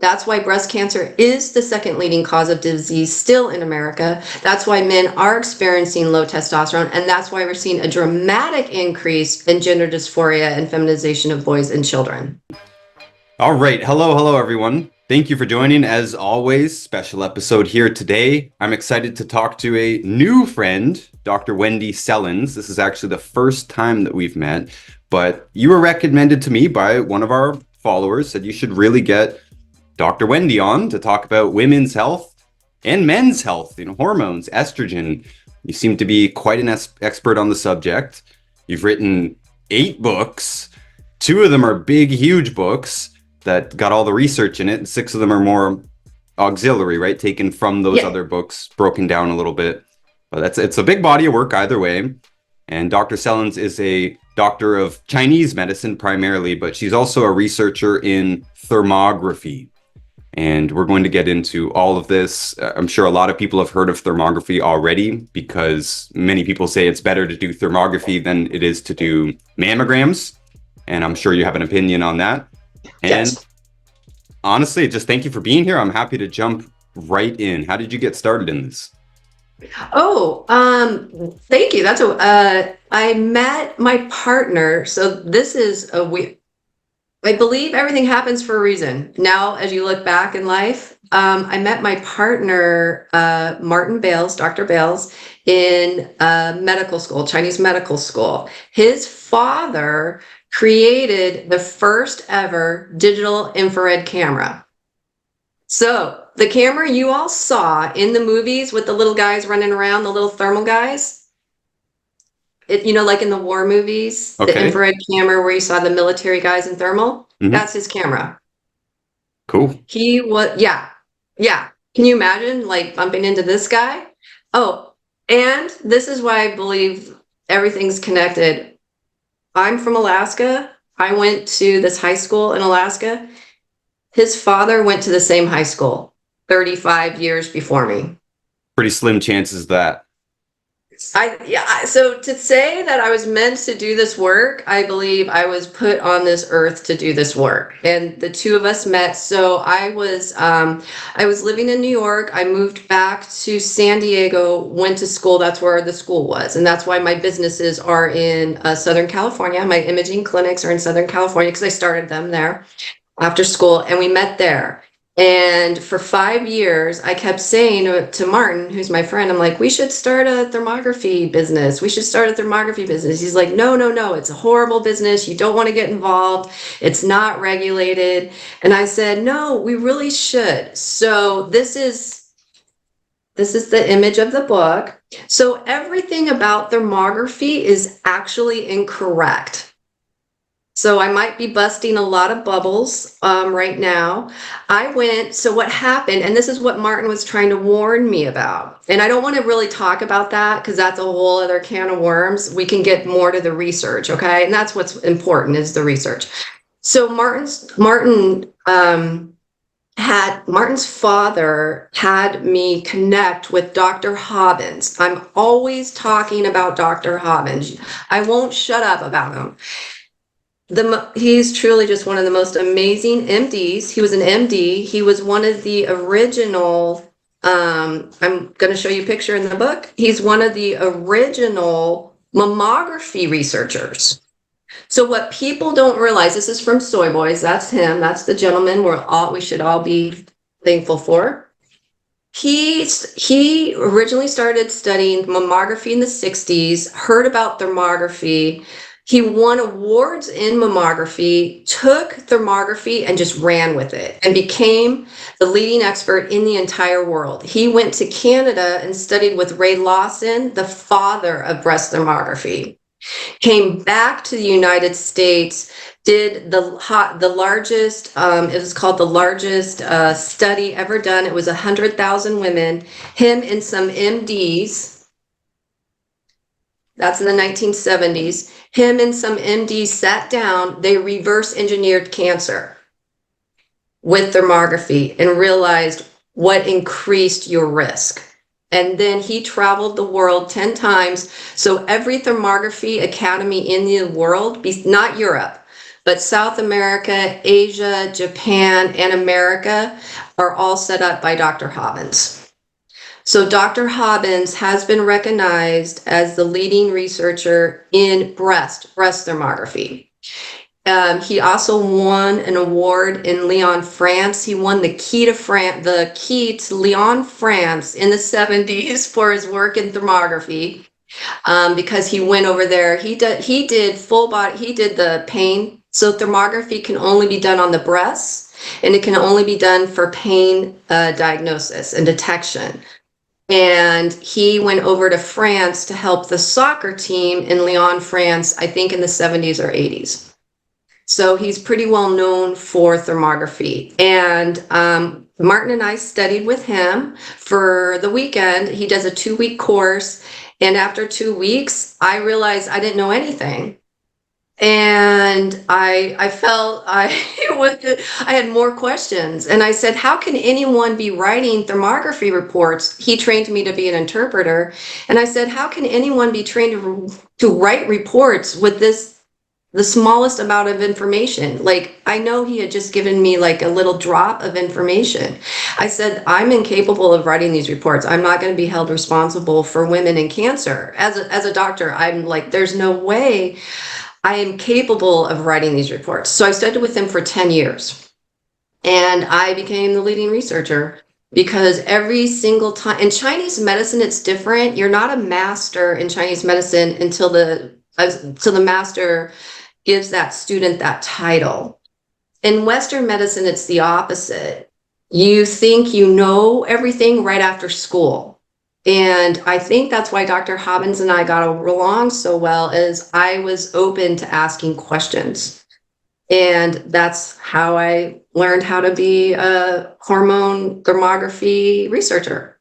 That's why breast cancer is the second leading cause of disease still in America. That's why men are experiencing low testosterone. And that's why we're seeing a dramatic increase in gender dysphoria and feminization of boys and children. All right. Hello, everyone. Thank you for joining. As always, special episode here today. I'm excited to talk to a new friend, Dr. Wendy Sellens. This is actually the first time that we've met, but you were recommended to me by one of our followers, said you should really get Dr. Wendy on to talk about women's health and men's health, hormones, estrogen. You seem to be quite an expert on the subject. You've written 8 books. 2 of them are big, huge books that got all the research in it. And 6 of them are more auxiliary, right? Taken from those other books, broken down a little bit. But it's a big body of work either way. And Dr. Sellens is a doctor of Chinese medicine primarily, but she's also a researcher in thermography. And we're going to get into all of this. I'm sure a lot of people have heard of thermography already because many people say it's better to do thermography than it is to do mammograms. And I'm sure you have an opinion on that. And honestly, just thank you for being here. I'm happy to jump right in. How did you get started in this? Thank you. I met my partner. So this is I believe everything happens for a reason. Now, as you look back in life, I met my partner, Martin Bales, Dr. Bales, in medical school, Chinese medical school. His father created the first ever digital infrared camera. So the camera you all saw in the movies with the little guys running around, the little thermal guys, like in the war movies, the infrared camera where you saw the military guys in thermal, that's his camera. Cool. He was, yeah. Can you imagine like bumping into this guy? Oh, and this is why I believe everything's connected. I'm from Alaska. I went to this high school in Alaska. His father went to the same high school 35 years before me. Pretty slim chances that. So to say that I was meant to do this work, I believe I was put on this earth to do this work. And the two of us met. So I was living in New York. I moved back to San Diego, went to school. That's where the school was. And that's why my businesses are in Southern California. My imaging clinics are in Southern California because I started them there after school. And we met there. And for 5 years, I kept saying to Martin, who's my friend, I'm like, we should start a thermography business. We should start a thermography business. He's like, no, it's a horrible business. You don't want to get involved. It's not regulated. And I said, no, we really should. So this is the image of the book. So everything about thermography is actually incorrect. So I might be busting a lot of bubbles right now. So what happened, and this is what Martin was trying to warn me about. And I don't want to really talk about that because that's a whole other can of worms. We can get more to the research, okay? And that's what's important is the research. So Martin's father had me connect with Dr. Hobbins. I'm always talking about Dr. Hobbins. I won't shut up about him. He's truly just one of the most amazing MDs. He was an MD. He was one of the original, I'm going to show you a picture in the book. He's one of the original mammography researchers. So what people don't realize, this is from Soy Boys. That's him. That's the gentleman we should all be thankful for. He originally started studying mammography in the 60s, heard about thermography. He won awards in mammography, took thermography and just ran with it and became the leading expert in the entire world. He went to Canada and studied with Ray Lawson, the father of breast thermography. Came back to the United States, did the largest, it was called the largest study ever done. It was 100,000 women, him and some MDs. That's in the 1970s. Him and some MDs sat down, they reverse engineered cancer with thermography and realized what increased your risk. And then he traveled the world 10 times. So every thermography academy in the world, not Europe, But South America, Asia, Japan, and America are all set up by Dr. Hobbins. So Dr. Hobbins has been recognized as the leading researcher in breast thermography. He also won an award in Lyon, France. He won the key to Lyon, France in the 70s for his work in thermography, because he went over there. He did full body, he did the pain. So thermography can only be done on the breasts, and it can only be done for pain diagnosis and detection. And he went over to France to help the soccer team in Lyon, France, I think in the 70s or 80s. So he's pretty well known for thermography. And Martin and I studied with him for the weekend. He does a 2-week course. And after 2 weeks, I realized I didn't know anything. And I felt I had more questions. And I said, how can anyone be writing thermography reports? He trained me to be an interpreter. And I said, how can anyone be trained to write reports with the smallest amount of information? Like, I know he had just given me like a little drop of information. I said, I'm incapable of writing these reports. I'm not going to be held responsible for women and cancer. As a doctor, I'm like, there's no way I am capable of writing these reports. So I studied with him for 10 years. And I became the leading researcher, because every single time in Chinese medicine, it's different. You're not a master in Chinese medicine until the master gives that student that title. In Western medicine, it's the opposite. You think you know everything right after school. And I think that's why Dr. Hobbins and I got along so well, is I was open to asking questions. And that's how I learned how to be a hormone thermography researcher.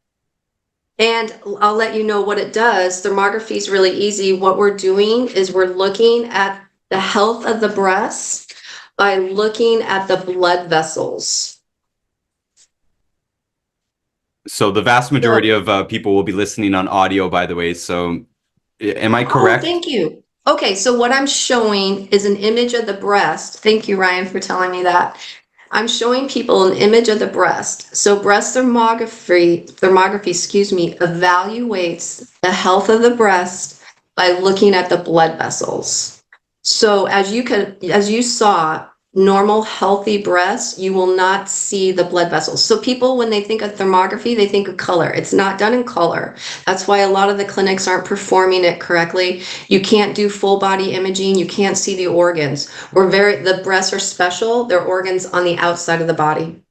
And I'll let you know what it does. Thermography is really easy. What we're doing is we're looking at the health of the breast by looking at the blood vessels. So the vast majority of people will be listening on audio, by the way. So am I correct? Oh, thank you. Okay, so what I'm showing is an image of the breast. Thank you, Ryan, for telling me that. I'm showing people an image of the breast. So breast thermography, evaluates the health of the breast by looking at the blood vessels. So as you saw, normal healthy breasts, you will not see the blood vessels. So people, when they think of thermography, they think of color. It's not done in color. That's why a lot of the clinics aren't performing it correctly. You can't do full body imaging. You can't see the organs. The breasts are special. They're organs on the outside of the body.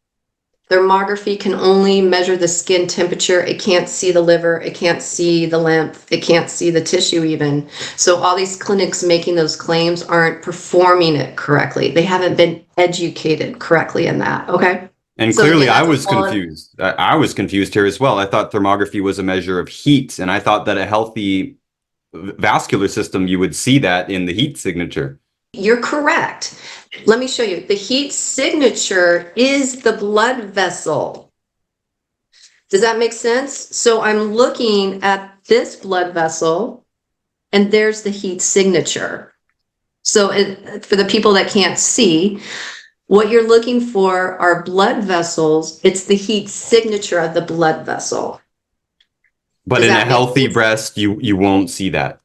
Thermography can only measure the skin temperature. It can't see the liver. It can't see the lymph. It can't see the tissue even. So all these clinics making those claims aren't performing it correctly. They haven't been educated correctly in that. Okay. And So clearly again, I was confused. I was confused here as well. I thought thermography was a measure of heat, and I thought that a healthy vascular system, you would see that in the heat signature. You're correct. Let me show you. The heat signature is the blood vessel. Does that make sense? So I'm looking at this blood vessel, and there's the heat signature. So for the people that can't see, what you're looking for are blood vessels. It's the heat signature of the blood vessel. But in a healthy breast, you won't see that.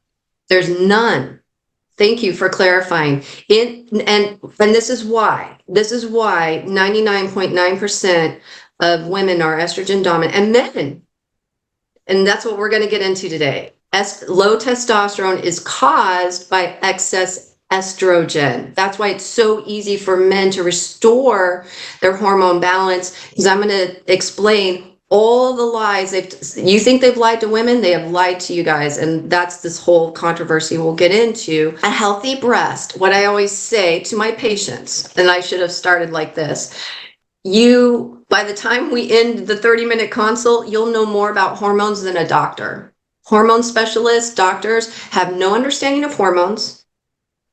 There's none. Thank you for clarifying. And this is why 99.9% of women are estrogen dominant, and men. And that's what we're going to get into today. Low testosterone is caused by excess estrogen. That's why it's so easy for men to restore their hormone balance, because I'm going to explain all the lies. You think they've lied to women, they have lied to you guys. And that's this whole controversy we'll get into. A healthy breast, what I always say to my patients, and I should have started like this, by the time we end the 30-minute consult, you'll know more about hormones than a doctor. Hormone specialists, doctors have no understanding of hormones.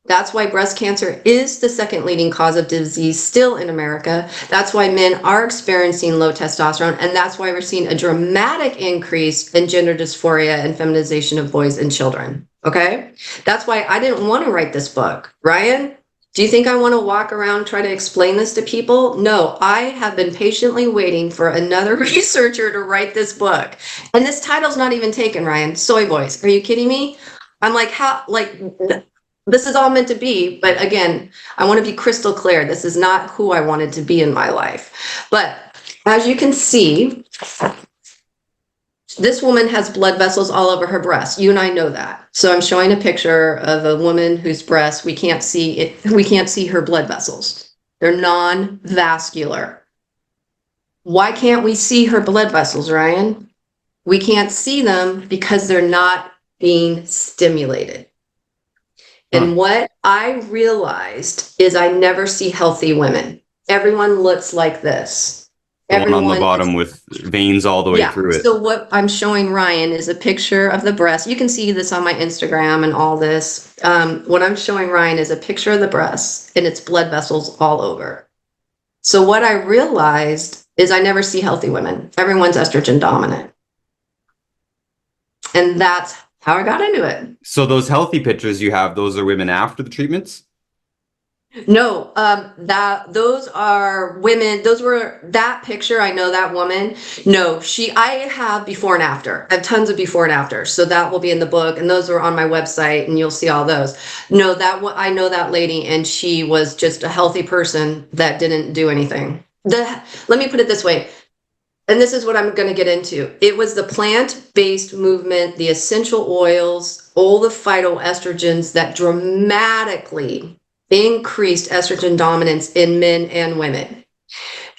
That's why breast cancer is the second leading cause of disease still in America. That's why men are experiencing low testosterone. And that's why we're seeing a dramatic increase in gender dysphoria and feminization of boys and children. Okay? That's why I didn't want to write this book. Ryan, Do you think I want to walk around and try to explain this to people? No, I have been patiently waiting for another researcher to write this book. And this title's not even taken, Ryan. Soy Boys. Are you kidding me? I'm like, how, like, this is all meant to be. But again, I want to be crystal clear. This is not who I wanted to be in my life. But as you can see, this woman has blood vessels all over her breast. You and I know that. So I'm showing a picture of a woman whose breast we can't see it. We can't see her blood vessels. They're non-vascular. Why can't we see her blood vessels, Ryan? We can't see them because they're not being stimulated. And what I realized is I never see healthy women. Everyone looks like this. The one on the bottom with veins all the way through it. So what I'm showing Ryan is a picture of the breast. You can see this on my Instagram and all this. What I'm showing Ryan is a picture of the breast and it's blood vessels all over. So what I realized is I never see healthy women. Everyone's estrogen dominant. And that's how I got into it. So those healthy pictures you have, those are women after the treatments? No, those are women. Those were that picture. I know that woman. No, I have before and after. I have tons of before and after. So that will be in the book. And those are on my website and you'll see all those. No, I know that lady and she was just a healthy person that didn't do anything. Let me put it this way. And this is what I'm going to get into. It was the plant-based movement, the essential oils, all the phytoestrogens that dramatically increased estrogen dominance in men and women.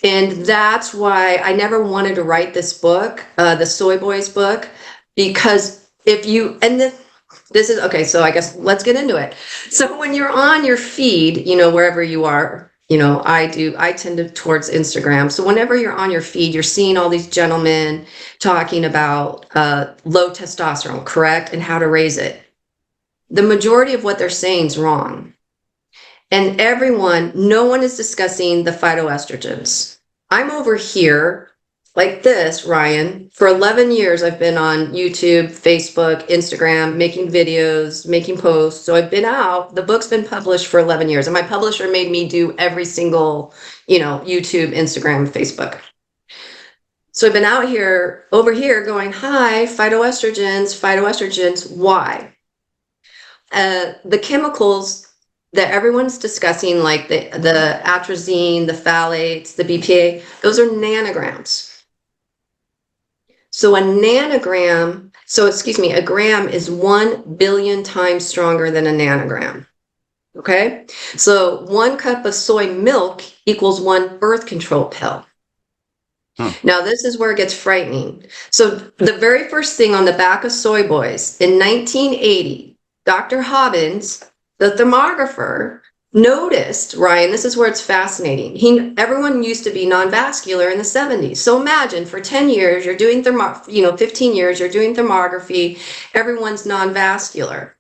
And that's why I never wanted to write this book, the Soy Boys book, because this is, okay, so I guess let's get into it. So when you're on your feed, wherever you are, I tend to towards Instagram. So whenever you're on your feed, you're seeing all these gentlemen talking about low testosterone, correct? And how to raise it. The majority of what they're saying is wrong. And no one is discussing the phytoestrogens. I'm over here like this, Ryan. For 11 years, I've been on YouTube, Facebook, Instagram, making videos, making posts. So I've been out. The book's been published for 11 years. And my publisher made me do every single, YouTube, Instagram, Facebook. So I've been over here going, hi, phytoestrogens, why? The chemicals that everyone's discussing, like the atrazine, the phthalates, the BPA, those are nanograms. So a gram is 1 billion times stronger than a nanogram. Okay? So 1 cup of soy milk equals 1 birth control pill. Now, this is where it gets frightening. So the very first thing on the back of Soy Boys in 1980, Dr. Hobbins, the thermographer, noticed, Ryan, this is where it's fascinating. Everyone used to be non-vascular in the 70s. So imagine for 10 years, you're doing 15 years, you're doing thermography, everyone's non-vascular.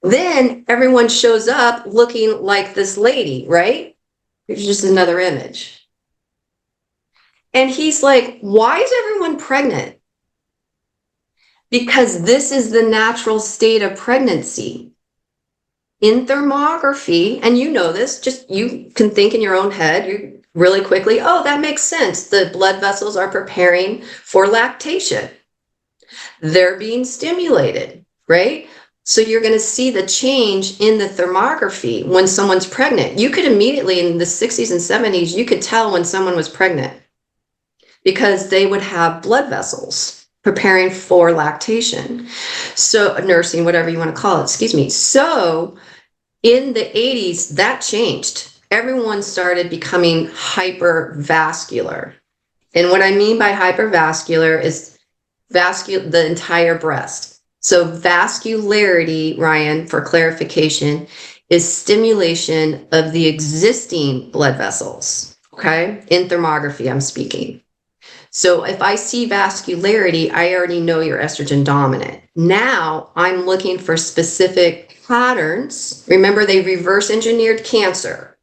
Then everyone shows up looking like this lady, right? Here's just another image. And he's like, why is everyone pregnant? Because this is the natural state of pregnancy. In thermography, and you know this, just you can think in your own head really quickly, oh, that makes sense. The blood vessels are preparing for lactation. They're being stimulated, right? So you're going to see the change in the thermography when someone's pregnant. You could immediately, in the 60s and 70s, you could tell when someone was pregnant because they would have blood vessels preparing for lactation. So nursing, whatever you want to call it, So in the 80s, that changed. Everyone started becoming hypervascular. And what I mean by hypervascular is the entire breast. So vascularity, Ryan, for clarification, is stimulation of the existing blood vessels, okay? In thermography, I'm speaking. So if I see vascularity, I already know you're estrogen dominant. Now I'm looking for specific patterns. Remember, they reverse engineered cancer.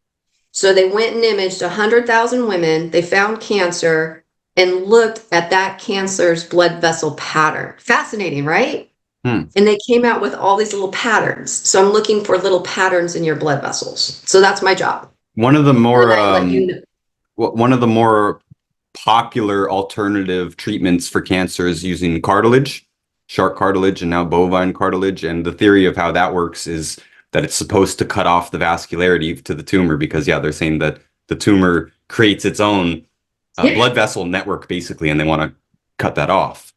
So they went and imaged 100,000 women. They found cancer and looked at that cancer's blood vessel pattern. Fascinating, right? Hmm. And they came out with all these little patterns. So I'm looking for little patterns in your blood vessels. So that's my job. One of the And more I let you know. one of the more popular alternative treatments for cancer is using cartilage, shark cartilage, and now bovine cartilage. And the theory of how that works is that it's supposed to cut off the vascularity to the tumor because, yeah, they're saying that the tumor creates its own Yeah, blood vessel network, basically, and they want to cut that off.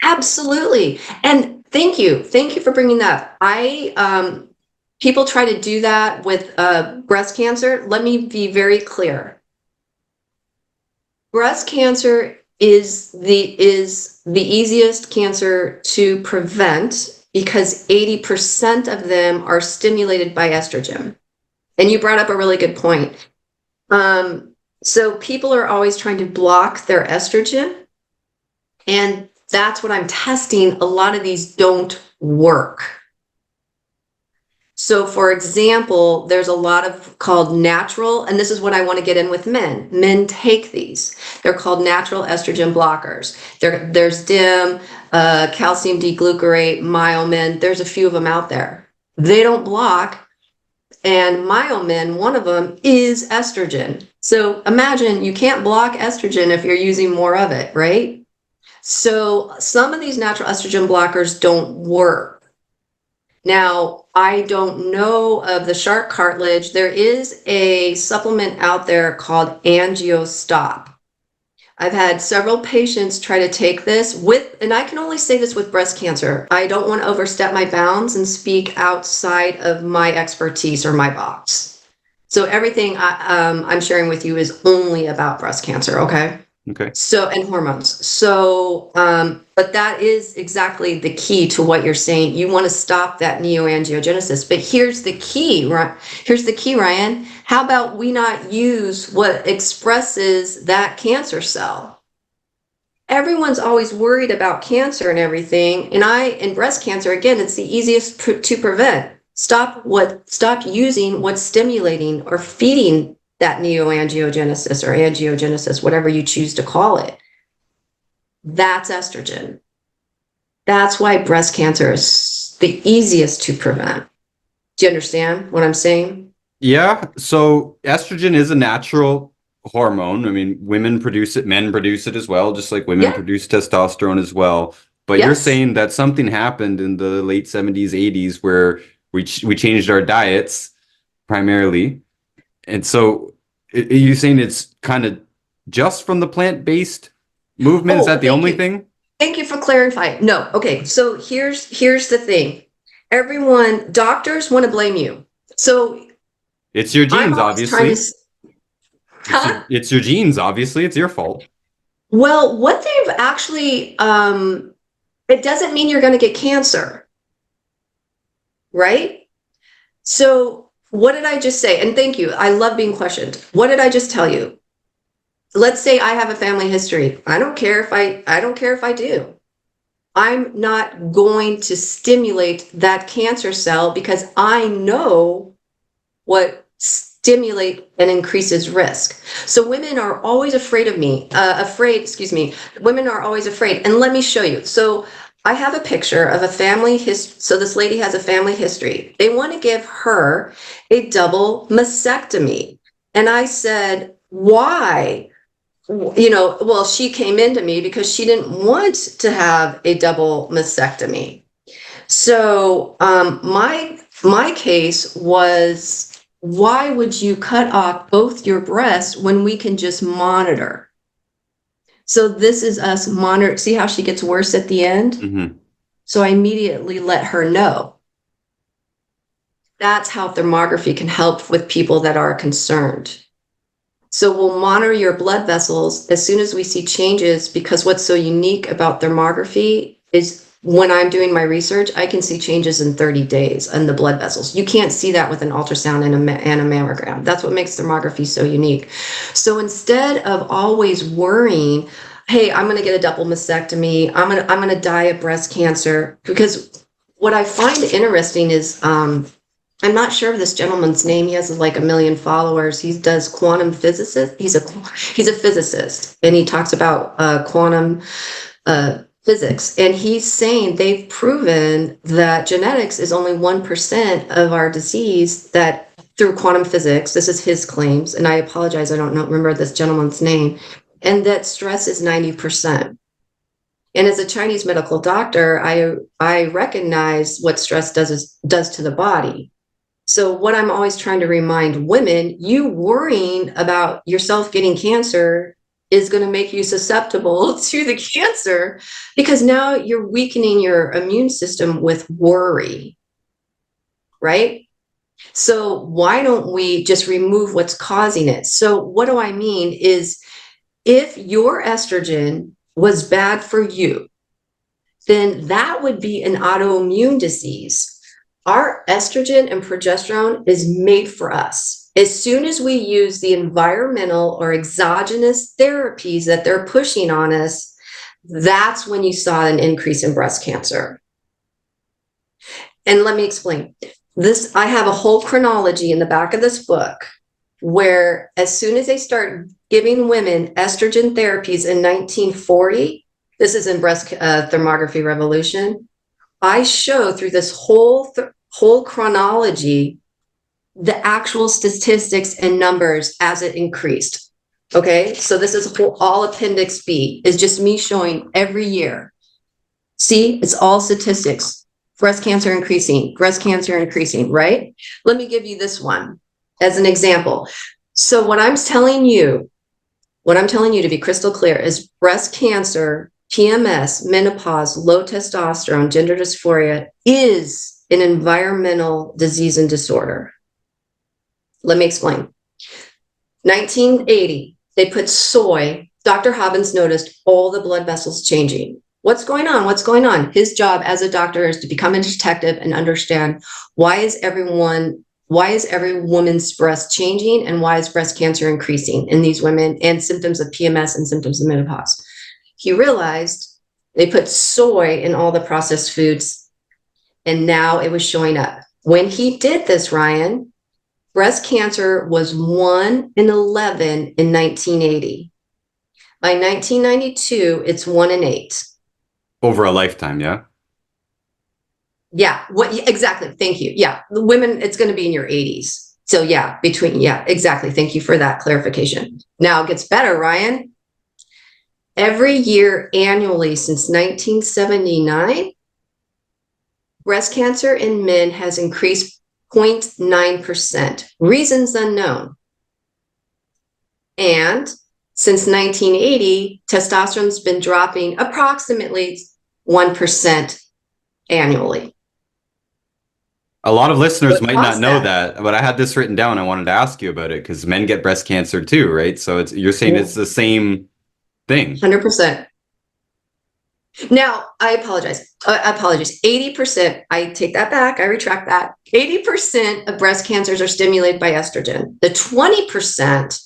absolutely. And thank you. Thank you for bringing that. People try to do that with breast cancer. Let me be very clear. Breast cancer is the easiest cancer to prevent because 80% of them are stimulated by estrogen. And you brought up a really good point. So people are always trying to block their estrogen, and that's what I'm testing. A lot of these don't work. So, for example, there's a lot of called natural, and this is what I want to get in with men. Men take these. They're called natural estrogen blockers. There's DIM, calcium D-glucarate, Myomin. There's a few of them out there. They don't block, and Myomin, one of them, is estrogen. So imagine you can't block estrogen if you're using more of it, right? So some of these natural estrogen blockers don't work. Now, I don't know of the shark cartilage. There is a supplement out there called AngioStop. I've had several patients try to take this with, and I can only say this with breast cancer. I don't want to overstep my bounds and speak outside of my expertise or my box. So everything I'm sharing with you is only about breast cancer, okay? Okay. So, and hormones. So, but that is exactly the key to what you're saying. You want to stop that neoangiogenesis. But here's the key, right? Here's the key, Ryan. How about we not use what expresses that cancer cell? Everyone's always worried about cancer and everything. And in breast cancer, again, it's the easiest to prevent. Stop using what's stimulating or feeding that neoangiogenesis or angiogenesis, whatever you choose to call it. That's estrogen. That's why breast cancer is the easiest to prevent. Do you understand what I'm saying? Yeah. So estrogen is a natural hormone. I mean, women produce it, men produce it as well, just like women Yeah. produce testosterone as well. But you're Yes. saying that something happened in the late 70s, 80s where we changed our diets primarily. And so are you saying it's kind of just from the plant-based movement? Is Oh, that the thank only you. thing? Thank you for clarifying. No. Okay. So here's the thing. Doctors want to blame you. So It's your I'm genes, always trying to, obviously. huh? It's your genes, obviously. It's your fault. Well, what they've actually, it doesn't mean you're going to get cancer, right? So what did I just say? And thank you. I love being questioned. What did I just tell you? Let's say I have a family history. I don't care if I do. I'm not going to stimulate that cancer cell because I know what stimulate and increases risk. So women are always afraid of me, excuse me, women are always afraid. And let me show you. So I have a picture of a family history. So this lady has a family history. They want to give her a double mastectomy. And I said, why? Well, she came into me because she didn't want to have a double mastectomy. So my case was, why would you cut off both your breasts when we can just monitor? So this is us monitor. See how she gets worse at the end? Mm-hmm. So I immediately let her know. That's how thermography can help with people that are concerned. So we'll monitor your blood vessels as soon as we see changes, because what's so unique about thermography is when I'm doing my research, I can see changes in 30 days in the blood vessels. You can't see that with an ultrasound and a mammogram. That's what makes thermography so unique. So instead of always worrying, hey, I'm going to get a double mastectomy, I'm going to die of breast cancer, because what I find interesting is I'm not sure of this gentleman's name. He has like 1 million followers. He does quantum physicist. He's a physicist, and he talks about quantum physics. And he's saying they've proven that genetics is only 1% of our disease, that through quantum physics, this is his claims. And I apologize, I don't remember this gentleman's name. And that stress is 90%. And as a Chinese medical doctor, I recognize what stress does to the body. So what I'm always trying to remind women, you worrying about yourself getting cancer is going to make you susceptible to the cancer, because now you're weakening your immune system with worry, right? So why don't we just remove what's causing it? So what do I mean is, if your estrogen was bad for you, then that would be an autoimmune disease. Our estrogen and progesterone is made for us. As soon as we use the environmental or exogenous therapies that they're pushing on us, that's when you saw an increase in breast cancer. And let me explain this. I have a whole chronology in the back of this book where, as soon as they start giving women estrogen therapies in 1940, this is in Breast Thermography Revolution, I show through this whole chronology the actual statistics and numbers as it increased. Okay, so this is all Appendix B, is just me showing every year. See, it's all statistics. Breast cancer increasing, right? Let me give you this one as an example. So what I'm telling you to be crystal clear is breast cancer, PMS, menopause, low testosterone, gender dysphoria is an environmental disease and disorder. Let me explain. 1980, they put soy. Dr. Hobbins noticed all the blood vessels changing. What's going on? What's going on? His job as a doctor is to become a detective and understand why is every woman's breast changing, and why is breast cancer increasing in these women, and symptoms of PMS and symptoms of menopause. He realized they put soy in all the processed foods, and now it was showing up. When he did this, Ryan, breast cancer was 1 in 11 in 1980. By 1992, it's 1 in 8. Over a lifetime, yeah? Yeah, exactly. Thank you. Yeah, the women, it's going to be in your 80s. So yeah, exactly. Thank you for that clarification. Now it gets better, Ryan. Every year annually since 1979, breast cancer in men has increased 0.9%. Reasons unknown. And since 1980, testosterone's been dropping approximately 1% annually. A lot of listeners might not know that, but I had this written down. I wanted to ask you about it because men get breast cancer too, right? So you're saying it's the same thing. 100%. Now, I apologize. 80%, I take that back. I retract that. 80% of breast cancers are stimulated by estrogen. The 20%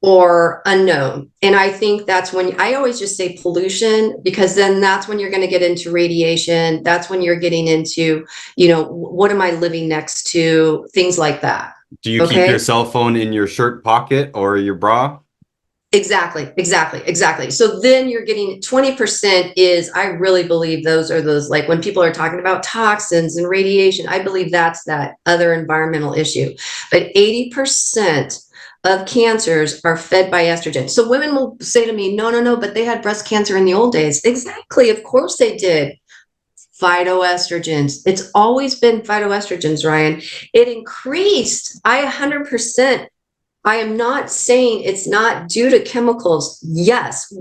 or unknown. And I think that's when I always just say pollution, because then that's when you're going to get into radiation. That's when you're getting into, what am I living next to? Things like that. Do you keep your cell phone in your shirt pocket or your bra? Exactly. So then you're getting 20% is, I really believe those like when people are talking about toxins and radiation, I believe that's that other environmental issue. But 80% of cancers are fed by estrogen. So women will say to me, no, but they had breast cancer in the old days. Exactly. Of course they did. Phytoestrogens. It's always been phytoestrogens, Ryan. It increased. I 100%. I am not saying it's not due to chemicals. Yes.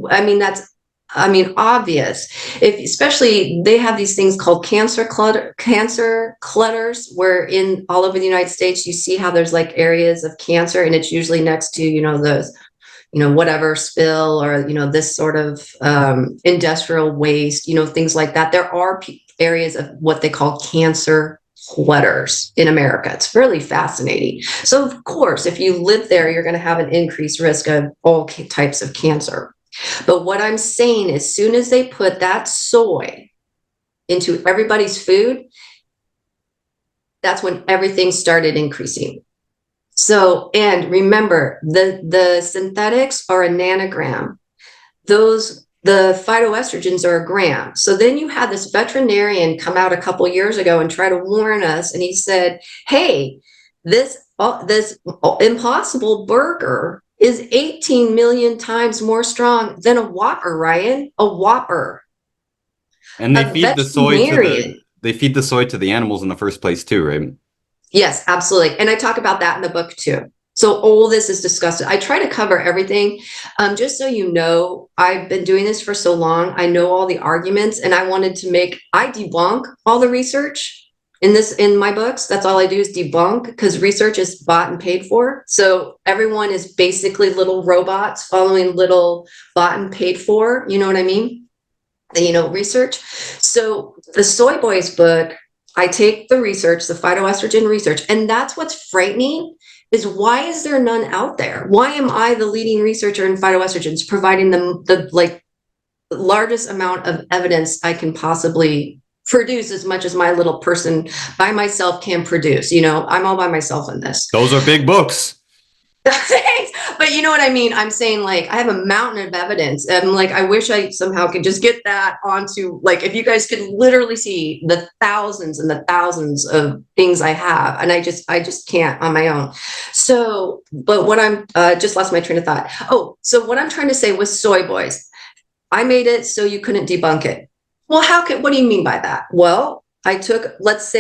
Obvious. Especially they have these things called cancer clutters, where in all over the United States, you see how there's like areas of cancer, and it's usually next to, those, whatever spill, or, this sort of industrial waste, things like that. There are areas of what they call cancer clutters in America. It's really fascinating. So of course, if you live there, you're going to have an increased risk of all types of cancer. But what I'm saying, as soon as they put that soy into everybody's food, that's when everything started increasing. So, and remember, the synthetics are a nanogram. Those the phytoestrogens are a gram. So then you had this veterinarian come out a couple years ago and try to warn us. And he said, hey, this Impossible Burger is 18 million times more strong than a Whopper, Ryan, a Whopper. And they A feed the soy to veterinarian. the animals in the first place too, right? Yes, absolutely. And I talk about that in the book too. So all this is discussed. I try to cover everything. Just so you know, I've been doing this for so long. I know all the arguments, and I debunk all the research in my books. That's all I do is debunk, because research is bought and paid for. So everyone is basically little robots following little bought and paid for. You know what I mean? Research. So the Soy Boys book, I take the research, the phytoestrogen research, and that's what's frightening, is why is there none out there? Why am I the leading researcher in phytoestrogens, providing them the largest amount of evidence I can possibly produce, as much as my little person by myself can produce? I'm all by myself in this. Those are big books. Thanks. But you know what I mean? I'm saying, I have a mountain of evidence, and I wish I somehow could just get that onto, if you guys could literally see the thousands and the thousands of things I have, and I just can't on my own. So, but what I'm just lost my train of thought. Oh, so what I'm trying to say with Soy Boys, I made it so you couldn't debunk it. Well, what do you mean by that? Well, let's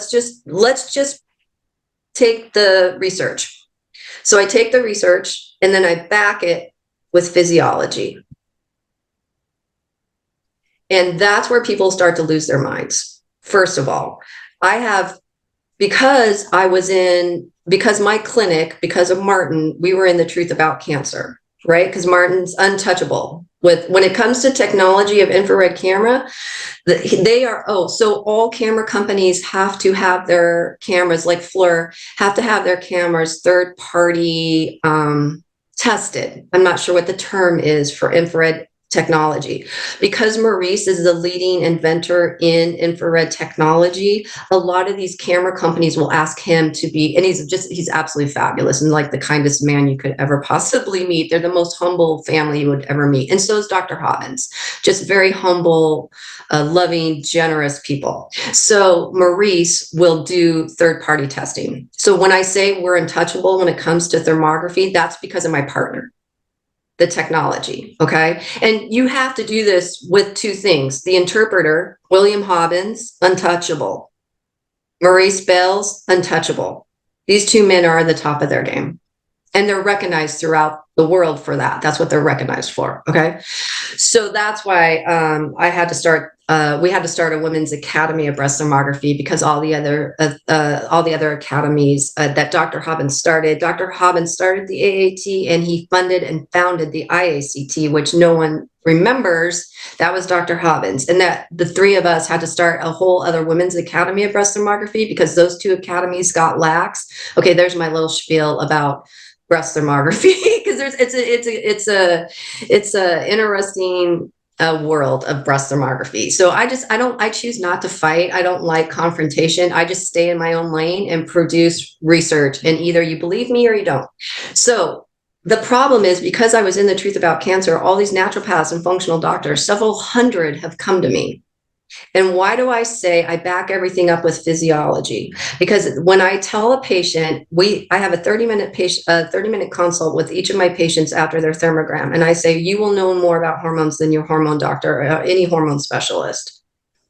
just take the research. So I take the research and then I back it with physiology. And that's where people start to lose their minds. First of all, because my clinic, because of Martin, we were in the Truth About Cancer, right? Because Martin's untouchable when it comes to technology of infrared camera. So all camera companies have to have their cameras, like FLIR, have to have their cameras third party tested. I'm not sure what the term is for infrared technology. Because Maurice is the leading inventor in infrared technology, a lot of these camera companies will ask him to be, and he's absolutely fabulous and the kindest man you could ever possibly meet. They're the most humble family you would ever meet. And so is Dr. Hobbins, just very humble, loving, generous people. So Maurice will do third-party testing. So when I say we're untouchable when it comes to thermography, that's because of my partner, the technology. Okay. And you have to do this with two things: the interpreter, William Hobbins, untouchable; Maurice Bales, untouchable. These two men are at the top of their game, and they're recognized throughout the world for that. That's what they're recognized for. Okay. So that's why we had to start a women's academy of breast thermography, because all the other academies that Dr. Hobbins started the AAT, and he funded and founded the IACT, which no one remembers. That was Dr. Hobbins. And that the three of us had to start a whole other women's academy of breast thermography because those two academies got lax. Okay, there's my little spiel about breast thermography, because it's a interesting world of breast thermography. So I choose not to fight. I don't like confrontation. I just stay in my own lane and produce research, and either you believe me or you don't. So the problem is, because I was in the Truth About Cancer, all these naturopaths and functional doctors, several hundred, have come to me. And why do I say I back everything up with physiology? Because when I tell a patient, I have a 30-minute consult with each of my patients after their thermogram. And I say, you will know more about hormones than your hormone doctor or any hormone specialist.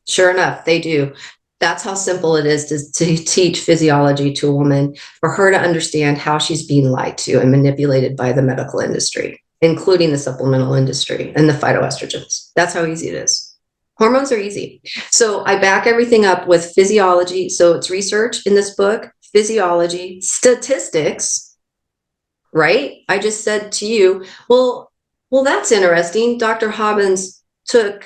Sure enough, they do. That's how simple it is to teach physiology to a woman, for her to understand how she's being lied to and manipulated by the medical industry, including the supplemental industry and the phytoestrogens. That's how easy it is. Hormones are easy. So I back everything up with physiology. So it's research in this book, physiology, statistics, right? I just said to you, well, that's interesting. Dr. Hobbins took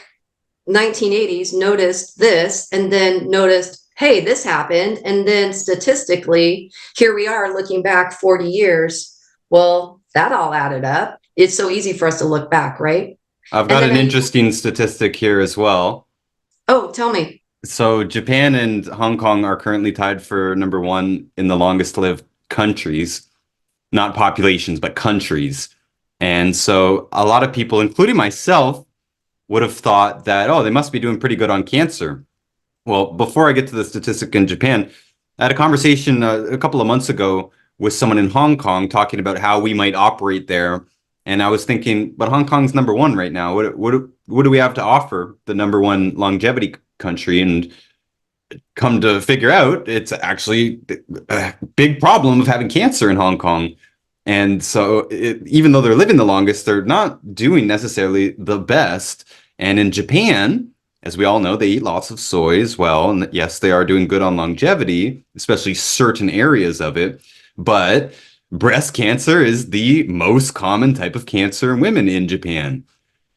1980s, noticed this, and then noticed, hey, this happened. And then statistically, here we are looking back 40 years. Well, that all added up. It's so easy for us to look back, right? I've got an interesting statistic here as well. Oh, tell me. So Japan and Hong Kong are currently tied for number one in the longest lived countries, not populations, but countries. And so a lot of people, including myself, would have thought that, oh, they must be doing pretty good on cancer. Well, before I get to the statistic in Japan, I had a conversation a couple of months ago with someone in Hong Kong talking about how we might operate there. And I was thinking, but Hong Kong's number one right now. What do we have to offer the number one longevity country? And come to figure out, it's actually a big problem of having cancer in Hong Kong. And so even though they're living the longest, they're not doing necessarily the best. And in Japan, as we all know, they eat lots of soy as well. And yes, they are doing good on longevity, especially certain areas of it. But breast cancer is the most common type of cancer in women in Japan,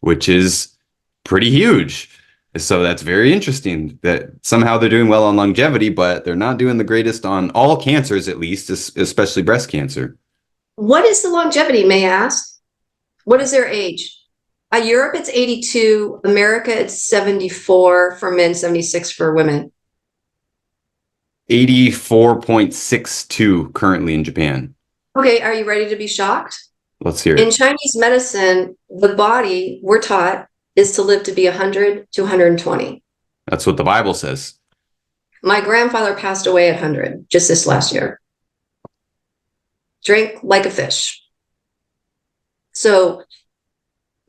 which is pretty huge. So that's very interesting that somehow they're doing well on longevity, but they're not doing the greatest on all cancers, at least, especially breast cancer. What is the longevity, may I ask? What is their age? Europe, it's 82. America, it's 74 for men, 76 for women. 84.62 currently in Japan. Okay, are you ready to be shocked? Let's hear In it. Chinese medicine, the body, we're taught, is to live to be 100 to 120. That's what the Bible says. My grandfather passed away at 100 just this last year. Drink like a fish. So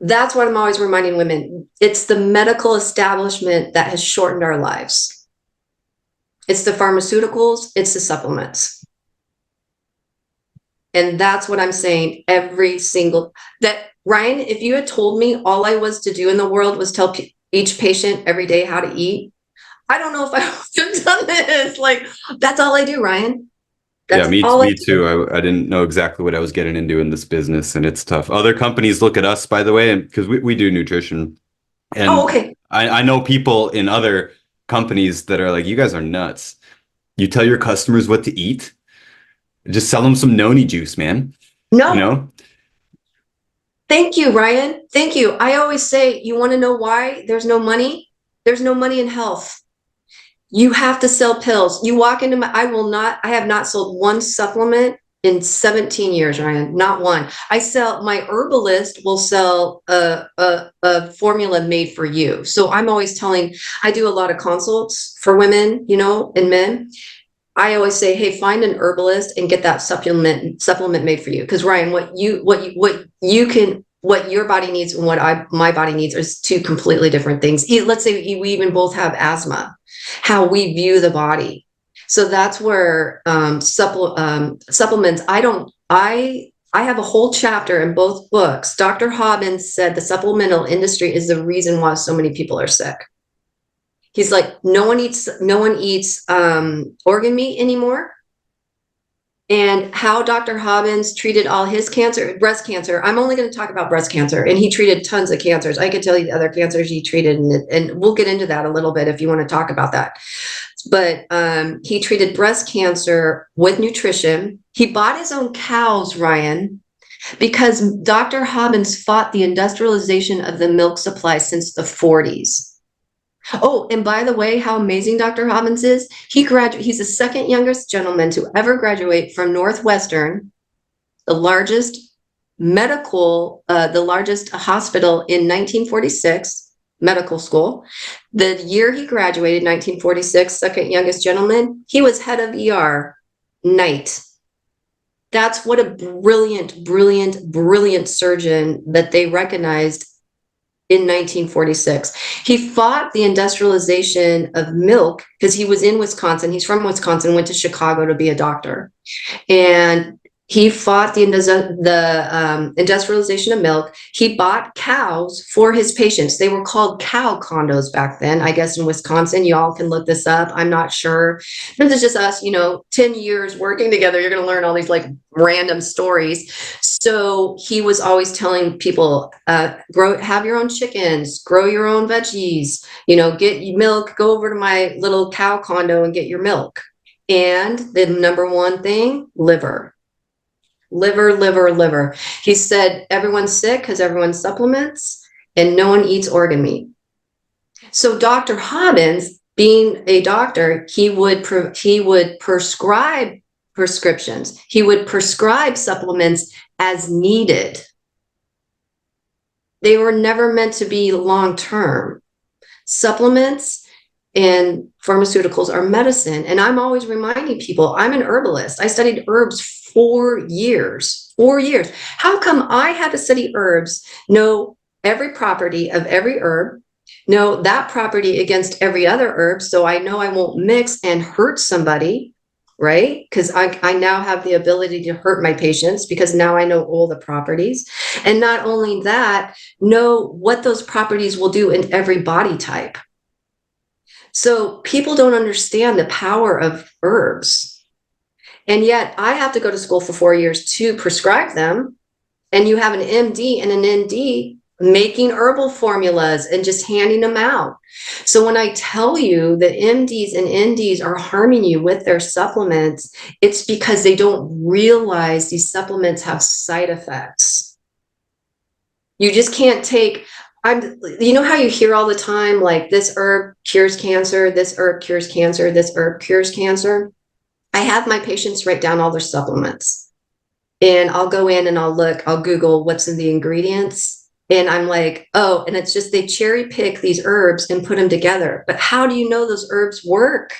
that's what I'm always reminding women. It's the medical establishment that has shortened our lives. It's the pharmaceuticals, it's the supplements. And that's what I'm saying every single, that Ryan, if you had told me all I was to do in the world was tell each patient every day how to eat, I don't know if I would have done this. Like, that's all I do, Ryan. That's Yeah, me, all me too. I didn't know exactly what I was getting into in this business, and it's tough. Other companies look at us, by the way, because we do nutrition. And Oh, okay. I know people in other companies that are like, you guys are nuts. You tell your customers what to eat. Just sell them some noni juice, man. No, You know? thank you, Ryan. Thank you. I always say, you want to know why there's no money? There's no money in health. You have to sell pills. You walk into my, I have not sold one supplement in 17 years, Ryan, not one. My herbalist will sell a formula made for you. So I'm always telling, I do a lot of consults for women, and men. I always say, hey, find an herbalist and get that supplement made for you. Because Ryan, what your body needs and my body needs is two completely different things. Let's say we even both have asthma, how we view the body. So that's where supplements. I have a whole chapter in both books. Dr. Hobbins said the supplemental industry is the reason why so many people are sick. He's like, no one eats organ meat anymore. And how Dr. Hobbins treated all his cancer, breast cancer. I'm only going to talk about breast cancer, and he treated tons of cancers. I could tell you the other cancers he treated, and we'll get into that a little bit if you want to talk about that. But he treated breast cancer with nutrition. He bought his own cows, Ryan, because Dr. Hobbins fought the industrialization of the milk supply since the 40s. Oh, and by the way, how amazing Dr. Hobbins is. He's the second youngest gentleman to ever graduate from Northwestern, the largest hospital in 1946, medical school. The year he graduated, 1946, second youngest gentleman, he was head of ER night. That's what a brilliant, brilliant, brilliant surgeon that they recognized in 1946. He fought the industrialization of milk because he was in Wisconsin. He's from Wisconsin, went to Chicago to be a doctor. And he fought the industrialization of milk. He bought cows for his patients. They were called cow condos back then, I guess, in Wisconsin. You all can look this up. I'm not sure. This is just us, 10 years working together. You're going to learn all these like random stories. So he was always telling people, have your own chickens, grow your own veggies, get your milk, go over to my little cow condo and get your milk. And the number one thing, liver. Liver. He said everyone's sick because everyone supplements and no one eats organ meat. So Dr. Hobbins, being a doctor, he would prescribe prescriptions. He would prescribe supplements as needed. They were never meant to be long-term. Supplements and pharmaceuticals are medicine. And I'm always reminding people, I'm an herbalist. I studied herbs 4 years. 4 years. How come I had to study herbs, know every property of every herb, know that property against every other herb, so I know I won't mix and hurt somebody, right? Because I now have the ability to hurt my patients because now I know all the properties. And not only that, know what those properties will do in every body type. So people don't understand the power of herbs. And yet I have to go to school for 4 years to prescribe them. And you have an MD and an ND making herbal formulas and just handing them out. So when I tell you that MDs and NDs are harming you with their supplements, it's because they don't realize these supplements have side effects. You just can't take, you know how you hear all the time, like this herb cures cancer, this herb cures cancer, this herb cures cancer. I have my patients write down all their supplements and I'll go in and I'll Google what's in the ingredients. And I'm like, oh, and it's just they cherry pick these herbs and put them together. But how do you know those herbs work?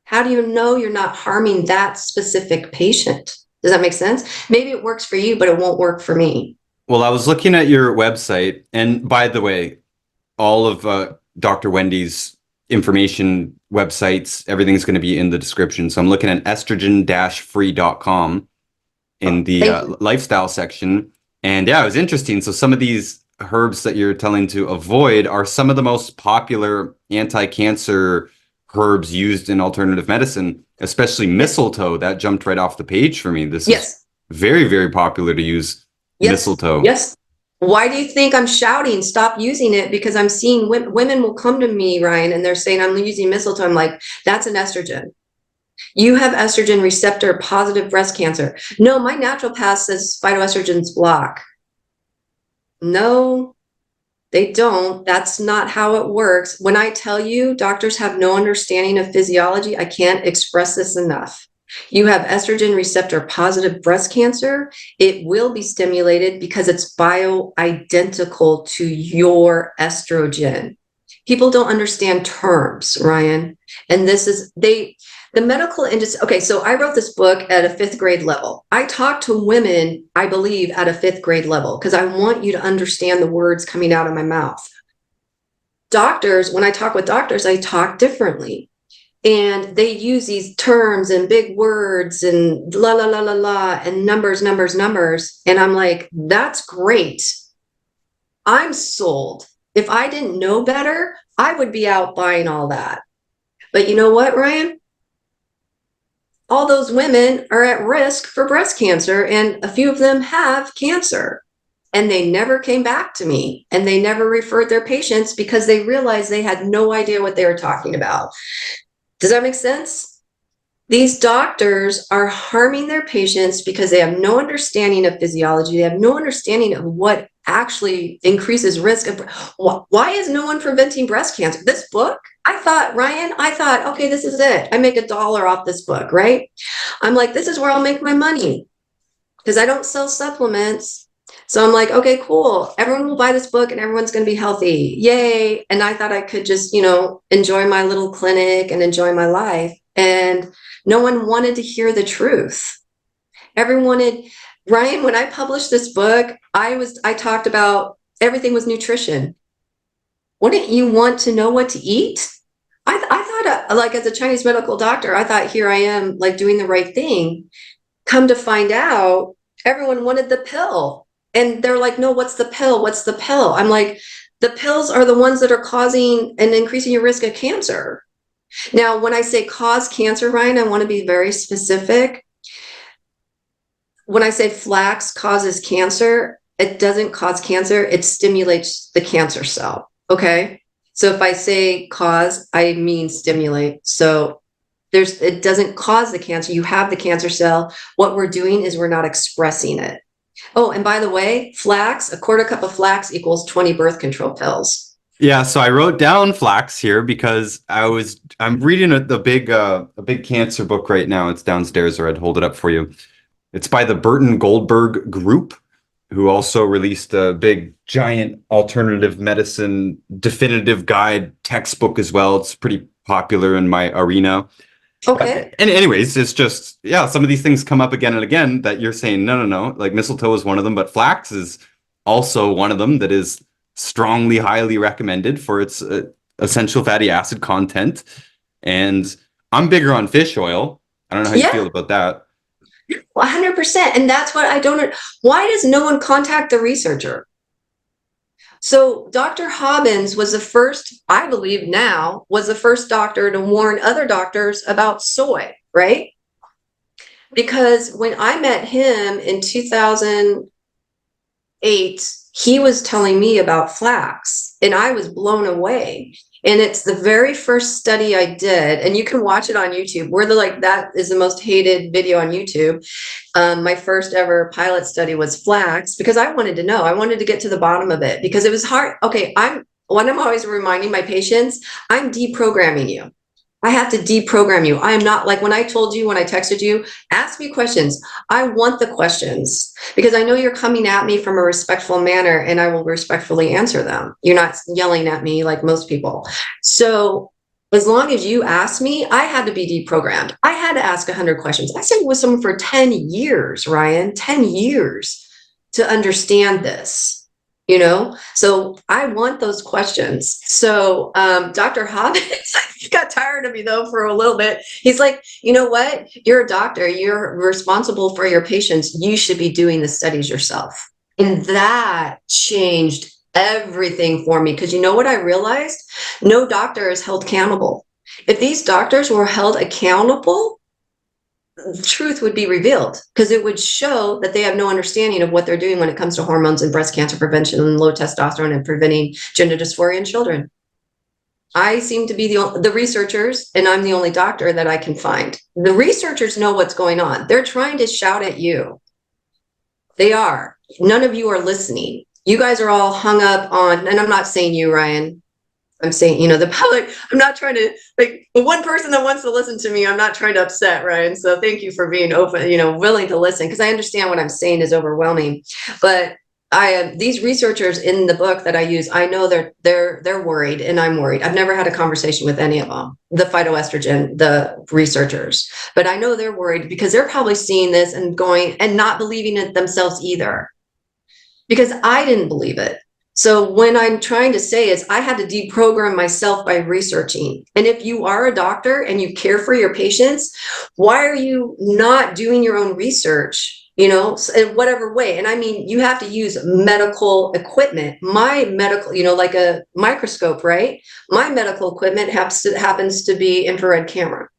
How do you know you're not harming that specific patient? Does that make sense? Maybe it works for you, but it won't work for me. Well, I was looking at your website, and by the way, all of Dr. Wendy's information, websites, everything's going to be in the description. So I'm looking at estrogen-free.com in the lifestyle section. And yeah, it was interesting. So some of these herbs that you're telling to avoid are some of the most popular anti-cancer herbs used in alternative medicine, especially mistletoe. That jumped right off the page for me. This is very, very popular to use mistletoe. Yes. Why do you think I'm shouting, stop using it? Because I'm seeing women will come to me, Ryan, and they're saying, I'm using mistletoe. I'm like, that's an estrogen. You have estrogen receptor positive breast cancer. No, my naturopath says phytoestrogens block. No, they don't. That's not how it works. When I tell you doctors have no understanding of physiology, I can't express this enough. You have estrogen receptor positive breast cancer. It will be stimulated because it's bioidentical to your estrogen. People don't understand terms, Ryan. And this is, the medical industry. Okay, so I wrote this book at a 5th grade level. I talk to women, I believe, at a 5th grade level because I want you to understand the words coming out of my mouth. Doctors, when I talk with doctors, I talk differently. And they use these terms and big words and la, la, la, la, la, and numbers, numbers, numbers. And I'm like, that's great. I'm sold. If I didn't know better, I would be out buying all that. But you know what, Ryan? All those women are at risk for breast cancer, and a few of them have cancer. And they never came back to me, and they never referred their patients because they realized they had no idea what they were talking about. Does that make sense? These doctors are harming their patients because they have no understanding of physiology. They have no understanding of what actually increases risk of. Why is no one preventing breast cancer? This book, Ryan, okay, this is it. I make $1 off this book, right? I'm like, this is where I'll make my money because I don't sell supplements. So I'm like, okay, cool. Everyone will buy this book and everyone's going to be healthy. Yay. And I thought I could just, enjoy my little clinic and enjoy my life. And no one wanted to hear the truth. Everyone wanted, Ryan, when I published this book, I talked about everything was nutrition. Wouldn't you want to know what to eat? I thought, like, as a Chinese medical doctor, I thought here I am, like, doing the right thing. Come to find out, everyone wanted the pill. And they're like, no, what's the pill? What's the pill? I'm like, the pills are the ones that are causing and increasing your risk of cancer. Now, when I say cause cancer, Ryan, I want to be very specific. When I say flax causes cancer, it doesn't cause cancer. It stimulates the cancer cell. Okay. So if I say cause, I mean stimulate. So it doesn't cause the cancer. You have the cancer cell. What we're doing is we're not expressing it. Oh, and by the way, flax, a quarter cup of flax equals 20 birth control pills. Yeah, so I wrote down flax here because I'm reading a big cancer book right now. It's downstairs, or I'd hold it up for you. It's by the Burton Goldberg Group. who also released a big, giant alternative medicine definitive guide textbook as well. It's pretty popular in my arena. Okay. And anyways, it's just, yeah, some of these things come up again and again that you're saying, no. Like mistletoe is one of them, but flax is also one of them that is strongly, highly recommended for its essential fatty acid content. And I'm bigger on fish oil. I don't know how you feel Yeah, about that. 100%. And that's what I don't, why does no one contact the researcher? So Dr. Hobbins was the first, I believe now, was the first doctor to warn other doctors about soy, right? Because when I met him in 2008, he was telling me about flax and I was blown away. And it's the very first study I did, and you can watch it on YouTube. That is the most hated video on YouTube. My first ever pilot study was flax because I wanted to know. I wanted to get to the bottom of it because it was hard. Okay, I'm always reminding my patients, I'm deprogramming you. I have to deprogram you. I am not like when I told you, when I texted you, ask me questions. I want the questions because I know you're coming at me from a respectful manner and I will respectfully answer them. You're not yelling at me like most people. So as long as you ask me, I had to be deprogrammed. I had to ask 100 questions. I stayed with someone for 10 years, Ryan, 10 years to understand this. So I want those questions. So Dr. Hobbins got tired of me though for a little bit. He's like, you know what? You're a doctor. You're responsible for your patients. You should be doing the studies yourself. And that changed everything for me because you know what I realized? No doctor is held accountable. If these doctors were held accountable, the truth would be revealed because it would show that they have no understanding of what they're doing when it comes to hormones and breast cancer prevention and low testosterone and preventing gender dysphoria in children. I seem to be the researchers, and I'm the only doctor that I can find. The researchers know what's going on. They're trying to shout at you. They are. None of you are listening. You guys are all hung up on, and I'm not saying you, Ryan. I'm saying, the public, I'm not trying to, like, the one person that wants to listen to me, I'm not trying to upset, Ryan. So thank you for being open, willing to listen, because I understand what I'm saying is overwhelming. But these researchers in the book that I use, I know they're worried, and I'm worried. I've never had a conversation with any of them, the phytoestrogen, the researchers, but I know they're worried because they're probably seeing this and going and not believing it themselves either, because I didn't believe it. So when I'm trying to say is I had to deprogram myself by researching. And if you are a doctor and you care for your patients, why are you not doing your own research, in whatever way? And I mean, you have to use medical equipment. My medical, like a microscope, right? My medical equipment happens to be infrared camera.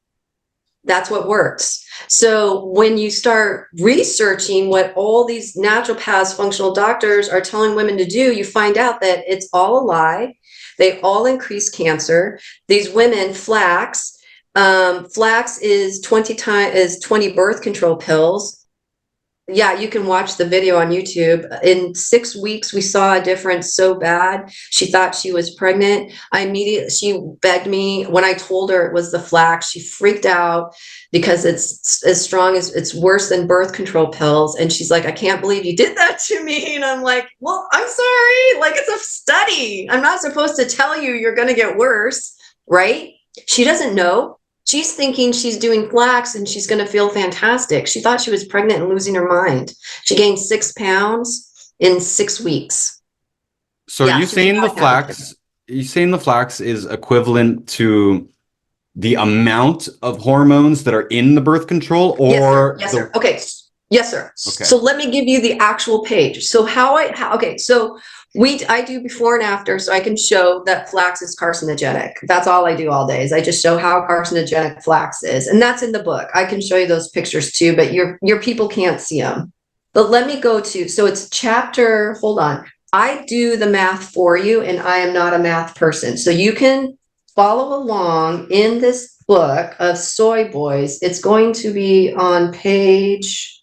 That's what works. So when you start researching what all these naturopaths, functional doctors are telling women to do, you find out that it's all a lie. They all increase cancer. These women, flax is 20 birth control pills. Yeah, you can watch the video on YouTube. In 6 weeks, we saw a difference so bad. She thought she was pregnant. She begged me when I told her it was the flax. She freaked out because it's as strong as it's worse than birth control pills. And she's like, I can't believe you did that to me. And I'm like, well, I'm sorry. Like, it's a study. I'm not supposed to tell you you're going to get worse, right? She doesn't know. She's thinking she's doing flax and she's going to feel fantastic. She thought she was pregnant and losing her mind. She gained 6 pounds in 6 weeks. So Yeah, are you saying the flax? Are you saying the flax is equivalent to the amount of hormones that are in the birth control, or yes, sir. Okay. Yes, sir. Okay. So let me give you the actual page. So I do before and after, so I can show that flax is carcinogenic. That's all I do all day is I just show how carcinogenic flax is. And that's in the book. I can show you those pictures too, but your people can't see them. But let me go to, so it's chapter, hold on. I do the math for you and I am not a math person. So you can follow along in this book of Soy Boys. It's going to be on page,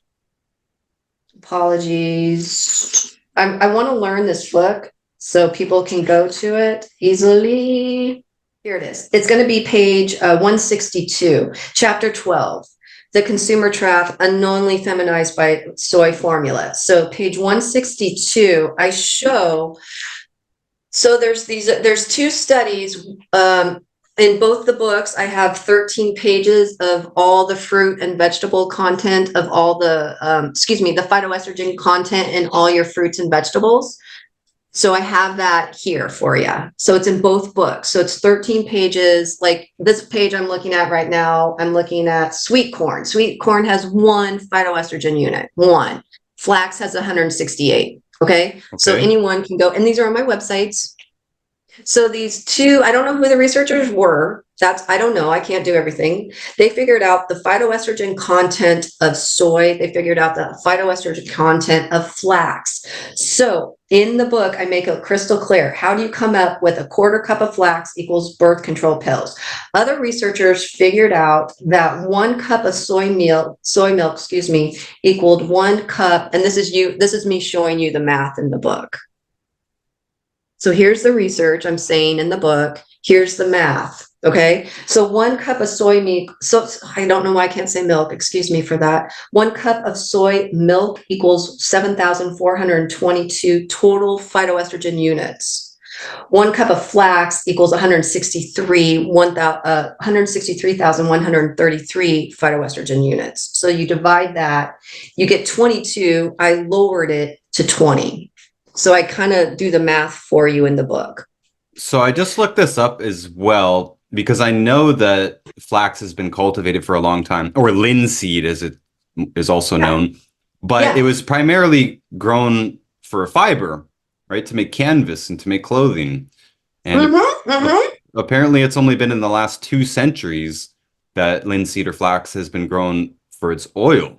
apologies. I want to learn this book so people can go to it easily. Here it is. It's going to be page 162, chapter 12. the consumer trap unknowingly feminized by soy formula. So page 162, I show, so there's two studies, in both the books. I have 13 pages of all the fruit and vegetable content of all the, the phytoestrogen content in all your fruits and vegetables. So I have that here for you. So it's in both books. So it's 13 pages. Like this page I'm looking at right now, I'm looking at sweet corn. Sweet corn has one phytoestrogen unit, one. Flax has 168. Okay. So anyone can go, and these are on my websites. So these two, I don't know who the researchers were. I don't know. I can't do everything. They figured out the phytoestrogen content of soy. They figured out the phytoestrogen content of flax. So in the book, I make it crystal clear. How do you come up with a quarter cup of flax equals birth control pills? Other researchers figured out that 1 cup of soy milk, equaled 1 cup. And this is me showing you the math in the book. So here's the research I'm saying in the book. Here's the math. Okay. So 1 cup of soy milk. So I don't know why I can't say milk. Excuse me for that. 1 cup of soy milk equals 7,422 total phytoestrogen units. 1 cup of flax equals 163,133 phytoestrogen units. So you divide that, you get 22. I lowered it to 20. So I kind of do the math for you in the book. So I just looked this up as well, because I know that flax has been cultivated for a long time, or linseed as it is also known, but it was primarily grown for fiber, right? To make canvas and to make clothing. And apparently it's only been in the last 2 centuries that linseed or flax has been grown for its oil.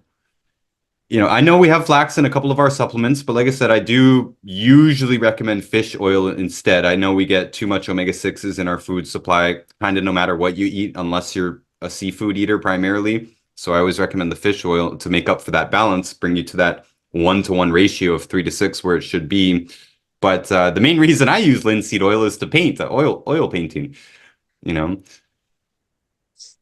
I know we have flax in a couple of our supplements, but like I said, I do usually recommend fish oil instead. I know we get too much omega-6s in our food supply, kind of no matter what you eat, unless you're a seafood eater primarily. So I always recommend the fish oil to make up for that balance, bring you to that 1-to-1 ratio of 3-to-6 where it should be. But the main reason I use linseed oil is to paint, oil painting,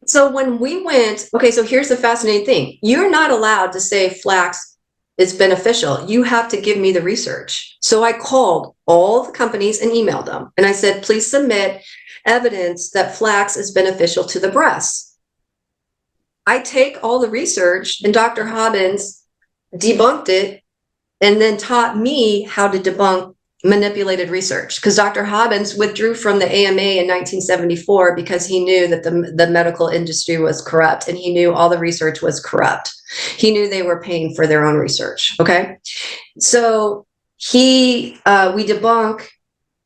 So when we went, okay, so here's the fascinating thing. You're not allowed to say flax is beneficial. You have to give me the research. So I called all the companies and emailed them. And I said, please submit evidence that flax is beneficial to the breasts. I take all the research, and Dr. Hobbins debunked it and then taught me how to debunk manipulated research, because Dr. Hobbins withdrew from the AMA in 1974 because he knew that the medical industry was corrupt, and he knew all the research was corrupt. He knew they were paying for their own research. Okay. So we debunk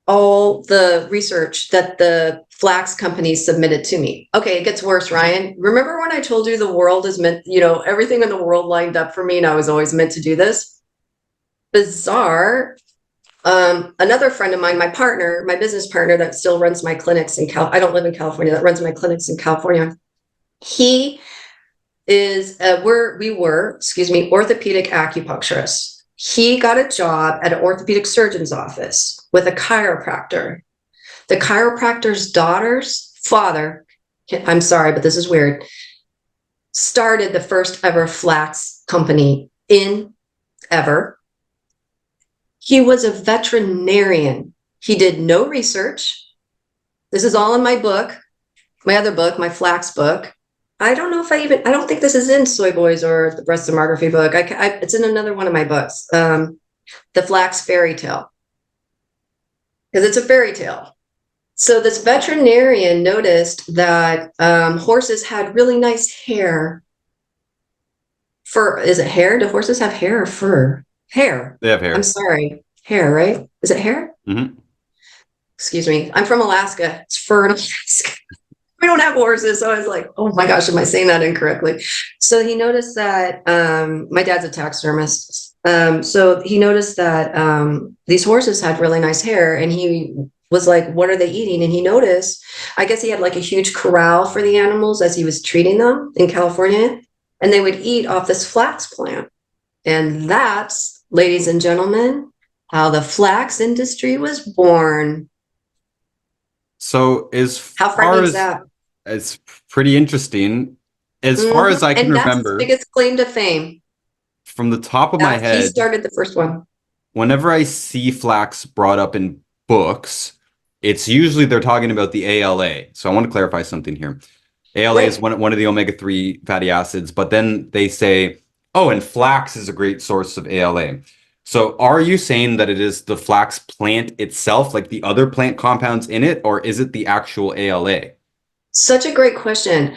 all the research that the flax companies submitted to me. Okay, it gets worse, Ryan. Remember when I told you the world is meant, everything in the world lined up for me, and I was always meant to do this? Bizarre. Another friend of mine, my business partner that still runs my clinics in I don't live in California, that runs my clinics in California. He is, orthopedic acupuncturist. He got a job at an orthopedic surgeon's office with a chiropractor. The chiropractor's daughter's father, I'm sorry, but this is weird, started the first ever flax company ever. He was a veterinarian. He did no research. This is all in my book, my other book, my flax book. I don't know if I don't think this is in Soy Boys or the Breast Thermography book. It's in another one of my books, The Flax Fairy Tale, because it's a fairy tale. So this veterinarian noticed that horses had really nice hair. Fur, is it hair? Do horses have hair or fur? Hair. They have hair. I'm sorry. Hair, right? Is it hair? Mm-hmm. Excuse me. I'm from Alaska. It's fur in Alaska. We don't have horses. So I was like, oh my gosh, am I saying that incorrectly? So he noticed that my dad's a taxidermist. So he noticed that these horses had really nice hair, and he was like, what are they eating? And he noticed, I guess he had like a huge corral for the animals as he was treating them in California, and they would eat off this flax plant. And that's, ladies and gentlemen, how the flax industry was born. So how frightening is that? It's pretty interesting. As far as I can And that's his remember, biggest claim to fame. from the top of my That he head, started the first one. whenever I see flax brought up in books, it's usually they're talking about the ALA. So I want to clarify something here. ALA is Right. one of the omega-3 fatty acids, but then they say, oh, and flax is a great source of ALA. So are you saying that it is the flax plant itself, like the other plant compounds in it, or is it the actual ALA? Such a great question.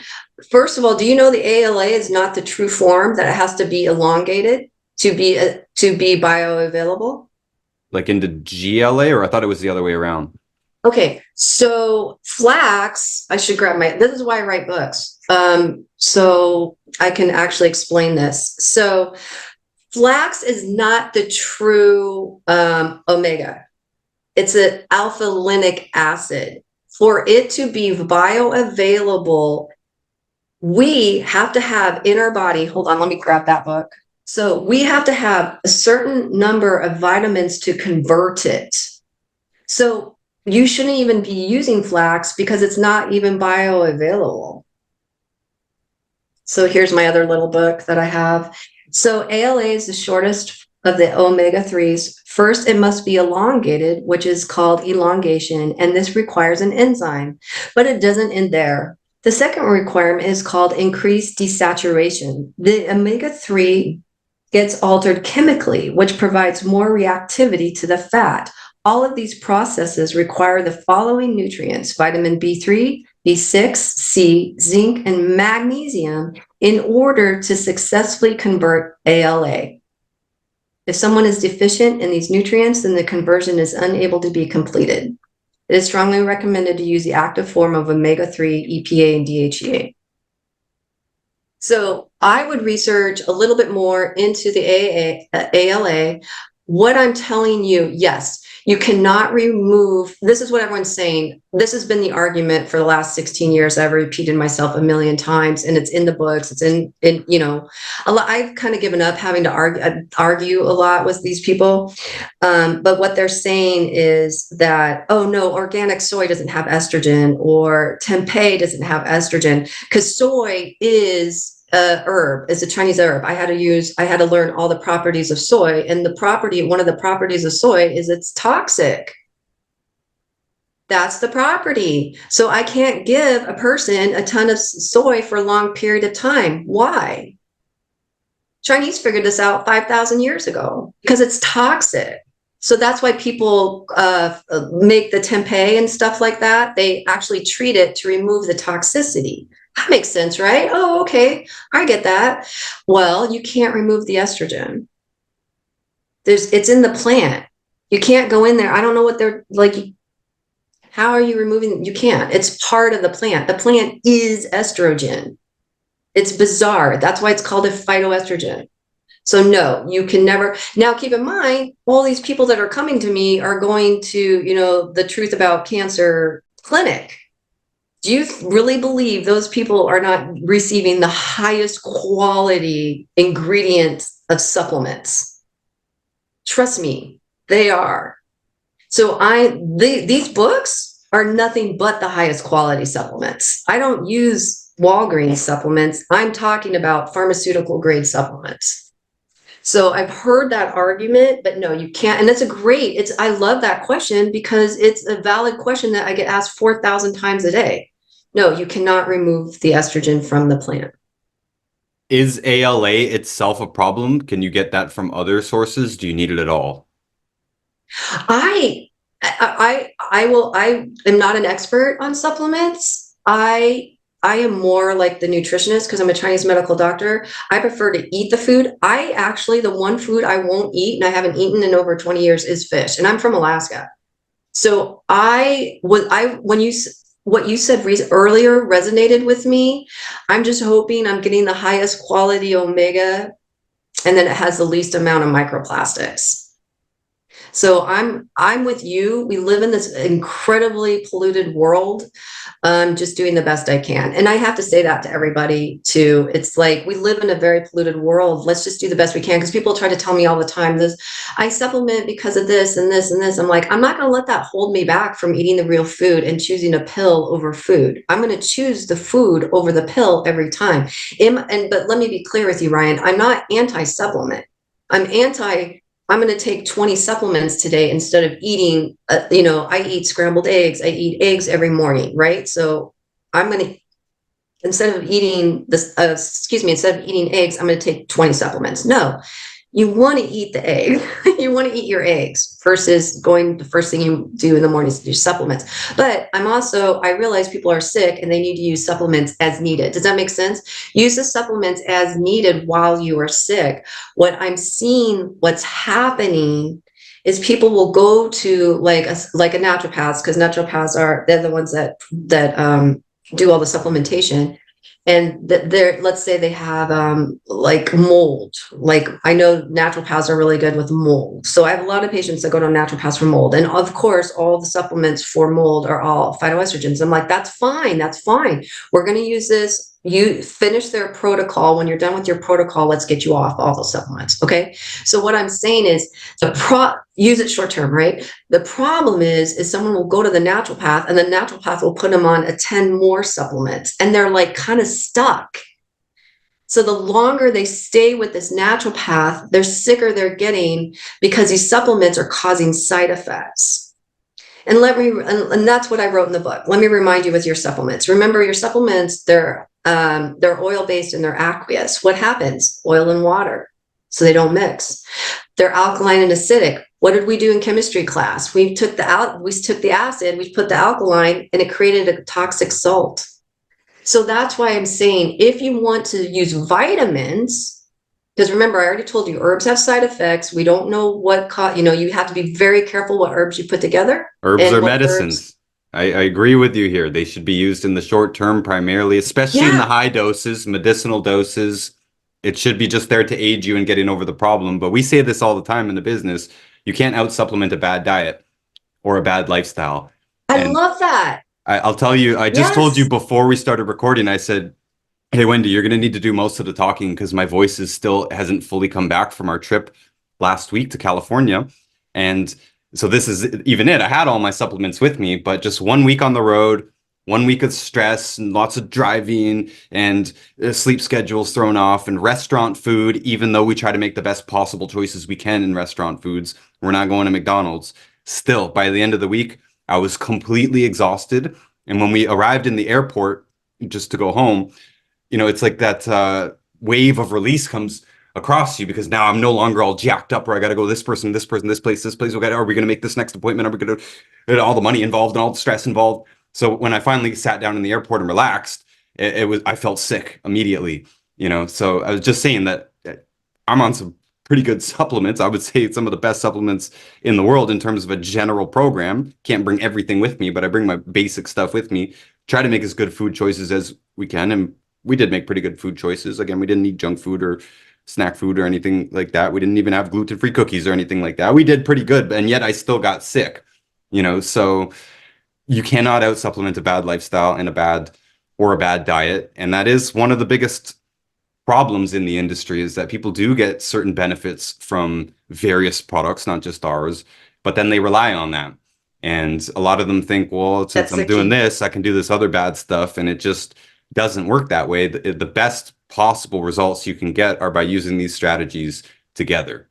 First of all, do you know the ALA is not the true form, that it has to be elongated to be bioavailable? Like into GLA, or I thought it was the other way around. Okay, so flax, I should grab this is why I write books. So I can actually explain this. So flax is not the true omega. It's an alpha linoleic acid. For it to be bioavailable, we have to have in our body, hold on, let me grab that book. So we have to have a certain number of vitamins to convert it. So you shouldn't even be using flax because it's not even bioavailable. So here's my other little book that I have. So ALA is the shortest of the omega-3s. First, it must be elongated, which is called elongation, and this requires an enzyme, but it doesn't end there. The second requirement is called increased desaturation. The omega-3 gets altered chemically, which provides more reactivity to the fat. All of these processes require the following nutrients: vitamin B3, B6, C, zinc, and magnesium in order to successfully convert ALA. If someone is deficient in these nutrients, then the conversion is unable to be completed. It is strongly recommended to use the active form of omega-3, EPA, and DHEA. So I would research a little bit more into the ALA. What I'm telling you, yes, you cannot remove, this is what everyone's saying. This has been the argument for the last 16 years. I've repeated myself a million times, and it's in the books. It's in a lot. I've kind of given up having to argue a lot with these people. But what they're saying is that, oh no, organic soy doesn't have estrogen, or tempeh doesn't have estrogen, because soy is herb. It's a Chinese herb. I had to learn all the properties of soy, and one of the properties of soy is it's toxic. That's the property. So I can't give a person a ton of soy for a long period of time. Why? Chinese figured this out 5,000 years ago because it's toxic. So that's why people make the tempeh and stuff like that. They actually treat it to remove the toxicity. That makes sense, right? Oh, okay. I get that. Well, you can't remove the estrogen. It's in the plant. You can't go in there. I don't know what they're like. How are you removing? You can't. It's part of the plant. The plant is estrogen. It's bizarre. That's why it's called a phytoestrogen. So no, you can never. Now keep in mind, all these people that are coming to me are going to, the Truth About Cancer clinic. Do you really believe those people are not receiving the highest quality ingredients of supplements? Trust me, they are. So these books are nothing but the highest quality supplements. I don't use Walgreens supplements. I'm talking about pharmaceutical grade supplements. So I've heard that argument, but no, you can't. And I love that question because it's a valid question that I get asked 4,000 times a day. No, you cannot remove the estrogen from the plant. Is ALA itself a problem? Can you get that from other sources? Do you need it at all? I am not an expert on supplements. I am more like the nutritionist because I'm a Chinese medical doctor. I prefer to eat the food. The one food I won't eat and I haven't eaten in over 20 years is fish, and I'm from Alaska. So what you said earlier resonated with me. I'm just hoping I'm getting the highest quality omega, and then it has the least amount of microplastics. So I'm with you. We live in this incredibly polluted world. I'm just doing the best I can. And I have to say that to everybody too. It's like we live in a very polluted world. Let's just do the best we can. Because people try to tell me all the time this, I supplement because of this and this and this. I'm like, I'm not going to let that hold me back from eating the real food and choosing a pill over food. I'm going to choose the food over the pill every time. But let me be clear with you, Ryan. I'm not anti-supplement. I'm going to take 20 supplements today instead of eating, I eat scrambled eggs. I eat eggs every morning, right? So I'm going to, instead of eating instead of eating eggs, I'm going to take 20 supplements. No, you want to eat the egg. You want to eat your eggs versus going the first thing you do in the morning is to do supplements. But I realize people are sick and they need to use supplements as needed. Does that make sense? Use the supplements as needed while you are sick. What I'm seeing, what's happening is people will go to like a naturopath, because they're the ones that do all the supplementation, and they're, let's say they have like mold. Like I know naturopaths are really good with mold, so I have a lot of patients that go to naturopaths for mold, and of course all the supplements for mold are all phytoestrogens. I'm like, that's fine, we're going to use this. You finish their protocol. When you're done with your protocol, let's get you off all the supplements. Okay, so what I'm saying is use it short term, right? The problem is someone will go to the naturopath and the naturopath will put them on 10 more supplements, and they're like kind of stuck. So the longer they stay with this naturopath, the sicker they're getting, because these supplements are causing side effects. And that's what I wrote in the book. Let me remind you with your supplements. Remember, your supplements, they're oil based and they're aqueous. What happens? Oil and water, so they don't mix. They're alkaline and acidic. What did we do in chemistry class? We took the acid, we put the alkaline, and it created a toxic salt. So that's why I'm saying, if you want to use vitamins, because remember, I already told you, herbs have side effects. We don't know what you have to be very careful what herbs you put together. Herbs are medicines. I agree with you here. They should be used in the short term primarily, especially in the high doses, medicinal doses. It should be just there to aid you in getting over the problem. But we say this all the time in the business. You can't out-supplement a bad diet or a bad lifestyle. I love that. I'll tell you, I just told you before we started recording, I said, hey, Wendy, you're going to need to do most of the talking because my voice hasn't fully come back from our trip last week to California. And so this is even it. I had all my supplements with me, but just 1 week on the road, 1 week of stress and lots of driving and sleep schedules thrown off and restaurant food, even though we try to make the best possible choices we can in restaurant foods. We're not going to McDonald's. Still, by the end of the week, I was completely exhausted. And when we arrived in the airport just to go home, it's like that wave of release comes across you, because now I'm no longer all jacked up where I got to go this person, this place. Okay, are we going to make this next appointment? Are we going to all the money involved and all the stress involved? So when I finally sat down in the airport and relaxed, I felt sick immediately. So I was just saying that I'm on some pretty good supplements. I would say some of the best supplements in the world in terms of a general program. Can't bring everything with me, but I bring my basic stuff with me. Try to make as good food choices as we can, and we did make pretty good food choices. Again, we didn't eat junk food or snack food or anything like that. We didn't even have gluten-free cookies or anything like that. We did pretty good, and yet I still got sick. So you cannot out-supplement a bad lifestyle and a bad diet. And that is one of the biggest problems in the industry, is that people do get certain benefits from various products, not just ours, but then they rely on that. And a lot of them think, well, since I'm doing this, I can do this other bad stuff. And it just doesn't work that way. The best possible results you can get are by using these strategies together.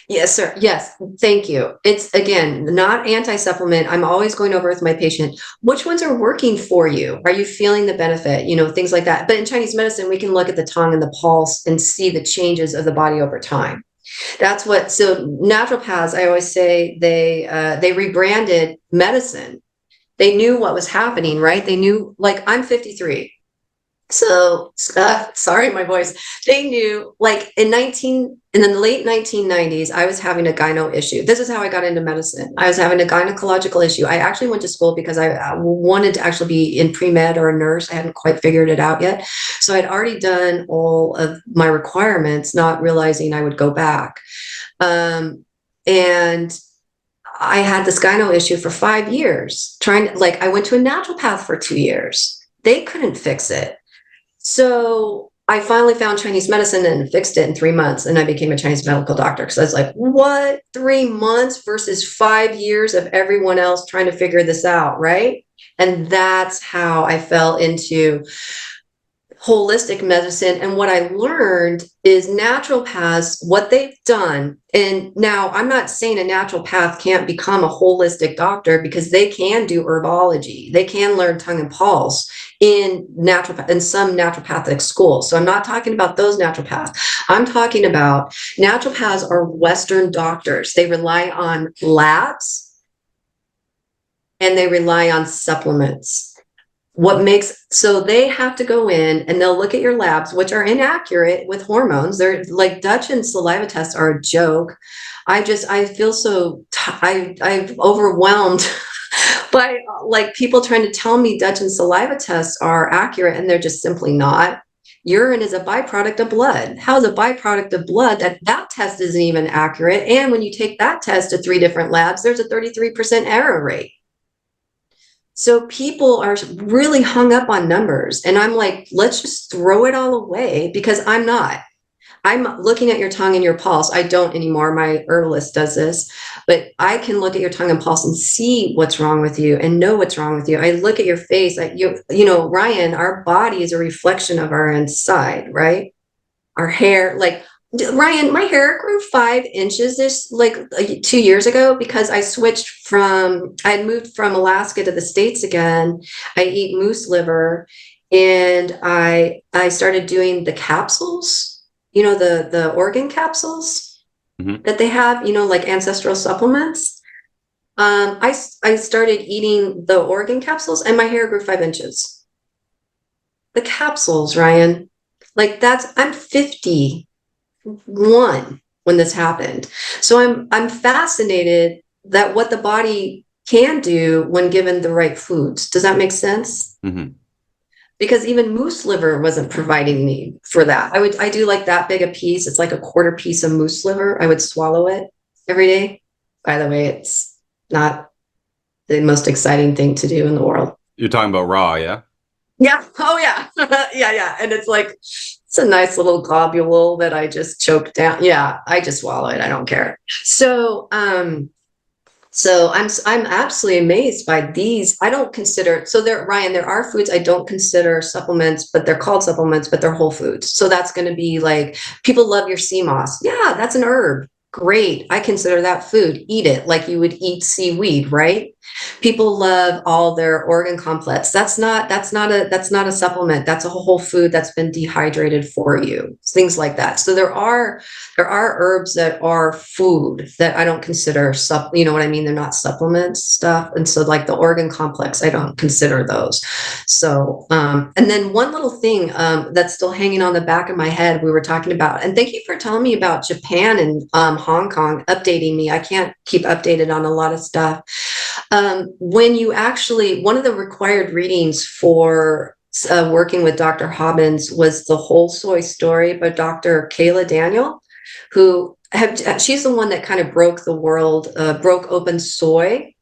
Yes, sir. Yes. Thank you. It's, again, not anti-supplement. I'm always going over with my patient, which ones are working for you? Are you feeling the benefit? Things like that. But in Chinese medicine, we can look at the tongue and the pulse and see the changes of the body over time. So naturopaths, I always say they rebranded medicine. They knew what was happening, right? They knew, like, I'm 53. So, sorry, my voice. They knew, like, in the late 1990s, I was having a gyno issue. This is how I got into medicine. I was having a gynecological issue. I actually went to school because I wanted to actually be in pre-med or a nurse. I hadn't quite figured it out yet. So I'd already done all of my requirements, not realizing I would go back. And I had this gyno issue for 5 years, I went to a naturopath for 2 years. They couldn't fix it. So I finally found Chinese medicine and fixed it in 3 months. And I became a Chinese medical doctor because I was like, what? 3 months versus 5 years of everyone else trying to figure this out, right? And that's how I fell into holistic medicine. And what I learned is naturopaths, what they've done. And now I'm not saying a naturopath can't become a holistic doctor, because they can do herbology. They can learn tongue and pulse in some naturopathic schools. So I'm not talking about those naturopaths. I'm talking about naturopaths are Western doctors. They rely on labs and they rely on supplements. So they have to go in and they'll look at your labs, which are inaccurate with hormones. They're like Dutch and saliva tests are a joke. I feel so, I'm overwhelmed by like people trying to tell me Dutch and saliva tests are accurate, and they're just simply not. Urine is a byproduct of blood. How's a byproduct of blood? That test isn't even accurate. And when you take that test to 3 different labs, there's a 33% error rate. So people are really hung up on numbers. And I'm like, let's just throw it all away, because I'm not. I'm looking at your tongue and your pulse. I don't anymore. My herbalist does this, but I can look at your tongue and pulse and see what's wrong with you and know what's wrong with you. I look at your face. Ryan, our body is a reflection of our inside, right? Our hair, like Ryan, my hair grew 5 inches 2 years ago because I had moved from Alaska to the States again. I eat moose liver, and I started doing the capsules, the organ capsules that they have, like ancestral supplements. I started eating the organ capsules and my hair grew 5 inches. The capsules, Ryan, I'm 51 when this happened. So I'm fascinated that what the body can do when given the right foods. Does that make sense? Mm-hmm. Because even moose liver wasn't providing me for that. I do like that big a piece. It's like a quarter piece of moose liver. I would swallow it every day. By the way, it's not the most exciting thing to do in the world. You're talking about raw, yeah? Yeah. Oh, yeah. Yeah. And it's a nice little globule that I just choked down. Yeah, I just swallow it. I don't care. So I'm absolutely amazed by these. I don't consider, Ryan, there are foods I don't consider supplements, but they're called supplements, but they're whole foods. So that's going to be like, people love your sea moss. Yeah, that's an herb. Great. I consider that food. Eat it like you would eat seaweed, right? People love all their organ complex. That's not a supplement. That's a whole food that's been dehydrated for you. Things like that. So there are herbs that are food that I don't consider you know what I mean? They're not supplements stuff. And so like the organ complex, I don't consider those. So and then one little thing that's still hanging on the back of my head, we were talking about, and thank you for telling me about Japan and Hong Kong, updating me. I can't keep updated on a lot of stuff. When you one of the required readings for working with Dr. Hobbins was The Whole Soy Story by Dr. Kayla Daniel, she's the one that kind of broke open soy.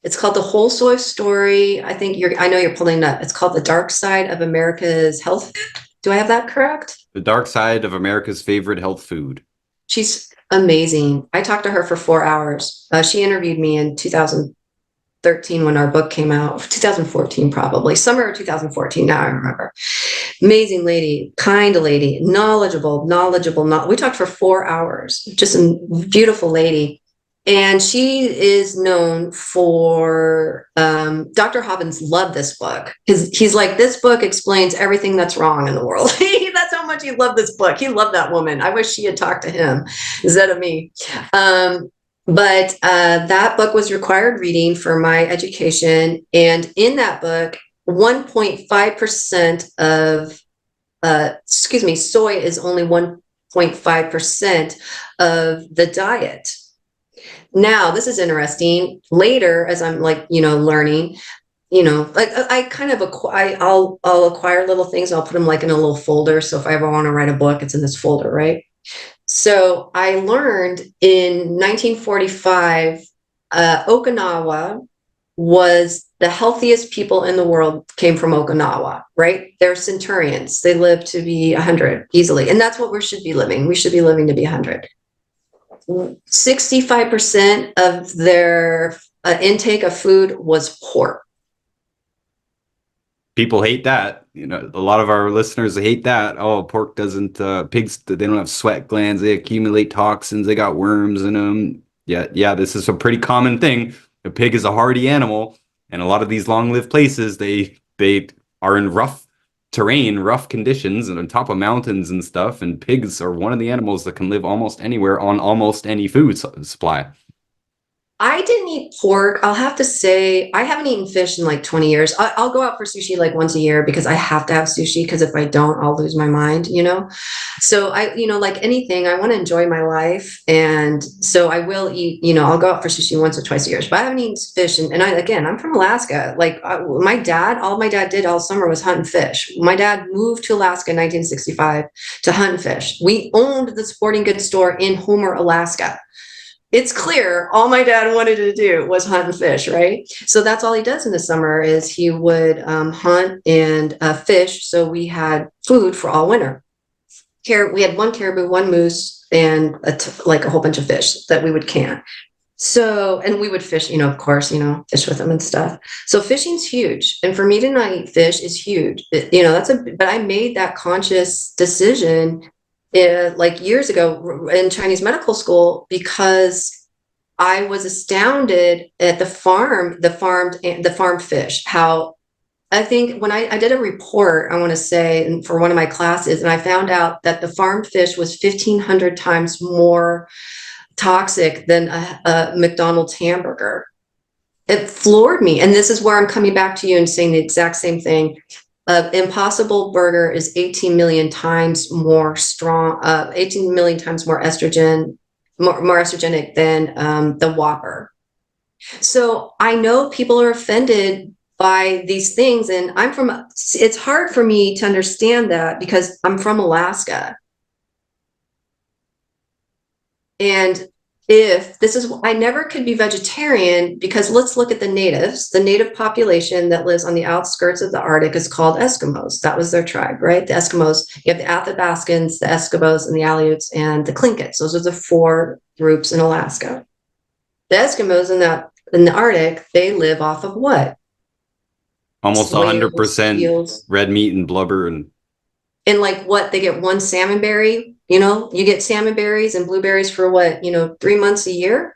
It's called The Whole Soy Story. I know you're pulling it up. It's called The Dark Side of America's Health Food. Do I have that correct? The Dark Side of America's Favorite Health Food. She's amazing. I talked to her for 4 hours. She interviewed me in 2013 when our book came out, 2014 probably, summer of 2014, now I remember. Amazing lady, kind lady, knowledgeable. We talked for 4 hours, just a beautiful lady. And she is known for, Dr. Hobbins loved this book because he's like, this book explains everything that's wrong in the world. That's how much he loved this book. He loved that woman. I wish she had talked to him instead of me. But that book was required reading for my education. And in that book, 1.5% of, soy is only 1.5% of the diet. Now, this is interesting. Later, as I'm learning, I kind of I'll acquire little things. I'll put them like in a little folder. So if I ever want to write a book, it's in this folder, right? So I learned in 1945, Okinawa was the healthiest people in the world came from Okinawa, right? They're centurions. They live to be 100 easily. And that's what we should be living. We should be living to be 100. 65% of their intake of food was pork. People hate that. You know, a lot of our listeners hate that. Oh, pork doesn't, pigs, they don't have sweat glands. They accumulate toxins. They got worms in them. Yeah, this is a pretty common thing. A pig is a hardy animal, and a lot of these long-lived places, they are in rough terrain, rough conditions, and on top of mountains and stuff. And pigs are one of the animals that can live almost anywhere on almost any food supply. I didn't eat pork. I'll have to say, I haven't eaten fish in like 20 years. I'll go out for sushi like once a year because I have to have sushi because if I don't, I'll lose my mind, you know? So like anything, I want to enjoy my life. And so I will eat, I'll go out for sushi once or twice a year, but I haven't eaten fish. And I'm from Alaska. Like all my dad did all summer was hunt and fish. My dad moved to Alaska in 1965 to hunt and fish. We owned the sporting goods store in Homer, Alaska. It's clear all my dad wanted to do was hunt and fish, right? So that's all he does in the summer is he would hunt and fish. So we had food for all winter. We had one caribou, one moose, and like a whole bunch of fish that we would can. So, and we would fish, of course, fish with them and stuff. So fishing's huge. And for me to not eat fish is huge. But I made that conscious decision like years ago in Chinese medical school because I was astounded at the farmed fish. How I think when I did a report, I want to say, for one of my classes, and I found out that the farmed fish was 1,500 times more toxic than a McDonald's hamburger. It floored me. And this is where I'm coming back to you and saying the exact same thing. Impossible Burger is 18 million times more 18 million times more estrogen, more estrogenic than the Whopper. So I know people are offended by these things, and it's hard for me to understand that because I'm from Alaska. And I never could be vegetarian because let's look at the natives. The native population that lives on the outskirts of the Arctic is called Eskimos. That was their tribe, right? The Eskimos, you have the Athabascans, the Eskimos, and the Aleuts, and the Tlinkits. Those are the 4 groups in Alaska. The Eskimos in the Arctic, they live off of what? Almost 100% red meat and blubber and like what they get one salmon berry, you get salmon berries and blueberries for what, 3 months a year.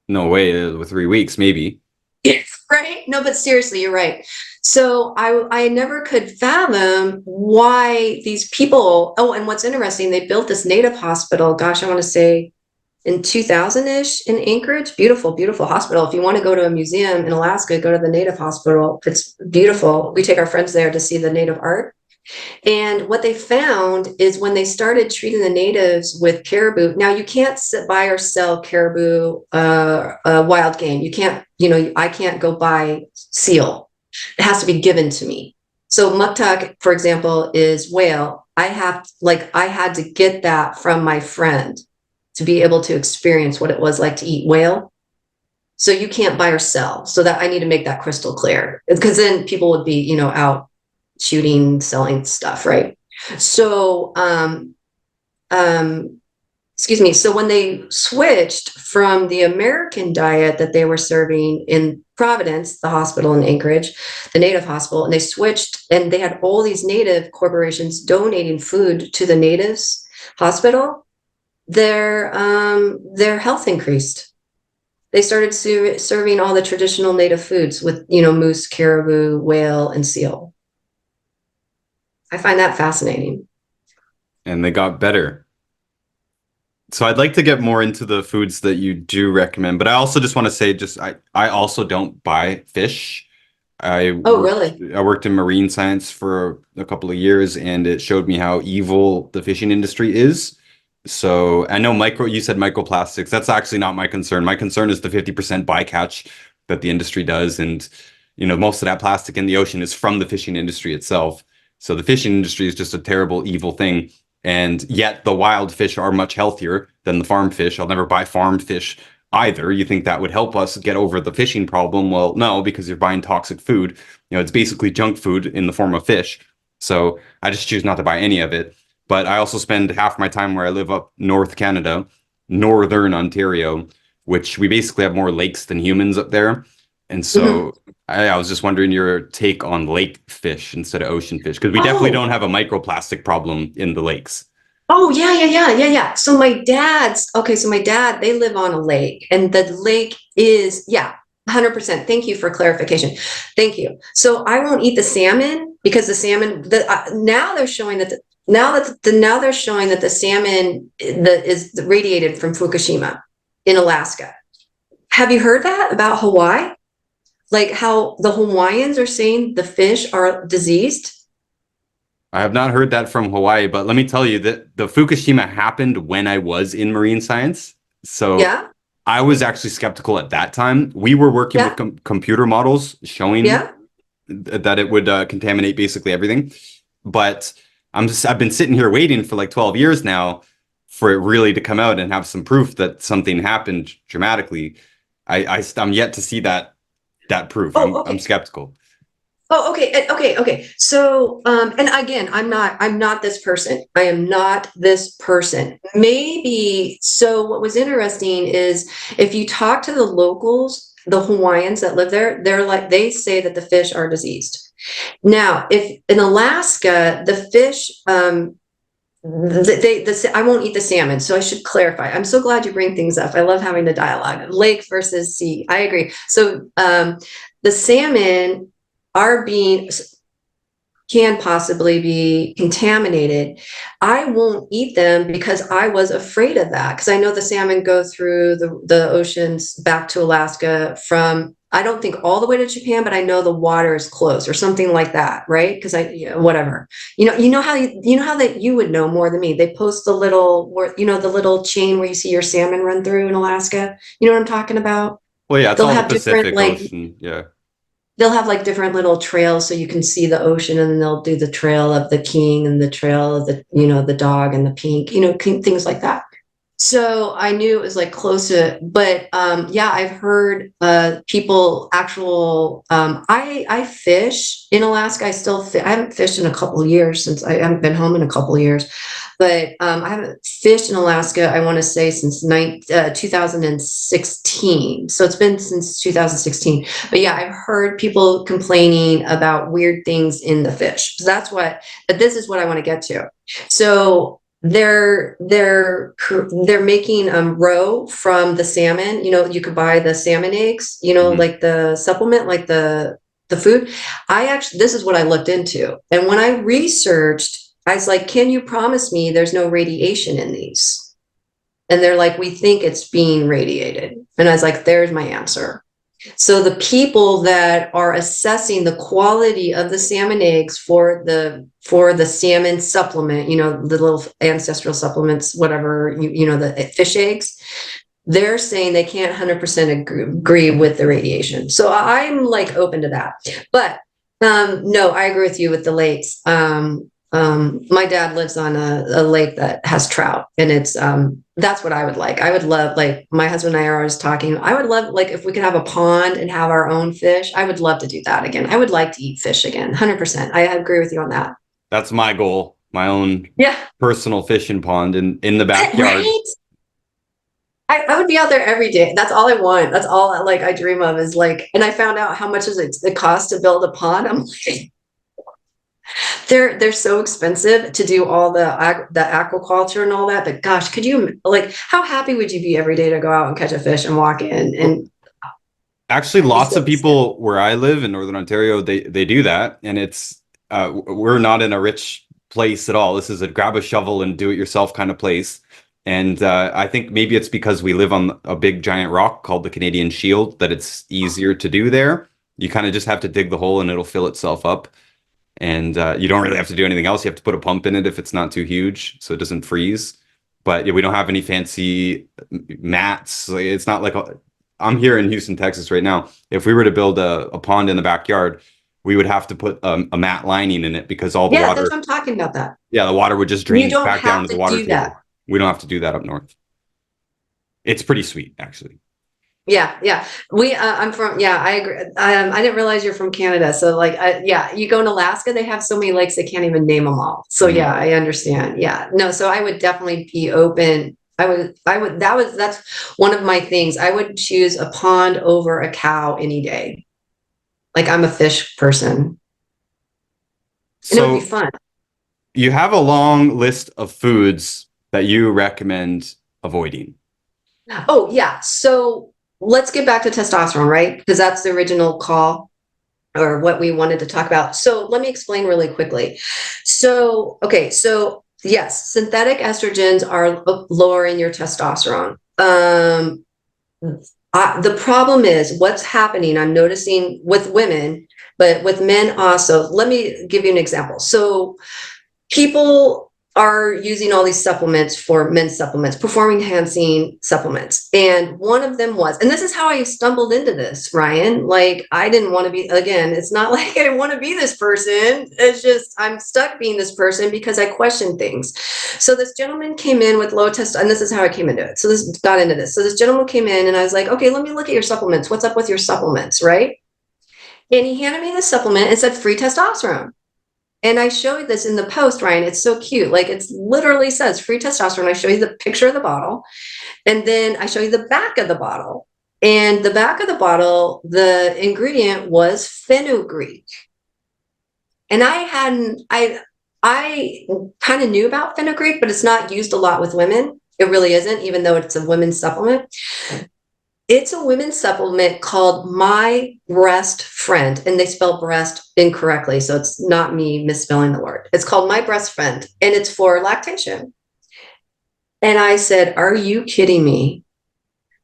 No way, with 3 weeks, maybe. Right? No, but seriously, you're right. So I never could fathom why these people, and what's interesting, they built this native hospital, gosh, I want to say in 2000-ish in Anchorage. Beautiful, beautiful hospital. If you want to go to a museum in Alaska, go to the native hospital. It's beautiful. We take our friends there to see the native art. And what they found is when they started treating the natives with caribou, now you can't buy or sell caribou wild game. You can't, I can't go buy seal. It has to be given to me. So muktak, for example, is whale. I had to get that from my friend to be able to experience what it was like to eat whale. So you can't buy or sell. So that I need to make that crystal clear because then people would be, out shooting, selling stuff, right? So, excuse me. So when they switched from the American diet that they were serving in Providence, the hospital in Anchorage, the native hospital, and they switched, and they had all these native corporations donating food to the natives hospital, their health increased. They started serving all the traditional native foods with, moose, caribou, whale, and seal. I find that fascinating. And they got better. So I'd like to get more into the foods that you do recommend, but I also just want to say, I also don't buy fish. Really? I worked in marine science for a couple of years, and it showed me how evil the fishing industry is. So I know you said microplastics. That's actually not my concern. My concern is the 50% bycatch that the industry does. And, most of that plastic in the ocean is from the fishing industry itself. So the fishing industry is just a terrible, evil thing. And yet the wild fish are much healthier than the farm fish. I'll never buy farmed fish either. You think that would help us get over the fishing problem. Well, no, because you're buying toxic food. It's basically junk food in the form of fish. So I just choose not to buy any of it. But I also spend half my time where I live up North Canada, Northern Ontario, which we basically have more lakes than humans up there. And Mhm. so I was just wondering your take on lake fish instead of ocean fish, because we definitely Oh, don't have a microplastic problem in the lakes. oh yeah, yeah, yeah, yeah, yeah. So my dad, they live on a lake, and the lake is, yeah, 100%. Thank you for clarification. Thank you. So I won't eat the salmon because now they're showing that now they're showing that the salmon is radiated from Fukushima in Alaska. Have you heard that about Hawaii? Like how the Hawaiians are saying the fish are diseased? I have not heard that from Hawaii, but let me tell you that the Fukushima happened when I was in marine science. So Yeah, I was actually skeptical at that time. We were working with yeah, computer models showing yeah. that it would contaminate basically everything. But I've been sitting here waiting for like 12 years now for it really to come out and have some proof that something happened dramatically. I'm yet to see that proof. Oh, I'm okay. skeptical. Oh, okay, okay. So, and again, I'm not this person. I am not this person. Maybe, so what was interesting is if you talk to the locals, the Hawaiians that live there, they say that the fish are diseased. Now, if in Alaska, the fish, I won't eat the salmon, so I should clarify. I'm so glad you bring things up. I love having the dialogue, lake versus sea. I agree. So, the salmon are being can possibly be contaminated. I won't eat them because I was afraid of that. Because I know the salmon go through the oceans back to Alaska from, I don't think all the way to Japan, but I know the water is close or something like that, right? Because whatever. You know how that you would know more than me. They post the little, the little chain where you see your salmon run through in Alaska. You know what I'm talking about? Well, yeah, it's They'll all the have different Pacific like Ocean. Yeah. they'll have like different little trails so you can see the ocean, and then they'll do the trail of the king and the trail of the dog and the pink, things like that. So I knew it was like close to, but yeah, I've heard people actual. I fish in Alaska. I haven't fished in a couple of years since I haven't been home in a couple of years, but I haven't fished in Alaska. I want to say since 2016. So it's been since 2016. But yeah, I've heard people complaining about weird things in the fish. So but this is what I want to get to. So they're making roe from the salmon. You could buy the salmon eggs, Hmm. like the supplement, like the food. This is what I looked into. And when I researched, I was like, can you promise me there's no radiation in these? And they're like, we think it's being radiated. And I was like, there's my answer. So the people that are assessing the quality of the salmon eggs for the salmon supplement, the little ancestral supplements, whatever, the fish eggs, they're saying they can't 100% agree with the radiation. So I'm like open to that. But no, I agree with you with the lakes. My dad lives on a lake that has trout, and that's what I would like. I would love, like my husband and I are always talking. I would love, like, if we could have a pond and have our own fish. I would love to do that again. I would like to eat fish again, 100%. I agree with you on that. That's my goal, my own Yeah, personal fishing pond in the backyard. right. I would be out there every day. That's all I want. That's all I dream of is like. And I found out how much it costs to build a pond. I'm like, they're so expensive to do all the aquaculture and all that. But gosh, could you, like, how happy would you be every day to go out and catch a fish and walk in Well, and actually, be lots so of people where I live in Northern Ontario, they do that, and we're not in a rich place at all. This is a grab a shovel and do it yourself kind of place. And I think maybe it's because we live on a big giant rock called the Canadian Shield that it's easier to do there. You kind of just have to dig the hole and it'll fill itself up. And you don't really have to do anything else. You have to put a pump in it if it's not too huge, so it doesn't freeze. But yeah, we don't have any fancy mats. Like, it's not like I'm here in Houston, Texas right now. If we were to build a pond in the backyard, we would have to put a mat lining in it because all the Yeah, that's water, what I'm talking about. That yeah, the water would just you drain don't back down have to the to water do that. table. We don't have to do that up north. It's pretty sweet, actually. Yeah. I'm from, yeah, I agree. I didn't realize you're from Canada. So like, yeah, you go in Alaska, they have so many lakes, they can't even name them all. So Mhm. yeah, I understand. Yeah, no, so I would definitely be open. That's one of my things. I would choose a pond over a cow any day. Like I'm a fish person and it would be So fun. you have a long list of foods that you recommend avoiding. Oh yeah. So let's get back to testosterone, right? Because that's the original call or what we wanted to talk about. So let me explain really quickly. So, okay, so yes, synthetic estrogens are lowering your testosterone. The problem is what's happening, I'm noticing with women, but with men also. Let me give you an example. So people are using all these supplements for men's supplements, performing enhancing supplements. And one of them was, and this is how I stumbled into this, Ryan. Like, I didn't want to be, again, it's not like I want to be this person. It's just, I'm stuck being this person because I question things. So this gentleman came in with low test, and this is how I came into it. So this got into this. So this gentleman came in and I was like, okay, let me look at your supplements. What's up with your supplements, right? And he handed me the supplement and said free testosterone. And I show you this in the post, Ryan. It's so cute. Like it's literally says free testosterone. I show you the picture of the bottle, and then I show you the back of the bottle. And the back of the bottle, the ingredient was fenugreek. And I kind of knew about fenugreek, but it's not used a lot with women. It really isn't, even though it's a women's supplement. It's a women's supplement called My Breast Friend, and they spell breast incorrectly. So it's not me misspelling the word. It's called My Breast Friend, and it's for lactation. And I said, are you kidding me?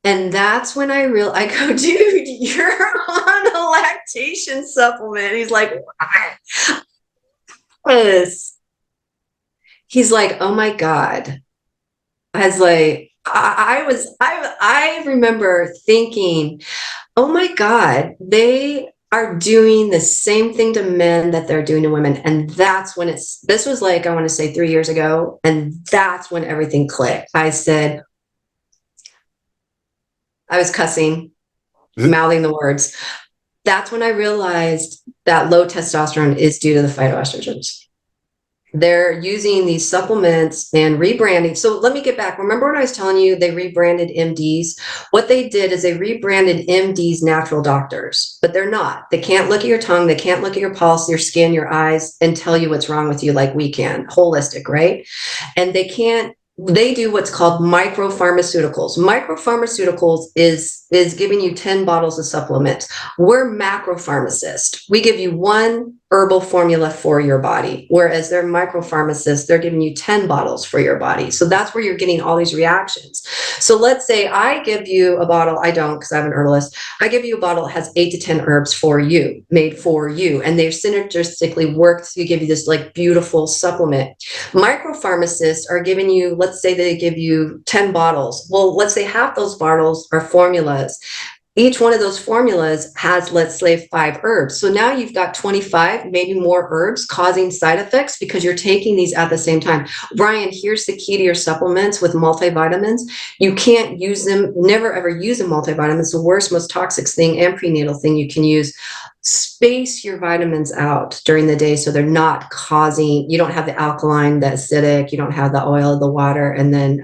And that's when I go, dude, you're on a lactation supplement. He's like, what? He's like, oh my God. I was like, I remember thinking, oh my God, they are doing the same thing to men that they're doing to women. And that's when this was like, I want to say 3 years ago. And that's when everything clicked. I said, I was cussing, mouthing the words. That's when I realized that low testosterone is due to the phytoestrogens. They're using these supplements and rebranding. So let me get back. Remember when I was telling you they rebranded MDs? What they did is they rebranded MDs natural doctors, but they're not. They can't look at your tongue. They can't look at your pulse, your skin, your eyes, and tell you what's wrong with you like we can. Holistic, right? And they do what's called micropharmaceuticals. Micropharmaceuticals is giving you 10 bottles of supplements. We're macropharmacists. We give you one herbal formula for your body, whereas they're micropharmacists, they're giving you 10 bottles for your body. So that's where you're getting all these reactions. So let's say I give you a bottle, I don't because I have an herbalist. I give you a bottle that has 8 to 10 herbs for you, made for you, and they've synergistically worked to give you this like beautiful supplement. Micropharmacists are giving you, let's say they give you 10 bottles. Well, let's say half those bottles are formulas. Each one of those formulas has, let's say, 5 herbs. So now you've got 25, maybe more herbs causing side effects because you're taking these at the same time. Brian, here's the key to your supplements with multivitamins. You can't use them, never ever use a multivitamin. It's the worst, most toxic thing and prenatal thing you can use. Space your vitamins out during the day so they're not causing, you don't have the alkaline, the acidic, you don't have the oil, the water, and then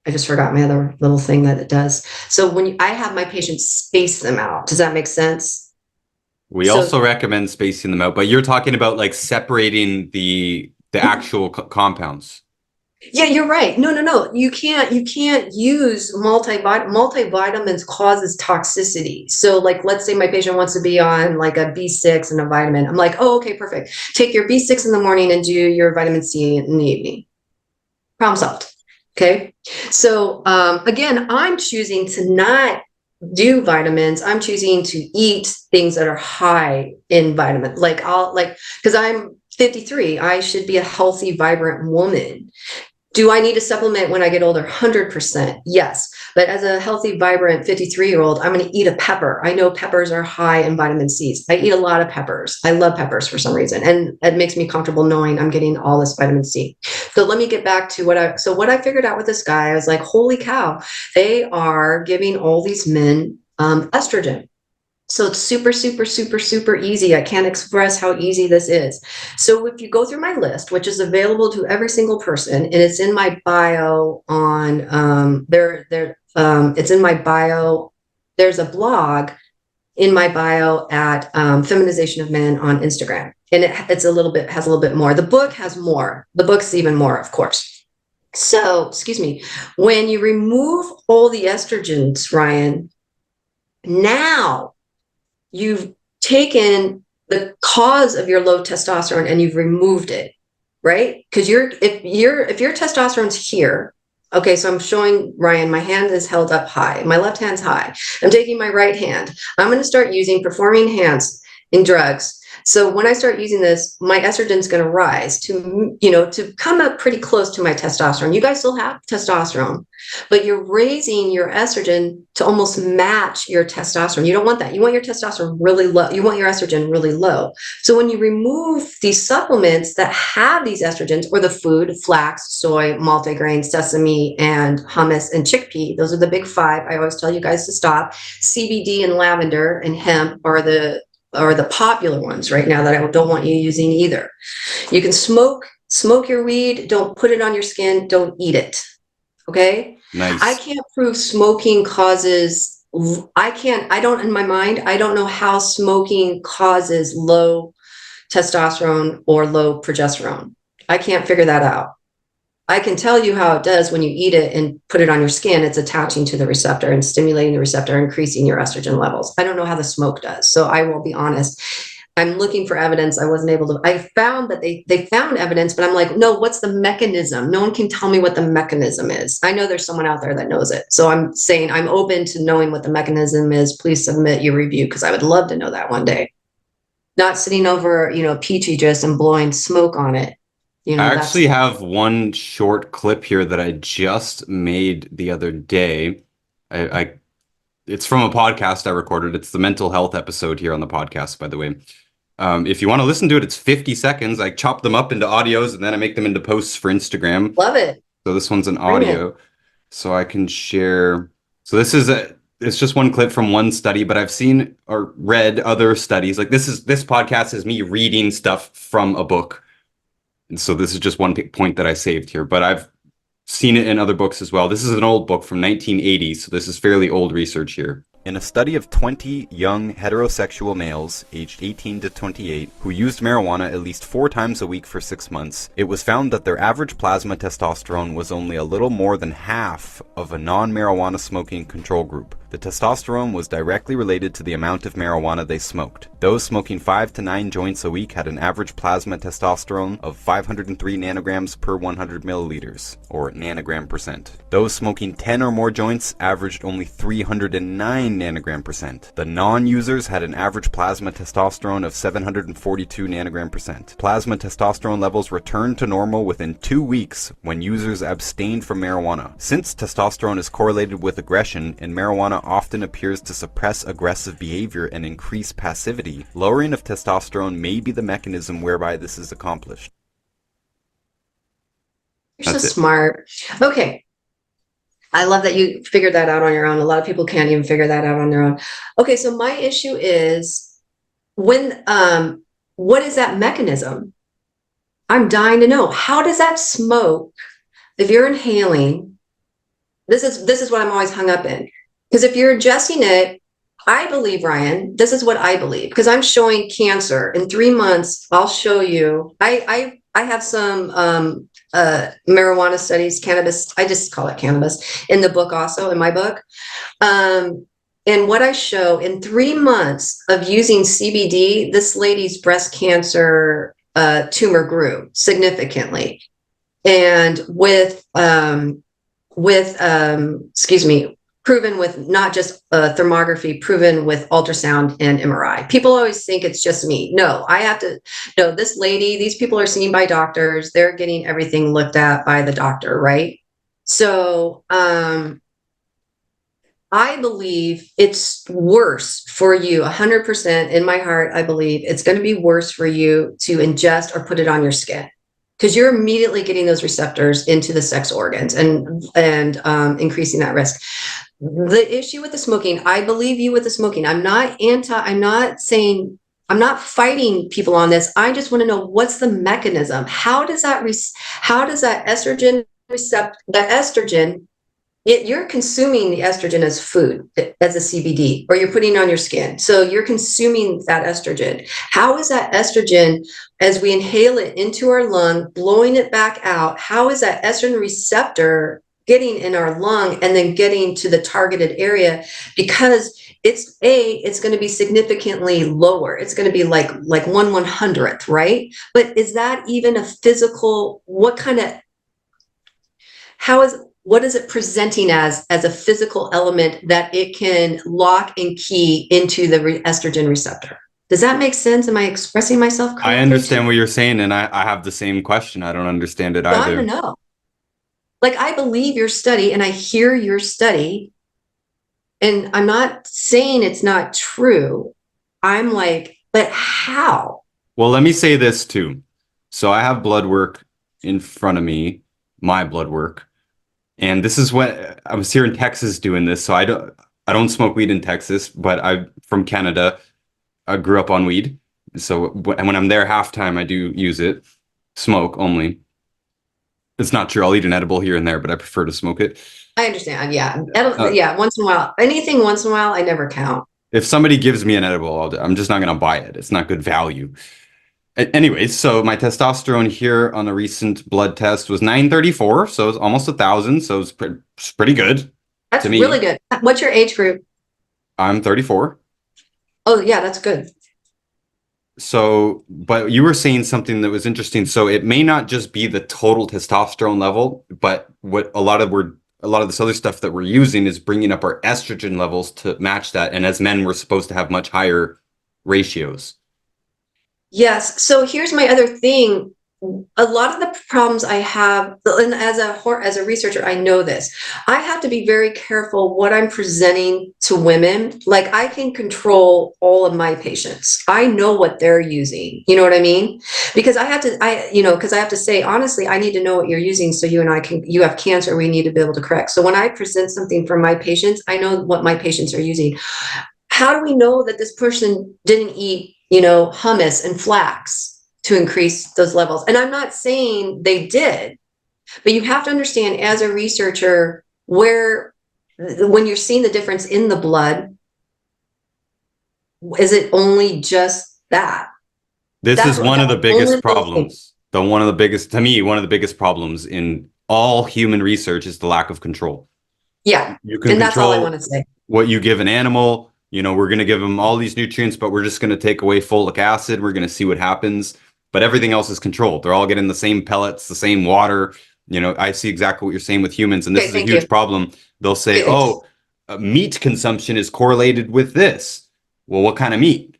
I just forgot my other little thing that it does. So I have my patients space them out. Does that make sense? We So also recommend spacing them out, but you're talking about like separating the actual compounds. yeah, you're right. No. You can't use multivitamins causes toxicity. So like let's say my patient wants to be on like a B6 and a vitamin. I'm like, oh, okay, perfect. Take your B6 in the morning and do your vitamin C in the evening. Problem solved. Okay. So again, I'm choosing to not do vitamins. I'm choosing to eat things that are high in vitamins. Because I'm 53, I should be a healthy, vibrant woman. Do I need a supplement when I get older? 100%. Yes. But as a healthy, vibrant 53-year-old, I'm going to eat a pepper. I know peppers are high in vitamin C. I eat a lot of peppers. I love peppers for some reason. And it makes me comfortable knowing I'm getting all this vitamin C. So let me get back to what I figured out with this guy. I was like, holy cow, they are giving all these men estrogen. So it's super, super, super, super easy. I can't express how easy this is. So if you go through my list, which is available to every single person, and it's in my bio on it's in my bio. There's a blog in my bio at Feminization of Men on Instagram, and has a little bit more. The book has more. The book's even more, of course. So, excuse me. When you remove all the estrogens, Ryan, now you've taken the cause of your low testosterone and you've removed it, right? Because if your testosterone's here, okay, so I'm showing Ryan, my hand is held up high, my left hand's high. I'm taking my right hand. I'm going to start using performing enhancing drugs. So when I start using this, my estrogen's going to rise to come up pretty close to my testosterone. You guys still have testosterone, but you're raising your estrogen to almost match your testosterone. You don't want that. You want your testosterone really low. You want your estrogen really low. So when you remove these supplements that have these estrogens, or the food, flax, soy, multigrain, sesame, and hummus and chickpea, those are the big five. I always tell you guys to stop. CBD and lavender and hemp are the popular ones right now that I don't want you using either. You can smoke your weed. Don't put it on your skin. Don't eat it. Okay. Nice. I can't prove smoking causes. In my mind, I don't know how smoking causes low testosterone or low progesterone. I can't figure that out. I can tell you how it does when you eat it and put it on your skin. It's attaching to the receptor and stimulating the receptor, increasing your estrogen levels. I don't know how the smoke does. So I will be honest. I'm looking for evidence. I wasn't able to. I found that they found evidence, but I'm like, no, what's the mechanism? No one can tell me what the mechanism is. I know there's someone out there that knows it. So I'm saying I'm open to knowing what the mechanism is. Please submit your review because I would love to know that one day. Not sitting over, Petri dish and blowing smoke on it. I actually have one short clip here that I just made the other day. It's from a podcast I recorded. It's the mental health episode here on the podcast, by the way. If you want to listen to it, it's 50 seconds. I chop them up into audios and then I make them into posts for Instagram. Love it. So this one's an audio. So I can share. So it's just one clip from one study, but I've seen or read other studies. Like this podcast is me reading stuff from a book. And so this is just one point that I saved here, but I've seen it in other books as well. This is an old book from 1980, so this is fairly old research here. In a study of 20 young heterosexual males aged 18 to 28 who used marijuana at least 4 times a week for 6 months, it was found that their average plasma testosterone was only a little more than half of a non-marijuana smoking control group. The testosterone was directly related to the amount of marijuana they smoked. Those smoking 5 to 9 joints a week had an average plasma testosterone of 503 nanograms per 100 milliliters, or nanogram percent. Those smoking 10 or more joints averaged only 309 nanogram percent. The non-users had an average plasma testosterone of 742 nanogram percent. Plasma testosterone levels returned to normal within 2 weeks when users abstained from marijuana. Since testosterone is correlated with aggression and marijuana often appears to suppress aggressive behavior and increase passivity, lowering of testosterone may be the mechanism whereby this is accomplished. You're so smart. Okay. I love that you figured that out on your own. A lot of people can't even figure that out on their own. Okay, so my issue is what is that mechanism? I'm dying to know. How does that smoke, if you're inhaling, this is what I'm always hung up in. Because if you're ingesting it, I believe, Ryan, this is what I believe, because I'm showing cancer in 3 months. I'll show you. I have some marijuana studies, cannabis. I just call it cannabis in the book, also in my book. And what I show in 3 months of using CBD, this lady's breast cancer tumor grew significantly, and proven with not just thermography, proven with ultrasound and MRI. People always think it's just me. No, this lady, these people are seen by doctors. They're getting everything looked at by the doctor, right? So I believe it's worse for you, 100% in my heart. I believe it's going to be worse for you to ingest or put it on your skin, because you're immediately getting those receptors into the sex organs and increasing that risk. The issue with the smoking, I believe you with the smoking. I'm not saying, I'm not fighting people on this. I just want to know, what's the mechanism? How does that estrogen receptor, the estrogen, you're consuming the estrogen as food, as a CBD, or you're putting it on your skin. So you're consuming that estrogen. How is that estrogen, as we inhale it into our lung, blowing it back out? How is that estrogen receptor getting in our lung and then getting to the targeted area? Because it's going to be significantly lower. It's going to be like 1/100th, right? But is that even a physical? What is it presenting as a physical element that it can lock and key into the estrogen receptor? Does that make sense? Am I expressing myself correctly? I understand what you're saying, and I have the same question. I don't understand it I either. don't know. Like, I believe your study and I hear your study, and I'm not saying it's not true. I'm like, but how? Well, let me say this too. So I have blood work in front of me, my blood work. And this is what I was here in Texas doing this. So I don't smoke weed in Texas, but I'm from Canada. I grew up on weed. So when I'm there halftime, I do use it. Smoke only. It's not true. I'll eat an edible here and there, but I prefer to smoke it. I understand. Yeah. Uh, Yeah. Once in a while, anything once in a while, I never count. if somebody gives me an edible, I'm just not going to buy it. It's not good value. Anyways, so my testosterone here on a recent blood test was 934, so it's almost 1,000, so it's pretty good That's to me. really good. What's your age group? I'm 34. Oh, yeah, that's good. So, but you were saying something that was interesting. So it may not just be the total testosterone level, but what a lot of this other stuff that we're using is bringing up our estrogen levels to match that. And as men, we're supposed to have much higher ratios. Yes. So here's my other thing. A lot of the problems I have, and as a researcher, I know this. I have to be very careful what I'm presenting to women. Like, I can control all of my patients. I know what they're using. You know what I mean? Because because I have to say, honestly, I need to know what you're using, so you have cancer, we need to be able to correct. So when I present something for my patients, I know what my patients are using. How do we know that this person didn't eat, hummus and flax to increase those levels? And I'm not saying they did, but you have to understand, as a researcher, when you're seeing the difference in the blood, is it only just that? This is one of the biggest Thing. problems. To me, one of the biggest problems in all human research is the lack of control. Yeah. You can And that's all I want control to say. what you give an animal. We're going to give them all these nutrients, but we're just going to take away folic acid. We're going to see what happens. But everything else is controlled. They're all getting the same pellets, the same water. I see exactly what you're saying with humans. And this is a huge problem. They'll say, meat consumption is correlated with this. Well, what kind of meat?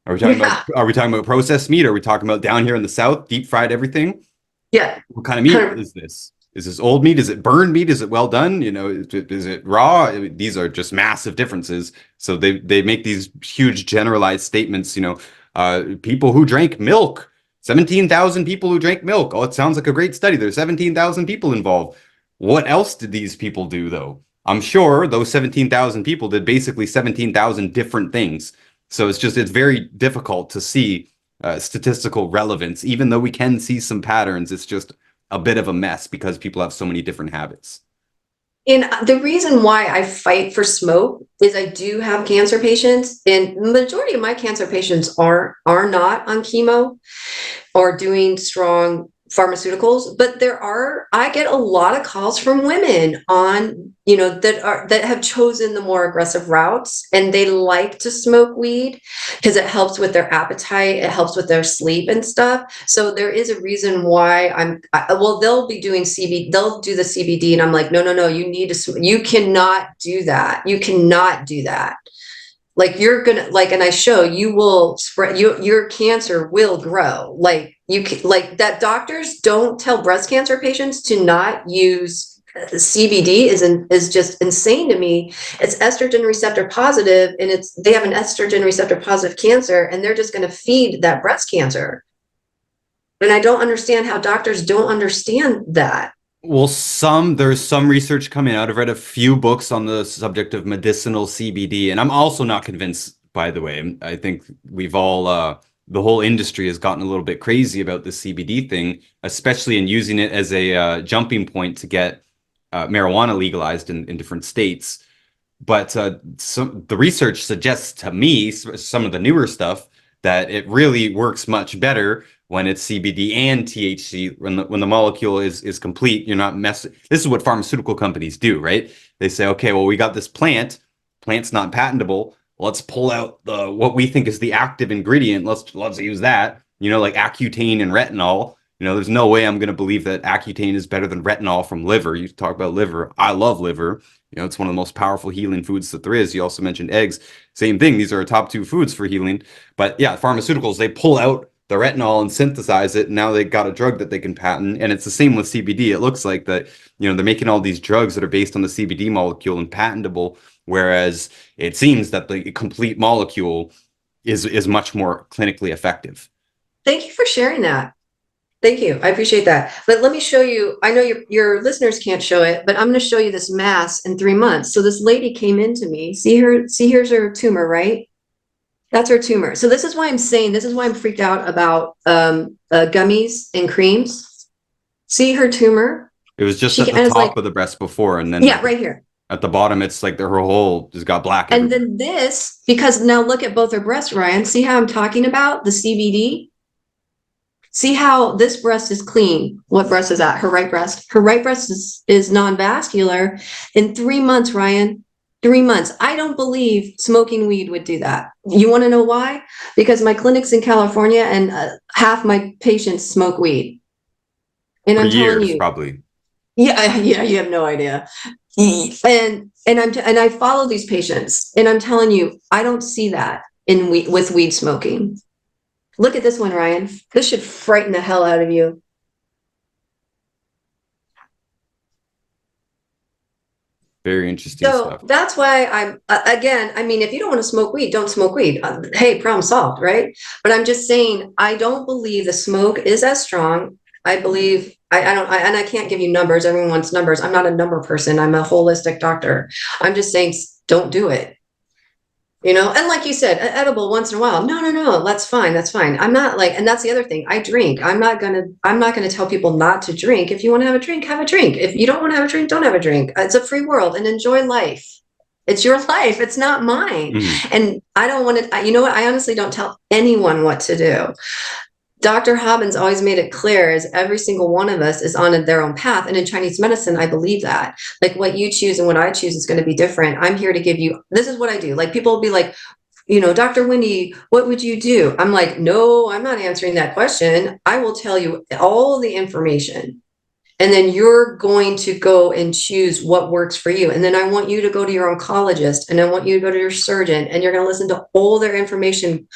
Are we talking about processed meat? Are we talking about down here in the South, deep fried everything? Yeah. What kind of meat is this? Is this old meat? Is it burned meat? Is it well done? Is it raw? These are just massive differences. So they make these huge generalized statements. People who drank milk, 17,000 people who drank milk. Oh, it sounds like a great study. There's 17,000 people involved. What else did these people do, though? I'm sure those 17,000 people did basically 17,000 different things. So it's very difficult to see statistical relevance, even though we can see some patterns. It's just a bit of a mess because people have so many different habits. And the reason why I fight for smoke is I do have cancer patients, and the majority of my cancer patients are not on chemo or doing strong pharmaceuticals, but I get a lot of calls from women that have chosen the more aggressive routes, and they like to smoke weed because it helps with their appetite, it helps with their sleep and stuff. So there is a reason why they'll be doing they'll do the CBD, and I'm like, no, you cannot do that. You cannot do that. Like, you're gonna, like, and I show you will spread, your cancer will grow. Like, you can, like, that doctors don't tell breast cancer patients to not use CBD is just insane to me. It's estrogen receptor positive, and they have an estrogen receptor positive cancer, and they're just going to feed that breast cancer. And I don't understand how doctors don't understand that. Well, there's some research coming out. I've read a few books on the subject of medicinal CBD, and I'm also not convinced, by the way. I think we've all, the whole industry has gotten a little bit crazy about the CBD thing, especially in using it as a jumping point to get marijuana legalized in different states. But the research suggests to me, some of the newer stuff, that it really works much better when it's CBD and THC. When the molecule is complete, you're not messing. This is what pharmaceutical companies do, right? They say, okay, well, we got this plant's not patentable. Let's pull out what we think is the active ingredient. Let's use that. Like Accutane and retinol. There's no way I'm going to believe that Accutane is better than retinol from liver. You talk about liver. I love liver. It's one of the most powerful healing foods that there is. You also mentioned eggs. Same thing. These are our top 2 foods for healing. But yeah, pharmaceuticals, they pull out the retinol and synthesize it. And now they've got a drug that they can patent. And it's the same with CBD. It looks like that, they're making all these drugs that are based on the CBD molecule and patentable, whereas it seems that the complete molecule is much more clinically effective. Thank you for sharing that. Thank you. I appreciate that. But let me show you. I know your listeners can't show it, but I'm going to show you this mass in 3 months. So this lady came into me. See here's her tumor, right? That's her tumor. So this is why I'm freaked out about gummies and creams. See her tumor? It was just at the top of the breast before, and then right here. At the bottom, it's like her whole just got black. And then this, because now look at both her breasts, Ryan. See how I'm talking about the CBD? See how this breast is clean. What breast is that? Her right breast. Her right breast is non-vascular. In 3 months, Ryan, 3 months. I don't believe smoking weed would do that. You want to know why? Because my clinic's in California, and half my patients smoke weed. And I'm telling you, probably. Yeah, you have no idea. And I follow these patients, and I'm telling you, I don't see that with weed smoking. Look at this one, Ryan. This should frighten the hell out of you. Very interesting stuff. So that's why I'm, again, I mean, if you don't want to smoke weed, don't smoke weed. Hey, problem solved, right? But I'm just saying, I don't believe the smoke is as strong. I believe, and I can't give you numbers. Everyone wants numbers. I'm not a number person. I'm a holistic doctor. I'm just saying, don't do it. And like you said, edible once in a while. No, that's fine. I'm not like, and that's the other thing. I drink. I'm not gonna tell people not to drink. If you want to have a drink, have a drink. If you don't want to have a drink, don't have a drink. It's a free world, and enjoy life. It's your life. It's not mine. Mm-hmm. And I don't want to, you know what? I honestly don't tell anyone what to do. Dr. Hobbins always made it clear as every single one of us is on their own path. And in Chinese medicine, I believe that. Like what you choose and what I choose is going to be different. I'm here to give you, this is what I do. Like people will be like, Dr. Wendy, what would you do? I'm like, no, I'm not answering that question. I will tell you all the information. And then you're going to go and choose what works for you. And then I want you to go to your oncologist, and I want you to go to your surgeon, and you're going to listen to all their information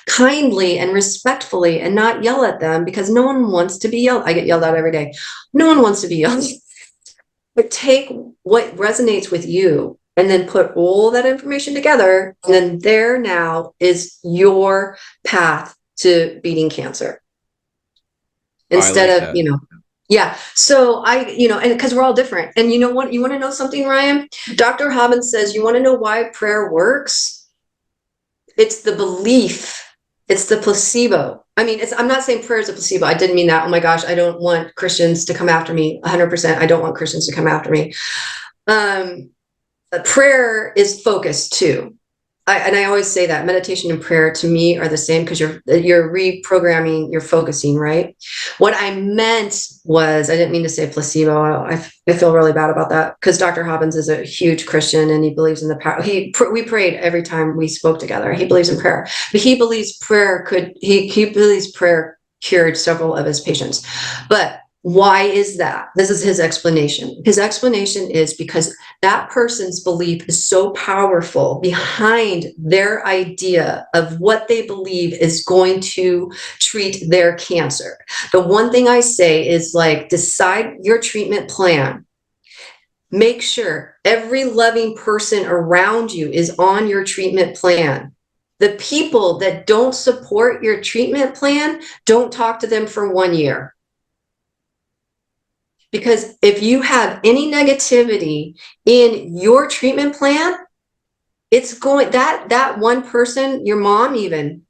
kindly and respectfully, and not yell at them, because no one wants to be yelled. I get yelled at every day. No one wants to be yelled. But take what resonates with you and then put all that information together. And then there now is your path to beating cancer. Instead of, yeah. So and because we're all different. And you know what? You want to know something, Ryan? Dr. Hobbins says, you want to know why prayer works? It's the belief. It's the placebo. I mean, I'm not saying prayer is a placebo. I didn't mean that. Oh my gosh, I don't want Christians to come after me. 100%. I don't want Christians to come after me. Prayer is focused too. I always say that meditation and prayer to me are the same, because you're reprogramming, you're focusing, right? What I meant was, I didn't mean to say placebo. I feel really bad about that, because Dr. Hobbins is a huge Christian, and he believes in the power. We prayed every time we spoke together. He believes in prayer, but he believes prayer cured several of his patients. But why is that? This is his explanation. His explanation is because that person's belief is so powerful behind their idea of what they believe is going to treat their cancer. The one thing I say is, like, decide your treatment plan Make sure every loving person around you is on your treatment plan. The people that don't support your treatment plan, don't talk to them for 1 year. Because if you have any negativity in your treatment plan, it's going, that one person, your mom even,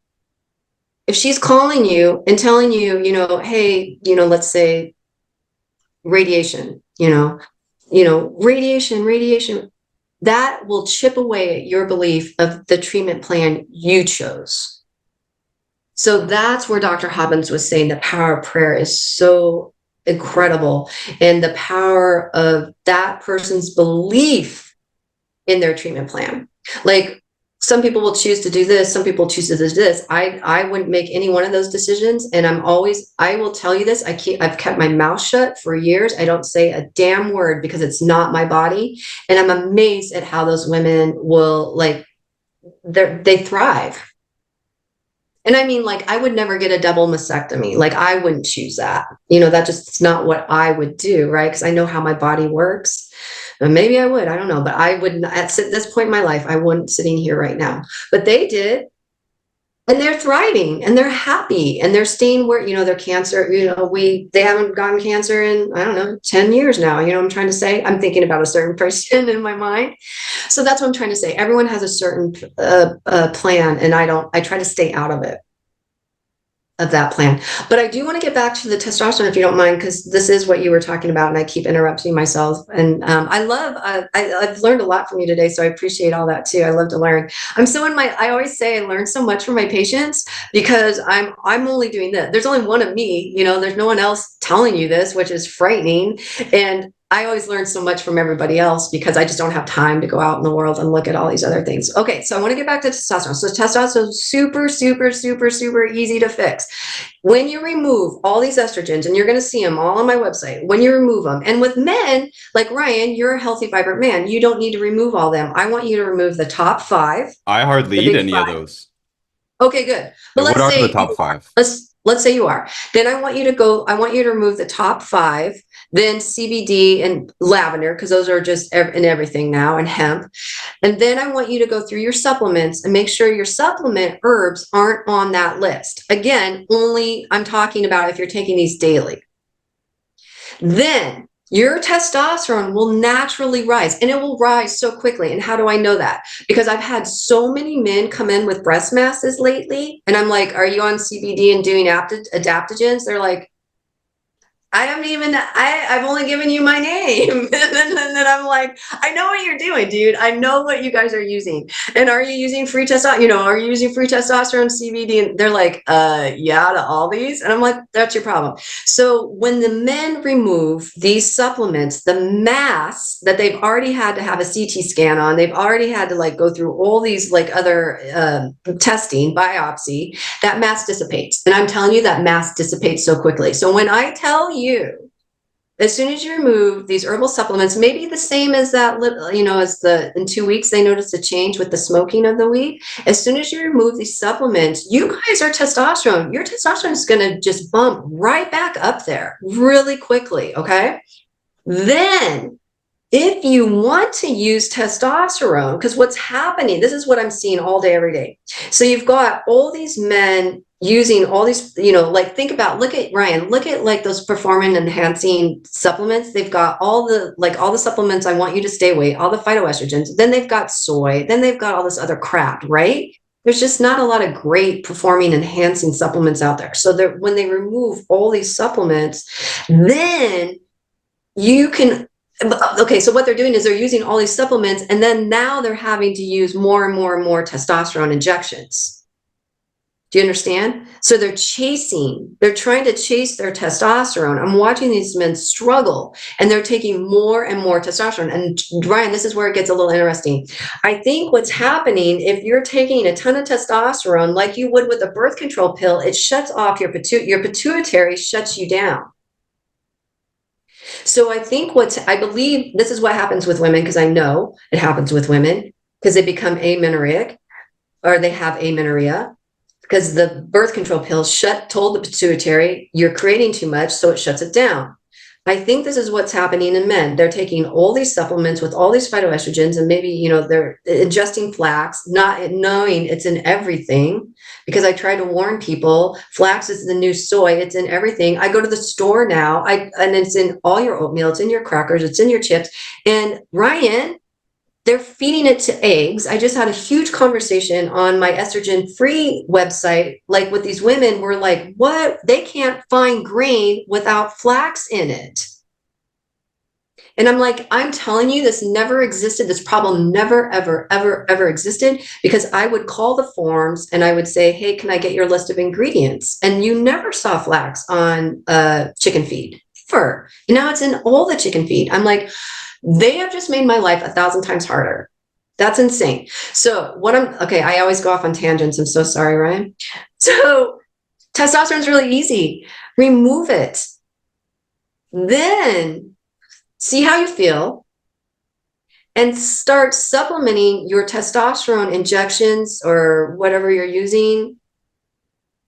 if she's calling you and telling you, hey, let's say radiation, radiation, that will chip away at your belief of the treatment plan you chose. So that's where Dr. Hobbins was saying the power of prayer is so incredible, and the power of that person's belief in their treatment plan. Like, some people will choose to do this, some people choose to do this. I wouldn't make any one of those decisions. And I will tell you this, I've kept my mouth shut for years. I don't say a damn word because it's not my body. And I'm amazed at how those women will, like, they thrive. And I mean, like, I would never get a double mastectomy. Like, I wouldn't choose that. That just is not what I would do, right? Because I know how my body works. And maybe I would, I don't know, but I wouldn't, at this point in my life, I wouldn't sitting here right now. But they did, and they're thriving, and they're happy, and they're staying where, their cancer, they haven't gotten cancer in, I don't know, 10 years now. I'm trying to say, I'm thinking about a certain person in my mind. So that's what I'm trying to say. Everyone has a certain plan, and I try to stay out of it, of that plan. But I do want to get back to the testosterone, if you don't mind, because this is what you were talking about, and I keep interrupting myself. And I've learned a lot from you today, so I appreciate all that too. I love to learn. I always say I learn so much from my patients because I'm only doing this. There's only one of me, there's no one else telling you this, which is frightening. And I always learn so much from everybody else because I just don't have time to go out in the world and look at all these other things. Okay, so I want to get back to testosterone. So testosterone is super, super, super, super easy to fix. When you remove all these estrogens, and you're going to see them all on my website, when you remove them, and with men, like Ryan, you're a healthy, vibrant man. You don't need to remove all them. I want you to remove the top 5. I hardly eat any of those. Okay, good. But what are the top 5? Let's say you are. Then I want you to remove the top 5, then CBD and lavender, because those are just in everything now, and hemp. And then I want you to go through your supplements and make sure your supplement herbs aren't on that list. Again, only I'm talking about if you're taking these daily. Then your testosterone will naturally rise, and it will rise so quickly. And how do I know that? Because I've had so many men come in with breast masses lately, and I'm like, are you on CBD and doing adaptogens? They're like, I've only given you my name. And then I'm like, I know what you're doing, dude. I know what you guys are using. And are you using free testosterone? Are you using free testosterone, CBD? And they're like, yeah, to all these. And I'm like, that's your problem. So when the men remove these supplements, the mass that they've already had to have a CT scan on, they've already had to like go through all these like other testing, biopsy, that mass dissipates. And I'm telling you, that mass dissipates so quickly. So when I tell you, as soon as you remove these herbal supplements, maybe the same as that, in 2 weeks, they noticed a change with the smoking of the weed. As soon as you remove these supplements, you guys are testosterone. Your testosterone is going to just bump right back up there really quickly. Okay. Then if you want to use testosterone, because what's happening, this is what I'm seeing all day, every day. So you've got all these men using all these, look at Ryan, look at like those performance enhancing supplements. They've got all the supplements I want you to stay away, all the phytoestrogens. Then they've got soy, then they've got all this other crap, right? There's just not a lot of great performing enhancing supplements out there. So when they remove all these supplements, then you can, okay, so what they're doing is they're using all these supplements, and then now they're having to use more and more and more testosterone injections. Do you understand? So they're trying to chase their testosterone. I'm watching these men struggle, and they're taking more and more testosterone. And Ryan, this is where it gets a little interesting. I think what's happening, if you're taking a ton of testosterone, like you would with a birth control pill, it shuts off your pituitary shuts you down. So I believe this is what happens with women, because I know it happens with women, because they become amenorrheic, or they have amenorrhea, because the birth control pills told the pituitary, you're creating too much, so it shuts it down. I think this is what's happening in men. They're taking all these supplements with all these phytoestrogens, and maybe, they're ingesting flax, not knowing it's in everything. Because I try to warn people, flax is the new soy. It's in everything. I go to the store now, and it's in all your oatmeal, it's in your crackers, it's in your chips. And Ryan, they're feeding it to eggs. I just had a huge conversation on my estrogen free website, like with these women were like, what? They can't find grain without flax in it. And I'm like, I'm telling you, this never existed. This problem never, ever, ever, ever existed, because I would call the forums and I would say, hey, can I get your list of ingredients? And you never saw flax on chicken feed. Ever. Now it's in all the chicken feed. I'm like, they have just made my life 1,000 times harder. That's insane. So I always go off on tangents. I'm so sorry, Ryan. So testosterone is really easy. Remove it. Then see how you feel and start supplementing your testosterone injections or whatever you're using.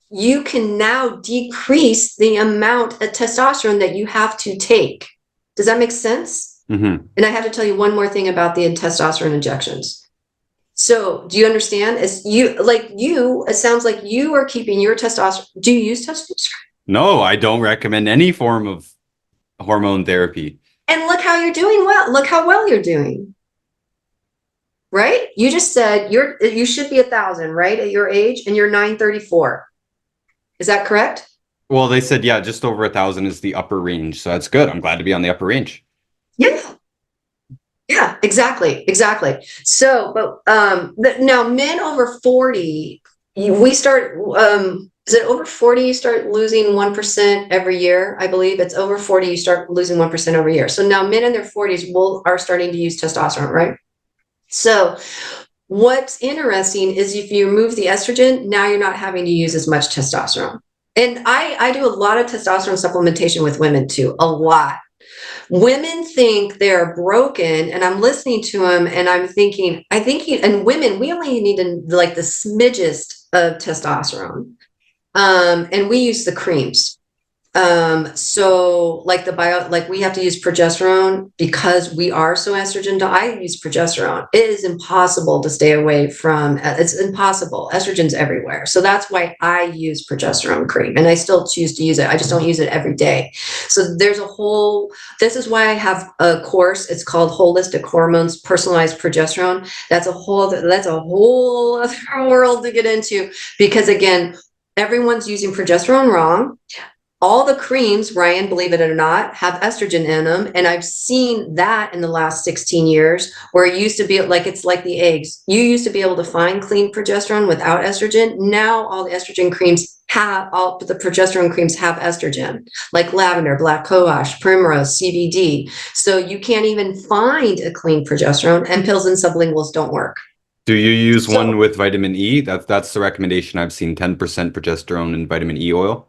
You can now decrease the amount of testosterone that you have to take. Does that make sense? Mm-hmm. And I have to tell you one more thing about the testosterone injections. So do you understand? It sounds like you are keeping your testosterone. Do you use testosterone? No, I don't recommend any form of hormone therapy. And look how you're doing well. Look how well you're doing. Right? You just said you should be 1,000, right? At your age, and you're 934. Is that correct? Well, they said, yeah, just over 1,000 is the upper range. So that's good. I'm glad to be on the upper range. Yeah. Yeah, exactly. So, but now men over 40, we start, is it over 40, you start losing 1% every year? I believe it's over 40, you start losing 1% every year. So now men in their 40s are starting to use testosterone, right? So what's interesting is if you remove the estrogen, now you're not having to use as much testosterone. And I do a lot of testosterone supplementation with women too, a lot. Women think they're broken, and I'm listening to them and I'm thinking, and women, we only need like the smidgest of testosterone. And we use the creams. So like we have to use progesterone because we are so estrogen. I use progesterone. It is impossible to stay away from. It's impossible. Estrogen's everywhere. So that's why I use progesterone cream, and I still choose to use it. I just don't use it every day. So this is why I have a course. It's called Holistic Hormones, Personalized Progesterone. That's a whole other world to get into, because again, everyone's using progesterone wrong. All the creams, Ryan, believe it or not, have estrogen in them. And I've seen that in the last 16 years, where it used to be like, it's like the eggs. You used to be able to find clean progesterone without estrogen. Now all the estrogen creams all the progesterone creams have estrogen, like lavender, black cohosh, primrose, CBD. So you can't even find a clean progesterone, and pills and sublinguals don't work. Do you use one with vitamin E? That's the recommendation I've seen, 10% progesterone and vitamin E oil.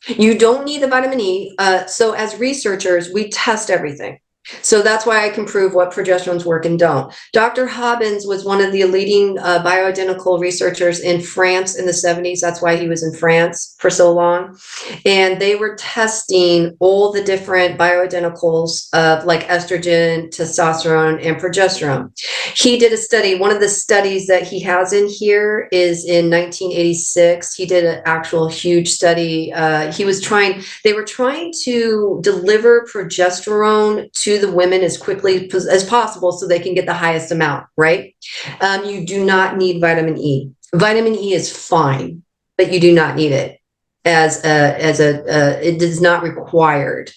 You don't need the vitamin E. So as researchers, we test everything. So that's why I can prove what progesterones work and don't. Dr. Hobbins was one of the leading bioidentical researchers in France in the 70s. That's why he was in France for so long. And they were testing all the different bioidenticals of like estrogen, testosterone, and progesterone. He did a study. One of the studies that he has in here is in 1986. He did an actual huge study. They were trying to deliver progesterone to the women as quickly as possible so they can get the highest amount, right? You do not need vitamin E. Vitamin E is fine, but you do not need it it is not required.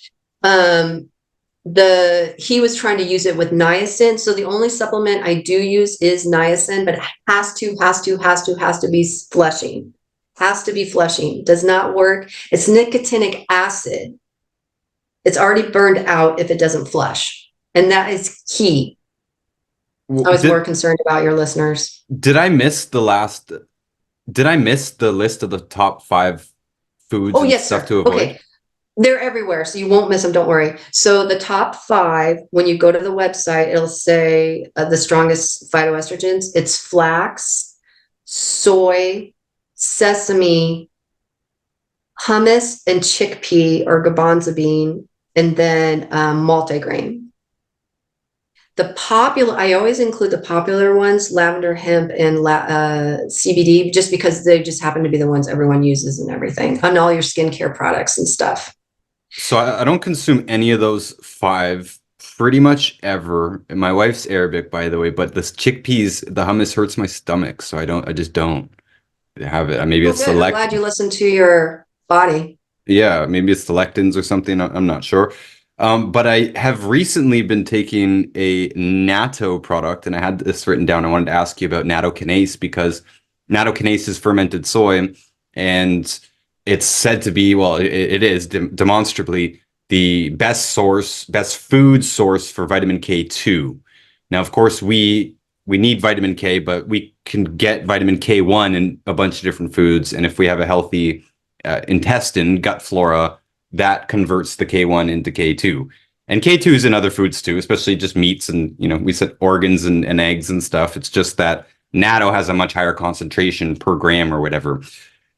He was trying to use it with niacin. So the only supplement I do use is niacin, but it has to be flushing. Has to be flushing. Does not work. It's nicotinic acid. It's already burned out if it doesn't flush. And that is key. I was more concerned about your listeners. Did I miss the list of the top 5 foods and stuff to avoid? Okay. They're everywhere, so you won't miss them. Don't worry. So the top 5, when you go to the website, it'll say the strongest phytoestrogens. It's flax, soy, sesame, hummus and chickpea or garbanzo bean, and then multigrain. I always include the popular ones, lavender, hemp, and CBD, just because they just happen to be the ones everyone uses and everything on all your skincare products and stuff. So I don't consume any of those five pretty much ever. And my wife's Arabic, by the way, but this chickpeas, the hummus hurts my stomach, so I just don't have it. Maybe Well, it's good. I'm glad select. you listened to your body. Yeah, maybe it's the lectins or something. I'm not sure. But I have recently been taking a natto product, and I had this written down. I wanted to ask you about nattokinase because nattokinase is fermented soy, and it's said to be, well, it is demonstrably the best food source for vitamin K2. Now, of course, we need vitamin K, but we can get vitamin K1 in a bunch of different foods, and if we have a healthy intestine, gut flora, that converts the K1 into K2. And K2 is in other foods too, especially just meats and, we said organs and eggs and stuff. It's just that natto has a much higher concentration per gram or whatever.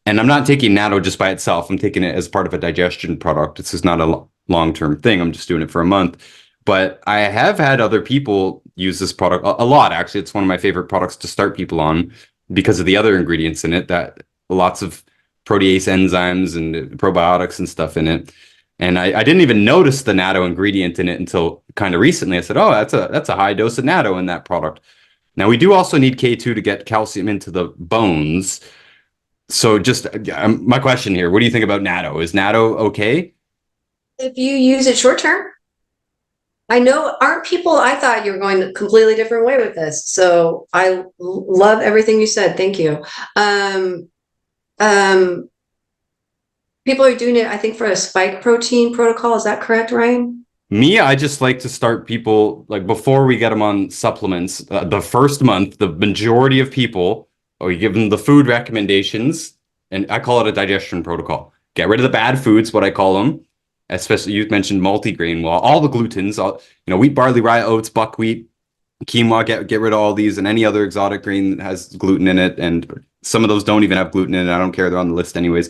And I'm not taking natto just by itself. I'm taking it as part of a digestion product. This is not a long-term thing. I'm just doing it for a month. But I have had other people use this product a lot, actually. It's one of my favorite products to start people on because of the other ingredients in it, that lots of protease enzymes and probiotics and stuff in it. And I didn't even notice the natto ingredient in it until kind of recently. I said, oh, that's a high dose of natto in that product. Now, we do also need K2 to get calcium into the bones. So just my question here, what do you think about natto? Is natto okay? If you use it short term, I know, aren't people, I thought you were going a completely different way with this. So I love everything you said. Thank you. Um, People are doing it, I think, for a spike protein protocol. Is that correct, Ryan? Me, I just like to start people like before we get them on supplements. The first month, the majority of people, or you give them the food recommendations, and I call it a digestion protocol. Get rid of the bad foods, what I call them. Especially you mentioned multigrain. Well, all the glutens, wheat, barley, rye, oats, buckwheat, quinoa. Get rid of all these and any other exotic grain that has gluten in it. And some of those don't even have gluten in it. I don't care; they're on the list anyways.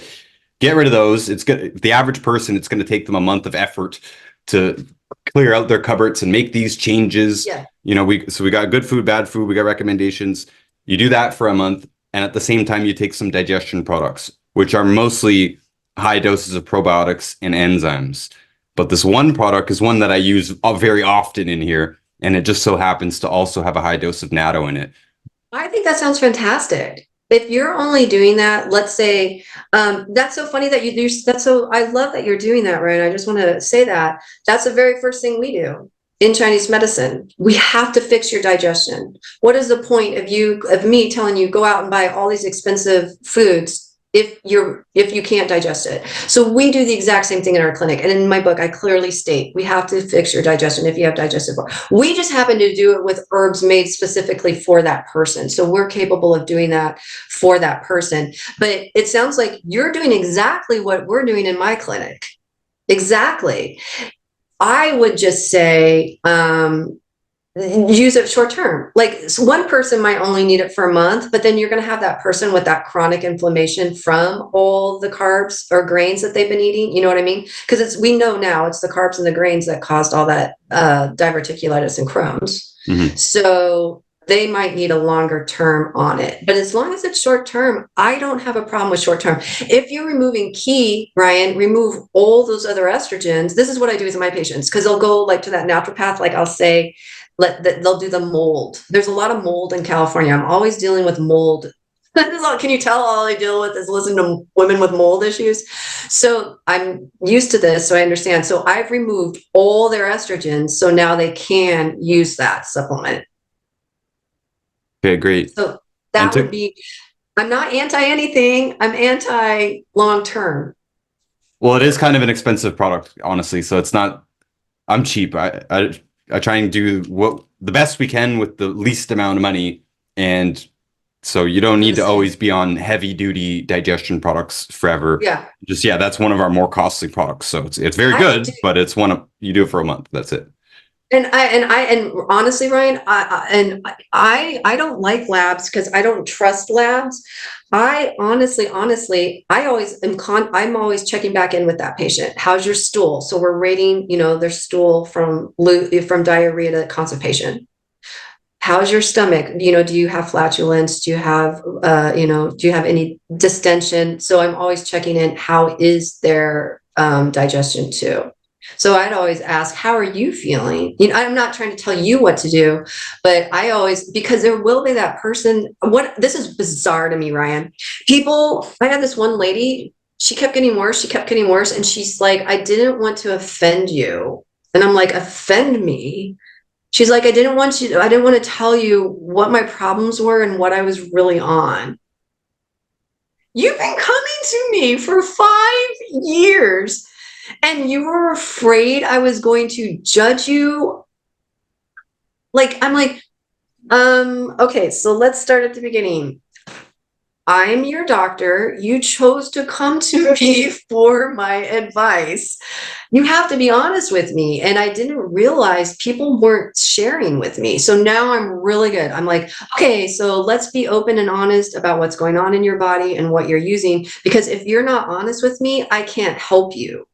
Get rid of those. It's good. The average person, it's going to take them a month of effort to clear out their cupboards and make these changes. Yeah. We got good food, bad food, we got recommendations. You do that for a month, and at the same time you take some digestion products, which are mostly high doses of probiotics and enzymes. But this one product is one that I use very often in here, and it just so happens to also have a high dose of natto in it. I think that sounds fantastic. If you're only doing that, let's say, that's so funny that you do. I love that you're doing that, right? I just want to say that that's the very first thing we do in Chinese medicine. We have to fix your digestion. What is the point of me telling you go out and buy all these expensive foods if you can't digest it? So we do the exact same thing in our clinic. And in my book, I clearly state we have to fix your digestion if you have digestive problem. We just happen to do it with herbs made specifically for that person. So we're capable of doing that for that person. But it sounds like you're doing exactly what we're doing in my clinic. Exactly. I would just say, use it short term. Like one person might only need it for a month, but then you're going to have that person with that chronic inflammation from all the carbs or grains that they've been eating. You know what I mean? Because we know now it's the carbs and the grains that caused all that diverticulitis and Crohn's. Mm-hmm. So they might need a longer term on it. But as long as it's short term, I don't have a problem with short term. If you're removing Ryan, remove all those other estrogens. This is what I do with my patients, because they'll go like to that naturopath, like I'll say, they'll do the mold. There's a lot of mold in California. I'm always dealing with mold. Can you tell all I deal with is listening to women with mold issues? So I'm used to this, so I understand. So I've removed all their estrogens, so now they can use that supplement. Okay, great. So that would be, I'm not anti anything. I'm anti long term. Well, it is kind of an expensive product, honestly. So it's not, I'm cheap. I try and do what the best we can with the least amount of money. And so you don't need to always be on heavy duty digestion products forever. Yeah. That's one of our more costly products. So it's very good, but it's you do it for a month. That's it. And honestly, Ryan, I don't like labs because I don't trust labs. I honestly, I'm always checking back in with that patient. How's your stool? So we're rating, their stool from diarrhea to constipation. How's your stomach? Do you have flatulence? Do you have any distension? So I'm always checking in. How is their digestion too? So I'd always ask, how are you feeling? I'm not trying to tell you what to do, but because there will be that person. This is bizarre to me, Ryan. I had this one lady, she kept getting worse. She kept getting worse. And she's like, I didn't want to offend you. And I'm like, offend me? She's like, I didn't want to tell you what my problems were and what I was really on. You've been coming to me for 5 years and you were afraid I was going to judge you. I'm like, okay, so let's start at the beginning. I'm your doctor. You chose to come to me for my advice. You have to be honest with me. And I didn't realize people weren't sharing with me. So now I'm really good. I'm like, okay, so let's be open and honest about what's going on in your body and what you're using. Because if you're not honest with me, I can't help you.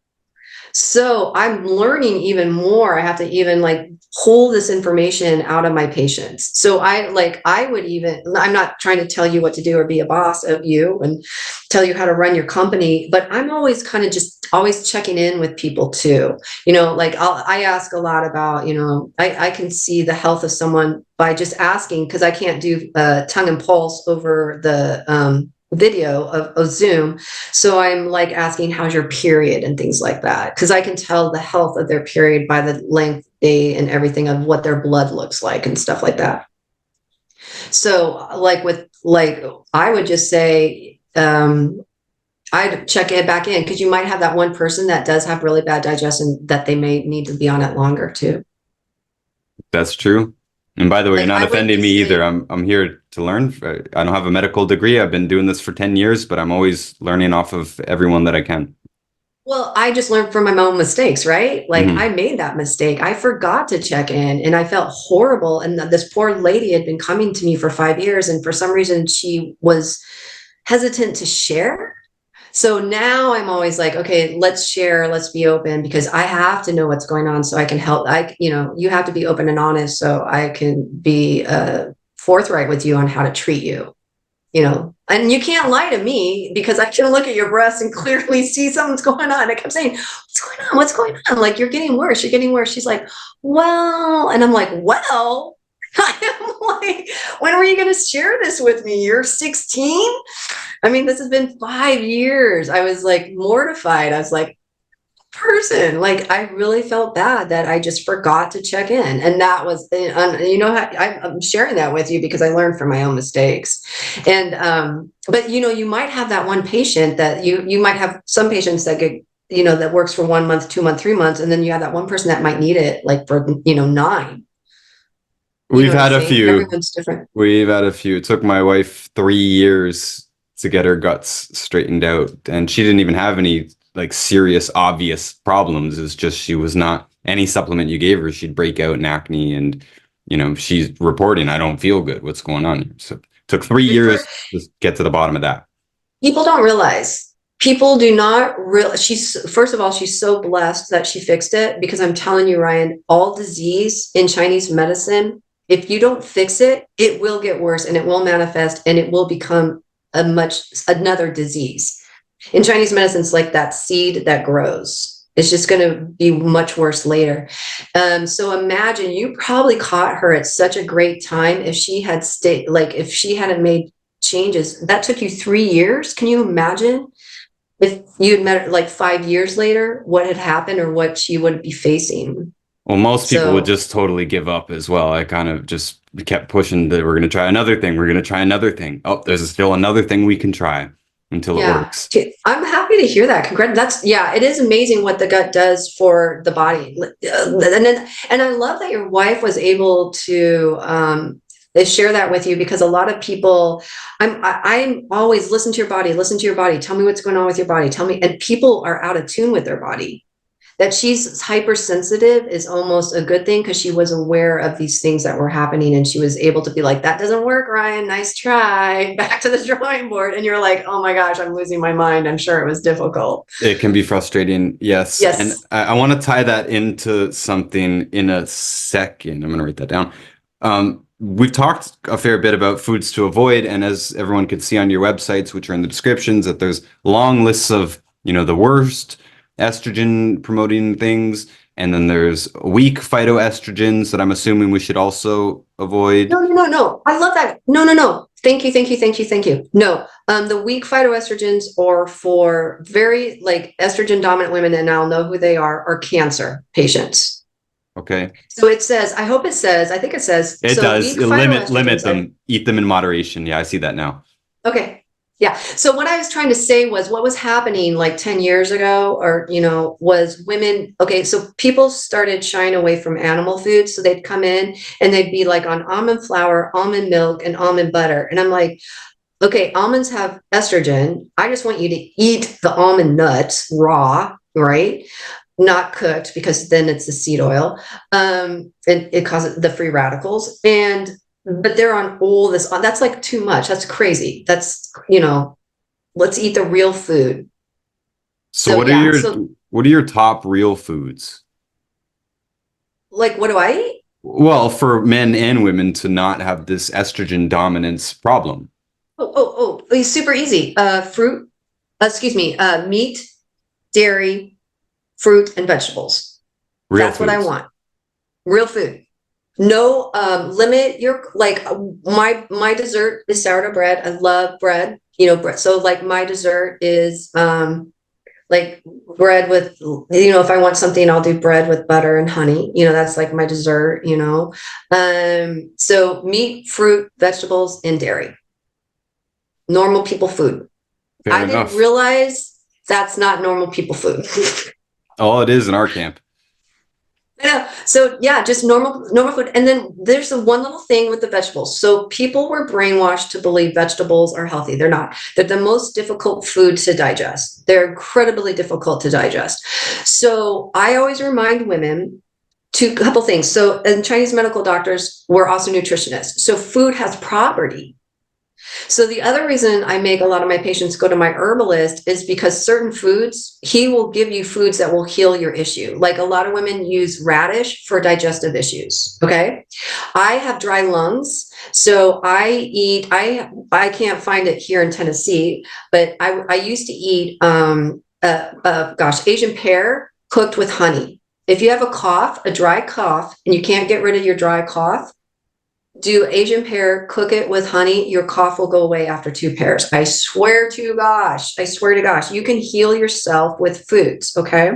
So I'm learning even more. I have to even pull this information out of my patients. So I'm not trying to tell you what to do or be a boss of you and tell you how to run your company, but I'm always kind of just always checking in with people too. I ask a lot about, I can see the health of someone by just asking, because I can't do tongue and pulse over the video of Zoom. So I'm asking, how's your period and things like that, because I can tell the health of their period by the length, day, and everything of what their blood looks like and stuff like that. So I would just say, I'd check it back in, because you might have that one person that does have really bad digestion that they may need to be on it longer too. That's true. And by the way, you're not offending me either. I'm here to learn. I don't have a medical degree. I've been doing this for 10 years, but I'm always learning off of everyone that I can. Well, I just learned from my own mistakes, right? I made that mistake. I forgot to check in and I felt horrible. And this poor lady had been coming to me for 5 years. And for some reason, she was hesitant to share. So now I'm always like, okay, let's share, let's be open, because I have to know what's going on so I can help. You have to be open and honest so I can be forthright with you on how to treat you. And you can't lie to me, because I can look at your breasts and clearly see something's going on. I kept saying, what's going on? What's going on? Like, you're getting worse. You're getting worse. She's like, well, and I'm like, well, I'm like, when were you going to share this with me? You're 16. I mean, this has been 5 years. I was mortified. I was like, I really felt bad that I just forgot to check in. And that was, I'm sharing that with you because I learned from my own mistakes. And, but you might have that one patient that you might have some patients that get, that works for 1 month, 2 months, 3 months. And then you have that one person that might need it for, 9. We've had a few. Everyone's different. We've had a few. It took my wife 3 years to get her guts straightened out. And she didn't even have any serious, obvious problems. It's just she was not, any supplement you gave her, she'd break out in acne, and she's reporting, I don't feel good. What's going on here? So it took 3 years to get to the bottom of that. People don't realize. People do not realize. First of all, she's so blessed that she fixed it, because I'm telling you, Ryan, all disease in Chinese medicine, if you don't fix it, it will get worse and it will manifest and it will become another disease. In Chinese medicine, it's like that seed that grows. It's just going to be much worse later. So imagine, you probably caught her at such a great time. If she had if she hadn't made changes, that took you 3 years. Can you imagine if you had met her 5 years later, what had happened or what she would be facing? Well, most people would just totally give up as well. I kind of just kept pushing that we're going to try another thing. We're going to try another thing. Oh, there's still another thing we can try until it works. I'm happy to hear that. Congrats. It is amazing what the gut does for the body. And I love that your wife was able to share that with you, because a lot of people, I'm always listen to your body, tell me what's going on with your body, tell me. And people are out of tune with their body. that she's hypersensitive is almost a good thing, because she was aware of these things that were happening, and she was able to be like, that doesn't work, Ryan, nice try, back to the drawing board. And you're like, oh my gosh, I'm losing my mind. I'm sure it was difficult. It can be frustrating, yes. And Yes. I want to tie that into something in a second. I'm going to write that down. We've talked a fair bit about foods to avoid, and as everyone could see on your websites, which are in the descriptions, that there's long lists of, the worst estrogen promoting things, and then there's weak phytoestrogens that I'm assuming we should also avoid. No. I love that. No. Thank you. No, the weak phytoestrogens are for very like estrogen dominant women, and I'll know who they are cancer patients. Okay. So it says, I hope it says, I think it says, It so does. weak Limit phytoestrogens them, eat them in moderation. Yeah, I see that now. okay. Yeah. So what I was trying to say was what was happening like 10 years ago, or, was women. Okay. So people started shying away from animal food. So they'd come in and they'd be like on almond flour, almond milk, and almond butter. And I'm like, okay, almonds have estrogen. I just want you to eat the almond nuts raw, right? Not cooked, because then it's the seed oil. And it causes the free radicals. But they're on all this. That's like too much. That's crazy. That's, let's eat the real food. So Yeah. what are your top real foods? Like, what do I eat? Well, for men and women to not have this estrogen dominance problem. It's super easy. Fruit, excuse me, meat, dairy, fruit, and vegetables. Real That's what I foods. want. Real food. No, limit your, like, my dessert is sourdough bread. I love bread, bread. So like my dessert is like bread with, if I want something, I'll do bread with butter and honey. That's like my dessert. So meat, fruit, vegetables, and dairy. Normal people food. Fair I didn't enough. realize that's not normal people food. Oh, it is in our camp. Yeah. So yeah, just normal food. And then there's the one little thing with the vegetables. So people were brainwashed to believe vegetables are healthy. They're not. They're the most difficult food to digest. They're incredibly difficult to digest. So I always remind women a couple things. So, and Chinese medical doctors were also nutritionists. So food has property. So the other reason I make a lot of my patients go to my herbalist is because certain foods, he will give you foods that will heal your issue. Like a lot of women use radish for digestive issues. Okay. I have dry lungs. So I can't find it here in Tennessee, but I used to eat, Asian pear cooked with honey. If you have a cough, a dry cough, and you can't get rid of your dry cough, do Asian pear, cook it with honey. Your cough will go away after 2 pears. I swear to gosh, you can heal yourself with foods. Okay.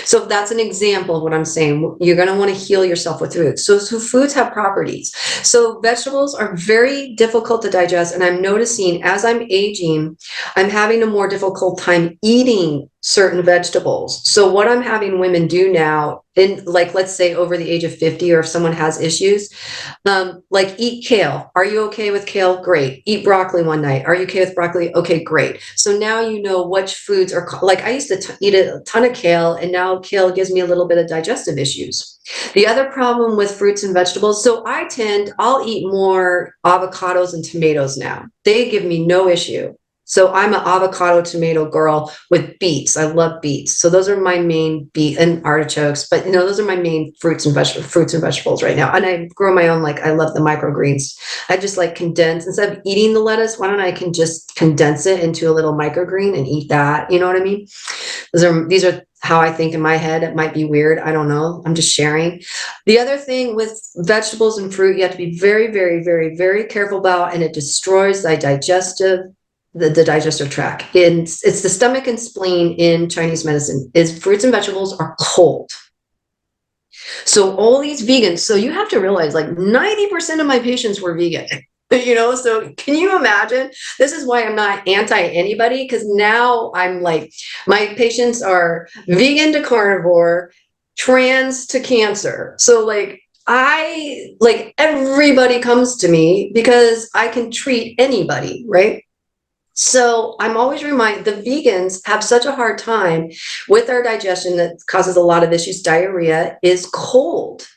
So that's an example of what I'm saying. You're going to want to heal yourself with foods. So foods have properties. So vegetables are very difficult to digest. And I'm noticing as I'm aging, I'm having a more difficult time eating certain vegetables. So what I'm having women do now, in like, let's say over the age of 50, or if someone has issues, like eat kale. Are you okay with kale? Great. Eat broccoli one night. Are you okay with broccoli? Okay, great. So now you know which foods are like, I used to eat a ton of kale, and now kale gives me a little bit of digestive issues. The other problem with fruits and vegetables, so I'll eat more avocados and tomatoes now. They give me no issue. So I'm an avocado tomato girl with beets. I love beets. So those are my main beet and artichokes, but those are my main fruits and vegetables right now. And I grow my own, like I love the microgreens. I just like condense, instead of eating the lettuce, why don't I can just condense it into a little microgreen and eat that? You know what I mean? These are how I think in my head. It might be weird. I don't know. I'm just sharing. The other thing with vegetables and fruit, you have to be very, very, very, very careful about, and it destroys the digestive tract. It's the stomach and spleen in Chinese medicine. Is fruits and vegetables are cold. So all these vegans, so you have to realize like 90% of my patients were vegan. So can you imagine? This is why I'm not anti anybody, because now I'm like, my patients are vegan to carnivore, trans to cancer. So like everybody comes to me because I can treat anybody, right? So I'm always reminded the vegans have such a hard time with our digestion that causes a lot of issues. Diarrhea is cold.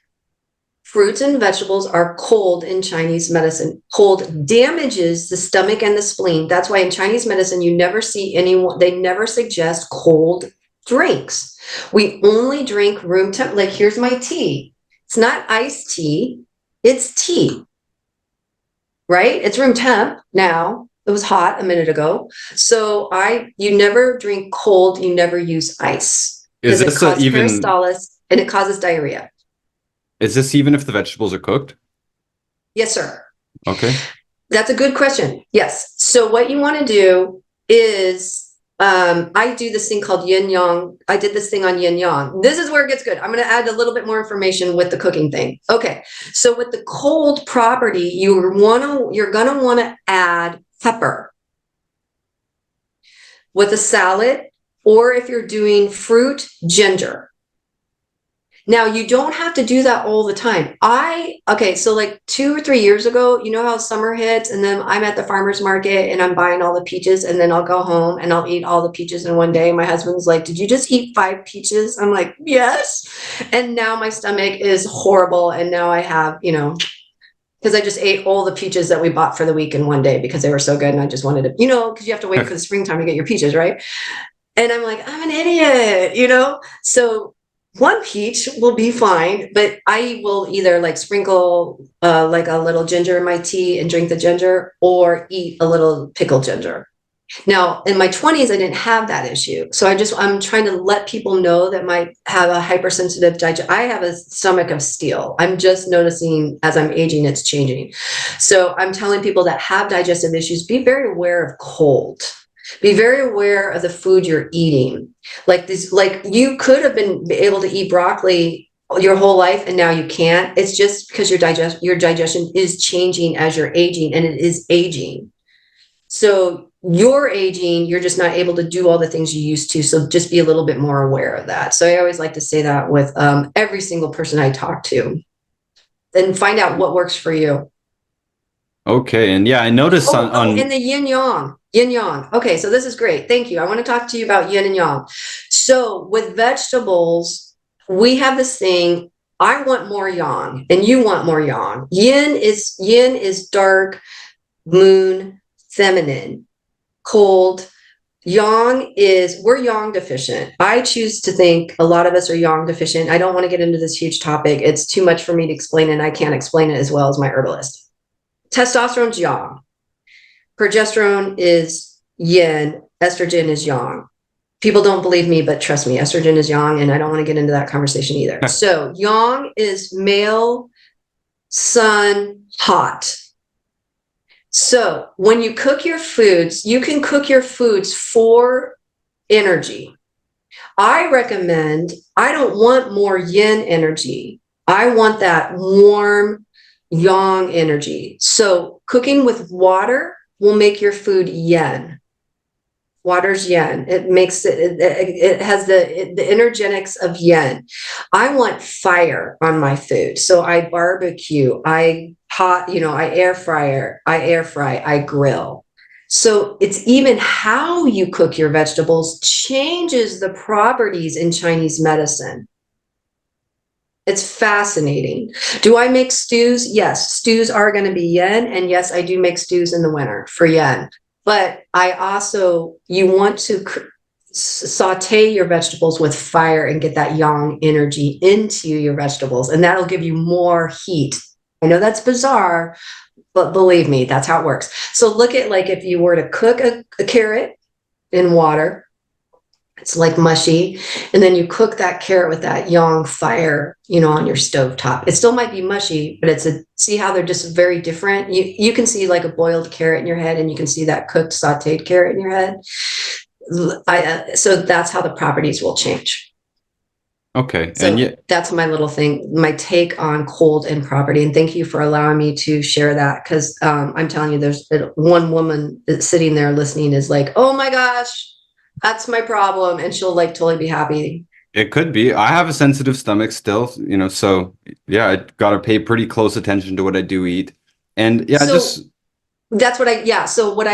Fruits and vegetables are cold in Chinese medicine. Cold damages the stomach and the spleen. That's why in Chinese medicine, you never see anyone, they never suggest cold drinks. We only drink room temp. Like, here's my tea. It's not iced tea, it's tea, right? It's room temp now. It was hot a minute ago. So you never drink cold, you never use ice Is because it this causes even peristalsis and it causes diarrhea. is this even if the vegetables are cooked? Yes, sir. Okay. That's a good question. Yes. So what you want to do is I do this thing called yin yang. I did this thing on yin yang. This is where it gets good. I'm going to add a little bit more information with the cooking thing. Okay. So with the cold property, you're going to want to add pepper with a salad, or if you're doing fruit, ginger. Now, you don't have to do that all the time. So like 2 or 3 years ago, you know how summer hits and then I'm at the farmer's market and I'm buying all the peaches and then I'll go home and I'll eat all the peaches in one day. My husband's like, did you just eat 5 peaches? I'm like, yes. And now my stomach is horrible. And now I have, because I just ate all the peaches that we bought for the week in one day because they were so good. And I just wanted to, because you have to wait for the springtime to get your peaches, right? And I'm like, I'm an idiot, So one peach will be fine, but I will either like sprinkle like a little ginger in my tea and drink the ginger, or eat a little pickled ginger. Now, in my 20s, I didn't have that issue. So I'm trying to let people know that might have a hypersensitive digestion. I have a stomach of steel. I'm just noticing as I'm aging, it's changing. So I'm telling people that have digestive issues, be very aware of cold. Be very aware of the food you're eating. Like you could have been able to eat broccoli your whole life and now you can't. It's just because your digestion is changing as you're aging, and it is aging. So you're aging, you're just not able to do all the things you used to. So just be a little bit more aware of that. So I always like to say that with every single person I talk to, and find out what works for you. Okay. And yeah, I noticed And the yin yang. Yin yang. Okay, so this is great. Thank you. I want to talk to you about yin and yang. So with vegetables, we have this thing. I want more yang, and you want more yang. Yin is dark, moon, feminine, cold. We're yang deficient. I choose to think a lot of us are yang deficient. I don't want to get into this huge topic. It's too much for me to explain, and I can't explain it as well as my herbalist. Testosterone's yang. Progesterone is yin. Estrogen is yang. People don't believe me, but trust me, estrogen is yang, and I don't want to get into that conversation either. So yang is male, sun, hot. So when you cook your foods, you can cook your foods for energy. I don't want more yin energy. I want that warm yang energy. So cooking with water will make your food yin. Water's yin. It makes it has the energetics of yin. I want fire on my food. So I barbecue, I air fry, I grill. So it's even how you cook your vegetables changes the properties in Chinese medicine. It's fascinating. Do I make stews? Yes, stews are going to be yin. And yes, I do make stews in the winter for yin. But you want to saute your vegetables with fire and get that yang energy into your vegetables. And that'll give you more heat. I know that's bizarre, but believe me, that's how it works. So look at like if you were to cook a carrot in water, it's like mushy. And then you cook that carrot with that yang fire, on your stovetop. It still might be mushy, but see how they're just very different. You can see like a boiled carrot in your head, and you can see that cooked sauteed carrot in your head. So that's how the properties will change. Okay. So that's my little thing, my take on cold and property. And thank you for allowing me to share that. Cause I'm telling you, there's one woman sitting there listening is like, oh my gosh, that's my problem. And she'll like totally be happy. It could be. I have a sensitive stomach still, so yeah, I got to pay pretty close attention to what I do eat. And yeah, That's what yeah. So what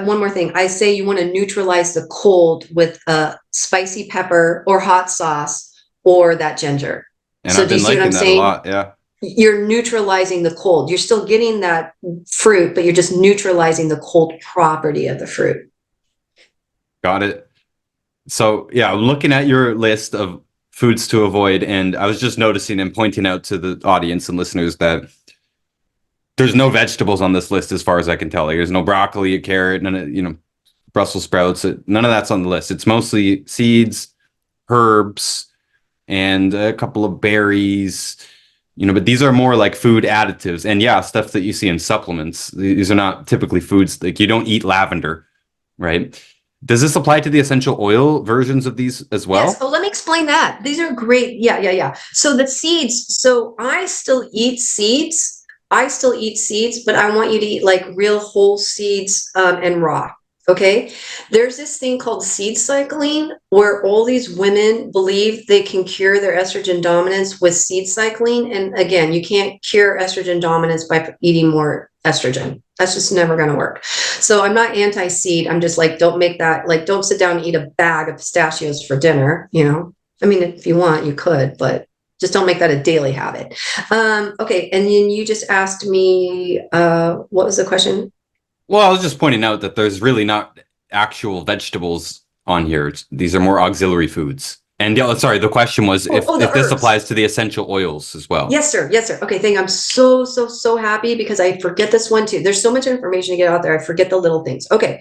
one more thing, I say you want to neutralize the cold with a spicy pepper or hot sauce or that ginger. And So I've do you been see what I'm liking that a saying? lot. Yeah. You're neutralizing the cold. You're still getting that fruit, but you're just neutralizing the cold property of the fruit. Got it. So yeah, I'm looking at your list of foods to avoid, and I was just noticing and pointing out to the audience and listeners that there's no vegetables on this list as far as I can tell. Like, there's no broccoli, carrot, none of, Brussels sprouts. None of that's on the list. It's mostly seeds, herbs, and a couple of berries. But these are more like food additives, and yeah, stuff that you see in supplements. These are not typically foods. Like, you don't eat lavender, right? Does this apply to the essential oil versions of these as Yes. well? Oh, let me explain that. These are great. Yeah. So the seeds. So I still eat seeds. But I want you to eat like real whole seeds and raw. Okay. There's this thing called seed cycling where all these women believe they can cure their estrogen dominance with seed cycling. And again, you can't cure estrogen dominance by eating more estrogen. That's just never going to work. So I'm not anti-seed. I'm just like, don't make that, like, don't sit down and eat a bag of pistachios for dinner. I mean, if you want, you could, but just don't make that a daily habit. Okay. And then you just asked me, what was the question? Well, I was just pointing out that there's really not actual vegetables on here. These are more auxiliary foods. And yeah, sorry, the question was Oh, the if this herbs. applies to the essential oils as well. Yes, sir. Yes, sir. Okay, I'm so happy because I forget this one too. There's so much information to get out there. I forget the little things. Okay.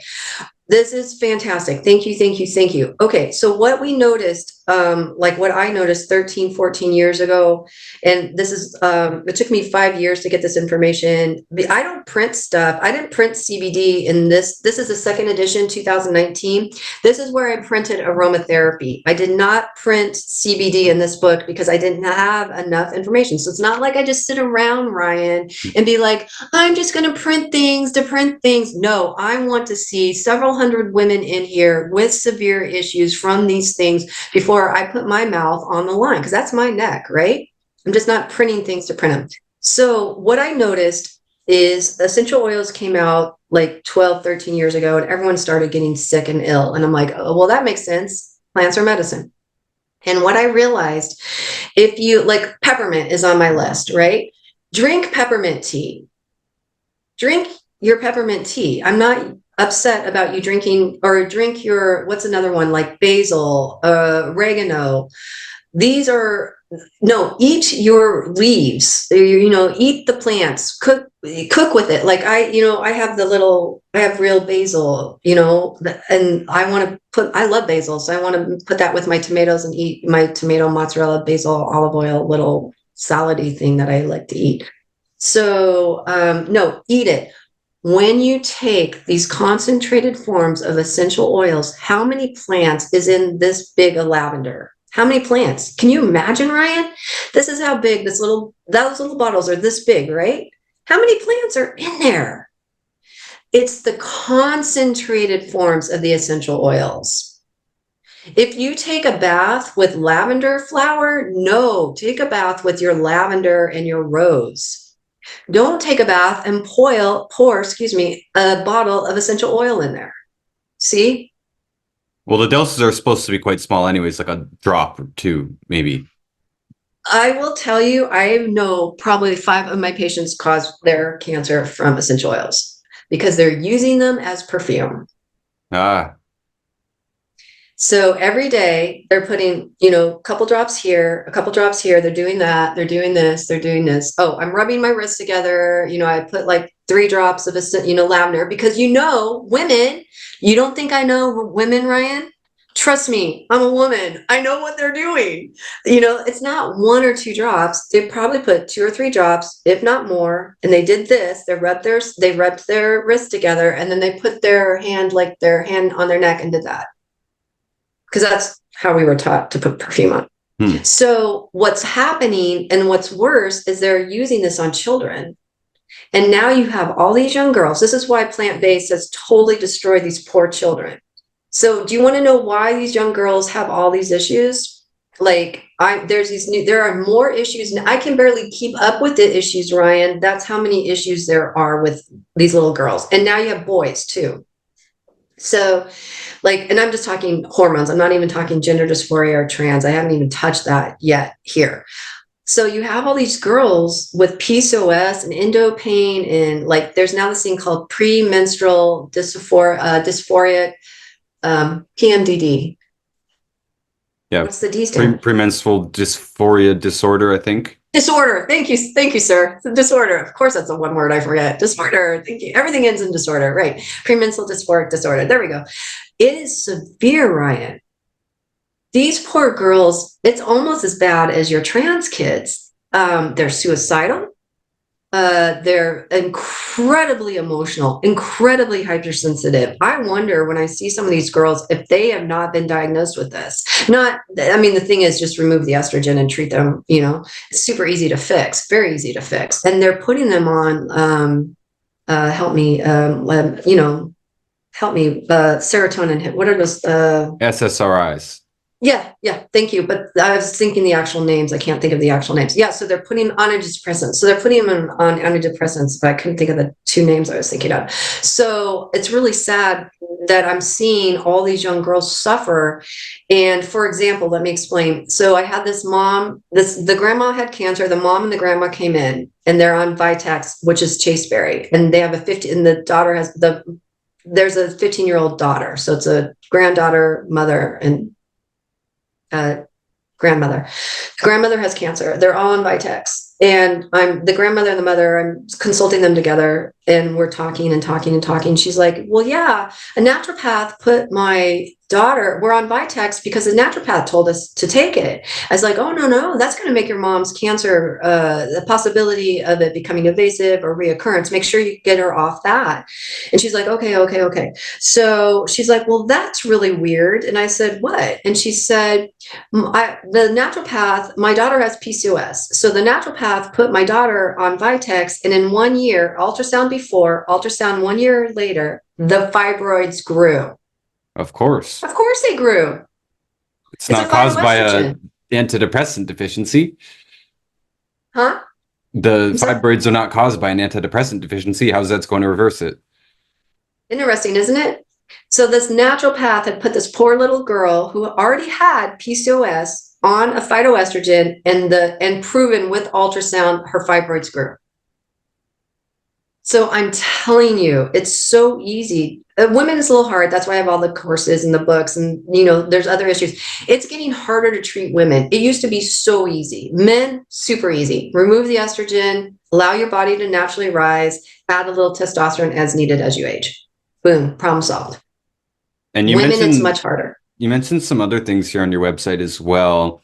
This is fantastic. Thank you. Okay, so what we noticed, like what I noticed 13, 14 years ago, and this is, it took me 5 years to get this information. I don't print stuff. I didn't print CBD in this. This is the second edition, 2019. This is where I printed aromatherapy. I did not print CBD in this book because I didn't have enough information. So it's not like I just sit around, Ryan, and be like, I'm just going to print things to print things. No, I want to see several hundred women in here with severe issues from these things before I put my mouth on the line, because that's my neck, right? I'm just not printing things to print them. So what I noticed is essential oils came out like 12, 13 years ago, and everyone started getting sick and ill. And I'm like, oh, well, that makes sense. Plants are medicine. And what I realized, if you like, peppermint is on my list, right? Drink peppermint tea. Drink your peppermint tea. I'm not upset about you drinking, or drink your, what's another one, like basil, oregano. These are, no, eat your leaves, eat the plants, cook with it. Like I have real basil, and I love basil. So I want to put that with my tomatoes and eat my tomato, mozzarella, basil, olive oil, little salady thing that I like to eat. So, no, eat it. When you take these concentrated forms of essential oils, how many plants is in this big of lavender? How many plants? Can you imagine, Ryan? This is how big those little bottles are, this big, right? How many plants are in there? It's the concentrated forms of the essential oils. If you take a bath with lavender flower, no, take a bath with your lavender and your rose. Don't take a bath and pour, a bottle of essential oil in there. See? Well, the doses are supposed to be quite small anyways, like a drop or two, maybe. I will tell you, I know probably 5 of my patients cause their cancer from essential oils because they're using them as perfume. Ah, So every day they're putting, a couple drops here, a couple drops here. They're doing that. They're doing this. They're doing this. Oh, I'm rubbing my wrists together. I put like 3 drops of, lavender, because, women, you don't think I know women, Ryan? Trust me, I'm a woman. I know what they're doing. It's not 1 or 2 drops. They probably put 2 or 3 drops, if not more. And they did this. They rubbed their wrists together, and then they put their hand on their neck and did that. Because that's how we were taught to put perfume on. So what's happening, and what's worse, is they're using this on children. And now you have all these young girls. This is why plant-based has totally destroyed these poor children. So do you want to know why these young girls have all these issues? there are more issues. I can barely keep up with the issues, Ryan. That's how many issues there are with these little girls. And now you have boys too. So and I'm just talking hormones. I'm not even talking gender dysphoria or trans. I haven't even touched that yet here. So you have all these girls with PCOS and endo pain, and there's now this thing called premenstrual dysphoria, PMDD. Yeah. What's the D stand? Premenstrual dysphoria disorder, I think. Disorder. Thank you, sir. The disorder. Of course, that's the one word I forget. Disorder. Thank you. Everything ends in disorder, right? Premenstrual dysphoric disorder. There we go. It is severe, Ryan. These poor girls, it's almost as bad as your trans kids. They're suicidal. They're incredibly emotional, incredibly hypersensitive. I wonder when I see some of these girls if they have not been diagnosed with this. The thing is, just remove the estrogen and treat them. It's super easy to fix, very easy to fix. And they're putting them on, serotonin. What are those? SSRIs. Yeah, thank you. But I was thinking the actual names. I can't think of the actual names. Yeah, so they're putting on antidepressants. So they're putting them on antidepressants, but I couldn't think of the two names I was thinking of. So it's really sad that I'm seeing all these young girls suffer. And for example, let me explain. So I had this mom, the grandma had cancer. The mom and the grandma came in, and they're on Vitex, which is chasteberry. And they have and the daughter there's a 15-year-old daughter. So it's a granddaughter, mother, and grandmother. The grandmother has cancer. They're all on Vitex. And I'm the grandmother and the mother, I'm consulting them together, and we're talking and talking and talking. She's like, well, yeah, a naturopath put my daughter, we're on Vitex because the naturopath told us to take it. I was like, oh, no, that's going to make your mom's cancer, the possibility of it becoming invasive or reoccurrence. Make sure you get her off that. And she's like, okay. So she's like, well, that's really weird. And I said, what? And she said, the naturopath, my daughter has PCOS. So the naturopath put my daughter on Vitex, and in 1 year, ultrasound before, ultrasound 1 year later, the fibroids grew. Of course they grew. It's not caused by a antidepressant deficiency. Huh? The fibroids are not caused by an antidepressant deficiency. How's that going to reverse it? Interesting, isn't it? So this naturopath had put this poor little girl who already had PCOS on a phytoestrogen, and proven with ultrasound her fibroids grew. So I'm telling you, it's so easy. Women is a little hard. That's why I have all the courses and the books, and there's other issues. It's getting harder to treat women. It used to be so easy. Men, super easy. Remove the estrogen, allow your body to naturally rise, add a little testosterone as needed as you age. Boom, problem solved. And women, it's much harder. You mentioned some other things here on your website as well.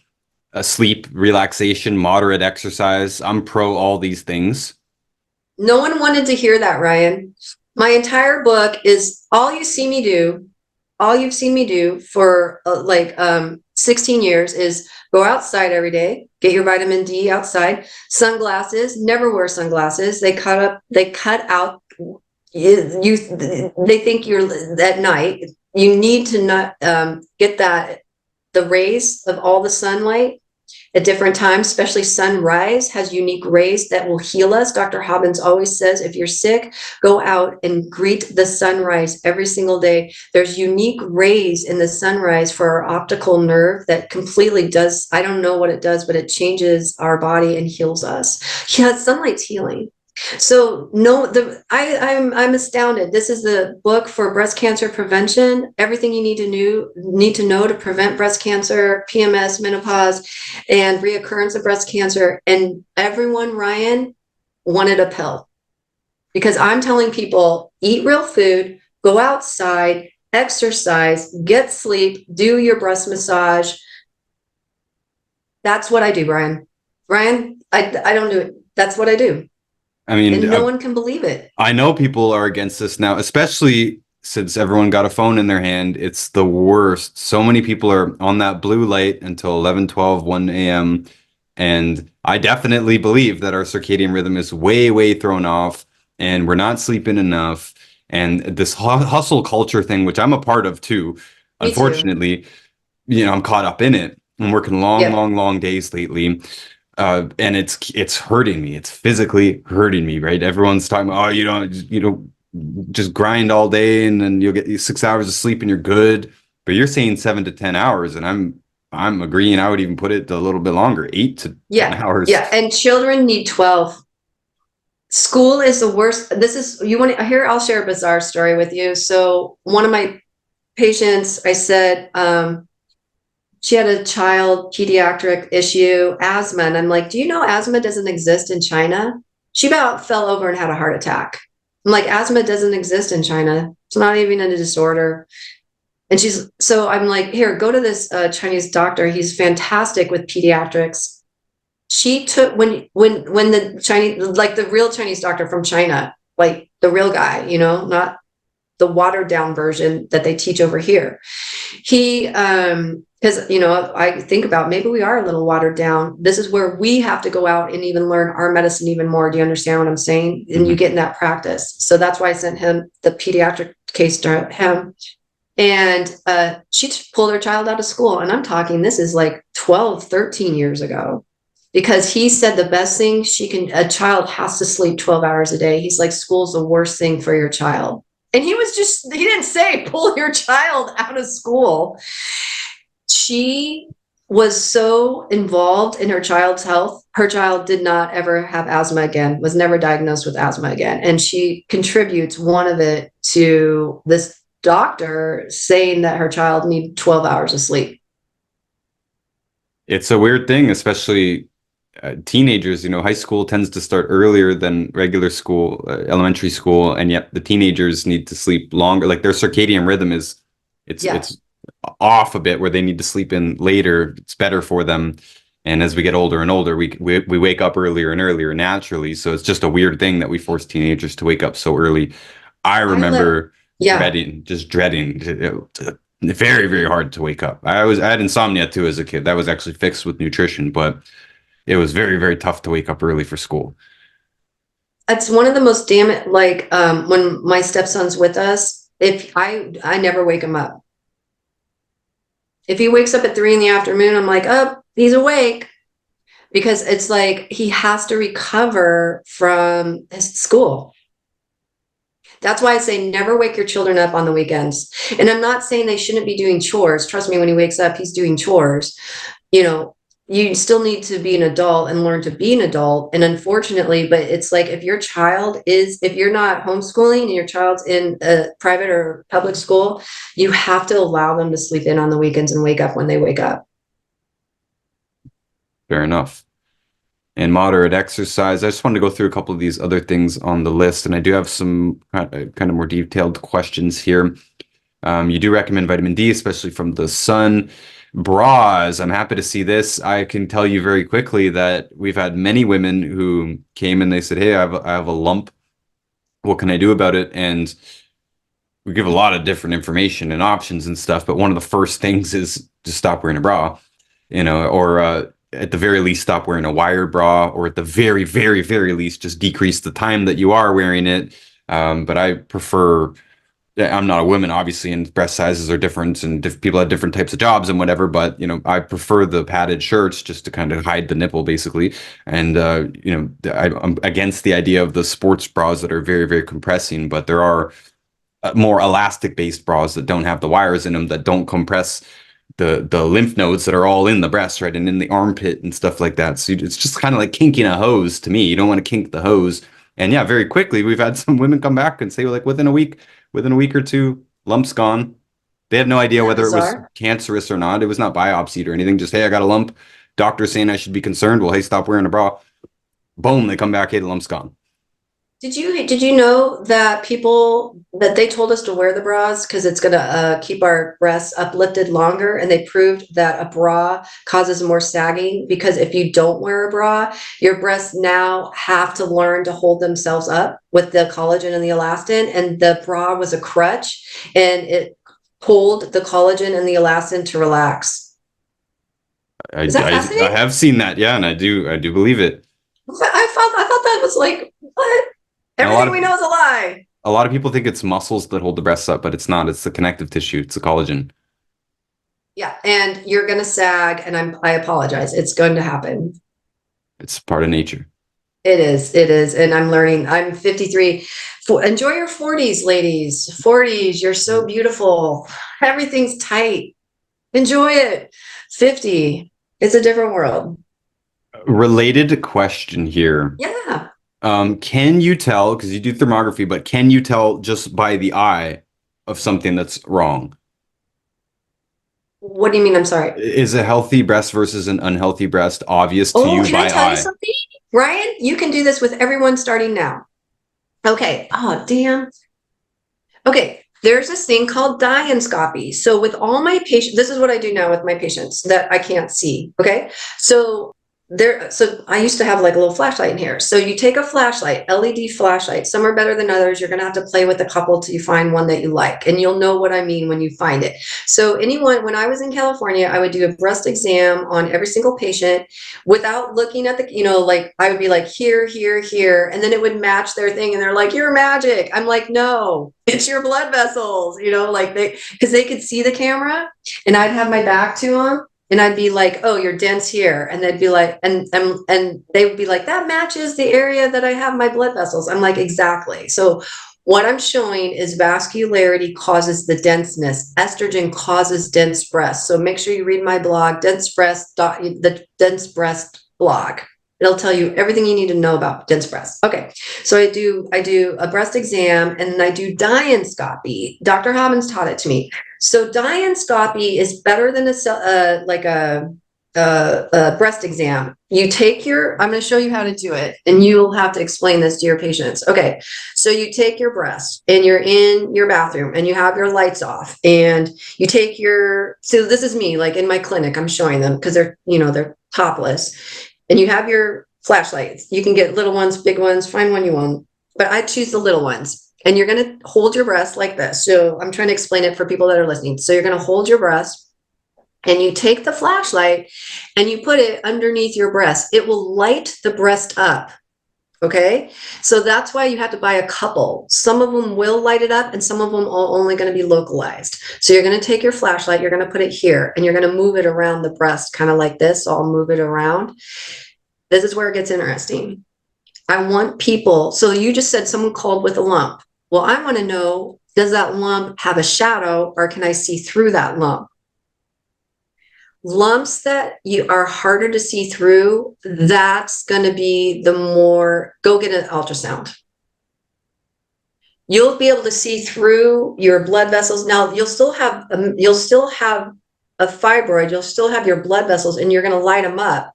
Sleep, relaxation, moderate exercise. I'm pro all these things. No one wanted to hear that, Ryan. My entire book is all you've seen me do for 16 years is go outside every day, get your vitamin D outside, sunglasses, never wear sunglasses. They cut out they think you're at night. You need to not get the rays of all the sunlight at different times, especially sunrise has unique rays that will heal us. Dr. Hobbins always says, if you're sick, go out and greet the sunrise every single day. There's unique rays in the sunrise for our optical nerve that completely does, I don't know what it does, but it changes our body and heals us. Yeah, sunlight's healing. So I'm astounded. This is the book for breast cancer prevention. Everything you need to know to prevent breast cancer, PMS, menopause, and reoccurrence of breast cancer. And everyone, Ryan, wanted a pill, because I'm telling people, eat real food, go outside, exercise, get sleep, do your breast massage. That's what I do, Brian. Ryan, I don't do it. That's what I do. I mean, and no one can believe it. I know people are against this now, especially since everyone got a phone in their hand. It's the worst. So many people are on that blue light until 11, 12, 1 a.m. And I definitely believe that our circadian rhythm is way, way thrown off, and we're not sleeping enough. And this hustle culture thing, which I'm a part of too, unfortunately, I'm caught up in it. I'm working long, Yep. long, long days lately. And it's hurting me. It's physically hurting me, right? Everyone's talking about, oh, you don't just grind all day and then you'll get 6 hours of sleep and you're good. But you're saying 7 to 10 hours, and I'm agreeing. I would even put it a little bit longer, 8 to 10 Yeah. hours. Yeah. And children need 12. School is the worst. This is, you want to hear, I'll share a bizarre story with you. So one of my patients, I said, she had a child pediatric issue, asthma. And I'm like, do you know asthma doesn't exist in China? She about fell over and had a heart attack. I'm like, asthma doesn't exist in China. It's not even a disorder. And so I'm like, here, go to this Chinese doctor. He's fantastic with pediatrics. She took, when the Chinese, like the real Chinese doctor from China, like the real guy, not the watered down version that they teach over here. He, because, I think about maybe we are a little watered down. This is where we have to go out and even learn our medicine even more. Do you understand what I'm saying? And you get in that practice. So that's why I sent him the pediatric case to him. And she pulled her child out of school. And I'm talking, this is like 12, 13 years ago. Because he said the best thing a child has to sleep 12 hours a day. He's like, school's the worst thing for your child. And he didn't say pull your child out of school. She was so involved in her child's health. Her child did not ever have asthma again, was never diagnosed with asthma again. And she contributes one of it to this doctor saying that her child needs 12 hours of sleep. It's a weird thing, especially teenagers. High school tends to start earlier than regular school, elementary school, and yet the teenagers need to sleep longer. Like their circadian rhythm Yeah. it's off a bit, where they need to sleep in later. It's better for them. And as we get older and older, we wake up earlier and earlier naturally. So it's just a weird thing that we force teenagers to wake up so early. I remember Yeah. dreading. Very, very hard to wake up. I had insomnia too as a kid. That was actually fixed with nutrition, but it was very, very tough to wake up early for school. It's one of the most like when my stepson's with us, if I never wake him up. If he wakes up at 3 in the afternoon, I'm like, oh, he's awake. Because it's like he has to recover from his school. That's why I say never wake your children up on the weekends. And I'm not saying they shouldn't be doing chores. Trust me, when he wakes up, he's doing chores. You still need to be an adult and learn to be an adult. And unfortunately, but it's like if you're not homeschooling and your child's in a private or public school, you have to allow them to sleep in on the weekends and wake up when they wake up. Fair enough. And moderate exercise. I just wanted to go through a couple of these other things on the list, and I do have some kind of more detailed questions here. You do recommend vitamin D, especially from the sun. Bras, I'm happy to see this. I can tell you very quickly that we've had many women who came and they said, hey, I have a lump. What can I do about it? And we give a lot of different information and options and stuff, but one of the first things is just stop wearing a bra, or at the very least, stop wearing a wired bra, or at the very, very, very least, just decrease the time that you are wearing it. But I prefer, I'm not a woman, obviously, and breast sizes are different, and people have different types of jobs and whatever. But I prefer the padded shirts just to kind of hide the nipple, basically. And I'm against the idea of the sports bras that are very, very compressing. But there are more elastic based bras that don't have the wires in them, that don't compress the lymph nodes that are all in the breast, right, and in the armpit and stuff like that. So it's just kind of like kinking a hose to me. You don't want to kink the hose. And yeah, very quickly we've had some women come back and say, like, within a week or two, lump's gone. They have no idea Isn't that whether it was bizarre? cancerous or not. It was not biopsied or anything. Just, hey, I got a lump. Doctor saying I should be concerned. Well, hey, stop wearing a bra. Boom, they come back. Hey, the lump's gone. Did you know that they told us to wear the bras because it's going to keep our breasts uplifted longer, and they proved that a bra causes more sagging, because if you don't wear a bra, your breasts now have to learn to hold themselves up with the collagen and the elastin, and the bra was a crutch and it pulled the collagen and the elastin to relax. Is that I fascinating? have seen that, yeah, and I do believe it. I thought that was like, what? And Everything we know is a lie. a lot of people think it's muscles that hold the breasts up, but it's not. It's the connective tissue. It's the collagen. Yeah. And you're going to sag, and I apologize. It's going to happen. It's part of nature. It is. It is. And I'm learning. I'm 53. Enjoy your 40s, ladies. 40s. You're so beautiful. Everything's tight. Enjoy it. 50. It's a different world. Related question here. Yeah. Can you tell, because you do thermography, but can you tell just by the eye of something that's wrong? What do you mean? I'm sorry. Is a healthy breast versus an unhealthy breast obvious to you Can by I tell you eye? something? Ryan, you can do this with everyone starting now. Okay. Oh, damn. Okay. There's this thing called dienoscopy. So with all my patients, this is what I do now with my patients that I can't see. Okay. So I used to have like a little flashlight in here. So you take a flashlight, LED flashlight, some are better than others. You're going to have to play with a couple till you find one that you like, and you'll know what I mean when you find it. So when I was in California, I would do a breast exam on every single patient without looking at like I would be like here, here, here, and then it would match their thing, and they're like, "You're magic." I'm like, "No, it's your blood vessels," like because they could see the camera, and I'd have my back to them, and I'd be like, "Oh, you're dense here," and they'd be like, and they would be like, "That matches the area that I have my blood vessels." I'm like, "Exactly." So what I'm showing is vascularity causes the denseness. Estrogen causes dense breasts. So make sure you read my blog, the dense breast blog. It'll tell you everything you need to know about dense breasts. Okay, so I do a breast exam, and I do dienoscopy. Dr. Hobbins taught it to me. So dienoscopy is better than a breast exam. I'm going to show you how to do it, and you'll have to explain this to your patients. Okay, so you take your breast, and you're in your bathroom, and you have your lights off, and you take so this is me, like in my clinic, I'm showing them because they're topless, and you have your flashlights. You can get little ones, big ones, find one you want, but I choose the little ones. And you're going to hold your breast like this. So I'm trying to explain it for people that are listening. So you're going to hold your breast, and you take the flashlight and you put it underneath your breast. It will light the breast up. Okay. So that's why you have to buy a couple. Some of them will light it up, and some of them are only going to be localized. So you're going to take your flashlight, you're going to put it here, and you're going to move it around the breast, kind of like this. So I'll move it around. This is where it gets interesting. I want people. So you just said someone called with a lump. Well, I want to know, does that lump have a shadow, or can I see through that lump? Lumps that you are harder to see through, that's going to be go get an ultrasound. You'll be able to see through your blood vessels. Now you'll still have a fibroid. You'll still have your blood vessels, and you're going to light them up.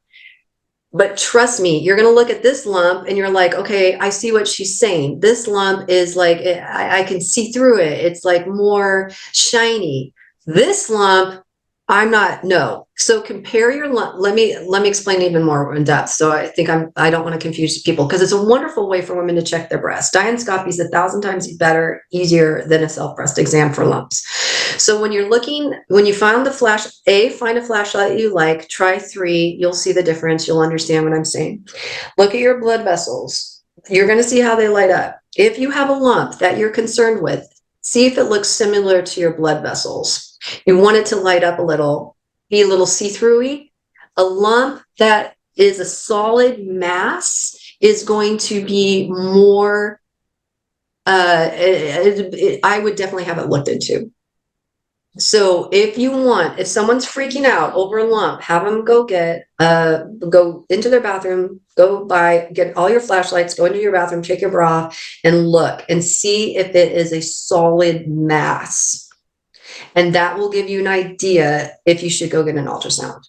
But trust me, you're going to look at this lump and you're like, okay, I see what she's saying. This lump is like, I can see through it. It's like more shiny. This lump, no. So compare your lump. Let me explain even more in depth. So I think I don't want to confuse people, because it's a wonderful way for women to check their breast. Dienoscopy is 1,000 times better, easier than a self breast exam for lumps. So when you find find a flashlight you like, try 3, you'll see the difference. You'll understand what I'm saying. Look at your blood vessels. You're going to see how they light up. If you have a lump that you're concerned with, see if it looks similar to your blood vessels. You want it to light up a little, be a little see-through-y. A lump that is a solid mass is going to be more, I would definitely have it looked into. So if someone's freaking out over a lump, have them go into their bathroom, get all your flashlights, go into your bathroom, take your bra off, and look and see if it is a solid mass. And that will give you an idea if you should go get an ultrasound.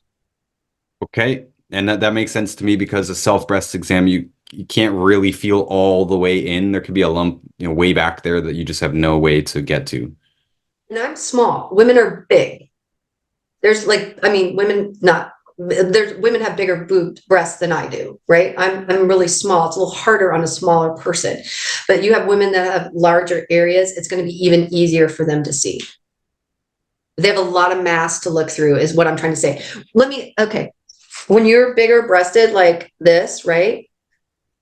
Okay. And that makes sense to me, because a self breast exam, you can't really feel all the way in. There could be a lump, way back there that you just have no way to get to. And I'm small. Women are big. Women have bigger breasts than I do, right? I'm really small. It's a little harder on a smaller person. But you have women that have larger areas. It's going to be even easier for them to see. They have a lot of mass to look through, is what I'm trying to say. Okay. When you're bigger breasted like this, right?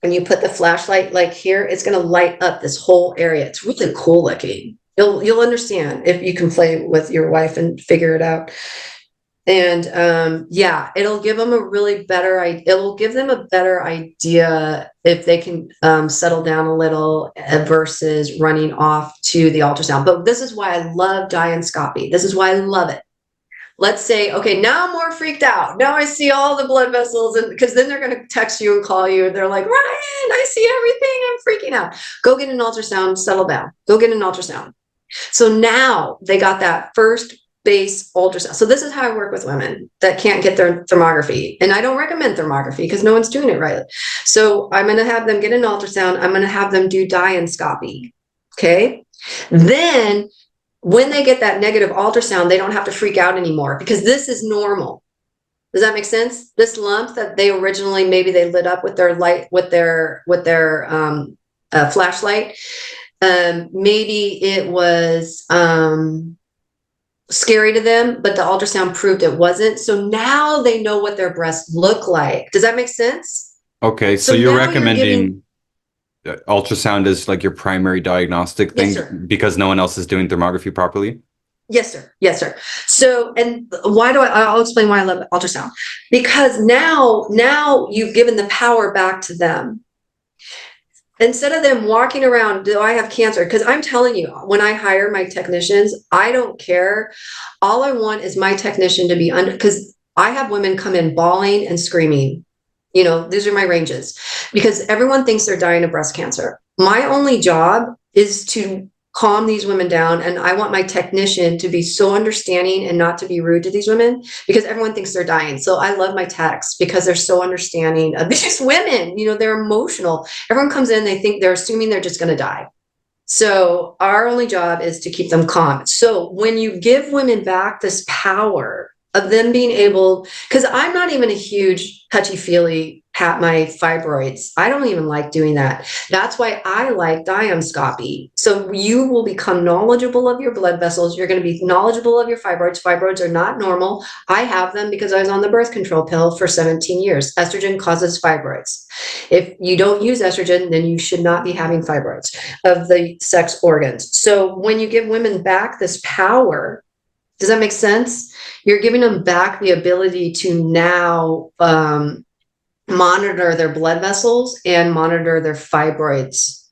And you put the flashlight like here, it's going to light up this whole area. It's really cool looking. You'll understand if you can play with your wife and figure it out. And yeah, it'll give them it'll give them a better idea if they can settle down a little versus running off to the ultrasound. But this is why I love dianoscopy. This is why I love it. Let's say, okay, now I'm more freaked out. Now I see all the blood vessels, and because then they're going to text you and call you, and they're like, Ryan, I see everything. I'm freaking out. Go get an ultrasound, settle down. Go get an ultrasound. So now they got that first base ultrasound. So this is how I work with women that can't get their thermography. And I don't recommend thermography because no one's doing it right. So I'm going to have them get an ultrasound. I'm going to have them do dianoscopy. Okay. Then when they get that negative ultrasound, they don't have to freak out anymore because this is normal. Does that make sense? This lump that they originally, maybe they lit up with their light, with their flashlight. Maybe it was scary to them, but the ultrasound proved it wasn't. So now they know what their breasts look like. Does that make sense? Okay, so you're recommending ultrasound as like your primary diagnostic thing. Yes, because no one else is doing thermography properly? Yes, sir. Yes, sir. So, and I'll explain why I love ultrasound. Because now you've given the power back to them. Instead of them walking around, do I have cancer? Because I'm telling you, when I hire my technicians, I don't care. All I want is my technician to be under, because I have women come in bawling and screaming. You know, these are my ranges because everyone thinks they're dying of breast cancer. My only job is to calm these women down. And I want my technician to be so understanding and not to be rude to these women because everyone thinks they're dying. So I love my techs because they're so understanding of these women. You know, they're emotional. Everyone comes in, they're assuming they're just going to die. So our only job is to keep them calm. So when you give women back this power of them being able, because I'm not even a huge touchy-feely pat my fibroids. I don't even like doing that. That's why I like dianoscopy. So you will become knowledgeable of your blood vessels. You're going to be knowledgeable of your fibroids. Fibroids are not normal. I have them because I was on the birth control pill for 17 years. Estrogen causes fibroids. If you don't use estrogen, then you should not be having fibroids of the sex organs. So when you give women back this power, does that make sense? You're giving them back the ability to now monitor their blood vessels and monitor their fibroids.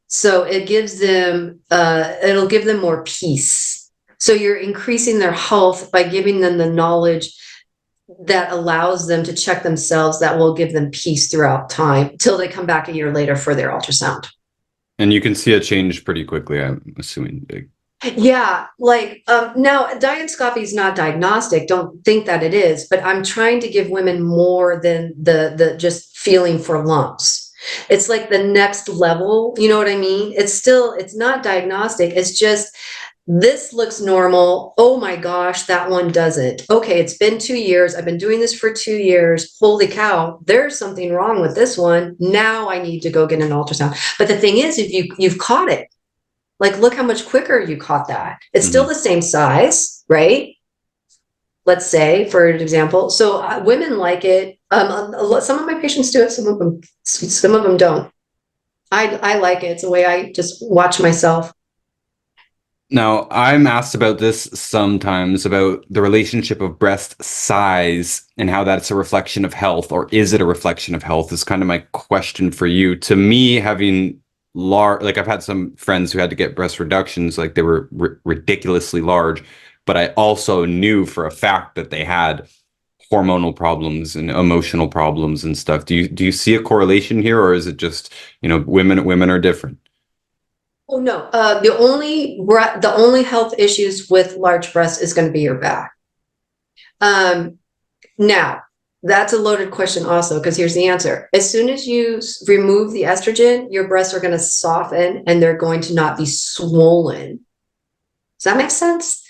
So it gives them, it'll give them more peace. So you're increasing their health by giving them the knowledge that allows them to check themselves, that will give them peace throughout time till they come back a year later for their ultrasound. And you can see a change pretty quickly, I'm assuming. Yeah, like now dianoscopy is not diagnostic. Don't think that it is, but I'm trying to give women more than the just feeling for lumps. It's like the next level, you know what I mean? It's not diagnostic. It's just, this looks normal. Oh my gosh, that one doesn't. Okay, it's been 2 years. I've been doing this for 2 years. Holy cow, there's something wrong with this one. Now I need to go get an ultrasound. But the thing is, if you've caught it, like, look how much quicker you caught that. It's still the same size, right? Let's say, for an example. So women like it. Some of my patients do it. Some of them don't. I like it. It's a way I just watch myself. Now, I'm asked about this sometimes, about the relationship of breast size and how that's a reflection of health, or is it a reflection of health, is kind of my question for you. To me, having large, like I've had some friends who had to get breast reductions, like they were ridiculously large, but I also knew for a fact that they had hormonal problems and emotional problems and stuff. Do you see a correlation here, or is it just, you know, women are different? Oh no, the only health issues with large breasts is going to be your back. Now, that's a loaded question also, because here's the answer. As soon as you remove the estrogen, your breasts are going to soften and they're going to not be swollen. Does that make sense?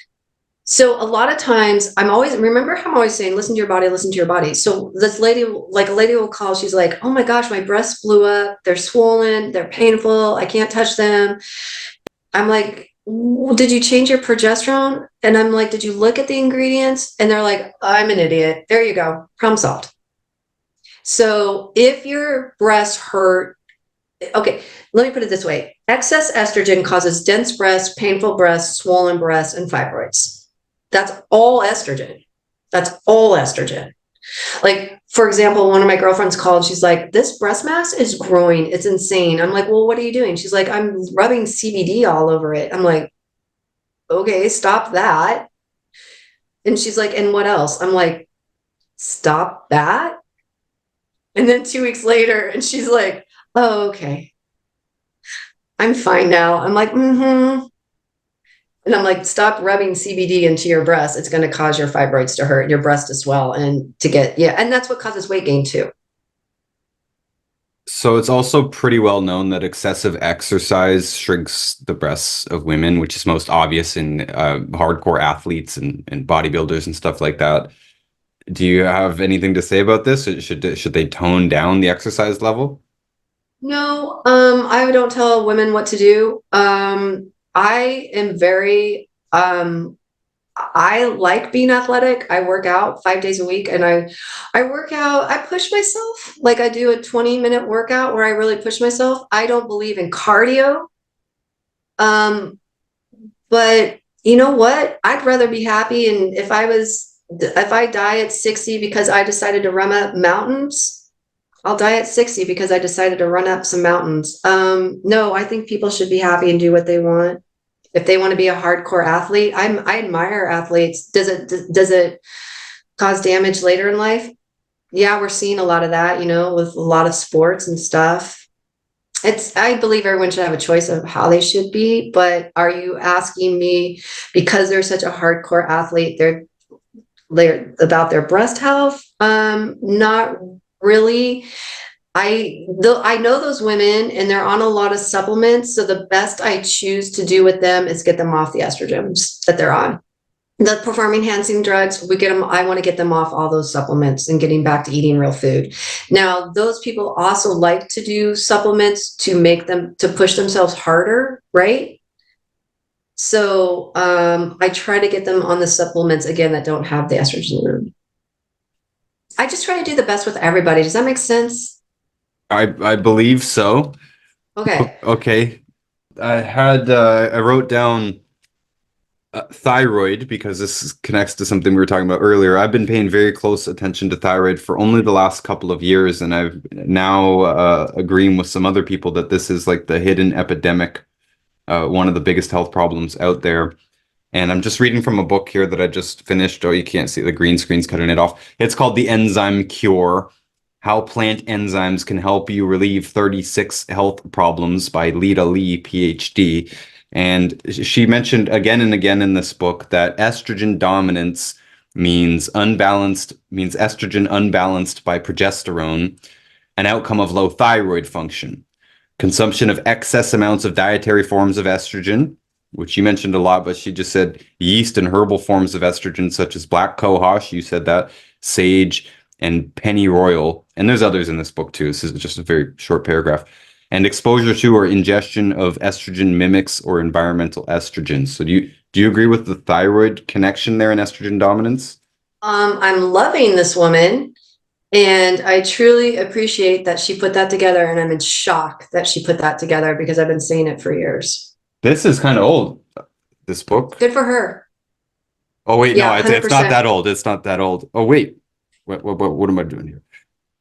So a lot of times remember how I'm always saying, listen to your body, listen to your body. So this lady, like a lady will call, she's like, oh my gosh, my breasts blew up. They're swollen. They're painful. I can't touch them. I'm like, did you change your progesterone? And I'm like, did you look at the ingredients? And they're like, I'm an idiot. There you go. Problem solved. So if your breasts hurt, okay, let me put it this way. Excess estrogen causes dense breasts, painful breasts, swollen breasts, and fibroids. That's all estrogen. That's all estrogen. Like, for example, one of my girlfriends called, she's like, this breast mass is growing. It's insane. I'm like, well, what are you doing? She's like, I'm rubbing CBD all over it. I'm like, okay, stop that. And she's like, and what else? I'm like, stop that. And then 2 weeks later, and she's like, oh, okay, I'm fine now. I'm like, mm-hmm. And I'm like, stop rubbing CBD into your breast. It's going to cause your fibroids to hurt, your breast to swell, and to get, yeah. And that's what causes weight gain too. So it's also pretty well known that excessive exercise shrinks the breasts of women, which is most obvious in hardcore athletes and bodybuilders and stuff like that. Do you have anything to say about this? Should they tone down the exercise level? No, I don't tell women what to do. I am very, I like being athletic. I work out 5 days a week and I work out, I push myself. Like I do a 20-minute workout where I really push myself. I don't believe in cardio. Um, but you know what? I'd rather be happy. And if I die at 60 because I decided to run up mountains, I'll die at 60 because I decided to run up some mountains. No, I think people should be happy and do what they want. If they want to be a hardcore athlete, I admire athletes. Does it cause damage later in life? Yeah, we're seeing a lot of that, with a lot of sports and stuff. I believe everyone should have a choice of how they should be, but are you asking me because they're such a hardcore athlete, they're about their breast health? Not really. I know those women and they're on a lot of supplements. So the best I choose to do with them is get them off the estrogens that they're on. The performance enhancing drugs, I want to get them off all those supplements and getting back to eating real food. Now, those people also like to do supplements to push themselves harder, right? So I try to get them on the supplements again that don't have the estrogen. I just try to do the best with everybody. Does that make sense? I believe so. Okay. Okay. I wrote down thyroid because this connects to something we were talking about earlier. I've been paying very close attention to thyroid for only the last couple of years, and I've now agreeing with some other people that this is like the hidden epidemic, one of the biggest health problems out there. And I'm just reading from a book here that I just finished. Oh, you can't see the green screen's cutting it off. It's called The Enzyme Cure: How Plant Enzymes Can Help You Relieve 36 Health Problems by Lita Lee, PhD. And she mentioned again and again in this book that estrogen dominance means estrogen unbalanced by progesterone, an outcome of low thyroid function, consumption of excess amounts of dietary forms of estrogen, which you mentioned a lot, but she just said yeast and herbal forms of estrogen, such as black cohosh, you said that, sage, and pennyroyal. And there's others in this book too. This is just a very short paragraph. And exposure to or ingestion of estrogen mimics or environmental estrogens. So do you agree with the thyroid connection there in estrogen dominance? I'm loving this woman. And I truly appreciate that she put that together. And I'm in shock that she put that together because I've been saying it for years. This is kind of old, this book. Good for her. Oh, wait, no, Yeah, it's not 100%. that old. It's not that old. Oh, wait. What am I doing here?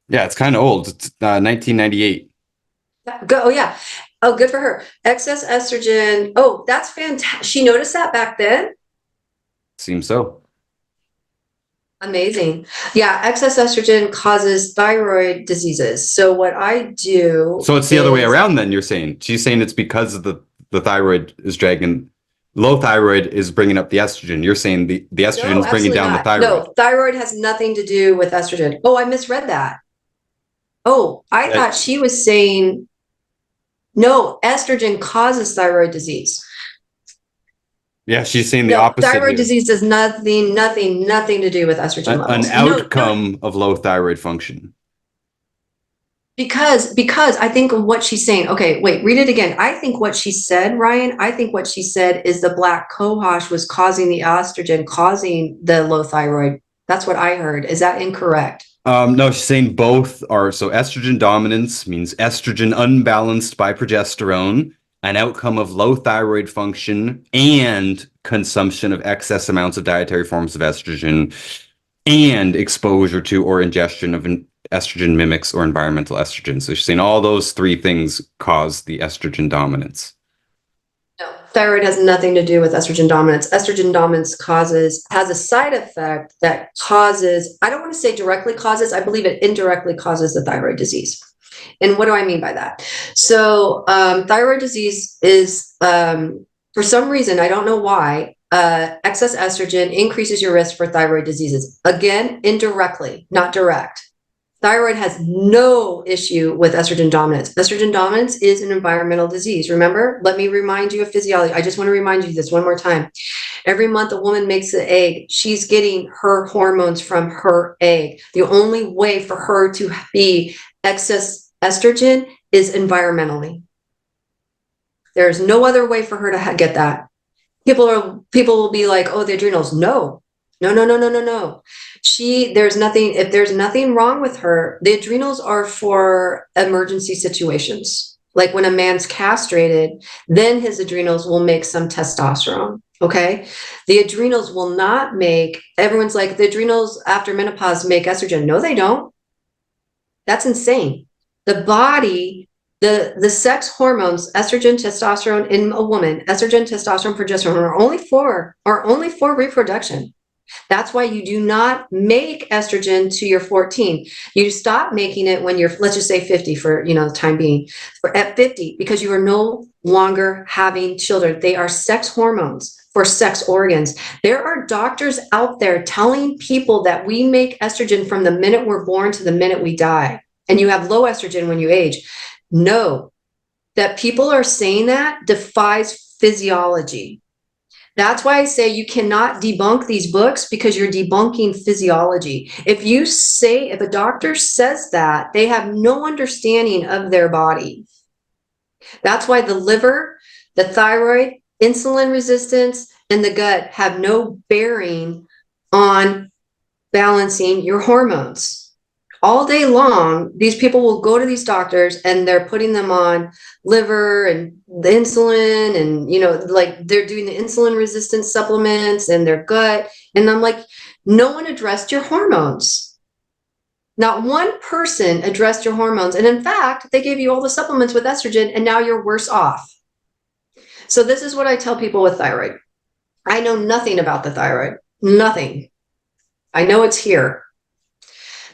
Yeah, it's kind of old. It's 1998. Go. Oh, yeah. Oh, good for her. Excess estrogen. Oh, that's fantastic. She noticed that back then. Seems so. Amazing. Yeah, excess estrogen causes thyroid diseases. So what I do So it's the other way around then, you're saying. She's saying it's because of the thyroid is dragging, low thyroid is bringing up the estrogen. You're saying the estrogen No, is bringing absolutely down the not. thyroid. No, thyroid has nothing to do with estrogen. Oh, I misread that. Oh, I thought she was saying no, estrogen causes thyroid disease. Yeah, she's saying the No, opposite thyroid here. disease does nothing to do with estrogen An levels. outcome of low thyroid function. Because I think what she's saying, okay, wait, read it again. I think what she said, Ryan, I think what she said is the black cohosh was causing the estrogen, causing the low thyroid. That's what I heard. Is that incorrect? No, she's saying both are. So estrogen dominance means estrogen unbalanced by progesterone, an outcome of low thyroid function and consumption of excess amounts of dietary forms of estrogen. and exposure to or ingestion of estrogen mimics or environmental estrogen. So she's saying all those three things cause the estrogen dominance. No, thyroid has nothing to do with estrogen dominance. Estrogen dominance has a side effect that causes, I don't want to say directly causes, I believe it indirectly causes the thyroid disease. And what do I mean by that? So thyroid disease is, for some reason, I don't know why, excess estrogen increases your risk for thyroid diseases. Again, indirectly, not direct. Thyroid has no issue with estrogen dominance. Estrogen dominance is an environmental disease. Remember, let me remind you of physiology. I just want to remind you this one more time. Every month a woman makes an egg, she's getting her hormones from her egg. The only way for her to be excess estrogen is environmentally. There's no other way for her to get that. People will be like, oh, the adrenals. No. If there's nothing wrong with her, the adrenals are for emergency situations. Like when a man's castrated, then his adrenals will make some testosterone. Okay. The adrenals will not make, everyone's like, the adrenals after menopause make estrogen. No, they don't. That's insane. The body, the sex hormones, estrogen, testosterone in a woman, estrogen, testosterone, progesterone are only for reproduction. That's why you do not make estrogen to your 14. You stop making it when you're, let's just say 50 for, the time being, for at 50, because you are no longer having children. They are sex hormones for sex organs. There are doctors out there telling people that we make estrogen from the minute we're born to the minute we die, and you have low estrogen when you age. No, that people are saying that defies physiology. That's why I say you cannot debunk these books, because you're debunking physiology. If a doctor says that, they have no understanding of their body. That's why the liver, the thyroid, insulin resistance, and the gut have no bearing on balancing your hormones. All day long, these people will go to these doctors and they're putting them on liver and the insulin, and like they're doing the insulin resistance supplements and their gut. And I'm like, no one addressed your hormones. Not one person addressed your hormones. And in fact, they gave you all the supplements with estrogen, and now you're worse off. So this is what I tell people with thyroid. I know nothing about the thyroid, nothing. I know it's here.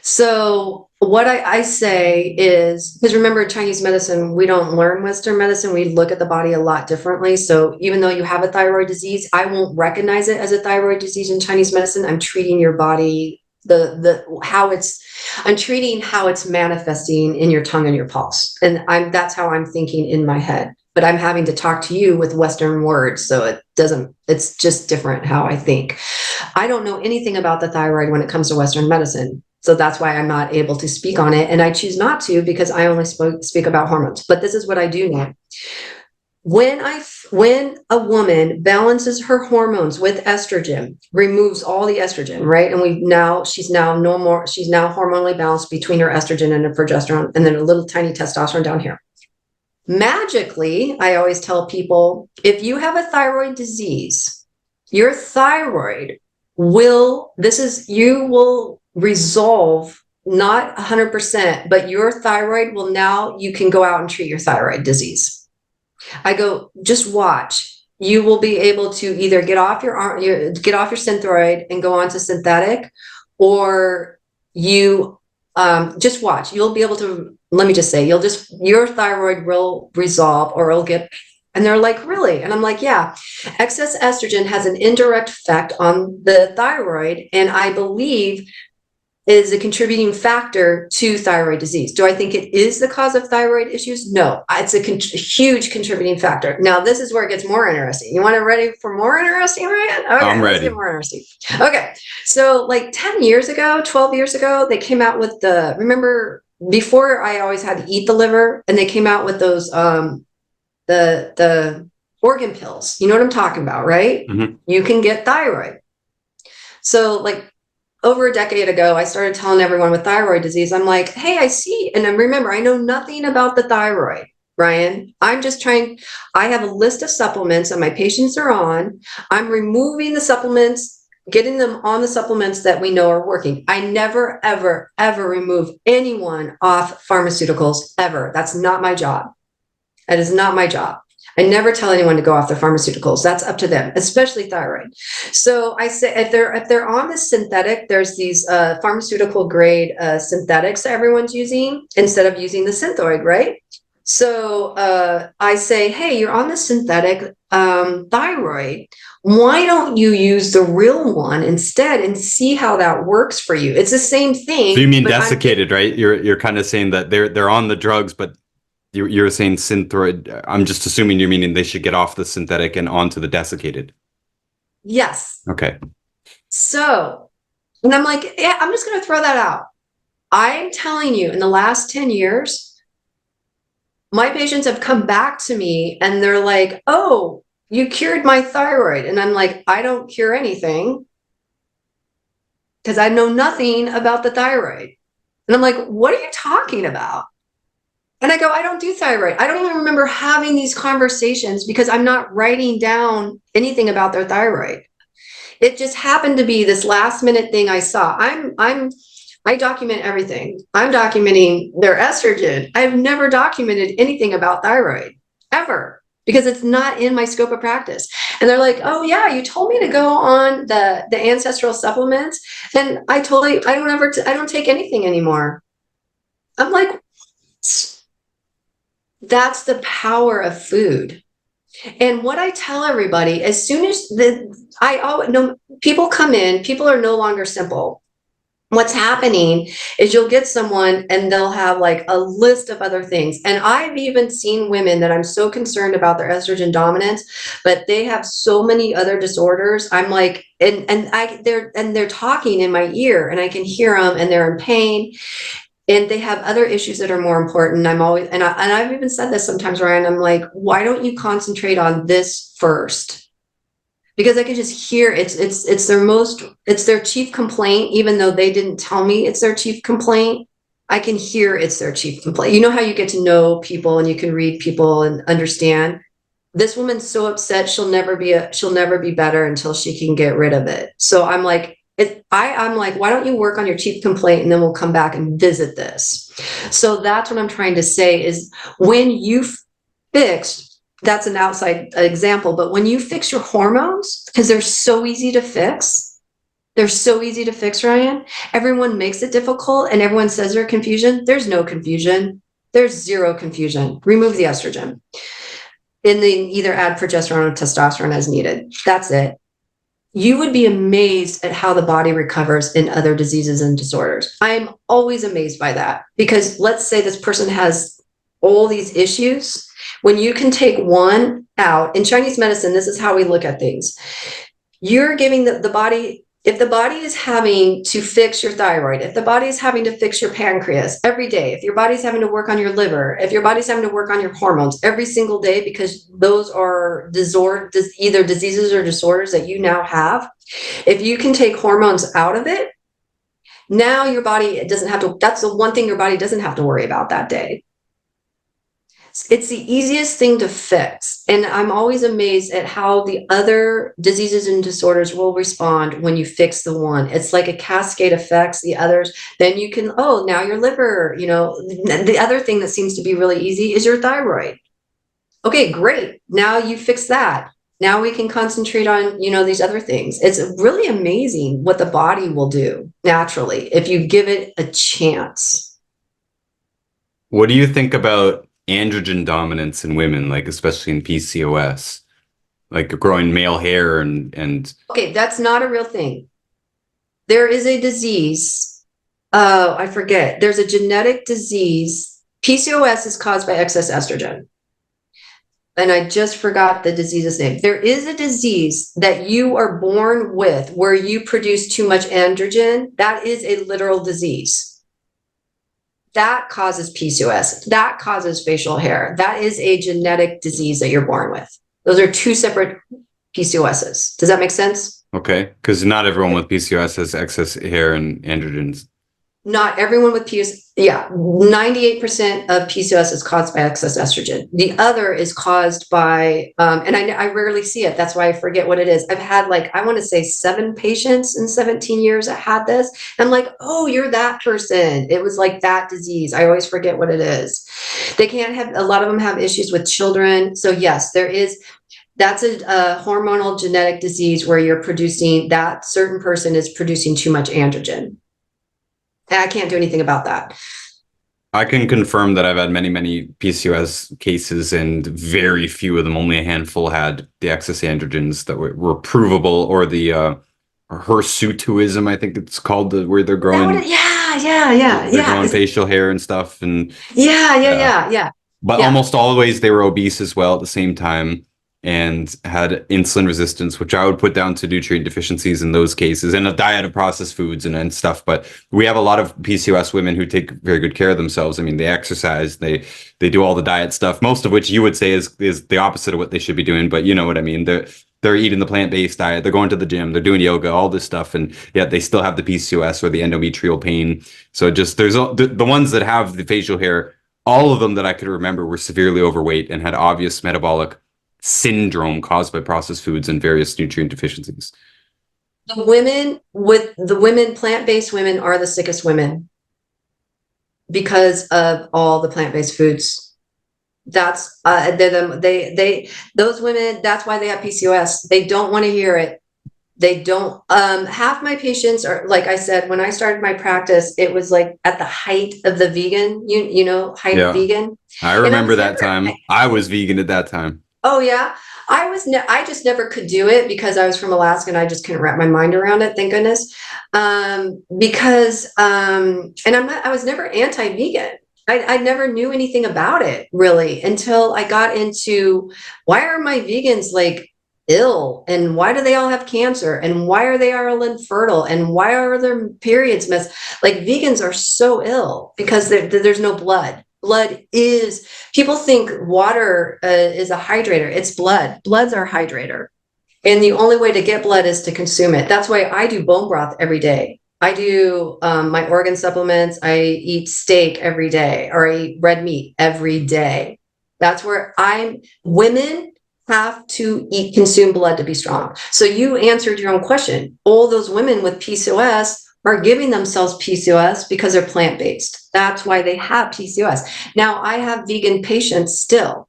So what I say is, because remember, in Chinese medicine, we don't learn Western medicine. We look at the body a lot differently. So even though you have a thyroid disease, I won't recognize it as a thyroid disease in Chinese medicine. I'm treating your body, I'm treating how it's manifesting in your tongue and your pulse. And that's how I'm thinking in my head. But I'm having to talk to you with Western words. So it's just different how I think. I don't know anything about the thyroid when it comes to Western medicine. So that's why I'm not able to speak on it. And I choose not to, because I only speak about hormones. But this is what I do know. When a woman balances her hormones with estrogen, removes all the estrogen, right? And she's now hormonally balanced between her estrogen and her progesterone, and then a little tiny testosterone down here. Magically, I always tell people, if you have a thyroid disease, your thyroid will resolve, not 100%, but your thyroid will, now you can go out and treat your thyroid disease. I go, just watch. You will be able to either get off your Synthroid and go on to synthetic, or you just watch. You'll be able to, let me just say, your thyroid will resolve, or it'll get. And they're like, really? And I'm like, yeah, excess estrogen has an indirect effect on the thyroid, and I believe is a contributing factor to thyroid disease. Do I think it is the cause of thyroid issues? No, it's a huge contributing factor. Now, this is where it gets more interesting. You want to ready for more interesting, Ryan? Okay, I'm ready. Let's get more interesting. Okay, so like 10 years ago, 12 years ago, they came out with remember, before I always had to eat the liver, and they came out with those, the organ pills. You know what I'm talking about, right? Mm-hmm. You can get thyroid. So like over a decade ago, I started telling everyone with thyroid disease, I'm like, hey, I see. And then remember, I know nothing about the thyroid, Ryan. I have a list of supplements that my patients are on. I'm removing the supplements getting them on the supplements that we know are working. I never, ever, ever remove anyone off pharmaceuticals ever. That's not my job. That is not my job. I never tell anyone to go off their pharmaceuticals. That's up to them, especially thyroid. So I say if they're on the synthetic, there's these pharmaceutical grade synthetics that everyone's using instead of using the Synthoid, right? So I say, hey, you're on the synthetic thyroid. Why don't you use the real one instead and see how that works for you? It's the same thing. So you mean desiccated, right? You're kind of saying that they're on the drugs, but you're saying Synthroid. I'm just assuming you're meaning they should get off the synthetic and onto the desiccated. Yes. Okay. So, and I'm like, yeah, I'm just going to throw that out. I'm telling you, in the last 10 years, my patients have come back to me and they're like, oh, you cured my thyroid. And I'm like, I don't cure anything because I know nothing about the thyroid. And I'm like, what are you talking about? And I go, I don't do thyroid. I don't even remember having these conversations because I'm not writing down anything about their thyroid. It just happened to be this last minute thing I saw. I document everything. I'm documenting their estrogen. I've never documented anything about thyroid ever because it's not in my scope of practice. And they're like, oh yeah, you told me to go on the ancestral supplements. And I don't take anything anymore. I'm like, that's the power of food. And what I tell everybody, as soon as I always know people come in, people are no longer simple. What's happening is you'll get someone and they'll have like a list of other things. And I've even seen women that I'm so concerned about their estrogen dominance, but they have so many other disorders. I'm like, they're talking in my ear and I can hear them and they're in pain. And they have other issues that are more important. I've even said this sometimes, Ryan, I'm like, why don't you concentrate on this first? Because I can just hear it's their chief complaint, even though they didn't tell me it's their chief complaint. I can hear it's their chief complaint. You know how you get to know people and you can read people and understand. This woman's so upset she'll never be better until she can get rid of it. So I'm like, I'm like, why don't you work on your chief complaint and then we'll come back and visit this. So that's what I'm trying to say is when you fix, that's an outside example, but when you fix your hormones, because they're so easy to fix, Ryan. Everyone makes it difficult and everyone says there's confusion. There's no confusion. There's zero confusion. Remove the estrogen. And then either add progesterone or testosterone as needed. That's it. You would be amazed at how the body recovers in other diseases and disorders. I'm always amazed by that because let's say this person has all these issues. When you can take one out, in Chinese medicine, this is how we look at things. You're giving the body, if the body is having to fix your thyroid, if the body is having to fix your pancreas every day, if your body's having to work on your liver, if your body's having to work on your hormones every single day, because those are either diseases or disorders that you now have, if you can take hormones out of it, now your body doesn't have to, that's the one thing your body doesn't have to worry about that day. It's the easiest thing to fix. And I'm always amazed at how the other diseases and disorders will respond when you fix the one. It's like a cascade effects, the others. Then you can, now your liver, the other thing that seems to be really easy is your thyroid. Okay, great. Now you fix that. Now we can concentrate on, these other things. It's really amazing what the body will do naturally if you give it a chance. What do you think about androgen dominance in women, like especially in PCOS, like growing male hair and okay, that's not a real thing. There is a disease, I forget, there's a genetic disease. PCOS is caused by excess estrogen. And I just forgot the disease's name. There is a disease that you are born with where you produce too much androgen. That is a literal disease. That causes PCOS. That causes facial hair. That is a genetic disease that you're born with. Those are two separate PCOSs. Does that make sense? Okay, because not everyone with PCOS has excess hair and androgens. Not everyone with PCOS. Yeah, 98% of PCOS is caused by excess estrogen. The other is caused by, and I rarely see it. That's why I forget what it is. I've had like, I want to say 7 patients in 17 years that had this. I'm like, oh, you're that person. It was like that disease. I always forget what it is. They can't have, a lot of them have issues with children. So yes, there is, that's a hormonal genetic disease where you're producing, that certain person is producing too much androgen. And I can't do anything about that. I can confirm that I've had many, many PCOS cases, and very few of them, only a handful, had the excess androgens that were provable, or the hirsutism, I think it's called, where they're Is that what growing, it, yeah, they're yeah. growing facial hair and stuff, and yeah. Yeah. But Yeah. almost always they were obese as well at the same time, and had insulin resistance, which I would put down to nutrient deficiencies in those cases, and a diet of processed foods and stuff. But we have a lot of PCOS women who take very good care of themselves. I mean, they exercise, they do all the diet stuff, most of which you would say is the opposite of what they should be doing. But you know what I mean. They're eating the plant-based diet, they're going to the gym, they're doing yoga, all this stuff, and yet they still have the PCOS or the endometrial pain. So just there's the ones that have the facial hair, all of them that I could remember were severely overweight and had obvious metabolic syndrome caused by processed foods and various nutrient deficiencies. The women, plant-based women are the sickest women because of all the plant-based foods. That's those women, that's why they have PCOS. They don't want to hear it. They don't, half my patients are, like I said, when I started my practice, it was like at the height of the vegan, height of Yeah, vegan. I And I remember was that never, time. I was vegan at that time. oh yeah, I just never could do it because I was from Alaska and I just couldn't wrap my mind around it, thank goodness. Because and I was never anti-vegan. I never knew anything about it really until I got into, why are my vegans like ill, and why do they all have cancer, and why are they all infertile, and why are their periods messed? Like vegans are so ill because there's no blood. Blood is, people think water is a hydrator. It's blood. Blood's our hydrator. And the only way to get blood is to consume it. That's why I do bone broth every day. I do my organ supplements. I eat steak every day, or I eat red meat every day. That's where women have to consume blood to be strong. So you answered your own question. All those women with PCOS are giving themselves PCOS because they're plant-based. That's why they have PCOS. Now, I have vegan patients still.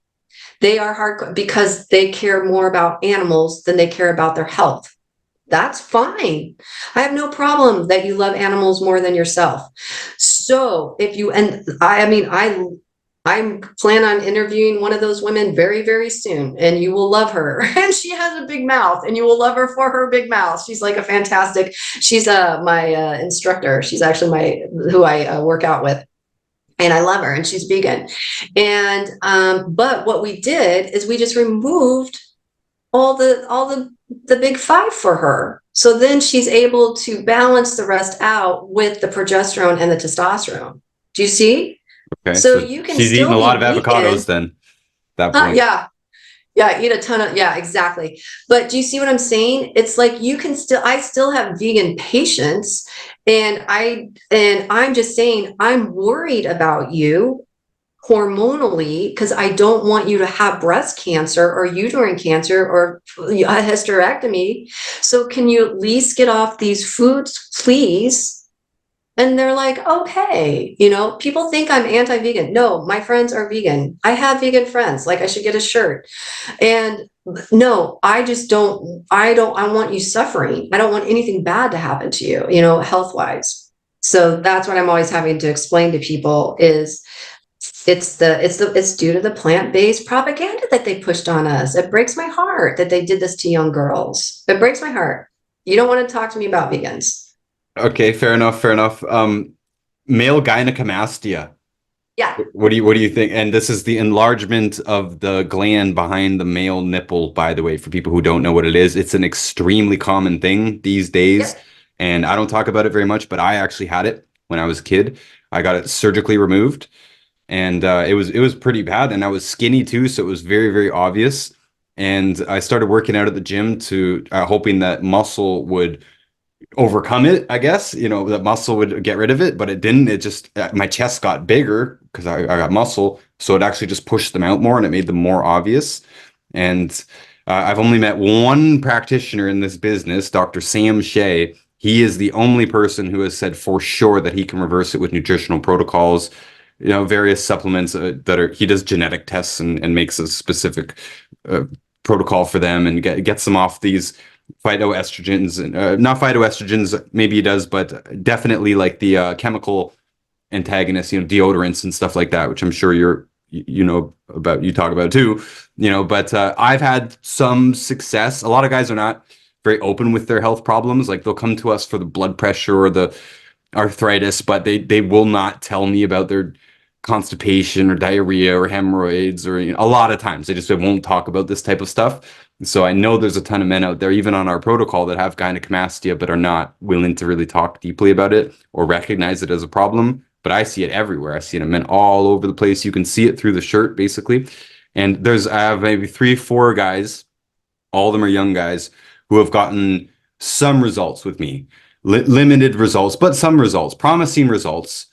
They are hardcore because they care more about animals than they care about their health. That's fine. I have no problem that you love animals more than yourself. So if you, and I mean, I plan on interviewing one of those women very, very soon, and you will love her. And she has a big mouth, and you will love her for her big mouth. She's like a fantastic, she's my instructor. She's actually who I work out with. And I love her, and she's vegan. And but what we did is we just removed all the big five for her. So then she's able to balance the rest out with the progesterone and the testosterone. Do you see? Okay, So so you can she's eating still a lot be of vegan. avocados then, at that point. Yeah, yeah, eat a ton of, yeah, exactly. But do you see what I'm saying? It's like I still have vegan patients, and I'm just saying, I'm worried about you hormonally because I don't want you to have breast cancer or uterine cancer or a hysterectomy. So can you at least get off these foods, please? And they're like, okay, people think I'm anti-vegan. No, my friends are vegan. I have vegan friends. Like, I should get a shirt. And no, I want you suffering. I don't want anything bad to happen to you, health wise. So that's what I'm always having to explain to people is it's due to the plant-based propaganda that they pushed on us. It breaks my heart that they did this to young girls. It breaks my heart. You don't want to talk to me about vegans. Okay, fair enough, fair enough. Male gynecomastia. Yeah. What do you think? And this is the enlargement of the gland behind the male nipple, by the way, for people who don't know what it is. It's an extremely common thing these days, Yep. and I don't talk about it very much, but I actually had it when I was a kid. I got it surgically removed, and it was pretty bad, and I was skinny too, so it was very, very obvious. And I started working out at the gym to hoping that muscle would overcome it, I guess. That muscle would get rid of it, but it didn't. It just, my chest got bigger because I got muscle. So it actually just pushed them out more and it made them more obvious. And I've only met one practitioner in this business, Dr. Sam Shea. He is the only person who has said for sure that he can reverse it with nutritional protocols, various supplements he does genetic tests and makes a specific protocol for them and gets them off these phytoestrogens and not phytoestrogens, maybe he does, but definitely like the chemical antagonists, deodorants and stuff like that, which I'm sure you talk about too, but I've had some success. A lot of guys are not very open with their health problems. Like they'll come to us for the blood pressure or the arthritis, but they will not tell me about their constipation or diarrhea or hemorrhoids or a lot of times they won't talk about this type of stuff. So I know there's a ton of men out there, even on our protocol, that have gynecomastia but are not willing to really talk deeply about it or recognize it as a problem. But I see it everywhere. I see it in men all over the place. You can see it through the shirt, basically. And I have maybe 3-4 guys, all of them are young guys, who have gotten some results with me. Limited results, but some results, promising results.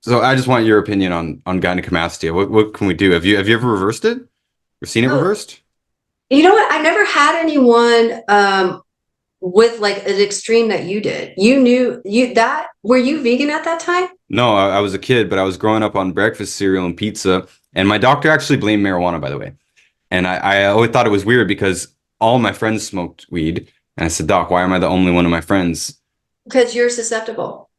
So I just want your opinion on gynecomastia. What can we do? Have you ever reversed it or seen it reversed? You know what? I've never had anyone with like an extreme that you did. Were you vegan at that time? No, I was a kid, but I was growing up on breakfast cereal and pizza. And my doctor actually blamed marijuana, by the way. And I always thought it was weird because all my friends smoked weed. And I said, Doc, why am I the only one of my friends? Because you're susceptible.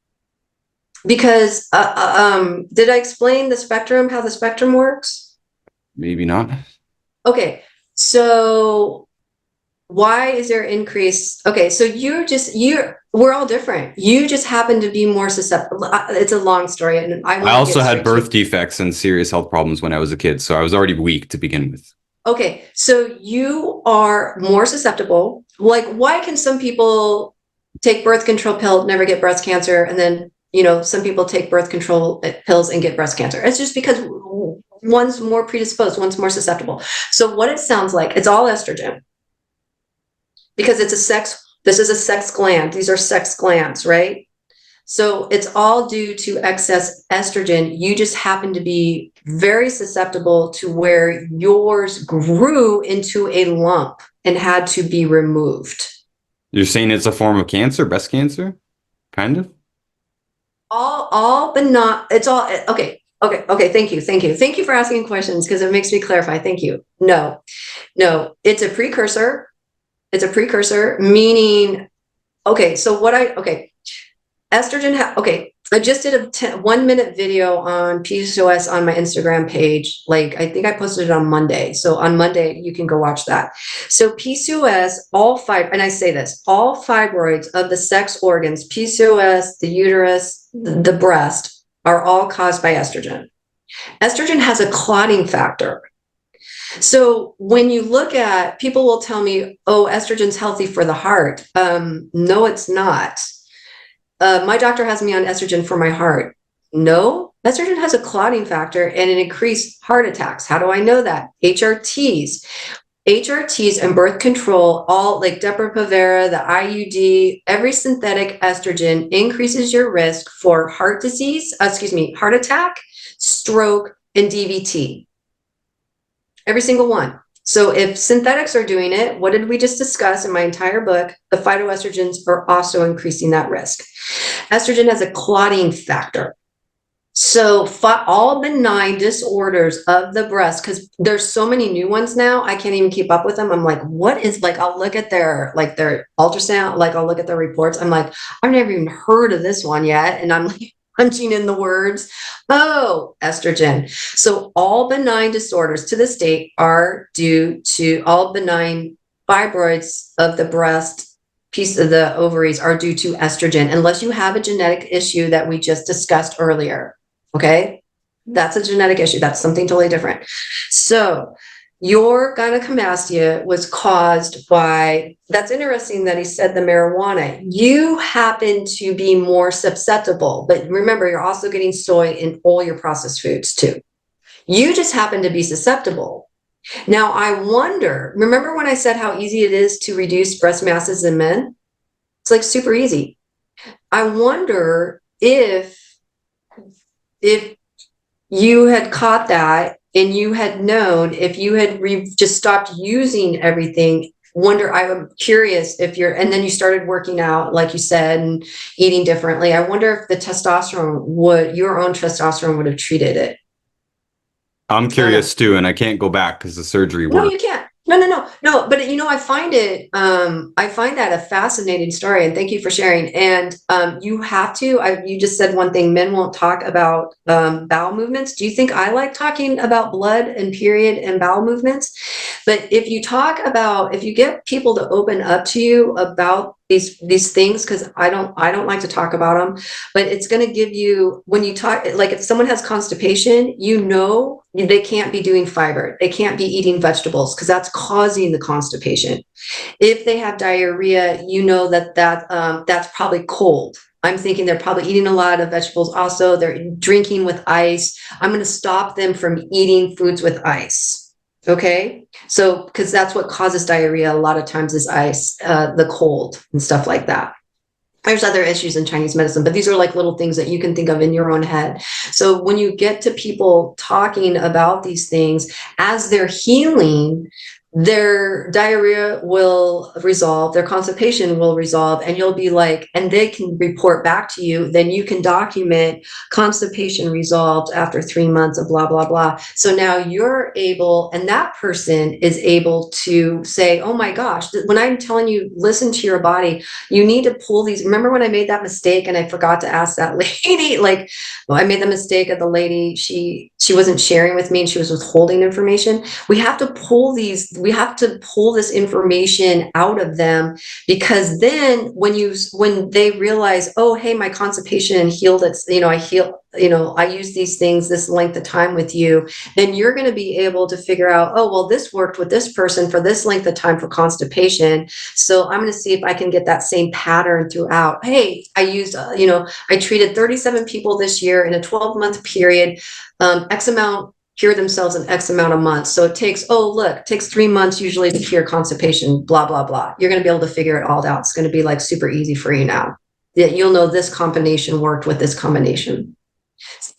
Because did I explain how the spectrum works? Maybe not. Okay, so why is there increase? Okay, so we're all different. You just happen to be more susceptible. It's a long story, and I also had birth defects and serious health problems when I was a kid, so I was already weak to begin with. Okay, so you are more susceptible. Like, why can some people take birth control pill, never get breast cancer, and then some people take birth control pills and get breast cancer? It's just because one's more predisposed, one's more susceptible. So what it sounds like, it's all estrogen. Because this is a sex gland. These are sex glands, right? So it's all due to excess estrogen. You just happen to be very susceptible to where yours grew into a lump and had to be removed. You're saying it's a form of cancer, breast cancer? Kind of? All but not, it's all, okay. Thank you for asking questions because it makes me clarify. Thank you. No, it's a precursor. It's a precursor, meaning, estrogen, I just did a 1-minute video on PCOS on my Instagram page. Like, I think I posted it on Monday. So on Monday, you can go watch that. So PCOS, and I say this, all fibroids of the sex organs, PCOS, the uterus, the breast, are all caused by estrogen. Estrogen has a clotting factor. So when you look at, people will tell me, oh, estrogen's healthy for the heart. No, it's not. My doctor has me on estrogen for my heart. No, estrogen has a clotting factor and an increased heart attacks. How do I know that? HRTs and birth control, all like Depo-Provera, the IUD, every synthetic estrogen increases your risk for heart attack, stroke, and DVT. Every single one. So if synthetics are doing it, what did we just discuss in my entire book? The phytoestrogens are also increasing that risk. Estrogen has a clotting factor. So all benign disorders of the breast, because there's so many new ones now, I can't even keep up with them. I'm like, I'll look at their ultrasound, I'll look at their reports. I'm like, I've never even heard of this one yet. And I'm like, punching in the words, oh, estrogen. So all benign disorders to this date are due to all benign fibroids of the breast, piece of the ovaries are due to estrogen, unless you have a genetic issue that we just discussed earlier. Okay. That's a genetic issue. That's something totally different. So your gynecomastia was caused by, that's interesting that he said the marijuana. You happen to be more susceptible, but remember, you're also getting soy in all your processed foods too. You just happen to be susceptible. Now, I wonder, remember when I said how easy it is to reduce breast masses in men? It's like super easy. I wonder if you had caught that and you had known, if you had just stopped using everything, I'm curious if and then you started working out, like you said, and eating differently. I wonder if your own testosterone would have treated it. I'm I don't know. curious too, and I can't go back because the surgery No, worked. you can't. No. But I find that a fascinating story, and thank you for sharing. And you have to. You just said one thing: men won't talk about bowel movements. Do you think I like talking about blood and period and bowel movements? But if you get people to open up to you about these things, because I don't like to talk about them, but it's going to give you, when you talk, like if someone has constipation, they can't be doing fiber, they can't be eating vegetables because that's causing the constipation. If they have diarrhea, that's probably cold. I'm thinking they're probably eating a lot of vegetables. Also, they're drinking with ice. I'm going to stop them from eating foods with ice. Okay. So, because that's what causes diarrhea a lot of times is ice, the cold and stuff like that. There's other issues in Chinese medicine, but these are like little things that you can think of in your own head. So when you get to people talking about these things as they're healing, their diarrhea will resolve, their constipation will resolve, and you'll be like, and they can report back to you, then you can document constipation resolved after 3 months of blah, blah, blah. So now you're able, and that person is able to say, oh my gosh, when I'm telling you, listen to your body, you need to pull these. Remember when I made that mistake and I forgot to ask that lady, like, well, I made the mistake of the lady, she wasn't sharing with me and she was withholding information. We have to pull this information out of them, because then when they realize, oh, hey, my constipation healed, I use these things this length of time with you, then you're going to be able to figure out, oh, well, this worked with this person for this length of time for constipation. So I'm going to see if I can get that same pattern throughout. Hey, I treated 37 people this year in a 12-month period. X amount cure themselves in X amount of months. So it takes 3 months usually to cure constipation, blah, blah, blah. You're going to be able to figure it all out. It's going to be like super easy for you now. That you'll know this combination worked with this combination.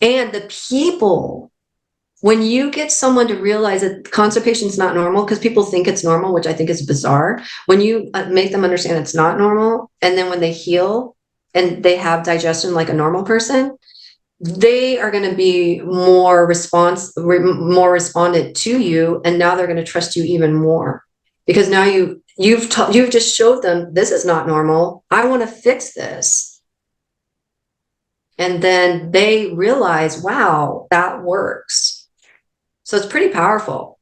And the people, when you get someone to realize that constipation is not normal, because people think it's normal, which I think is bizarre, when you make them understand it's not normal, and then when they heal and they have digestion like a normal person, they are going to be more respondent to you, and now they're going to trust you even more, because now you've just showed them this is not normal. I want to fix this. And then they realize, wow, that works. So it's pretty powerful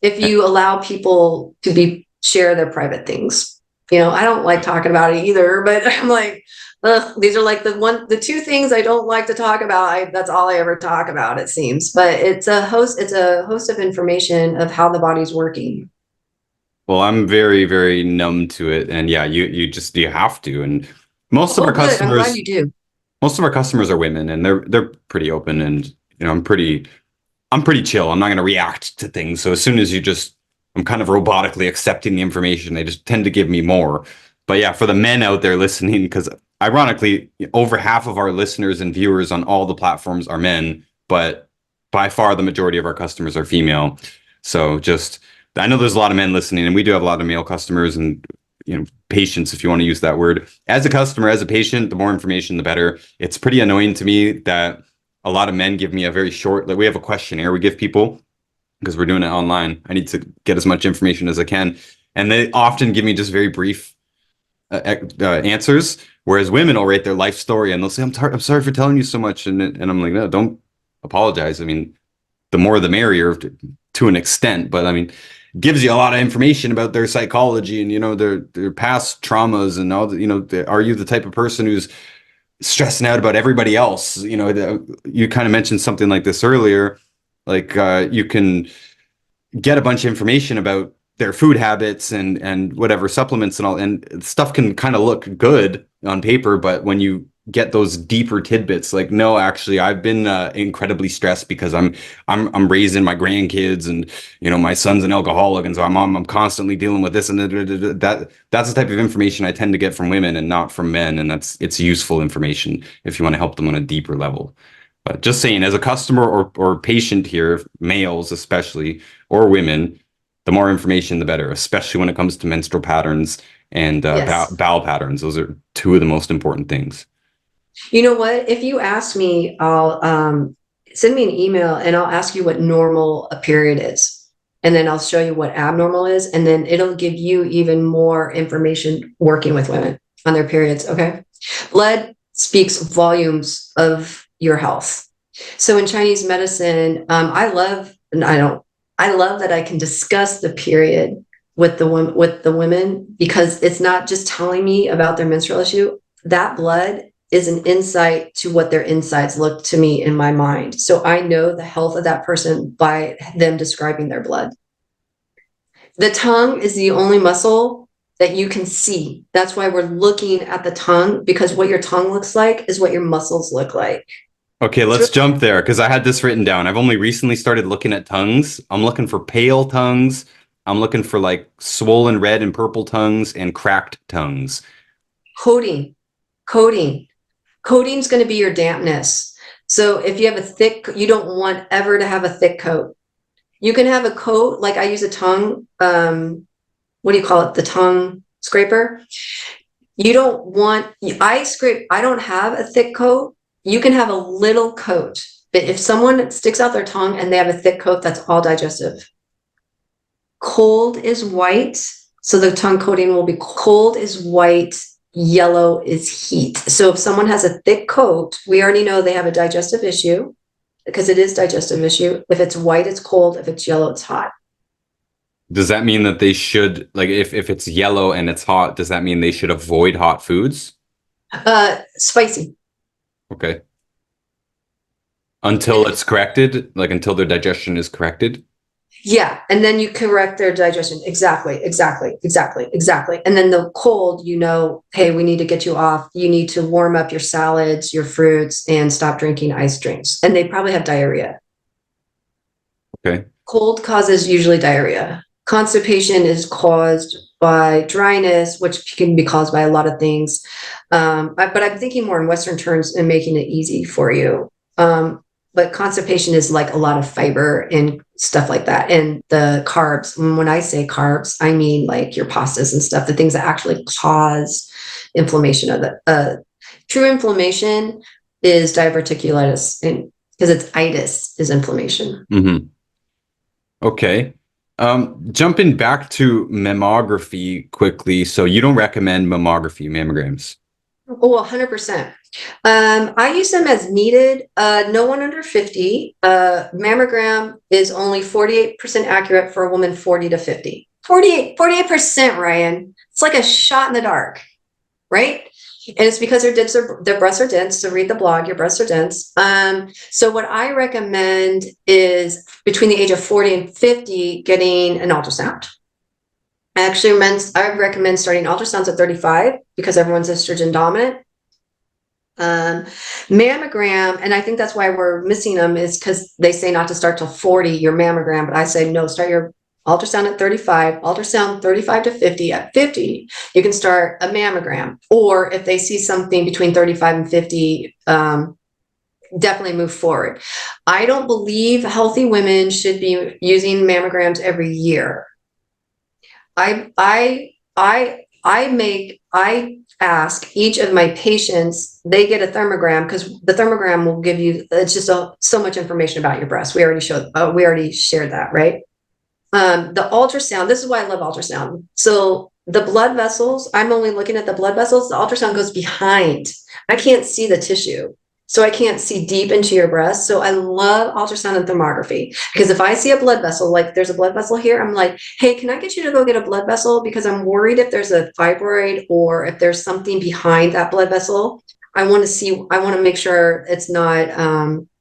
if you allow people to share their private things. I don't like talking about it either, but I'm like, ugh, these are like the two things I don't like to talk about. That's all I ever talk about, it seems. But it's a host of information of how the body's working. Well, I'm very, very numb to it, and yeah, you have to. And most of Oh, our good. I'm glad customers, you do. most of our customers are women, and they're pretty open, and I'm pretty chill. I'm not going to react to things. So as soon as I'm kind of robotically accepting the information. They just tend to give me more. But yeah, for the men out there listening, because ironically, over half of our listeners and viewers on all the platforms are men, but by far the majority of our customers are female. So I know there's a lot of men listening, and we do have a lot of male customers and patients, if you want to use that word. As a customer, as a patient, the more information, the better. It's pretty annoying to me that a lot of men give me a very short, like we have a questionnaire we give people because we're doing it online. I need to get as much information as I can. And they often give me just very brief answers, whereas women will write their life story and they'll say, I'm sorry for telling you so much. And I'm like, no, don't apologize. I mean, the more the merrier to an extent, but I mean, gives you a lot of information about their psychology and, their past traumas and all the, are you the type of person who's stressing out about everybody else? You kind of mentioned something like this earlier, like you can get a bunch of information about their food habits and whatever supplements and all, and stuff can kind of look good on paper, but when you get those deeper tidbits. Like, no, actually, I've been incredibly stressed because I'm raising my grandkids, and my son's an alcoholic, and so I'm constantly dealing with this and that's the type of information I tend to get from women and not from men, and it's useful information if you want to help them on a deeper level. But just saying, as a customer or patient here, males especially, or women, the more information, the better, especially when it comes to menstrual patterns and Yes. bowel patterns. Those are two of the most important things. You know what? If you ask me, I'll send me an email and I'll ask you what normal a period is. And then I'll show you what abnormal is. And then it'll give you even more information working with women on their periods. Okay. Blood speaks volumes of your health. So in Chinese medicine, I love that I can discuss the period with the women, because it's not just telling me about their menstrual issue. That blood is an insight to what their insides look to me in my mind. So I know the health of that person by them describing their blood. The tongue is the only muscle that you can see. That's why we're looking at the tongue, because what your tongue looks like is what your muscles look like. Okay, It's let's really, jump there because I had this written down. I've only recently started looking at tongues. I'm looking for pale tongues. I'm looking for like swollen red and purple tongues and cracked tongues. coating, coating. Coating's going to be your dampness. So if you have you don't want ever to have a thick coat. You can have a coat, like I use a tongue, what do you call it? The tongue scraper. You don't want, I don't have a thick coat. You can have a little coat, but if someone sticks out their tongue and they have a thick coat, that's all digestive. Cold is white. So the tongue coating will be cold is white, yellow is heat. So if someone has a thick coat, we already know they have a digestive issue, because it is digestive issue. If it's white, it's cold. If it's yellow, it's hot. Does that mean that they should, like, if it's yellow and it's hot, does that mean they should avoid hot foods? Spicy. Okay. Until it's corrected, like until their digestion is corrected? Yeah, and then you correct their digestion. Exactly, exactly, exactly, exactly. And then the cold, hey, we need to get you off. You need to warm up your salads, your fruits, and stop drinking iced drinks. And they probably have diarrhea. Okay. Cold causes usually diarrhea. Constipation is caused by dryness, which can be caused by a lot of things. But I'm thinking more in Western terms and making it easy for you. But constipation is like a lot of fiber and stuff like that. And the carbs, when I say carbs, I mean like your pastas and stuff, the things that actually cause inflammation of the true inflammation is diverticulitis, and because it's itis is inflammation. Mm-hmm. Okay. Jumping back to mammography quickly. So you don't recommend mammograms? Oh, 100%. I use them as needed. No one under 50. Mammogram is only 48% accurate for a woman 40 to 50. 48%, Ryan. It's like a shot in the dark, right? And it's because their breasts are dense. So read the blog, your breasts are dense. So what I recommend is between the age of 40 and 50, getting an ultrasound. I recommend starting ultrasounds at 35 because everyone's estrogen dominant. Mammogram, and I think that's why we're missing them, is because they say not to start till 40, your mammogram, but I say no, start your ultrasound at 35, ultrasound 35 to 50. At 50, you can start a mammogram. Or if they see something between 35 and 50, definitely move forward. I don't believe healthy women should be using mammograms every year. I ask each of my patients, they get a thermogram, because the thermogram will give you, it's just so much information about your breast. We already shared that, right? The ultrasound, this is why I love ultrasound. So the blood vessels, I'm only looking at the blood vessels. The ultrasound goes behind. I can't see the tissue. So I can't see deep into your breast. So I love ultrasound and thermography, because if I see a blood vessel, like there's a blood vessel here, I'm like, hey, can I get you to go get a blood vessel? Because I'm worried if there's a fibroid or if there's something behind that blood vessel. I want to make sure it's not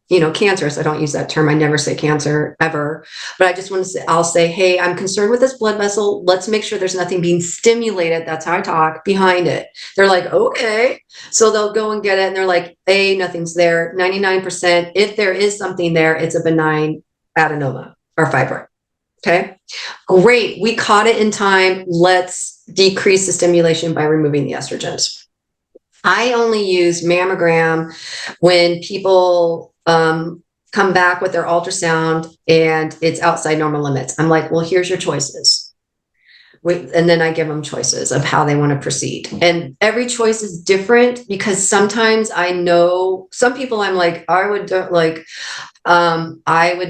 cancerous. I don't use that term. I never say cancer ever, but I just want to say, I'll say, hey, I'm concerned with this blood vessel. Let's make sure there's nothing being stimulated. That's how I talk behind it. They're like, okay. So they'll go and get it. And they're like, nothing's there. 99%. If there is something there, it's a benign adenoma or fibroid. Okay, great. We caught it in time. Let's decrease the stimulation by removing the estrogens. I only use mammogram when people come back with their ultrasound and it's outside normal limits. I'm like, well, here's your choices. And then I give them choices of how they want to proceed. And every choice is different because sometimes I know some people I'm like, I would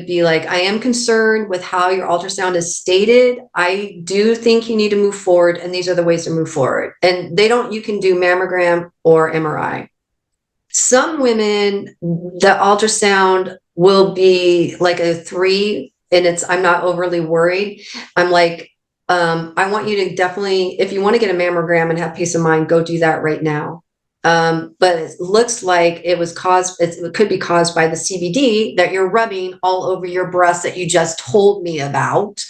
be like, I am concerned with how your ultrasound is stated. I do think you need to move forward, and these are the ways to move forward. And you can do mammogram or MRI. Some women, the ultrasound will be like a 3, and I'm not overly worried. I'm like, I want you to definitely, if you want to get a mammogram and have peace of mind, go do that right now. But it looks like it could be caused by the CBD that you're rubbing all over your breast that you just told me about.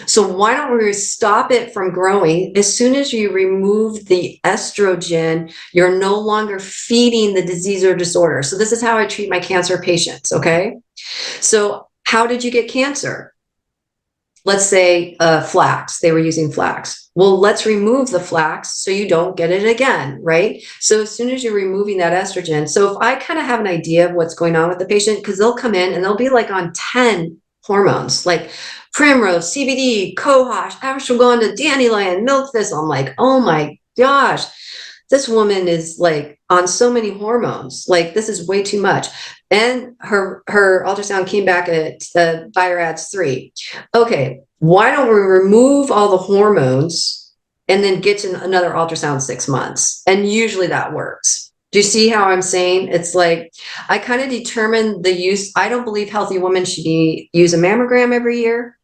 So why don't we stop it from growing? As soon as you remove the estrogen, you're no longer feeding the disease or disorder. So this is how I treat my cancer patients, okay? So how did you get cancer? Let's say flax, they were using flax. Well, let's remove the flax so you don't get it again, right? So as soon as you're removing that estrogen, so if I kind of have an idea of what's going on with the patient, because they'll come in and they'll be like on 10 hormones, like primrose, CBD, cohosh, ashwagandha, dandelion, milk thistle. I'm like, oh my gosh, this woman is like on so many hormones. Like this is way too much. And her ultrasound came back at BioRads 3. Okay, why don't we remove all the hormones and then get to another ultrasound 6 months? And usually that works. Do you see how I'm saying? It's like I kind of determine the use. I don't believe healthy women should use a mammogram every year.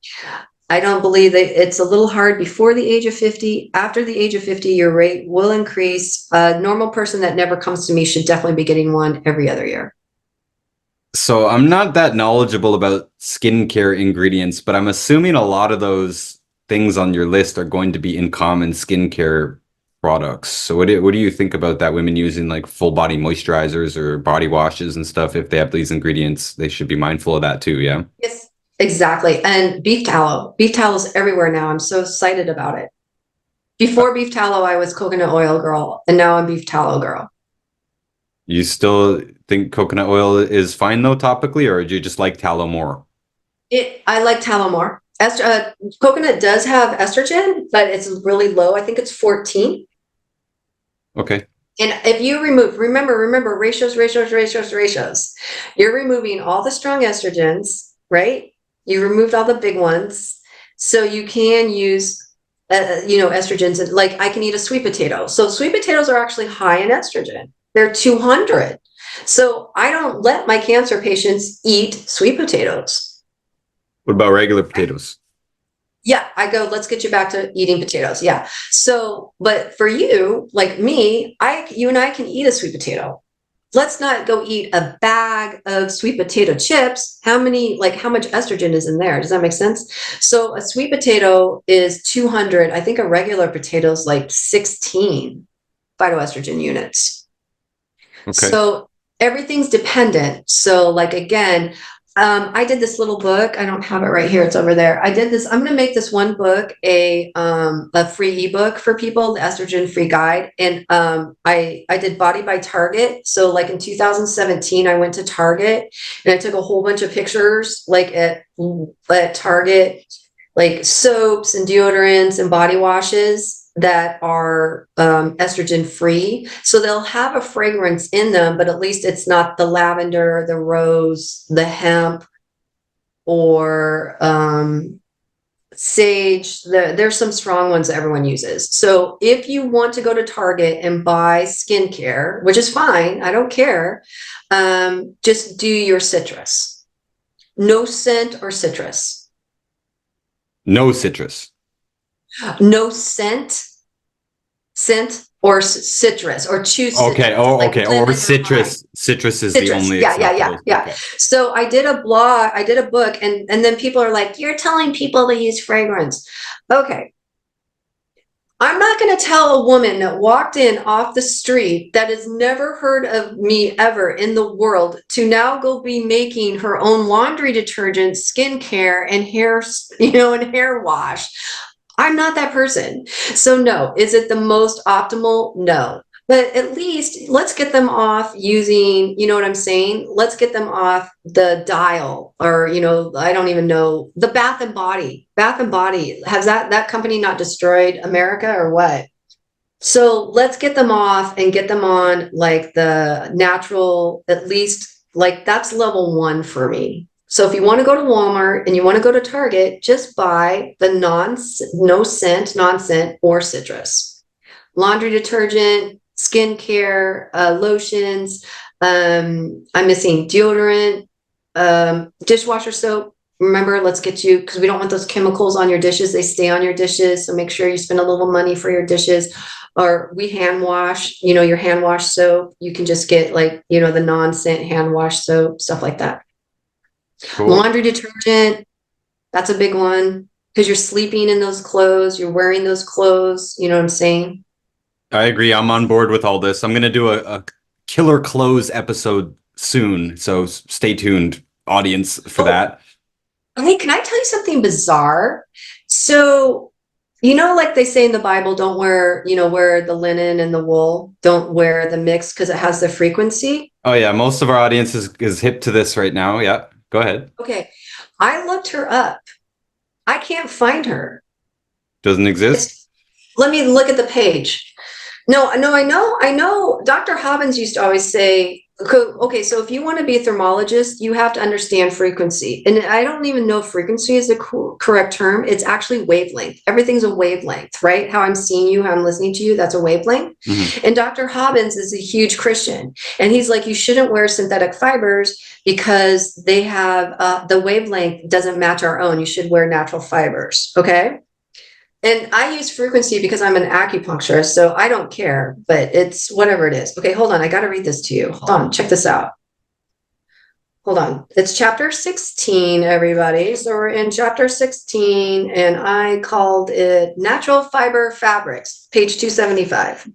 I don't believe that it's a little hard before the age of 50. After the age of 50, your rate will increase. A normal person that never comes to me should definitely be getting one every other year. So I'm not that knowledgeable about skincare ingredients, but I'm assuming a lot of those things on your list are going to be in common skincare products. So what do you think about that? Women using like full body moisturizers or body washes and stuff, if they have these ingredients, they should be mindful of that too, yeah? Yes, exactly. And beef tallow. Beef tallow is everywhere now. I'm so excited about it. Before beef tallow, I was coconut oil girl, and now I'm beef tallow girl. You still think coconut oil is fine though topically, or do you just like tallow more? I like tallow more. Coconut does have estrogen, but it's really low. I think it's 14. Okay. And if you remember ratios. You're removing all the strong estrogens, right? You removed all the big ones. So you can use, estrogens. And like I can eat a sweet potato. So sweet potatoes are actually high in estrogen. They're 200. So I don't let my cancer patients eat sweet potatoes. What about regular potatoes? Yeah, I go, let's get you back to eating potatoes. Yeah. So, but for you, like me, you and I can eat a sweet potato. Let's not go eat a bag of sweet potato chips. How much estrogen is in there? Does that make sense? So a sweet potato is 200. I think a regular potato is like 16 phytoestrogen units. Okay. So everything's dependent. So like, again, I did this little book. I don't have it right here. It's over there. I did this. I'm going to make this one book a free ebook for people, the estrogen free guide. And I did Body by Target. So like in 2017, I went to Target and I took a whole bunch of pictures like at Target, like soaps and deodorants and body washes that are estrogen free. So they'll have a fragrance in them, but at least it's not the lavender, the rose, the hemp, or sage. There's some strong ones that everyone uses. So if you want to go to Target and buy skincare, which is fine, I don't care, just do your citrus. No scent or citrus. No citrus. No scent. Scent. or citrus, or choose Okay. citrus, Oh, like okay. Or lemon or lime. citrus. Citrus is the Citrus. only Yeah, yeah, yeah, acceptable. yeah. Okay. So I did a blog, I did a book, and then people are like, you're telling people to use fragrance. Okay. I'm not going to tell a woman that walked in off the street that has never heard of me ever in the world to now go be making her own laundry detergent, skincare, and hair, and hair wash. I'm not that person. So no, is it the most optimal? No. But at least let's get them off using, you know what I'm saying? Let's get them off the dial, or, I don't even know, the Bath and Body. Bath and Body. Has that company not destroyed America or what? So let's get them off and get them on like the natural, at least like that's level 1 for me. So if you want to go to Walmart and you want to go to Target, just buy the no scent, non-scent, or citrus. Laundry detergent, skincare, lotions. I'm missing deodorant, dishwasher soap. Remember, let's get you, because we don't want those chemicals on your dishes. They stay on your dishes. So make sure you spend a little money for your dishes. Or we hand wash, your hand wash soap. You can just get like, the non-scent hand wash soap, stuff like that. Cool. Laundry detergent, that's a big one, because you're sleeping in those clothes, you're wearing those clothes. You know what I'm saying? I agree. I'm on board with all this. I'm going to do a killer clothes episode soon. So stay tuned, audience, for that. Hey, can I tell you something bizarre? So, like they say in the Bible, don't wear the linen and the wool. Don't wear the mix because it has the frequency. Oh, yeah. Most of our audience is hip to this right now. Yeah. Go ahead. Okay. I looked her up. I can't find her. Doesn't exist? Let me look at the page. No, I know. Dr. Hobbins used to always say, okay, so if you want to be a thermologist, you have to understand frequency. And I don't even know if frequency is the correct term. It's actually wavelength. Everything's a wavelength, right? How I'm seeing you, how I'm listening to you, that's a wavelength. Mm-hmm. And Dr. Hobbins is a huge Christian. And he's like, you shouldn't wear synthetic fibers because they have, the wavelength doesn't match our own. You should wear natural fibers, okay? And I use frequency because I'm an acupuncturist, so I don't care, but it's whatever it is. Okay, hold on. I got to read this to you. Hold on. Check this out. Hold on. It's chapter 16, everybody. So we're in chapter 16, and I called it Natural Fiber Fabrics, page 275.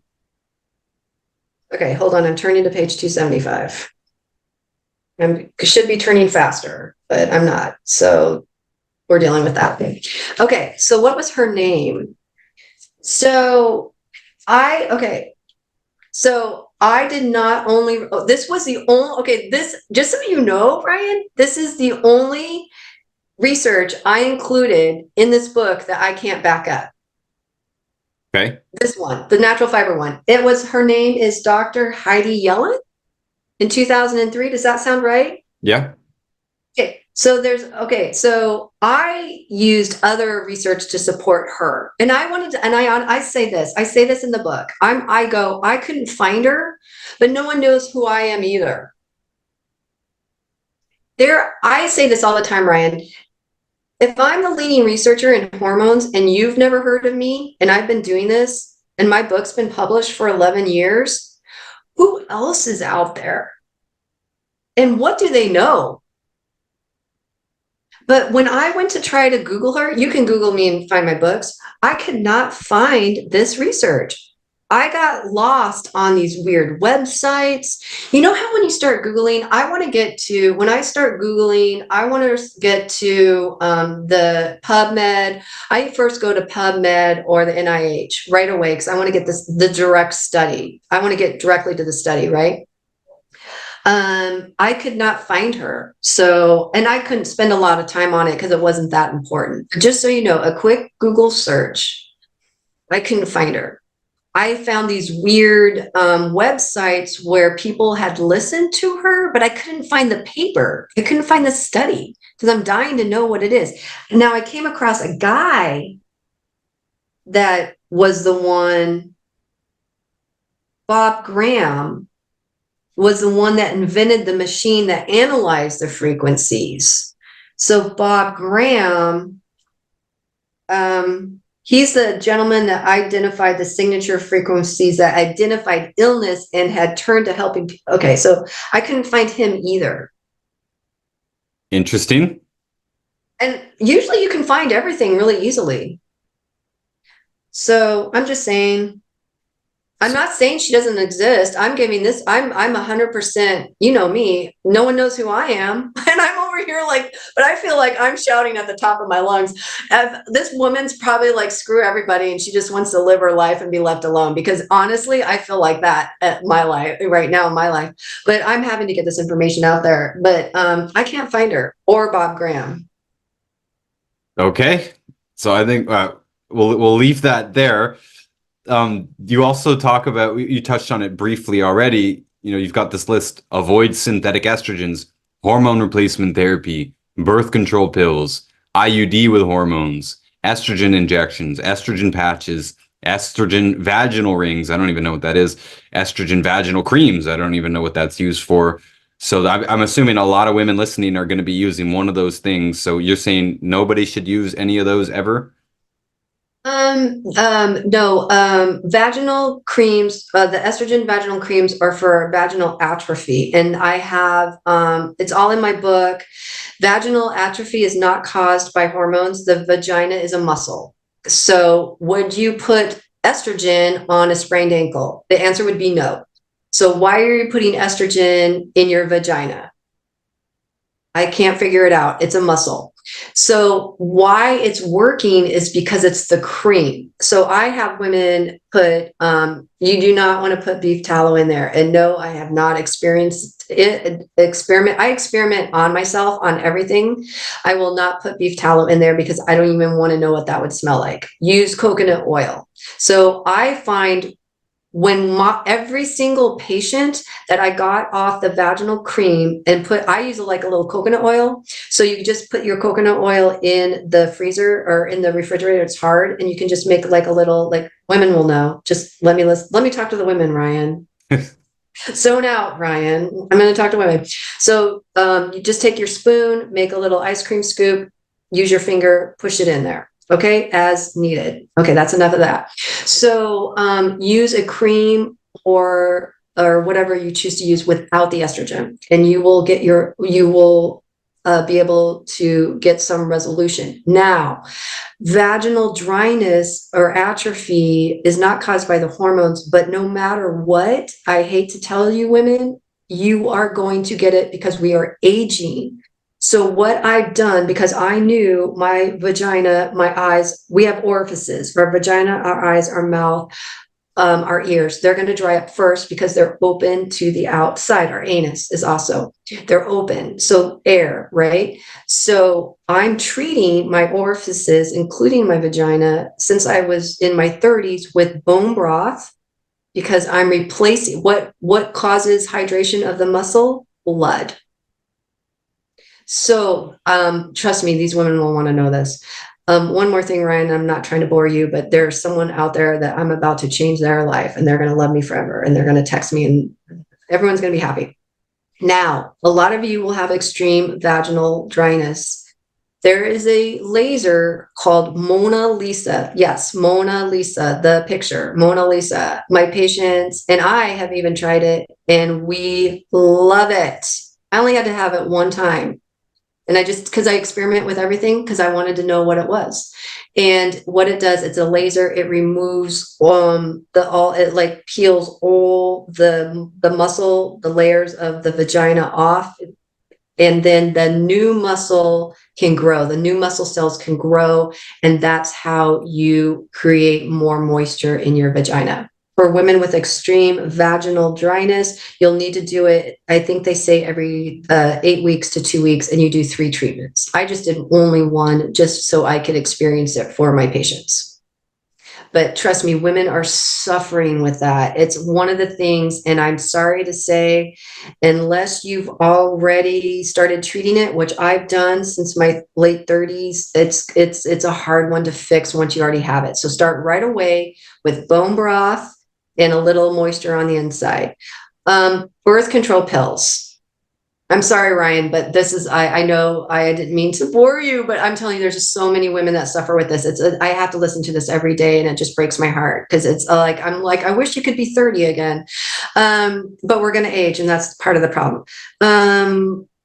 Okay, hold on. I'm turning to page 275. I should be turning faster, but I'm not. So we're dealing with that. Okay, so what was her name? So I did not only, this was the only, okay, this, just so you know, Ryan, this is the only research I included in this book that I can't back up. Okay. This one, the natural fiber one. Her name is Dr. Heidi Yellen in 2003. Does that sound right? Yeah. Okay. So I used other research to support her. And I say this in the book. I couldn't find her, but no one knows who I am either. I say this all the time, Ryan. If I'm the leading researcher in hormones and you've never heard of me, and I've been doing this, and my book's been published for 11 years, who else is out there? And what do they know? But when I went to try to Google her, you can Google me and find my books. I could not find this research. I got lost on these weird websites. You know how when you start Googling, when I start Googling, I want to get to the PubMed. I first go to PubMed or the NIH right away because I want to get the direct study. I want to get directly to the study, right? I could not find her. And I couldn't spend a lot of time on it because it wasn't that important. But just so you know, a quick Google search, I couldn't find her. I found these weird websites where people had listened to her, but I couldn't find the paper. I couldn't find the study because I'm dying to know what it is. Now I came across a guy that was the one, Bob Graham, was the one that invented the machine that analyzed the frequencies. So Bob Graham He's the gentleman that identified the signature frequencies, that identified illness and had turned to helping people. Okay, so I couldn't find him either. Interesting. And usually you can find everything really easily. So I'm just saying, I'm not saying she doesn't exist. I'm giving this, I'm 100%, you know me, no one knows who I am. And I'm over here like, but I feel like I'm shouting at the top of my lungs. This woman's probably like, screw everybody. And she just wants to live her life and be left alone. Because honestly, I feel like that at my life right now in my life, but I'm having to get this information out there, but I can't find her or Bob Graham. Okay. So I think we'll leave that there. You also talk about, you touched on it briefly already. You know, you've got this list: avoid synthetic estrogens, hormone replacement therapy, birth control pills, IUD with hormones, estrogen injections, estrogen patches, estrogen vaginal rings. I don't even know what that is. Estrogen vaginal creams. I don't even know what that's used for. So I'm assuming a lot of women listening are going to be using one of those things. So you're saying nobody should use any of those ever? No, vaginal creams, the estrogen vaginal creams are for vaginal atrophy. And I have, it's all in my book. Vaginal atrophy is not caused by hormones. The vagina is a muscle. So would you put estrogen on a sprained ankle? The answer would be no. So why are you putting estrogen in your vagina? I can't figure it out. It's a muscle. So why it's working is because it's the cream. So I have women put, you do not want to put beef tallow in there. And no, I have not experienced it. I experiment on myself on everything. I will not put beef tallow in there because I don't even want to know what that would smell like. Use coconut oil. So I find when every single patient that I got off the vaginal cream and I use like a little coconut oil. So you just put your coconut oil in the freezer or in the refrigerator. It's hard. And you can just make like a little, like women will know. Just let me talk to the women, Ryan. Zone out, Ryan. I'm going to talk to women. So you just take your spoon, make a little ice cream scoop, use your finger, push it in there. Okay, as needed. Okay, that's enough of that. So use a cream or whatever you choose to use without the estrogen, and you will be able to get some resolution. Now, vaginal dryness or atrophy is not caused by the hormones, but no matter what, I hate to tell you, women, you are going to get it because we are aging. So what I've done, because I knew my vagina, my eyes, we have orifices, our vagina, our eyes, our mouth, our ears, they're going to dry up first because they're open to the outside. Our anus is also, they're open. So air, right? So I'm treating my orifices, including my vagina, since I was in my 30s with bone broth, because I'm replacing what causes hydration of the muscle? Blood. So trust me, these women will want to know this. One more thing, Ryan, I'm not trying to bore you, but there's someone out there that I'm about to change their life and they're going to love me forever and they're going to text me and everyone's going to be happy. Now, a lot of you will have extreme vaginal dryness. There is a laser called Mona Lisa. Yes, Mona Lisa, the picture, Mona Lisa. My patients and I have even tried it and we love it. I only had to have it one time. And because I experiment with everything because I wanted to know what it was. And what it does, it's a laser. It removes it like peels all the muscle, the layers of the vagina off. And then the new muscle can grow. The new muscle cells can grow. And that's how you create more moisture in your vagina. For women with extreme vaginal dryness, you'll need to do it. I think they say every 8 weeks to 2 weeks, and you do 3 treatments. I just did only one just so I could experience it for my patients. But trust me, women are suffering with that. It's one of the things, and I'm sorry to say, unless you've already started treating it, which I've done since my late 30s, it's a hard one to fix once you already have it. So start right away with bone broth and a little moisture on the inside. Birth control pills. I'm sorry, Ryan, but this is, I know I didn't mean to bore you, but I'm telling you, there's just so many women that suffer with this. I have to listen to this every day and it just breaks my heart because it's I'm like, I wish you could be 30 again. But we're going to age and that's part of the problem.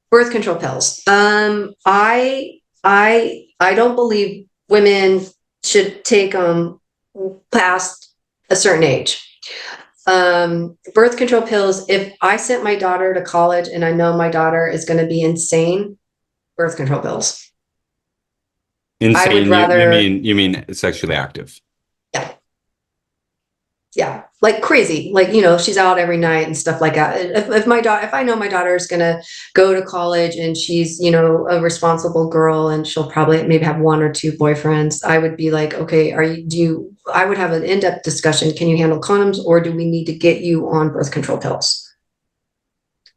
Birth control pills. I don't believe women should take them past a certain age. Birth control pills, if I sent my daughter to college and I know my daughter is going to be insane, birth control pills. I would Insane. rather, You mean sexually active? yeah, yeah, like crazy. Like, you know, she's out every night and stuff like that. If my daughter, if I know my daughter is going to go to college and she's, you know, a responsible girl and she'll probably maybe have one or two boyfriends, I would be like, okay, I would have an in-depth discussion. Can you handle condoms or do we need to get you on birth control pills?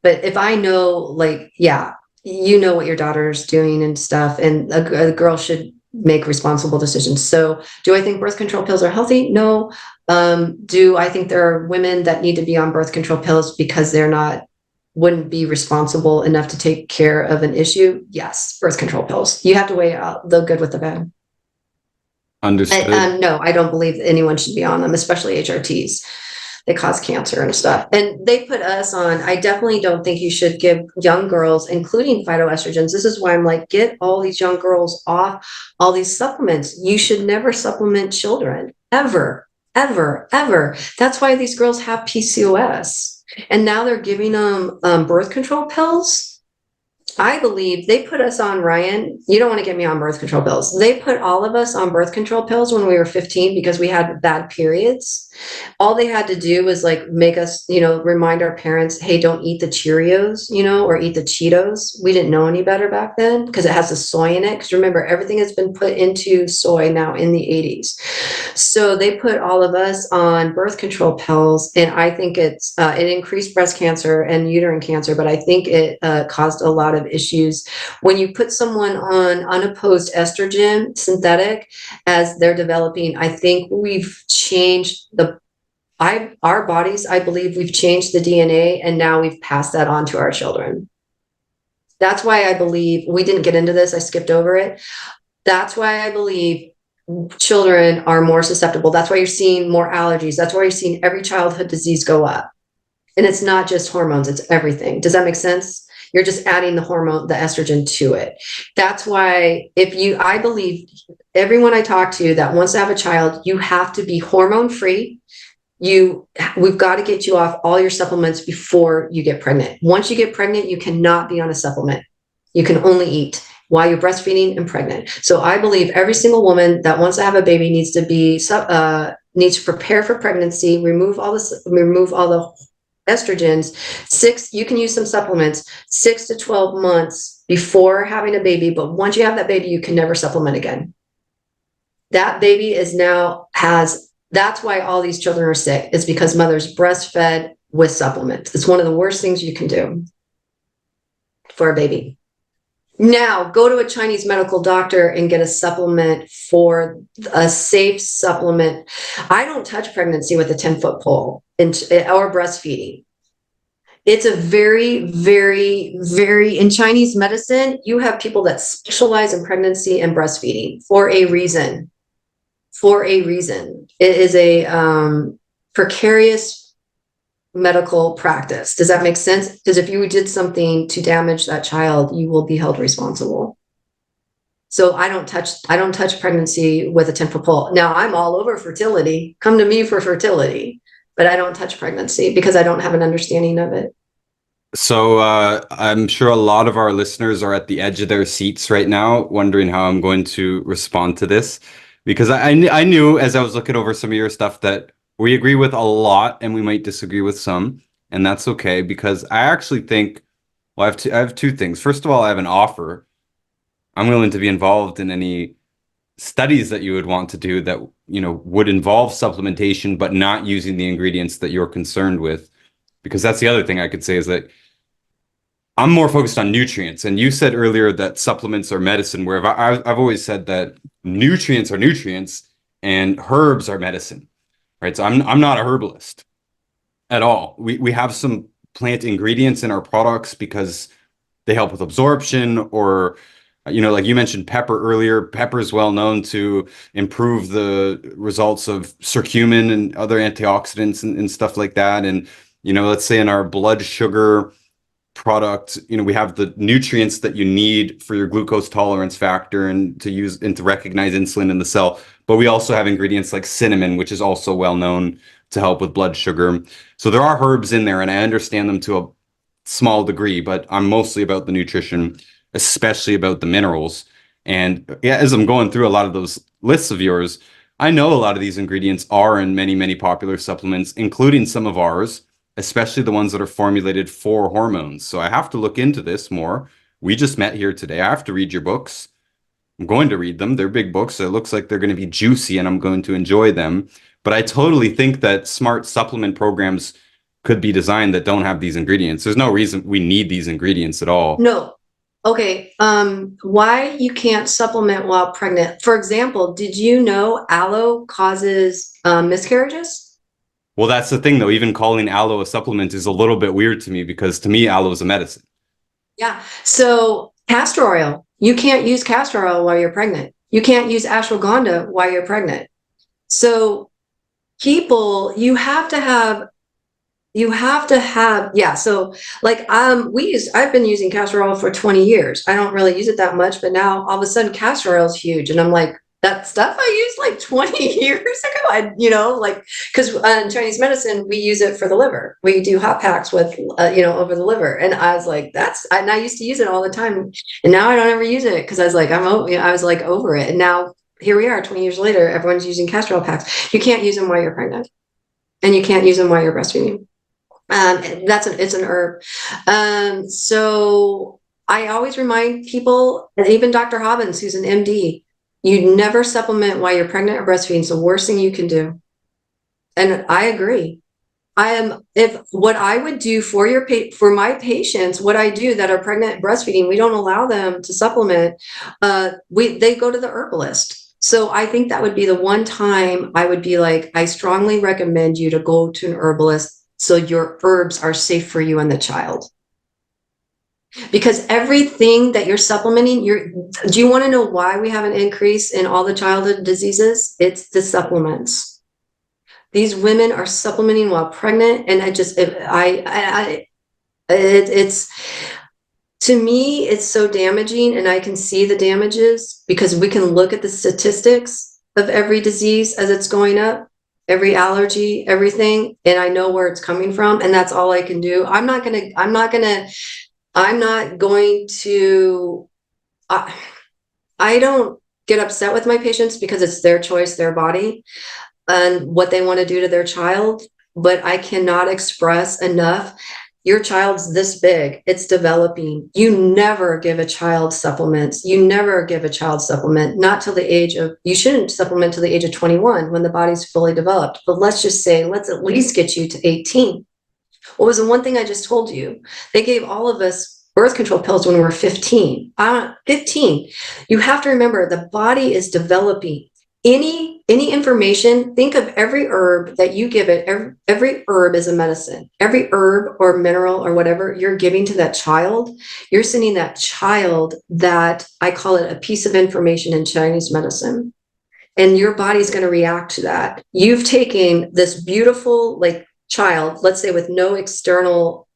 But if I know, like, yeah, you know what your daughter's doing and stuff, and a girl should make responsible decisions. So, do I think birth control pills are healthy? No. Do I think there are women that need to be on birth control pills because wouldn't be responsible enough to take care of an issue? Yes, birth control pills. You have to weigh out the good with the bad. Understood. No, I don't believe anyone should be on them, especially HRTs. They cause cancer and stuff. And they put us on. I definitely don't think you should give young girls, including phytoestrogens. This is why I'm like, get all these young girls off all these supplements. You should never supplement children, ever, ever, ever. That's why these girls have PCOS. And now they're giving them birth control pills. I believe they put us on, Ryan. You don't want to get me on birth control pills. They put all of us on birth control pills when we were 15 because we had bad periods. All they had to do was like make us, you know, remind our parents, hey, don't eat the Cheerios, you know, or eat the Cheetos. We didn't know any better back then because it has the soy in it. Because remember, everything has been put into soy now in the 80s. So they put all of us on birth control pills, and I think it increased breast cancer and uterine cancer, but I think it caused a lot of issues. When you put someone on unopposed estrogen, synthetic, as they're developing, I think we've changed our bodies. I believe we've changed the DNA, and now we've passed that on to our children. That's why I believe we didn't get into this. I skipped over it. That's why I believe children are more susceptible. That's why you're seeing more allergies. That's why you're seeing every childhood disease go up. And it's not just hormones, it's everything. Does that make sense? You're just adding the hormone, the estrogen to it. That's why I believe everyone I talk to that wants to have a child, you have to be hormone free. We've got to get you off all your supplements before you get pregnant. Once you get pregnant, you cannot be on a supplement. You can only eat while you're breastfeeding and pregnant. So I believe every single woman that wants to have a baby needs to prepare for pregnancy, remove all the estrogens. You can use some supplements 6 to 12 months before having a baby, but once you have that baby, you can never supplement again. That baby that's why all these children are sick, is because mothers breastfed with supplements. It's one of the worst things you can do for a baby. Now go to a Chinese medical doctor and get a supplement, for a safe supplement. I don't touch pregnancy with a 10-foot pole or breastfeeding. It's a very, very, very, in Chinese medicine, you have people that specialize in pregnancy and breastfeeding for a reason. For a reason. It is a precarious medical practice. Does that make sense? Because if you did something to damage that child, you will be held responsible. So I don't touch pregnancy with a 10-foot pole. Now I'm all over fertility. Come to me for fertility, but I don't touch pregnancy because I don't have an understanding of it. So I'm sure a lot of our listeners are at the edge of their seats right now, wondering how I'm going to respond to this, because I knew as I was looking over some of your stuff that we agree with a lot and we might disagree with some, and that's okay because I actually think, well, I have two things. First of all, I have an offer. I'm willing to be involved in any studies that you would want to do that, would involve supplementation, but not using the ingredients that you're concerned with. Because that's the other thing I could say is that I'm more focused on nutrients. And you said earlier that supplements are medicine, where I've always said that nutrients are nutrients and herbs are medicine, right? So I'm not a herbalist at all. We have some plant ingredients in our products because they help with absorption, or like you mentioned pepper earlier. Pepper is well known to improve the results of curcumin and other antioxidants and stuff like that. And let's say in our blood sugar product, we have the nutrients that you need for your glucose tolerance factor and to use and to recognize insulin in the cell. But we also have ingredients like cinnamon, which is also well known to help with blood sugar. So there are herbs in there, and I understand them to a small degree, but I'm mostly about the nutrition, especially about the minerals. And yeah, as I'm going through a lot of those lists of yours, I know a lot of these ingredients are in many, many popular supplements, including some of ours, especially the ones that are formulated for hormones. So I have to look into this more. We just met here today. I have to read your books. I'm going to read them. They're big books, so it looks like they're going to be juicy and I'm going to enjoy them. But I totally think that smart supplement programs could be designed that don't have these ingredients. There's no reason we need these ingredients at all. No. Okay. Why you can't supplement while pregnant? For example, did you know aloe causes miscarriages? Well, that's the thing, though. Even calling aloe a supplement is a little bit weird to me because to me, aloe is a medicine. Yeah. So castor oil, you can't use castor oil while you're pregnant. You can't use ashwagandha while you're pregnant. So people, yeah. So like I've been using castor oil for 20 years. I don't really use it that much, but now all of a sudden castor oil is huge. And I'm like, that stuff I used like 20 years ago, because in Chinese medicine, we use it for the liver. We do hot packs with, over the liver. And I was like, and I used to use it all the time. And now I don't ever use it because I was like, I was like over it. And now here we are 20 years later, everyone's using castor oil packs. You can't use them while you're pregnant and you can't use them while you're breastfeeding. It's an herb. So I always remind people, and even Dr. Hobbins, who's an MD, you never supplement while you're pregnant or breastfeeding. It's the worst thing you can do. And I agree. If what I would do for my patients, what I do that are pregnant and breastfeeding, we don't allow them to supplement. They go to the herbalist. So I think that would be the one time I would be like, I strongly recommend you to go to an herbalist so your herbs are safe for you and the child. Because everything that you're supplementing, do you want to know why we have an increase in all the childhood diseases? It's the supplements. These women are supplementing while pregnant, and it's to me, it's so damaging, and I can see the damages because we can look at the statistics of every disease as it's going up, every allergy, everything, and I know where it's coming from, and that's all I can do. I'm not going to, I don't get upset with my patients because it's their choice, their body, and what they want to do to their child. But I cannot express enough. Your child's this big, it's developing. You never give a child supplements. You never give a child supplement, not till the age of, you shouldn't supplement till the age of 21 when the body's fully developed. But let's at least get you to 18. What was the one thing I just told you? They gave all of us birth control pills when we were 15. 15. You have to remember the body is developing. Any information, think of every herb that you give it. Every herb is a medicine. Every herb or mineral or whatever you're giving to that child, you're sending that child that, I call it a piece of information in Chinese medicine. And your body's going to react to that. You've taken this beautiful, child, let's say with no external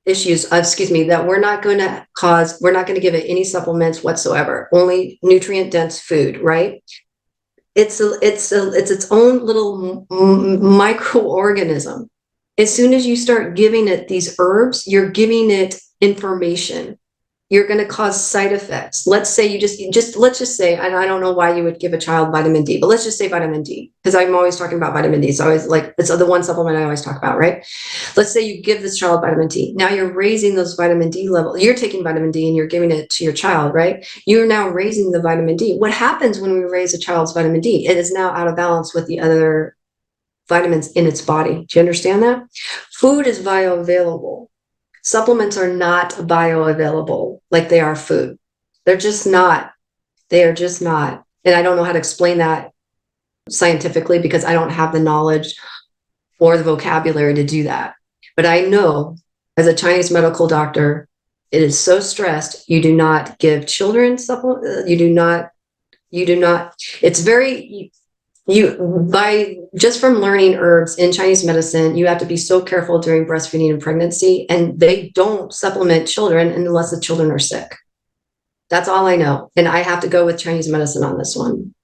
issues, that we're not going to give it any supplements whatsoever, only nutrient dense food, right? It's its own little microorganism. As soon as you start giving it these herbs, you're giving it information. You're going to cause side effects. Let's say let's just say, and I don't know why you would give a child vitamin D, but let's just say vitamin D, because I'm always talking about vitamin D. So it's the one supplement I always talk about, right? Let's say you give this child vitamin D. Now you're raising those vitamin D levels. You're taking vitamin D and you're giving it to your child, right? You're now raising the vitamin D. What happens when we raise a child's vitamin D? It is now out of balance with the other vitamins in its body. Do you understand that? Food is bioavailable. Supplements are not bioavailable like they are food. They're just not. They are just not. And I don't know how to explain that scientifically because I don't have the knowledge or the vocabulary to do that. But I know as a Chinese medical doctor, it is so stressed. You do not give children supplements. You do not, it's very, you, by just from learning herbs in Chinese medicine, you have to be so careful during breastfeeding and pregnancy, and they don't supplement children unless the children are sick. That's all I know. And I have to go with Chinese medicine on this one.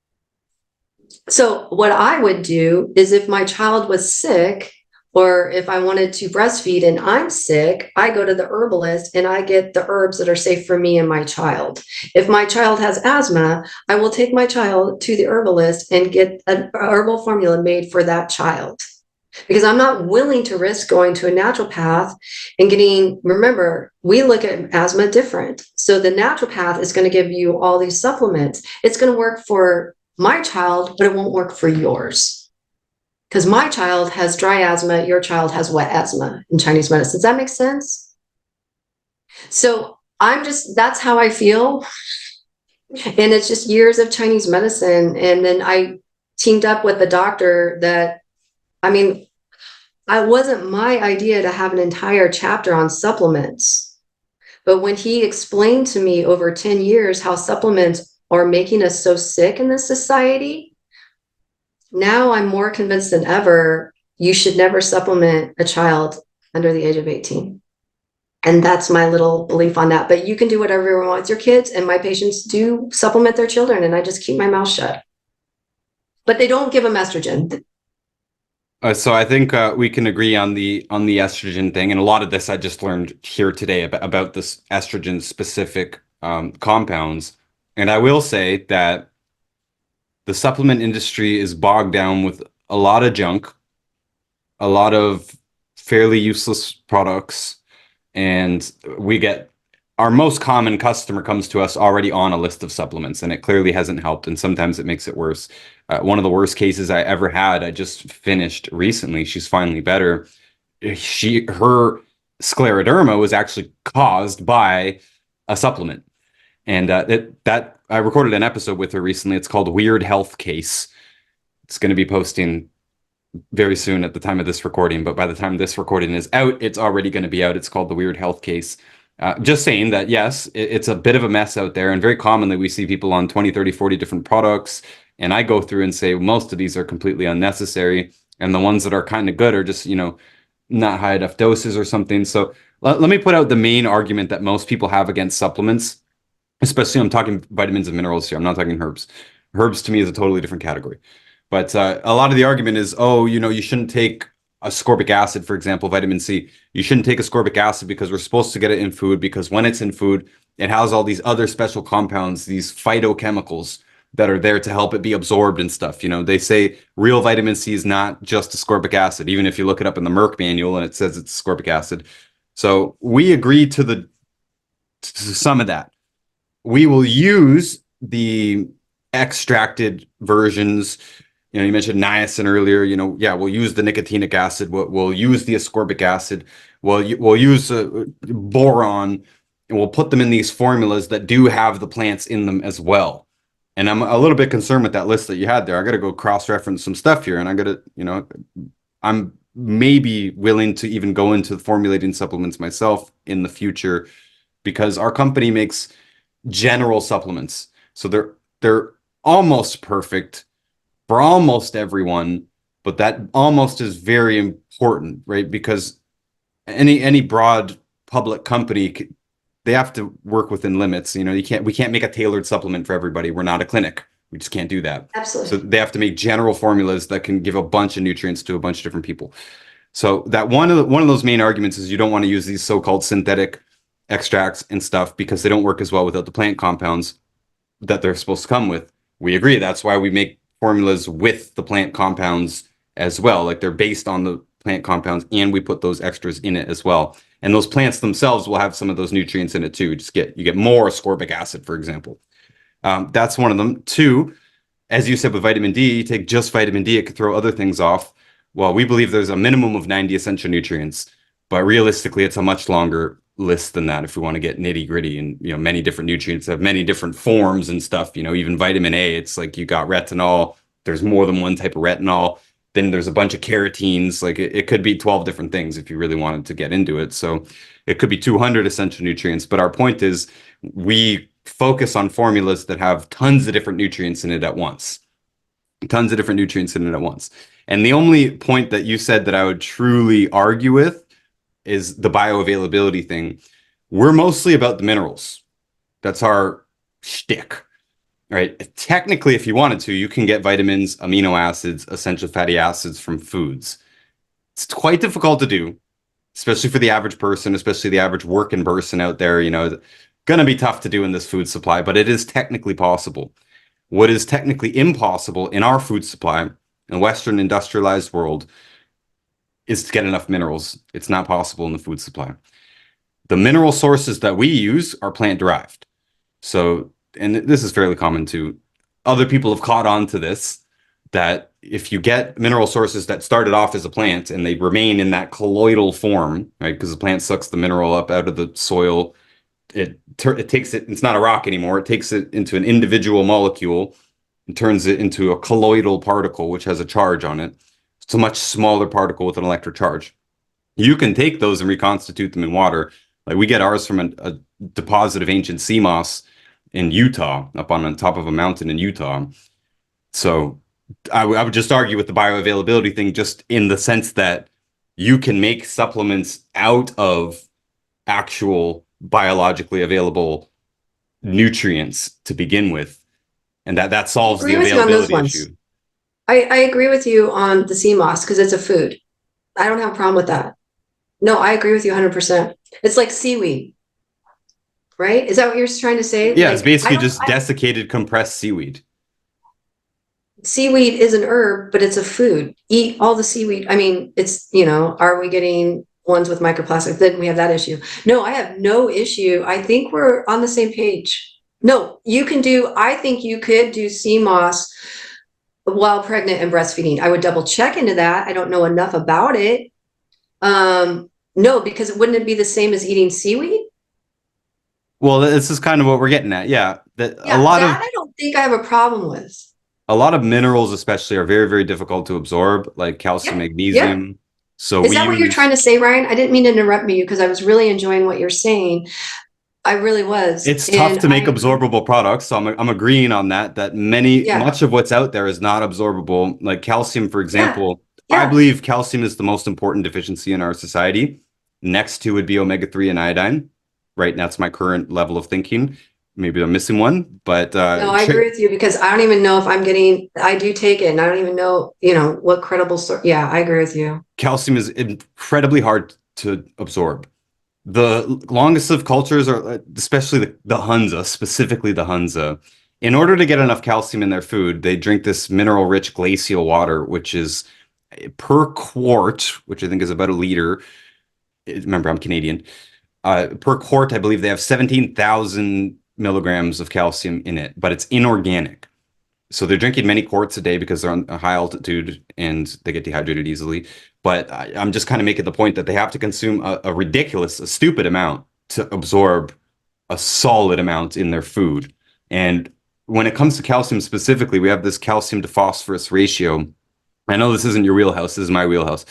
So what I would do is if my child was sick, or if I wanted to breastfeed and I'm sick, I go to the herbalist and I get the herbs that are safe for me and my child. If my child has asthma, I will take my child to the herbalist and get an herbal formula made for that child. Because I'm not willing to risk going to a naturopath and getting, remember, we look at asthma different. So the naturopath is going to give you all these supplements. It's going to work for my child, but it won't work for yours. Because my child has dry asthma, your child has wet asthma in Chinese medicine. Does that make sense? So that's how I feel. And it's just years of Chinese medicine. And then I teamed up with a doctor that, I mean, it wasn't my idea to have an entire chapter on supplements. But when he explained to me over 10 years how supplements are making us so sick in this society, now I'm more convinced than ever you should never supplement a child under the age of 18. And that's my little belief on that. But you can do whatever you want with your kids. And my patients do supplement their children, and I just keep my mouth shut. But they don't give them estrogen. So I think we can agree on the estrogen thing, and a lot of this I just learned here today about this estrogen specific compounds. And I will say that the supplement industry is bogged down with a lot of junk, a lot of fairly useless products, and we get our most common customer comes to us already on a list of supplements, and it clearly hasn't helped, and sometimes it makes it worse. One of the worst cases I ever had, I just finished recently. She's finally better. Her scleroderma was actually caused by a supplement, and that I recorded an episode with her recently. It's called Weird Health Case. It's going to be posting very soon at the time of this recording, but by the time this recording is out, it's already going to be out. It's called The Weird Health Case. Just saying that, yes, it's a bit of a mess out there. And very commonly we see people on 20, 30, 40 different products. And I go through and say most of these are completely unnecessary. And the ones that are kind of good are just, not high enough doses or something. So let me put out the main argument that most people have against supplements, especially I'm talking vitamins and minerals here. I'm not talking herbs. Herbs to me is a totally different category. But a lot of the argument is, you shouldn't take ascorbic acid, for example, vitamin C. You shouldn't take ascorbic acid because we're supposed to get it in food, because when it's in food, it has all these other special compounds, these phytochemicals that are there to help it be absorbed and stuff. They say real vitamin C is not just ascorbic acid, even if you look it up in the Merck manual and it says it's ascorbic acid. So we agree to some of that. We will use the extracted versions. You mentioned niacin earlier. We'll use the nicotinic acid. We'll use the ascorbic acid. We'll use boron, and we'll put them in these formulas that do have the plants in them as well. And I'm a little bit concerned with that list that you had there. I got to go cross-reference some stuff here, and I'm maybe willing to even go into formulating supplements myself in the future, because our company makes general supplements, so they're almost perfect for almost everyone, but that almost is very important, right? Because any broad public company, they have to work within limits. We can't make a tailored supplement for everybody. We're not a clinic. We just can't do that. Absolutely. So they have to make general formulas that can give a bunch of nutrients to a bunch of different people. So that one of those main arguments is you don't want to use these so-called synthetic extracts and stuff because they don't work as well without the plant compounds that they're supposed to come with. We agree. That's why we make formulas with the plant compounds as well. Like, they're based on the plant compounds, and we put those extras in it as well. And those plants themselves will have some of those nutrients in it too. You get more ascorbic acid, for example. That's one of them. Two, as you said, with vitamin D, you take just vitamin D, it could throw other things off. Well, we believe there's a minimum of 90 essential nutrients, but realistically, it's a much longer list than that if we want to get nitty gritty. And many different nutrients have many different forms and stuff. Even vitamin A, it's like you got retinol. There's more than one type of retinol. then there's a bunch of carotenes. Like it could be 12 different things if you really wanted to get into it. So it could be 200 essential nutrients. But our point is we focus on formulas that have tons of different nutrients in it at once. Tons of different nutrients in it at once. And the only point that you said that I would truly argue with is the bioavailability thing. We're mostly about the minerals. That's our shtick, right? Technically, if you wanted to, you can get vitamins, amino acids, essential fatty acids from foods. It's quite difficult to do, especially for the average person, especially the average working person out there. Gonna be tough to do in this food supply, but it is technically possible. What is technically impossible in our food supply, in a Western industrialized world, is to get enough minerals. It's not possible in the food supply. The mineral sources that we use are plant derived. So, and this is fairly common too. Other people have caught on to this, that if you get mineral sources that started off as a plant and they remain in that colloidal form, right? Because the plant sucks the mineral up out of the soil, it takes it, it's not a rock anymore. It takes it into an individual molecule and turns it into a colloidal particle, which has a charge on it. It's a much smaller particle with an electric charge. You can take those and reconstitute them in water. Like we get ours from a deposit of ancient sea moss in Utah, up on the top of a mountain in Utah. So I would just argue with the bioavailability thing, just in the sense that you can make supplements out of actual biologically available nutrients to begin with, and that solves the availability issue. I agree with you on the sea moss because it's a food. I don't have a problem with that. No, I agree with you 100%. It's like seaweed, right? Is that what you're trying to say? Yeah, like, it's basically just desiccated, compressed seaweed. Seaweed is an herb, but it's a food. Eat all the seaweed. I mean, it's, are we getting ones with microplastics? Then we have that issue. No, I have no issue. I think we're on the same page. No, I think you could do sea moss while pregnant and breastfeeding. I would double check into that. I don't know enough about it. No, because wouldn't it be the same as eating seaweed? Well, this is kind of what we're getting at. Yeah, I don't think I have a problem with. A lot of minerals, especially, are very, very difficult to absorb, like calcium, magnesium. Yeah. So is that what you're trying to say, Ryan? I didn't mean to interrupt you because I was really enjoying what you're saying. I really was. It's tough to make absorbable products, so I'm agreeing on that. Much of what's out there is not absorbable. Like calcium, for example. I believe calcium is the most important deficiency in our society. Next to would be omega-3 and iodine. Right, and that's my current level of thinking. Maybe I'm missing one, but no, I agree with you because I don't even know if I do take it and I don't even know, what credible source. Yeah, I agree with you. Calcium is incredibly hard to absorb. The longest lived cultures are, especially the Hunza, specifically the Hunza. In order to get enough calcium in their food, they drink this mineral-rich glacial water, which is per quart, which I think is about a liter. Remember, I'm Canadian. Per quart, I believe they have 17,000 milligrams of calcium in it, but it's inorganic. So they're drinking many quarts a day because they're on a high altitude and they get dehydrated easily. But I'm just kind of making the point that they have to consume a stupid amount to absorb a solid amount in their food. And when it comes to calcium specifically, we have this calcium to phosphorus ratio. I know this isn't your wheelhouse, this is my wheelhouse.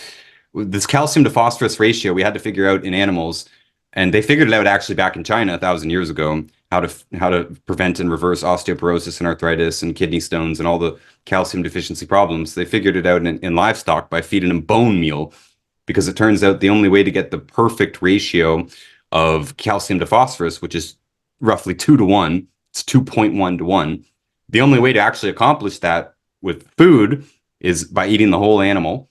This calcium to phosphorus ratio we had to figure out in animals, and they figured it out actually back in China 1,000 years ago, how to prevent and reverse osteoporosis and arthritis and kidney stones and all the calcium deficiency problems. They figured it out in livestock by feeding them bone meal, because it turns out the only way to get the perfect ratio of calcium to phosphorus, which is roughly 2 to 1, it's 2.1 to 1. The only way to actually accomplish that with food is by eating the whole animal.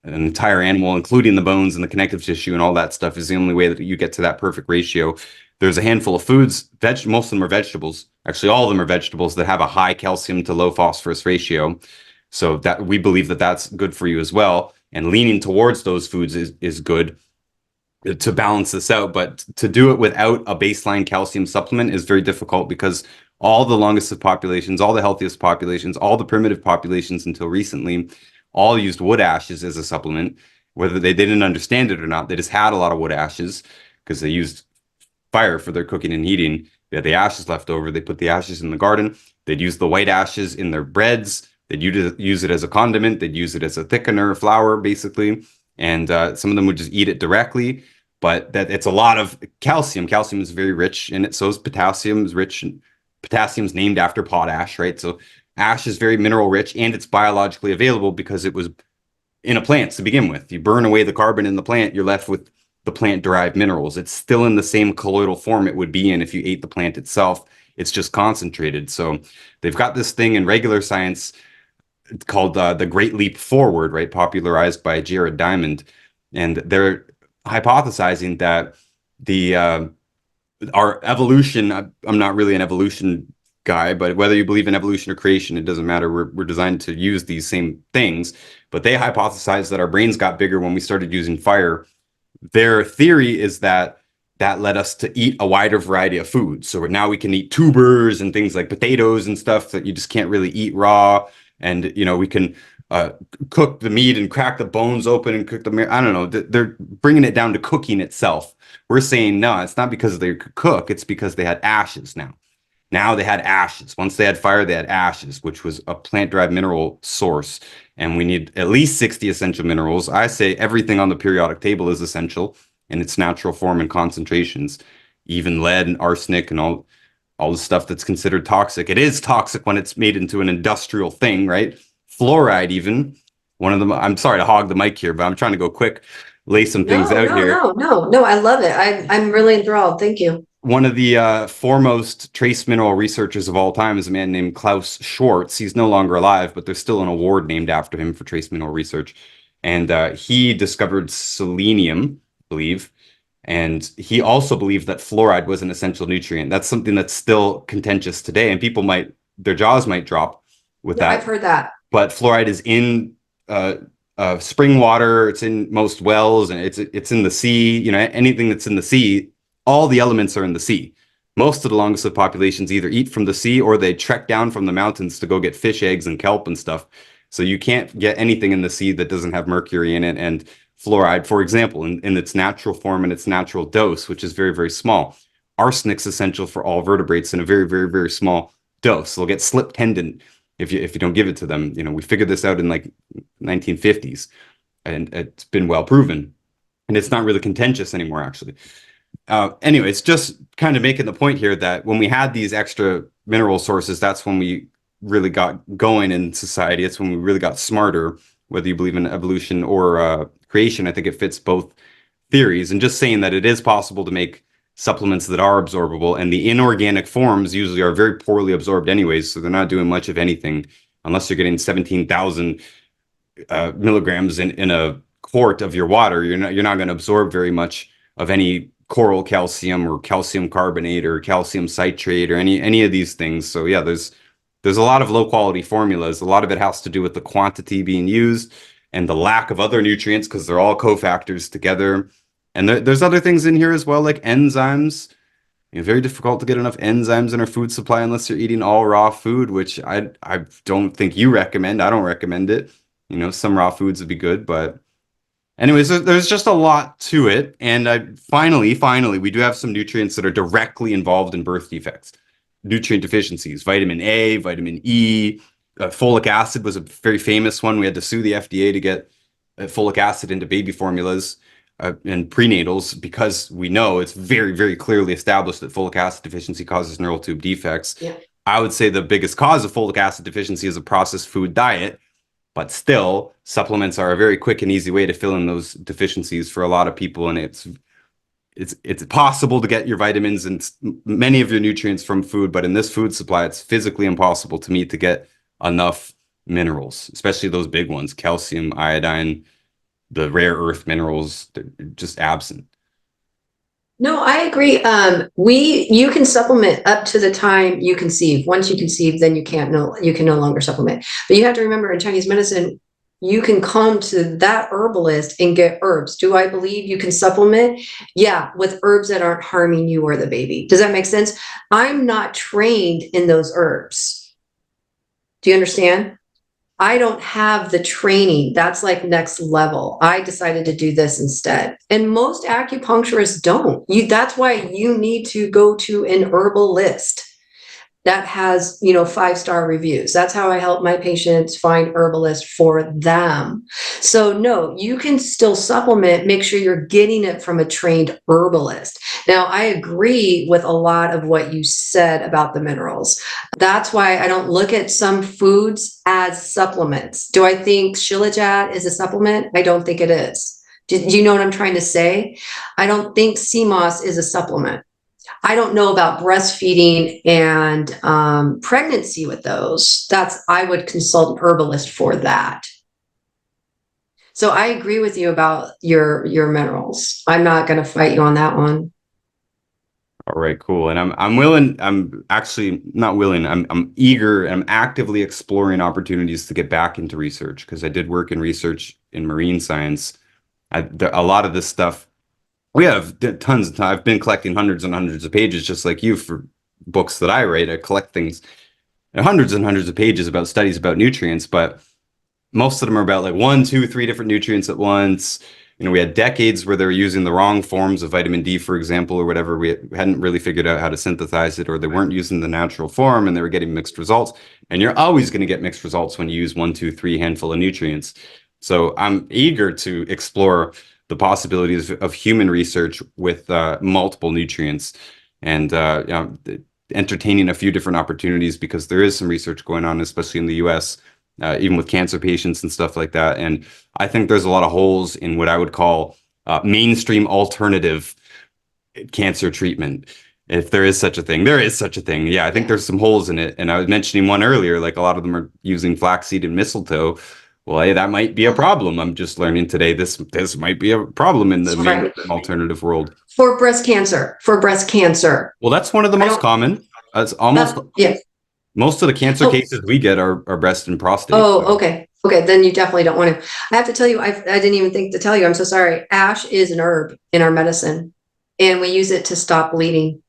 An entire animal, including the bones and the connective tissue and all that stuff, is the only way that you get to that perfect ratio. There's a handful of foods, most of them are vegetables. Actually, all of them are vegetables that have a high calcium to low phosphorus ratio. So that we believe that that's good for you as well. And leaning towards those foods is good to balance this out. But to do it without a baseline calcium supplement is very difficult, because all the longest of populations, all the healthiest populations, all the primitive populations until recently, all used wood ashes as a supplement, whether they didn't understand it or not. They just had a lot of wood ashes because they used fire for their cooking and heating. They had the ashes left over. They put the ashes in the garden. They'd use the white ashes in their breads They'd use it as a condiment. They'd use it as a thickener, flour, basically. And some of them would just eat it directly. But that it's a lot of calcium. Calcium is very rich in it. So is potassium. Is rich. Potassium is named after potash, right? So ash is very mineral rich, and it's biologically available because it was in a plant to begin with. You burn away the carbon in the plant, you're left with the plant derived minerals. It's still in the same colloidal form it would be in if you ate the plant itself. It's just concentrated. So they've got this thing in regular science called the Great Leap Forward, right? Popularized by Jared Diamond. And they're hypothesizing that the our evolution, I'm not really an evolution guy, but whether you believe in evolution or creation, it doesn't matter. We're designed to use these same things. But they hypothesize that our brains got bigger when we started using fire. Their theory is that that led us to eat a wider variety of foods. So now we can eat tubers and things like potatoes and stuff that you just can't really eat raw. And, you know, we can cook the meat and crack the bones open and cook the, I don't know, they're bringing it down to cooking itself. We're saying, no, it's not because they could cook. It's because they had ashes now. Now they had ashes. Once they had fire, they had ashes, which was a plant-derived mineral source. And we need at least 60 essential minerals. I say everything on the periodic table is essential in its natural form and concentrations, even lead and arsenic and all the stuff that's considered toxic. It is toxic when it's made into an industrial thing, right? Fluoride, even one of them. I'm sorry to hog the mic here, but I'm trying to go quick, lay some things out here. No, I love it. I'm really enthralled. Thank you. One of the foremost trace mineral researchers of all time is a man named Klaus Schwartz. He's no longer alive, but there's still an award named after him for trace mineral research. And he discovered selenium, I believe. And he also believed that fluoride was an essential nutrient. That's something that's still contentious today. And people their jaws might drop with that. I've heard that. But fluoride is in spring water. It's in most wells, and it's in the sea. You know, anything that's in the sea, all the elements are in the sea. Most of the longest lived populations either eat from the sea or they trek down from the mountains to go get fish eggs and kelp and stuff. So you can't get anything in the sea that doesn't have mercury in it. And fluoride, for example, in its natural form and its natural dose, which is very, very small. Arsenic's essential for all vertebrates in a very, very, very small dose. They'll get slip tendon if you don't give it to them. You know, we figured this out in like 1950s, and it's been well proven. And it's not really contentious anymore, actually. Anyway, it's just kind of making the point here that when we had these extra mineral sources, that's when we really got going in society. It's when we really got smarter, whether you believe in evolution or creation. I think it fits both theories. And just saying that it is possible to make supplements that are absorbable, and the inorganic forms usually are very poorly absorbed anyways, so they're not doing much of anything unless you're getting 17,000 milligrams in a quart of your water. You're not going to absorb very much of any coral calcium or calcium carbonate or calcium citrate or any of these things. So yeah, there's a lot of low quality formulas. A lot of it has to do with the quantity being used and the lack of other nutrients because they're all cofactors together. And there's other things in here as well, like enzymes. You know, very difficult to get enough enzymes in our food supply unless you're eating all raw food, which I don't think you recommend. I don't recommend it. You know, some raw foods would be good, but anyways, there's just a lot to it. And finally, we do have some nutrients that are directly involved in birth defects, nutrient deficiencies, vitamin A, vitamin E, folic acid was a very famous one. We had to sue the FDA to get folic acid into baby formulas and prenatals because we know it's very, very clearly established that folic acid deficiency causes neural tube defects. Yeah. I would say the biggest cause of folic acid deficiency is a processed food diet. But still, supplements are a very quick and easy way to fill in those deficiencies for a lot of people. And it's possible to get your vitamins and many of your nutrients from food, but in this food supply, it's physically impossible to me to get enough minerals, especially those big ones, calcium, iodine, the rare earth minerals, they're just absent. No, I agree. You can supplement up to the time you conceive. Once you conceive, then you can no longer supplement. But you have to remember in Chinese medicine, you can come to that herbalist and get herbs. Do I believe you can supplement? Yeah, with herbs that aren't harming you or the baby. Does that make sense? I'm not trained in those herbs. Do you understand? I don't have the training. That's like next level. I decided to do this instead. And most acupuncturists don't. That's why you need to go to an herbalist. that has, 5-star reviews. That's how I help my patients find herbalists for them. So no, you can still supplement, make sure you're getting it from a trained herbalist. Now, I agree with a lot of what you said about the minerals. That's why I don't look at some foods as supplements. Do I think shilajit is a supplement? I don't think it is. Do you know what I'm trying to say? I don't think sea moss is a supplement. I don't know about breastfeeding and pregnancy with those. I would consult an herbalist for that. So I agree with you about your minerals. I'm not going to fight you on that one. All right, cool. And I'm willing, I'm actually not willing, I'm eager, I'm actively exploring opportunities to get back into research because I did work in research in marine science. A lot of this stuff, we have tons of time. I've been collecting hundreds and hundreds of pages, just like you, for books that I write. I collect things, hundreds and hundreds of pages about studies about nutrients, but most of them are about like 1, 2, 3 different nutrients at once. We had decades where they were using the wrong forms of vitamin D, for example, or whatever. We hadn't really figured out how to synthesize it, or they weren't using the natural form and they were getting mixed results. And you're always going to get mixed results when you use 1, 2, 3 handful of nutrients. So I'm eager to explore the possibilities of human research with multiple nutrients and entertaining a few different opportunities because there is some research going on, especially in the US, even with cancer patients and stuff like that. And I think there's a lot of holes in what I would call mainstream alternative cancer treatment. If there is such a thing, there is such a thing. Yeah, I think there's some holes in it. And I was mentioning one earlier, like a lot of them are using flaxseed and mistletoe. Well, hey, that might be a problem. I'm just learning today this might be a problem in the Right. mainstream alternative world. For breast cancer. For breast cancer. Well, that's one of the I most don't. common. It's almost Yeah. most of the cancer Oh. cases we get are breast and prostate. Oh, So. okay. Okay, then you definitely don't want to. I have to tell you, I didn't even think to tell you. I'm so sorry. Ash is an herb in our medicine, and we use it to stop bleeding.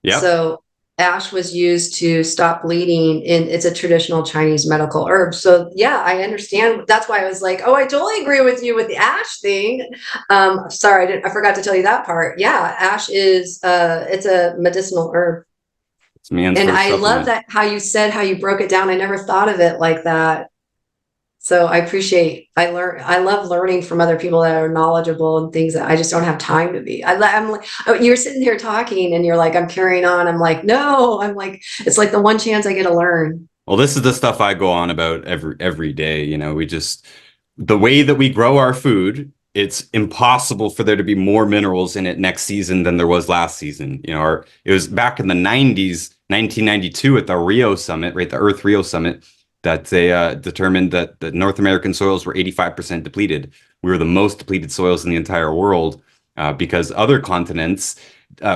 Yep. So ash was used to stop bleeding, and it's a traditional Chinese medical herb. So yeah, I understand. That's why I was like, oh, I totally agree with you with the ash thing. Sorry, I forgot to tell you that part. Yeah, ash is it's a medicinal herb. It's man's And first I love supplement. that how you broke it down. I never thought of it like that. So I love learning from other people that are knowledgeable and things that I just don't have time to be. I'm like, oh, you're sitting here talking and you're like, I'm carrying on. I'm like, no, I'm like, it's like the one chance I get to learn. Well, this is the stuff I go on about every day. We just the way that we grow our food, it's impossible for there to be more minerals in it next season than there was last season. It was back in the 90s, 1992 at the Rio Summit, right, the Earth Rio Summit, that they determined that the North American soils were 85% depleted. We were the most depleted soils in the entire world because other continents,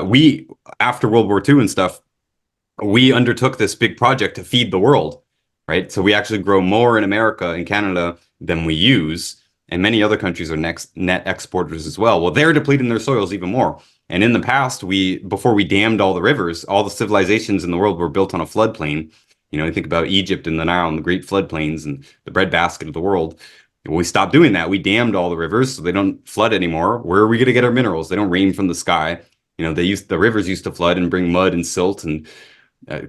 we after World War II and stuff, we undertook this big project to feed the world, right? So we actually grow more in America and Canada than we use, and many other countries are net exporters as well. Well, they're depleting their soils even more. And in the past, before we dammed all the rivers, all the civilizations in the world were built on a floodplain. You think about Egypt and the Nile and the great floodplains and the breadbasket of the world. Well, we stopped doing that. We dammed all the rivers so they don't flood anymore. Where are we going to get our minerals? They don't rain from the sky. The rivers used to flood and bring mud and silt and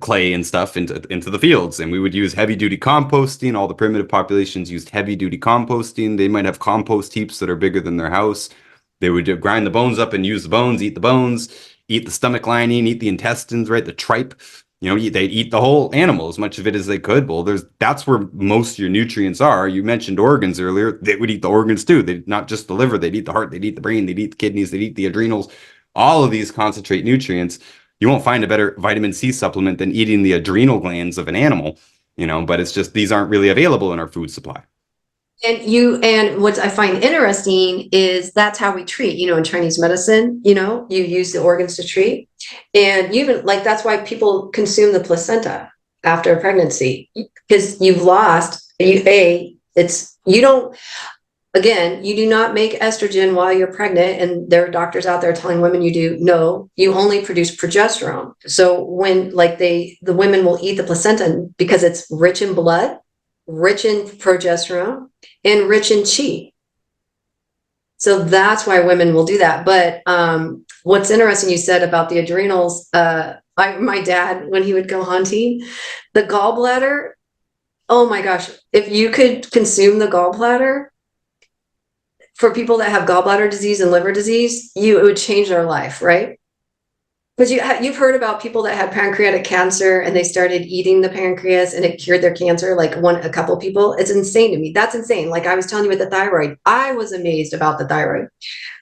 clay and stuff into the fields, and we would use heavy duty composting. All the primitive populations used heavy duty composting. They might have compost heaps that are bigger than their house. They would grind the bones up and use the bones, eat the bones, eat the stomach lining, eat the intestines, right, the tripe. They'd eat the whole animal, as much of it as they could. Well, that's where most of your nutrients are. You mentioned organs earlier. They would eat the organs too. They not just the liver. They'd eat the heart. They'd eat the brain. They'd eat the kidneys. They'd eat the adrenals. All of these concentrate nutrients. You won't find a better vitamin C supplement than eating the adrenal glands of an animal, but it's just these aren't really available in our food supply. And what I find interesting is that's how we treat, in Chinese medicine, you use the organs to treat. And even like that's why people consume the placenta after pregnancy, because you've lost you don't. Again, you do not make estrogen while you're pregnant, and there are doctors out there telling women you do. No, you only produce progesterone. So when the women will eat the placenta because it's rich in blood, rich in progesterone, and rich in qi. So that's why women will do that. But what's interesting, you said about the adrenals, My dad, when he would go hunting, the gallbladder, oh my gosh, if you could consume the gallbladder, for people that have gallbladder disease and liver disease, it would change their life, right? Because you've heard about people that had pancreatic cancer and they started eating the pancreas and it cured their cancer, like a couple people. It's insane to me. That's insane. Like I was telling you with the thyroid, I was amazed about the thyroid.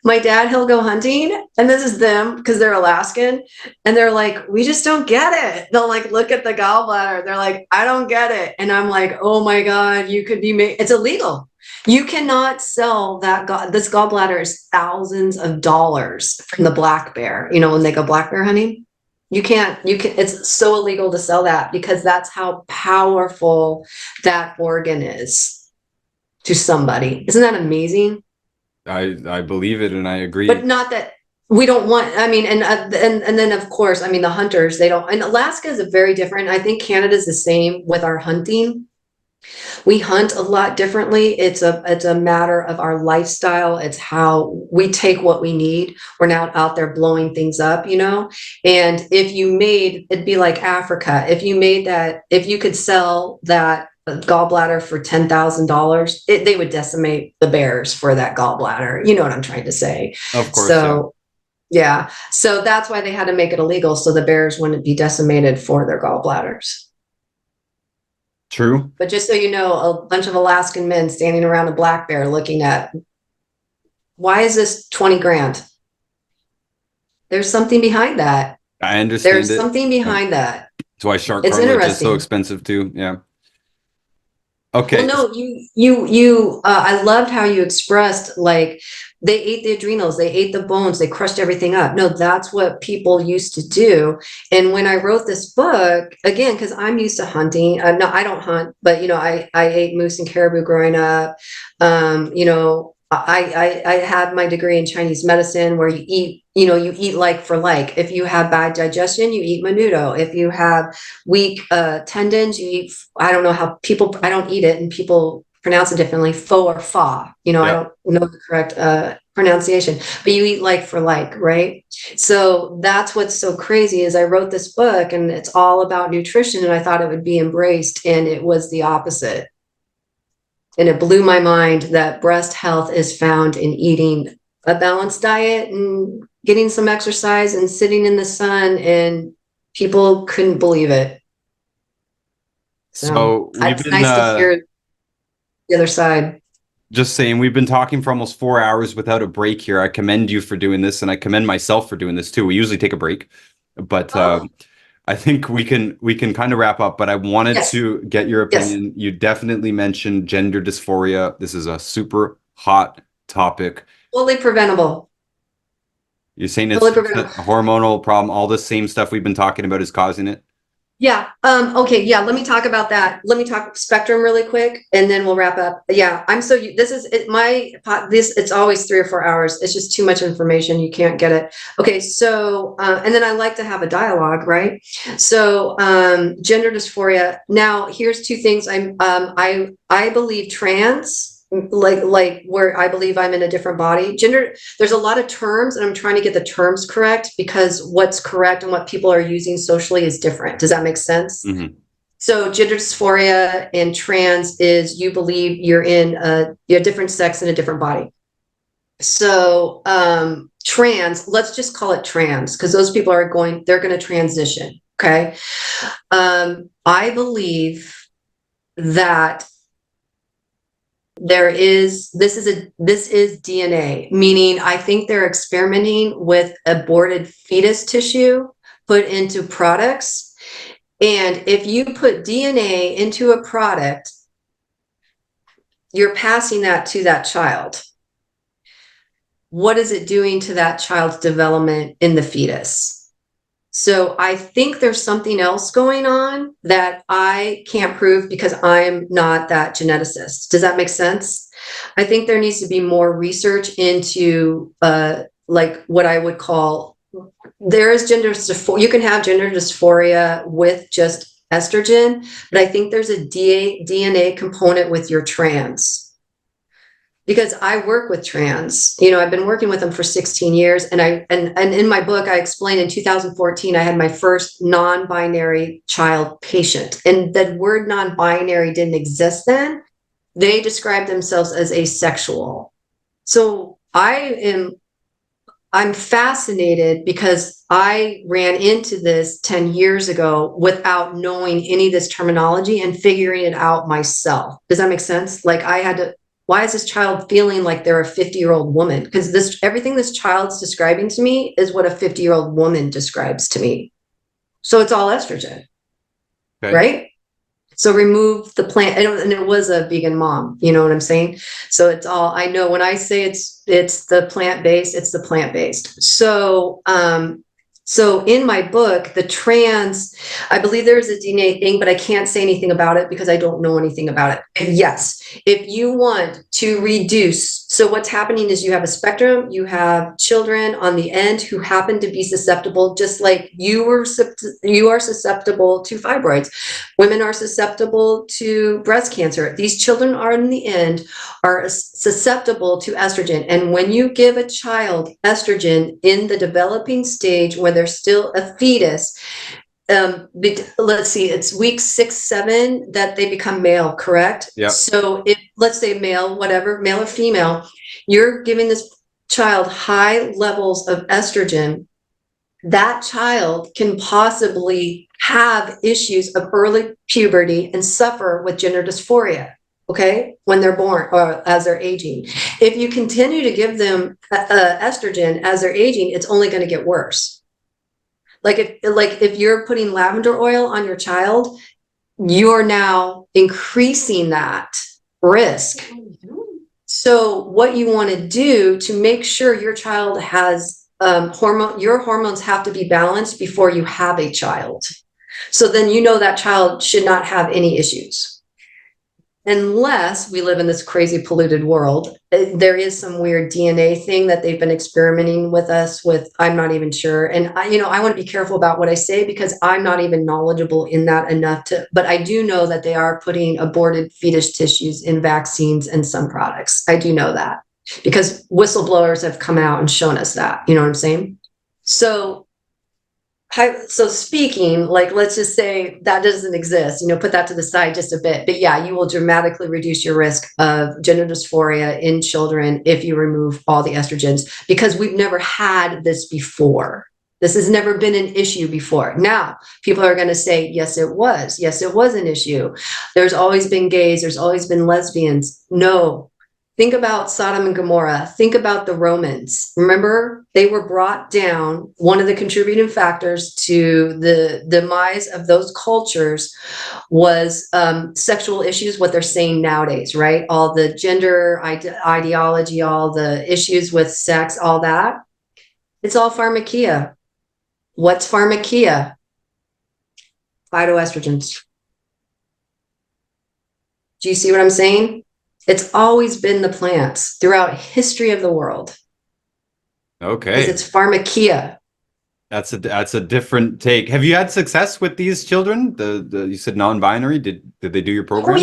My dad, he'll go hunting, and this is them because they're Alaskan, and they're like, we just don't get it. They'll like look at the gallbladder. They're like, I don't get it. And I'm like, oh my God, you could be made. It's illegal. You cannot sell this gallbladder is thousands of dollars from the black bear. You know, when they go black bear hunting, you can, it's so illegal to sell that because that's how powerful that organ is to somebody. Isn't that amazing? I believe it, and I agree. But not that we don't want, I mean, and then of course, I mean, the hunters, they don't, and Alaska is a very different, I think Canada's the same with our hunting. We hunt a lot differently. It's a matter of our lifestyle. It's how we take what we need. We're not out there blowing things up, you know? And if you made, it'd be like Africa. If you made that, if you could sell that gallbladder for $10,000, they would decimate the bears for that gallbladder. You know what I'm trying to say? Of course, So yeah. So that's why they had to make it illegal so the bears wouldn't be decimated for their gallbladders. true. But just so you know, a bunch of Alaskan men standing around a black bear looking at, why is this 20 grand? There's something behind that. I understand There's it. something behind that. That's why shark It's cartilage is so interesting. expensive too. Yeah. Okay. Well, no, I loved how you expressed like they ate the adrenals, they ate the bones, they crushed everything up. No, that's what people used to do. And when I wrote this book, again, because I'm used to hunting, no, I don't hunt, but you know, I ate moose and caribou growing up. You know, I had my degree in Chinese medicine where you eat, you know, you eat like for like. If you have bad digestion, you eat menudo. If you have weak tendons, you eat, I don't know how people, I don't eat it and people pronounce it differently, faux or fa. You know, I Yeah. don't know the correct pronunciation, but you eat like for like, right? So that's what's so crazy is I wrote this book and it's all about nutrition and I thought it would be embraced and it was the opposite. And it blew my mind that breast health is found in eating a balanced diet and getting some exercise and sitting in the sun, and people couldn't believe it. So So we've it's been nice to hear the other side. just saying we've been talking for almost 4 hours without a break here. I commend you for doing this, and I commend myself for doing this too. We usually take a break, but Oh, I think we can kind of wrap up. But I wanted yes, to get your yes, opinion. You definitely mentioned gender dysphoria. This is a super hot topic. fully preventable. You're saying it's Fully just a preventable. hormonal problem. All the same stuff we've been talking about is causing it. Yeah. Okay. Yeah. Let me talk about that. Let me talk spectrum really quick, and then we'll wrap up. Yeah. This is it. It's always 3 or 4 hours. It's just too much information. You can't get it. Okay. So, and then I like to have a dialogue, right? So, gender dysphoria. Now, here's two things. I believe trans. Like where I believe I'm in a different body. Gender, there's a lot of terms and I'm trying to get the terms correct because what's correct and what people are using socially is different. Does that make sense? Hmm. So gender dysphoria and trans is you believe you're in you're a different sex in a different body. So trans, let's just call it trans because those people they're going to transition. Okay. I believe that this is DNA, meaning I think they're experimenting with aborted fetus tissue put into products. And if you put DNA into a product, you're passing that to that child. What is it doing to that child's development in the fetus? So I think there's something else going on that I can't prove because I'm not that geneticist. Does that make sense? I think there needs to be more research into like what I would call there is gender dysphoria. You can have gender dysphoria with just estrogen, but I think there's a DNA component with your trans because I work with trans. You know, I've been working with them for 16 years. And in my book, I explained in 2014, I had my first non-binary child patient. And the word non-binary didn't exist then. They described themselves as asexual. So I'm fascinated because I ran into this 10 years ago without knowing any of this terminology and figuring it out myself. Does that make sense? Like I had to, why is this child feeling like they're a 50-year-old woman? Because everything this child's describing to me is what a 50-year-old woman describes to me. So it's all estrogen, Okay. right? So remove the plant, and it was a vegan mom, you know what I'm saying? So it's all, I know when I say it's the plant-based, it's the plant-based. So in my book, the trans, I believe there is a DNA thing, but I can't say anything about it because I don't know anything about it. And yes, if you want to reduce, so what's happening is you have a spectrum, you have children on the end who happen to be susceptible, just like you are susceptible to fibroids. Women are susceptible to breast cancer. These children are in the end are susceptible to estrogen. And when you give a child estrogen in the developing stage, when they're still a fetus, let's see, it's week 6, 7 that they become male, correct? Yeah. So if, let's say male, whatever, male or female, you're giving this child high levels of estrogen, that child can possibly have issues of early puberty and suffer with gender dysphoria, okay, when they're born or as they're aging. If you continue to give them estrogen as they're aging, it's only going to get worse. Like if you're putting lavender oil on your child, you're now increasing that risk. So what you want to do to make sure your child has your hormones have to be balanced before you have a child. So then you know that child should not have any issues. Unless we live in this crazy polluted world. There is some weird DNA thing that they've been experimenting with us with. I'm not even sure. And I want to be careful about what I say because I'm not even knowledgeable in that enough to, but I do know that they are putting aborted fetus tissues in vaccines and some products. I do know that because whistleblowers have come out and shown us that, you know what I'm saying? So speaking, like, let's just say that doesn't exist, put that to the side just a bit. But yeah, you will dramatically reduce your risk of gender dysphoria in children if you remove all the estrogens, because we've never had this before. This has never been an issue before. Now, people are going to say, yes, it was. Yes, it was an issue. There's always been gays. There's always been lesbians. No. Think about Sodom and Gomorrah. Think about the Romans. Remember, they were brought down. One of the contributing factors to the demise of those cultures was sexual issues, what they're saying nowadays, right? All the gender ideology, all the issues with sex, all that. It's all pharmakia. What's pharmakia? Phytoestrogens. Do you see what I'm saying? It's always been the plants throughout history of the world. Okay. Because it's pharmakia. That's a different take. Have you had success with these children? You said non-binary. Did they do your program?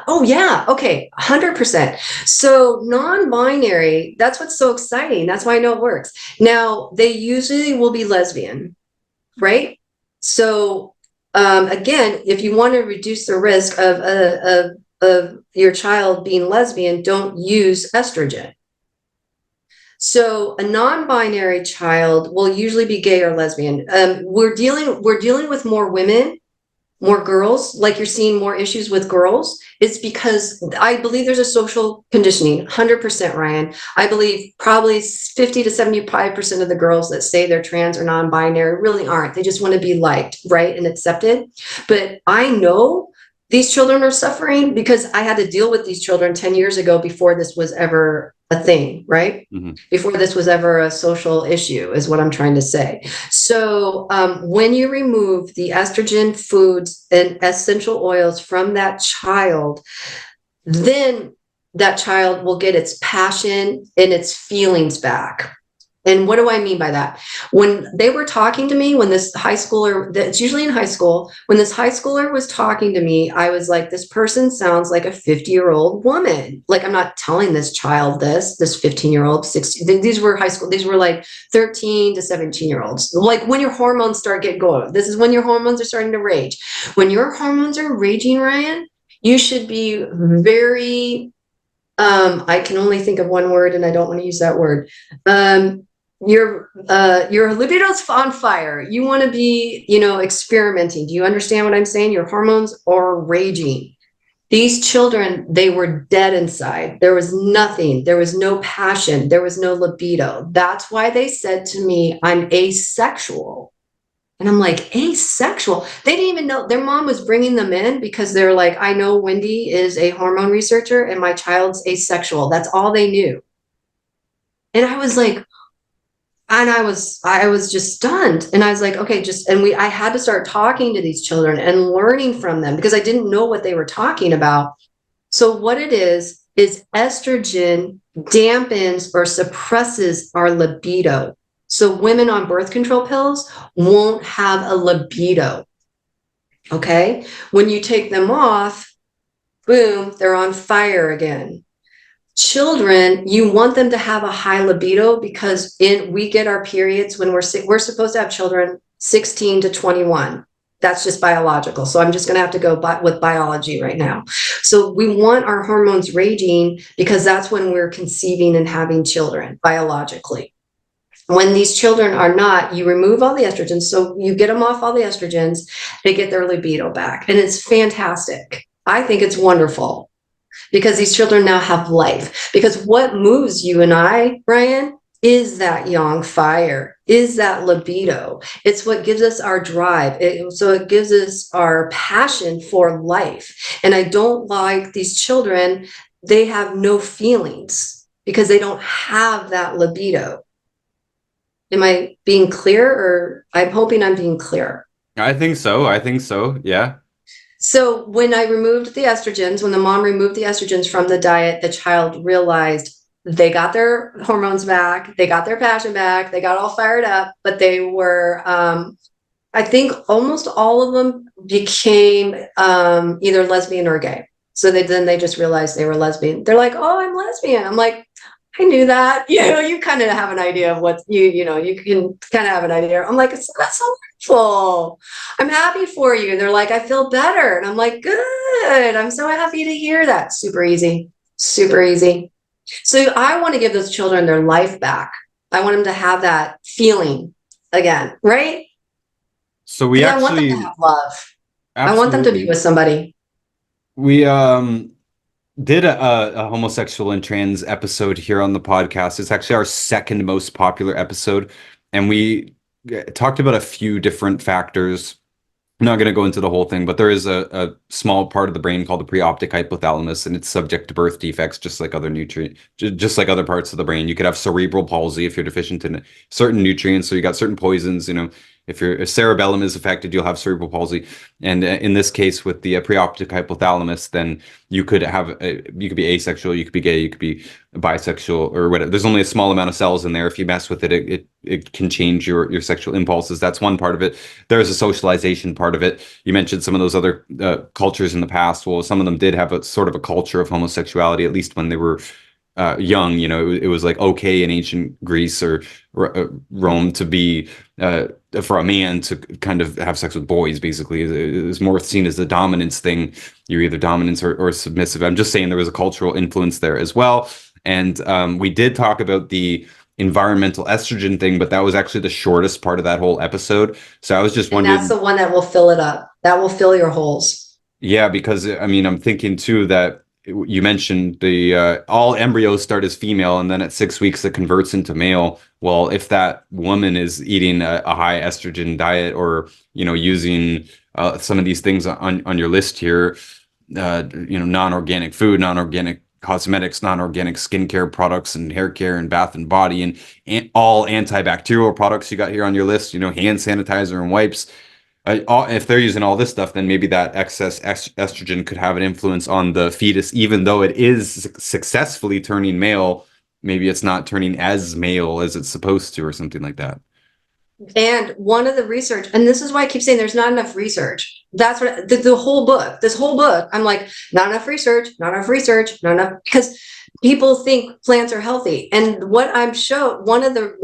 Oh yeah. Okay, 100%. So non-binary, that's what's so exciting. That's why I know it works. Now, they usually will be lesbian, right? So again, if you want to reduce the risk of your child being lesbian, don't use estrogen. So a non-binary child will usually be gay or lesbian. We're dealing with more women, more girls, like you're seeing more issues with girls. It's because I believe there's a social conditioning, 100%, Ryan. I believe probably 50 to 75% of the girls that say they're trans or non-binary really aren't. They just want to be liked, right, and accepted. But I know these children are suffering because I had to deal with these children 10 years ago before this was ever a thing, right? Mm-hmm. Before this was ever a social issue is what I'm trying to say. So when you remove the estrogen foods and essential oils from that child, then that child will get its passion and its feelings back. And what do I mean by that? When they were talking to me, when this high schooler, it's usually in high school, when this high schooler was talking to me, I was like, this person sounds like a 50-year-old woman. Like, I'm not telling this child this 15-year-old, 16, these were high school, these were like 13 to 17-year-olds. Like when your hormones start getting going, this is when your hormones are starting to rage. When your hormones are raging, Ryan, you should be very, I can only think of one word and I don't want to use that word. Your libido's on fire. You want to be, experimenting. Do you understand what I'm saying? Your hormones are raging. These children, they were dead inside. There was nothing. There was no passion. There was no libido. That's why they said to me, I'm asexual. And I'm like, asexual? They didn't even know. Their mom was bringing them in because they're like, I know Wendy is a hormone researcher and my child's asexual. That's all they knew. And I was like, and I was just stunned. And I was like, okay, I had to start talking to these children and learning from them because I didn't know what they were talking about. So what it is estrogen dampens or suppresses our libido. So women on birth control pills won't have a libido. Okay. When you take them off, boom, they're on fire again. Children, you want them to have a high libido because we get our periods when we're supposed to have children 16 to 21. That's just biological. So I'm just going to have to go with biology right now. So we want our hormones raging because that's when we're conceiving and having children biologically. When these children are not, you remove all the estrogens. So you get them off all the estrogens, they get their libido back. And it's fantastic. I think it's wonderful because these children now have life. Because what moves you and I, Brian, is that yang fire, is that libido. It's what gives us our drive. So it gives us our passion for life. And I don't like these children, they have no feelings because they don't have that libido. Am I being clear, or I'm hoping I'm being clear? I think so. I think so. Yeah. So when I removed the estrogens, when the mom removed the estrogens from the diet, the child realized they got their hormones back, they got their passion back, they got all fired up, but they were, I think almost all of them became either lesbian or gay. So then they just realized they were lesbian. They're like, oh, I'm lesbian. I'm like, I knew that. You kind of have an idea of what you can kind of have an idea. I'm like, that's so wonderful. I'm happy for you. And they're like, I feel better. And I'm like, good. I'm so happy to hear that. Super easy. Super easy. So I want to give those children their life back. I want them to have that feeling again, right? So we I want them to have love. I want them to be with somebody. We did a homosexual and trans episode here on the podcast. It's actually our second most popular episode, and we talked about a few different factors. I'm not going to go into the whole thing, but there is a small part of the brain called the preoptic hypothalamus, and it's subject to birth defects, just like other just like other parts of the brain. You could have cerebral palsy if you're deficient in certain nutrients, so you got certain poisons. If cerebellum is affected, you'll have cerebral palsy. And in this case, with the preoptic hypothalamus, then you could be asexual, you could be gay, you could be bisexual or whatever. There's only a small amount of cells in there. If you mess with it, it can change your sexual impulses. That's one part of it. There's a socialization part of it. You mentioned some of those other cultures in the past. Well, some of them did have a sort of a culture of homosexuality, at least when they were young. It was like okay in ancient Greece or Rome to be for a man to kind of have sex with boys. Basically, it was more seen as the dominance thing. You're either dominant or submissive. I'm just saying there was a cultural influence there as well. And we did talk about the environmental estrogen thing, but that was actually the shortest part of that whole episode. So I was just wondering. And that's the one that will fill it up. That will fill your holes. Yeah, because I mean, I'm thinking too that you mentioned the all embryos start as female, and then at 6 weeks it converts into male. Well, if that woman is eating a high estrogen diet, or using some of these things on your list here, non-organic food, non-organic cosmetics, non-organic skincare products, and hair care, and bath and body, and all antibacterial products you got here on your list, hand sanitizer and wipes. If they're using all this stuff, then maybe that excess estrogen could have an influence on the fetus, even though it is successfully turning male. maybe it's not turning as male as it's supposed to or something like that. And one of the research, and this is why I keep saying there's not enough research. That's what the whole book, this whole book, I'm like, not enough research, not enough research, not enough, because people think plants are healthy. And what I'm showing, one of the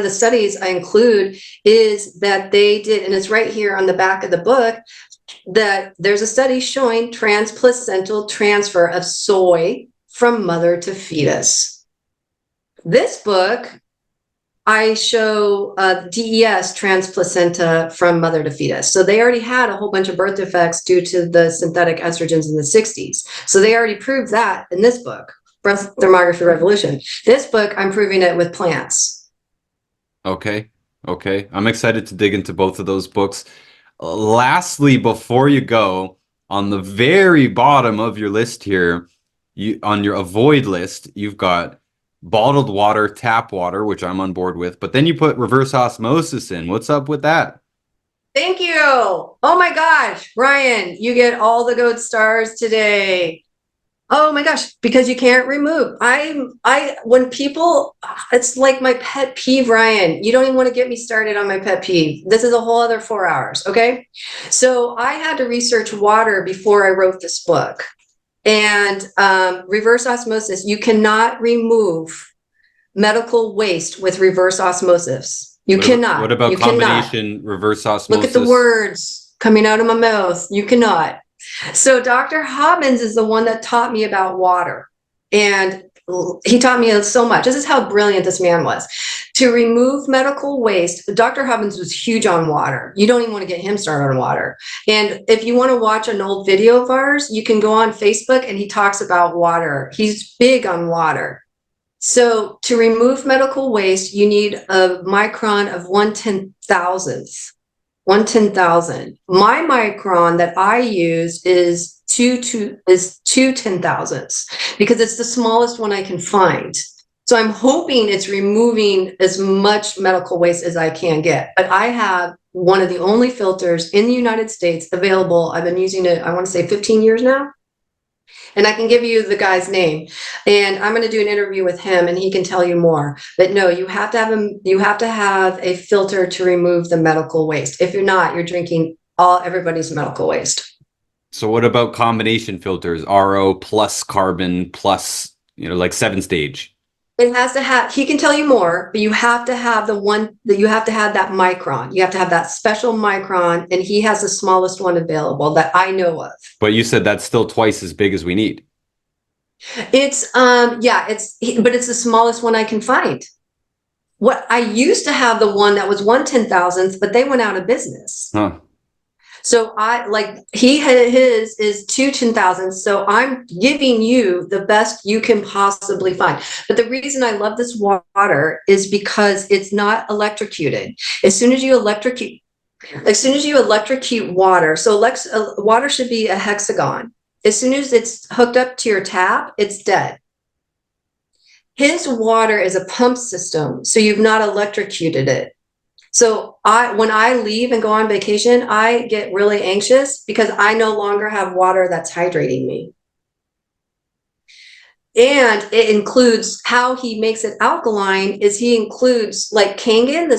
studies I include is that they did, and it's right here on the back of the book, that there's a study showing transplacental transfer of soy from mother to fetus. This book, I show DES, transplacenta from mother to fetus. So they already had a whole bunch of birth defects due to the synthetic estrogens in the 60s. So they already proved that in this book, Thermography Revolution. This book, I'm proving it with plants. Okay. Okay. I'm excited to dig into both of those books. Lastly, before you go, on the very bottom of your list here, on your avoid list, you've got bottled water, tap water, which I'm on board with, but then you put reverse osmosis in. What's up with that? Thank you. Oh my gosh, Ryan, you get all the gold stars today. Oh my gosh, because you can't remove. When people, it's like my pet peeve, Ryan. You don't even want to get me started on my pet peeve. This is a whole other 4 hours, okay? So I had to research water before I wrote this book. And reverse osmosis, you cannot remove medical waste with reverse osmosis. You cannot. What about you combination cannot. reverse osmosis? Look at the words coming out of my mouth. You cannot. So Dr. Hobbins is the one that taught me about water. And he taught me so much. This is how brilliant this man was. To remove medical waste, Dr. Hobbins was huge on water. You don't even want to get him started on water. And if you want to watch an old video of ours, you can go on Facebook and he talks about water. He's big on water. So to remove medical waste, you need a micron of 1/10,000th. 1/10,000. My micron that I use is two 10,000ths because it's the smallest one I can find. So I'm hoping it's removing as much medical waste as I can get. But I have one of the only filters in the United States available. I've been using it, I want to say 15 years now. And I can give you the guy's name, and I'm going to do an interview with him and he can tell you more. But no, you have to have a filter to remove the medical waste. If you're not, you're drinking everybody's medical waste. So what about combination filters? RO plus carbon plus, like 7-stage. It has to have, he can tell you more, but you have to have you have to have that micron. You have to have that special micron, and he has the smallest one available that I know of. But you said that's still twice as big as we need. It's but it's the smallest one I can find. What I used to have the one that was 1/10,000th, but they went out of business. Huh. So he had his is 2/10,000th. So I'm giving you the best you can possibly find. But the reason I love this water is because it's not electrocuted. As soon as you electrocute water, so water should be a hexagon. As soon as it's hooked up to your tap, it's dead. His water is a pump system, so you've not electrocuted it. So when I leave and go on vacation, I get really anxious because I no longer have water that's hydrating me. And it includes how he makes it alkaline is he includes like Kangen.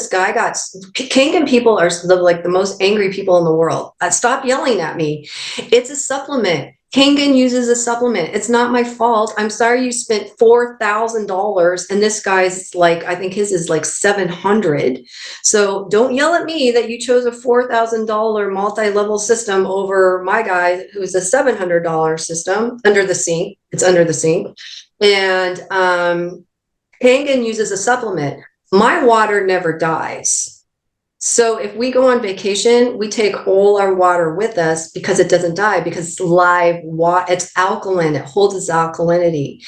Kangen people are the most angry people in the world. Stop yelling at me. It's a supplement. Kangen uses a supplement. It's not my fault. I'm sorry you spent $4,000 and this guy's I think his is $700. So don't yell at me that you chose a $4,000 multi-level system over my guy who's a $700 system under the sink. It's under the sink. And Kangen uses a supplement. My water never dies. So if we go on vacation, we take all our water with us because it doesn't die, because it's live water. It's alkaline. It holds its alkalinity.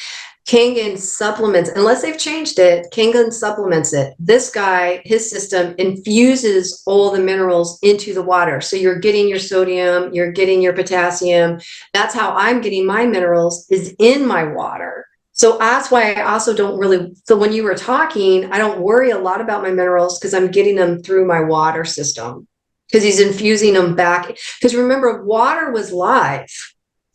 Kangen supplements, unless they've changed it, Kangen supplements it. This guy, his system infuses all the minerals into the water. So you're getting your sodium, you're getting your potassium. That's how I'm getting my minerals, is in my water. So that's why I also so when you were talking, I don't worry a lot about my minerals because I'm getting them through my water system because he's infusing them back. Because remember, water was live.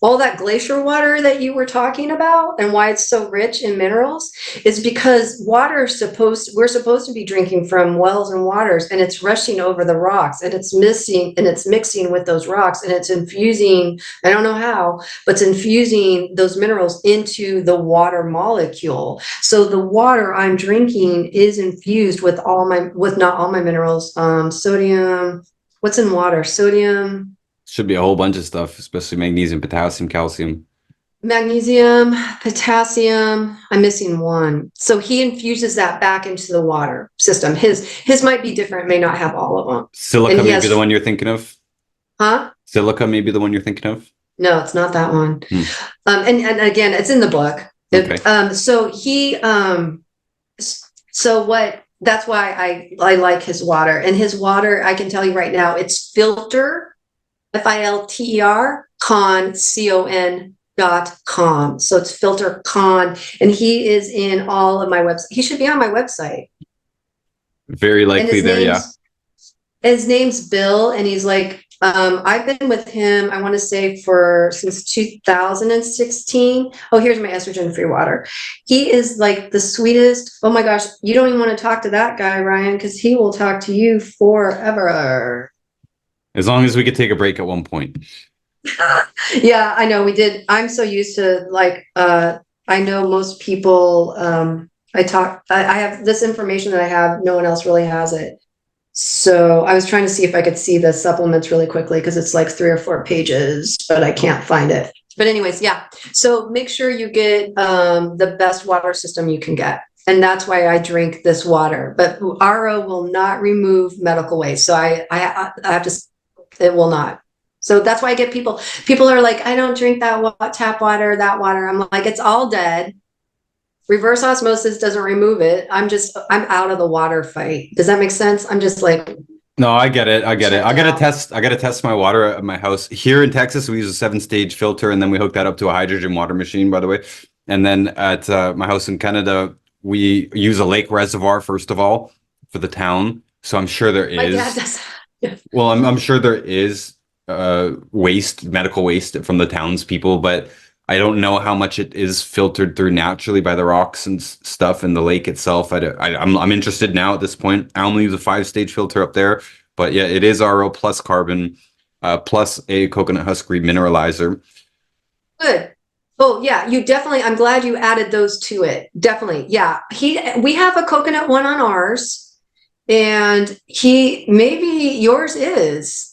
all that glacier water that you were talking about and why it's so rich in minerals is because we're supposed to be drinking from wells and waters, and it's rushing over the rocks, and it's mixing with those rocks, and it's infusing, I don't know how, but it's infusing those minerals into the water molecule. So the water I'm drinking is infused with not all my minerals, sodium. What's in water? Sodium, Should be a whole bunch of stuff, especially magnesium, potassium, calcium. magnesium, potassium. I'm missing one. So he infuses that back into the water system. His might be different, may not have all of them. Silica may be the one you're thinking of. Huh? Silica may be the one you're thinking of. No, it's not that one. And again, it's in the book. Okay. That's why I like his water. And his water, I can tell you right now, it's filter, FILTER, CON.com. So it's filter con. And he is in all of my websites. He should be on my website. Very likely there, yeah. His name's Bill, and he's like, I've been with him, I want to say since 2016. Oh, here's my estrogen-free water. He is like the sweetest. Oh my gosh, you don't even want to talk to that guy, Ryan, because he will talk to you forever. As long as we could take a break at one point. Yeah, I know we did. I'm so used to I know most people, I have this information that I have, no one else really has it. So I was trying to see if I could see the supplements really quickly because it's like 3 or 4 pages, but I can't find it. But anyways, yeah. So make sure you get the best water system you can get. And that's why I drink this water. But RO will not remove medical waste. So I have to, it will not. So that's why I get people are like, I don't drink that tap water, that water. I'm like, it's all dead. Reverse osmosis doesn't remove it. I'm out of the water fight. Does that make sense? I'm just like, no, I get it. I gotta test my water at my house. Here in Texas, we use a 7-stage filter, and then we hook that up to a hydrogen water machine, by the way. And then at my house in Canada, we use a lake reservoir, first of all, for the town. So I'm sure there is. My dad does. Well, I'm sure there is medical waste from the townspeople, but I don't know how much it is filtered through naturally by the rocks and stuff in the lake itself. I'm interested now at this point. I only use a 5-stage filter up there, but yeah, it is RO plus carbon, plus a coconut husk remineralizer. Good. Oh yeah, you definitely. I'm glad you added those to it. Definitely, yeah. We have a coconut one on ours, and maybe yours is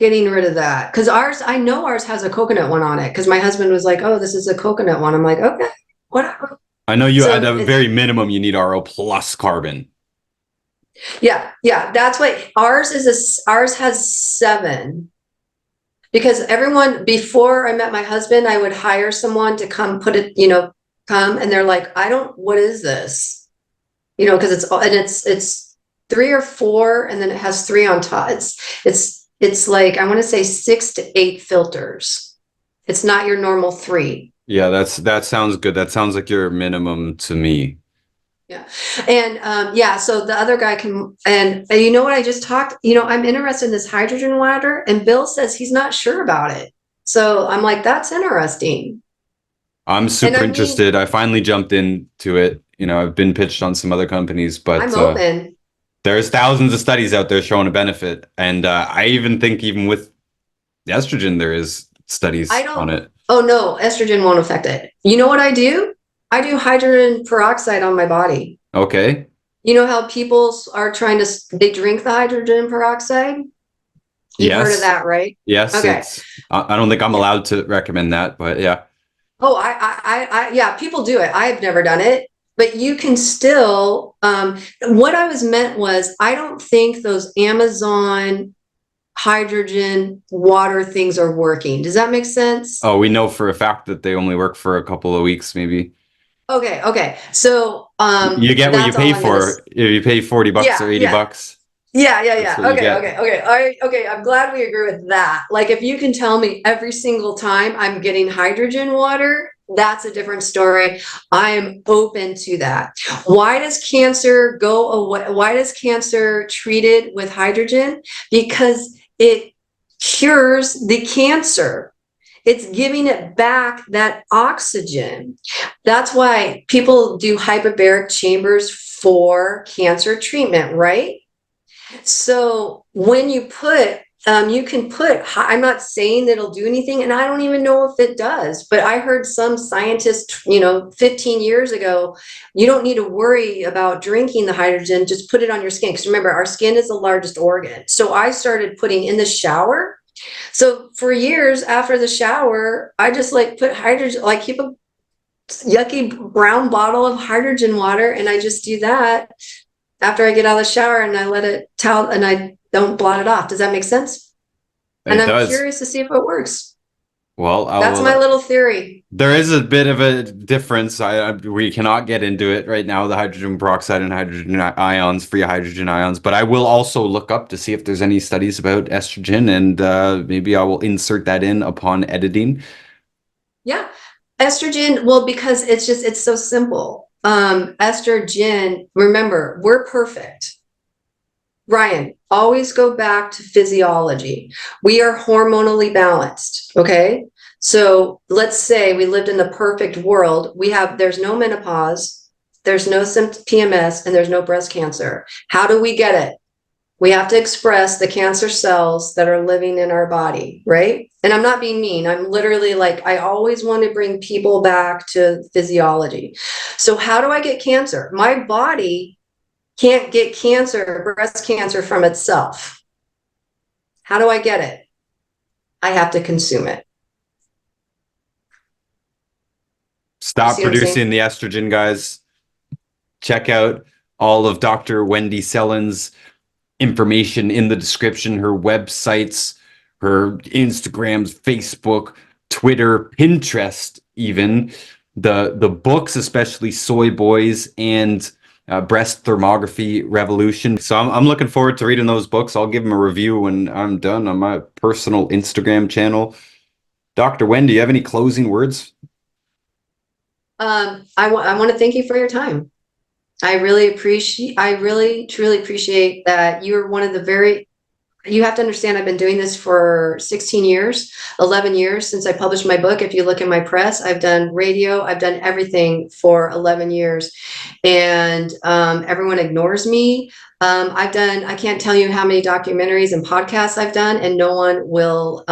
getting rid of that, because I know ours has a coconut one on it, because my husband was like, oh, this is a coconut one. I'm like, okay, whatever. I know you at a very minimum you need RO plus carbon. Yeah, that's what ours has 7, because before I met my husband, I would hire someone to come put it, come, and they're like, what is this, because it's 3 or 4, and then it has 3 on top. It's like, I want to say 6 to 8 filters. It's not your normal 3. Yeah, that sounds good. That sounds like your minimum to me. Yeah. And so the other guy and you know what I just talked, I'm interested in this hydrogen water, and Bill says he's not sure about it. So I'm like, that's interesting. I'm super interested. I finally jumped into it. I've been pitched on some other companies, but I'm open. There's thousands of studies out there showing a benefit. And I even think even with the estrogen, there is studies on it. Oh, no, estrogen won't affect it. You know what I do? I do hydrogen peroxide on my body. Okay. You know how people are they drink the hydrogen peroxide? You've heard of that, right? Yes. Okay. I don't think I'm allowed to recommend that, but yeah. Oh, yeah, people do it. I've never done it. But you can still, what I was, I don't think those Amazon hydrogen water things are working. Does that make sense? Oh, we know for a fact that they only work for a couple of weeks, maybe. Okay. So, you get what you pay for. If you pay $40 or $80. Yeah. Okay. I'm glad we agree with that. Like, if you can tell me every single time I'm getting hydrogen water, that's a different story. I am open to that. Why does cancer go away? Why does cancer treated with hydrogen? Because it cures the cancer. It's giving it back that oxygen. That's why people do hyperbaric chambers for cancer treatment, right? So when you put, you can put, I'm not saying that it'll do anything, and I don't even know if it does, but I heard some scientist, 15 years ago, you don't need to worry about drinking the hydrogen, just put it on your skin. Because remember, our skin is the largest organ. So I started putting in the shower. So for years after the shower, I just like put hydrogen, like keep a yucky brown bottle of hydrogen water, and I just do that after I get out of the shower, and I let it towel, and I don't blot it off. Does that make sense? And It I'm does. curious to see if it works. Well, That's my little theory. there is a bit of a difference. We cannot get into it right now, the hydrogen peroxide and hydrogen ions, free hydrogen ions, but I will also look up to see if there's any studies about estrogen, and maybe I will insert that in upon editing. Yeah. Estrogen, well, because it's so simple. Estrogen, remember, we're perfect. Ryan, always go back to physiology. We are hormonally balanced, okay? So let's say we lived in the perfect world. There's no menopause, there's no PMS, and there's no breast cancer. How do we get it? We have to express the cancer cells that are living in our body, right? And I'm not being mean. I'm literally like, I always want to bring people back to physiology. So how do I get cancer? My body can't get breast cancer from itself. How do I get it? I have to consume it. Stop producing the estrogen, guys. Check out all of Dr. Wendy Sellens' information in the description, her websites, her Instagrams, Facebook, Twitter, Pinterest, even the books, especially Soy Boys and Breast Thermography Revolution. So I'm looking forward to reading those books. I'll give them a review when I'm done on my personal Instagram channel. Dr. Wendy, do you have any closing words? I want to thank you for your time. I really truly appreciate that. You're one of the you have to understand, I've been doing this for 16 years, 11 years since I published my book. If you look in my press, I've done radio, I've done everything for 11 years, and everyone ignores me. I can't tell you how many documentaries and podcasts I've done, and no one will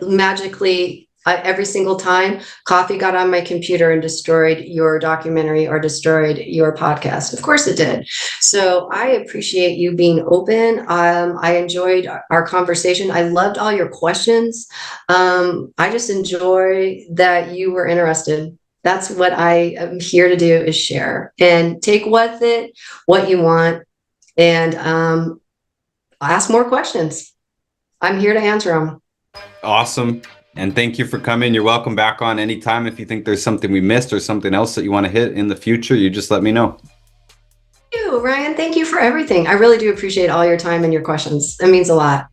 magically, every single time coffee got on my computer and destroyed your documentary or destroyed your podcast. Of course it did. So I appreciate you being open. I enjoyed our conversation. I loved all your questions. I just enjoy that you were interested. That's what I am here to do, is share and take with it what you want, and ask more questions. I'm here to answer them. Awesome. And thank you for coming. You're welcome back on anytime. If you think there's something we missed or something else that you want to hit in the future, you just let me know. Thank you, Ryan. Thank you for everything. I really do appreciate all your time and your questions. It means a lot.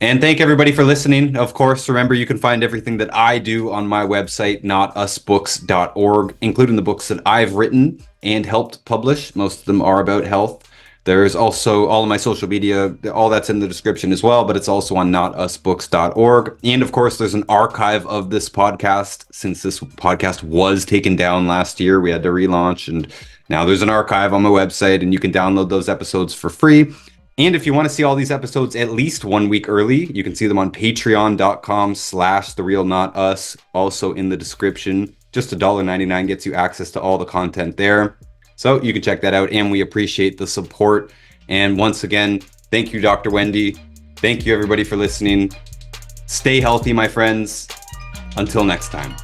And thank everybody for listening. Of course, remember, you can find everything that I do on my website, notusbooks.org, including the books that I've written and helped publish. Most of them are about health. There's also all of my social media, all that's in the description as well, but it's also on notusbooks.org. And of course, there's an archive of this podcast. Since this podcast was taken down last year, we had to relaunch, and now there's an archive on my website, and you can download those episodes for free. And if you want to see all these episodes at least 1 week early, you can see them on patreon.com/therealnotus, also in the description. Just $1.99 gets you access to all the content there. So you can check that out, and we appreciate the support. And once again, thank you, Dr. Wendy. Thank you, everybody, for listening. Stay healthy, my friends. Until next time.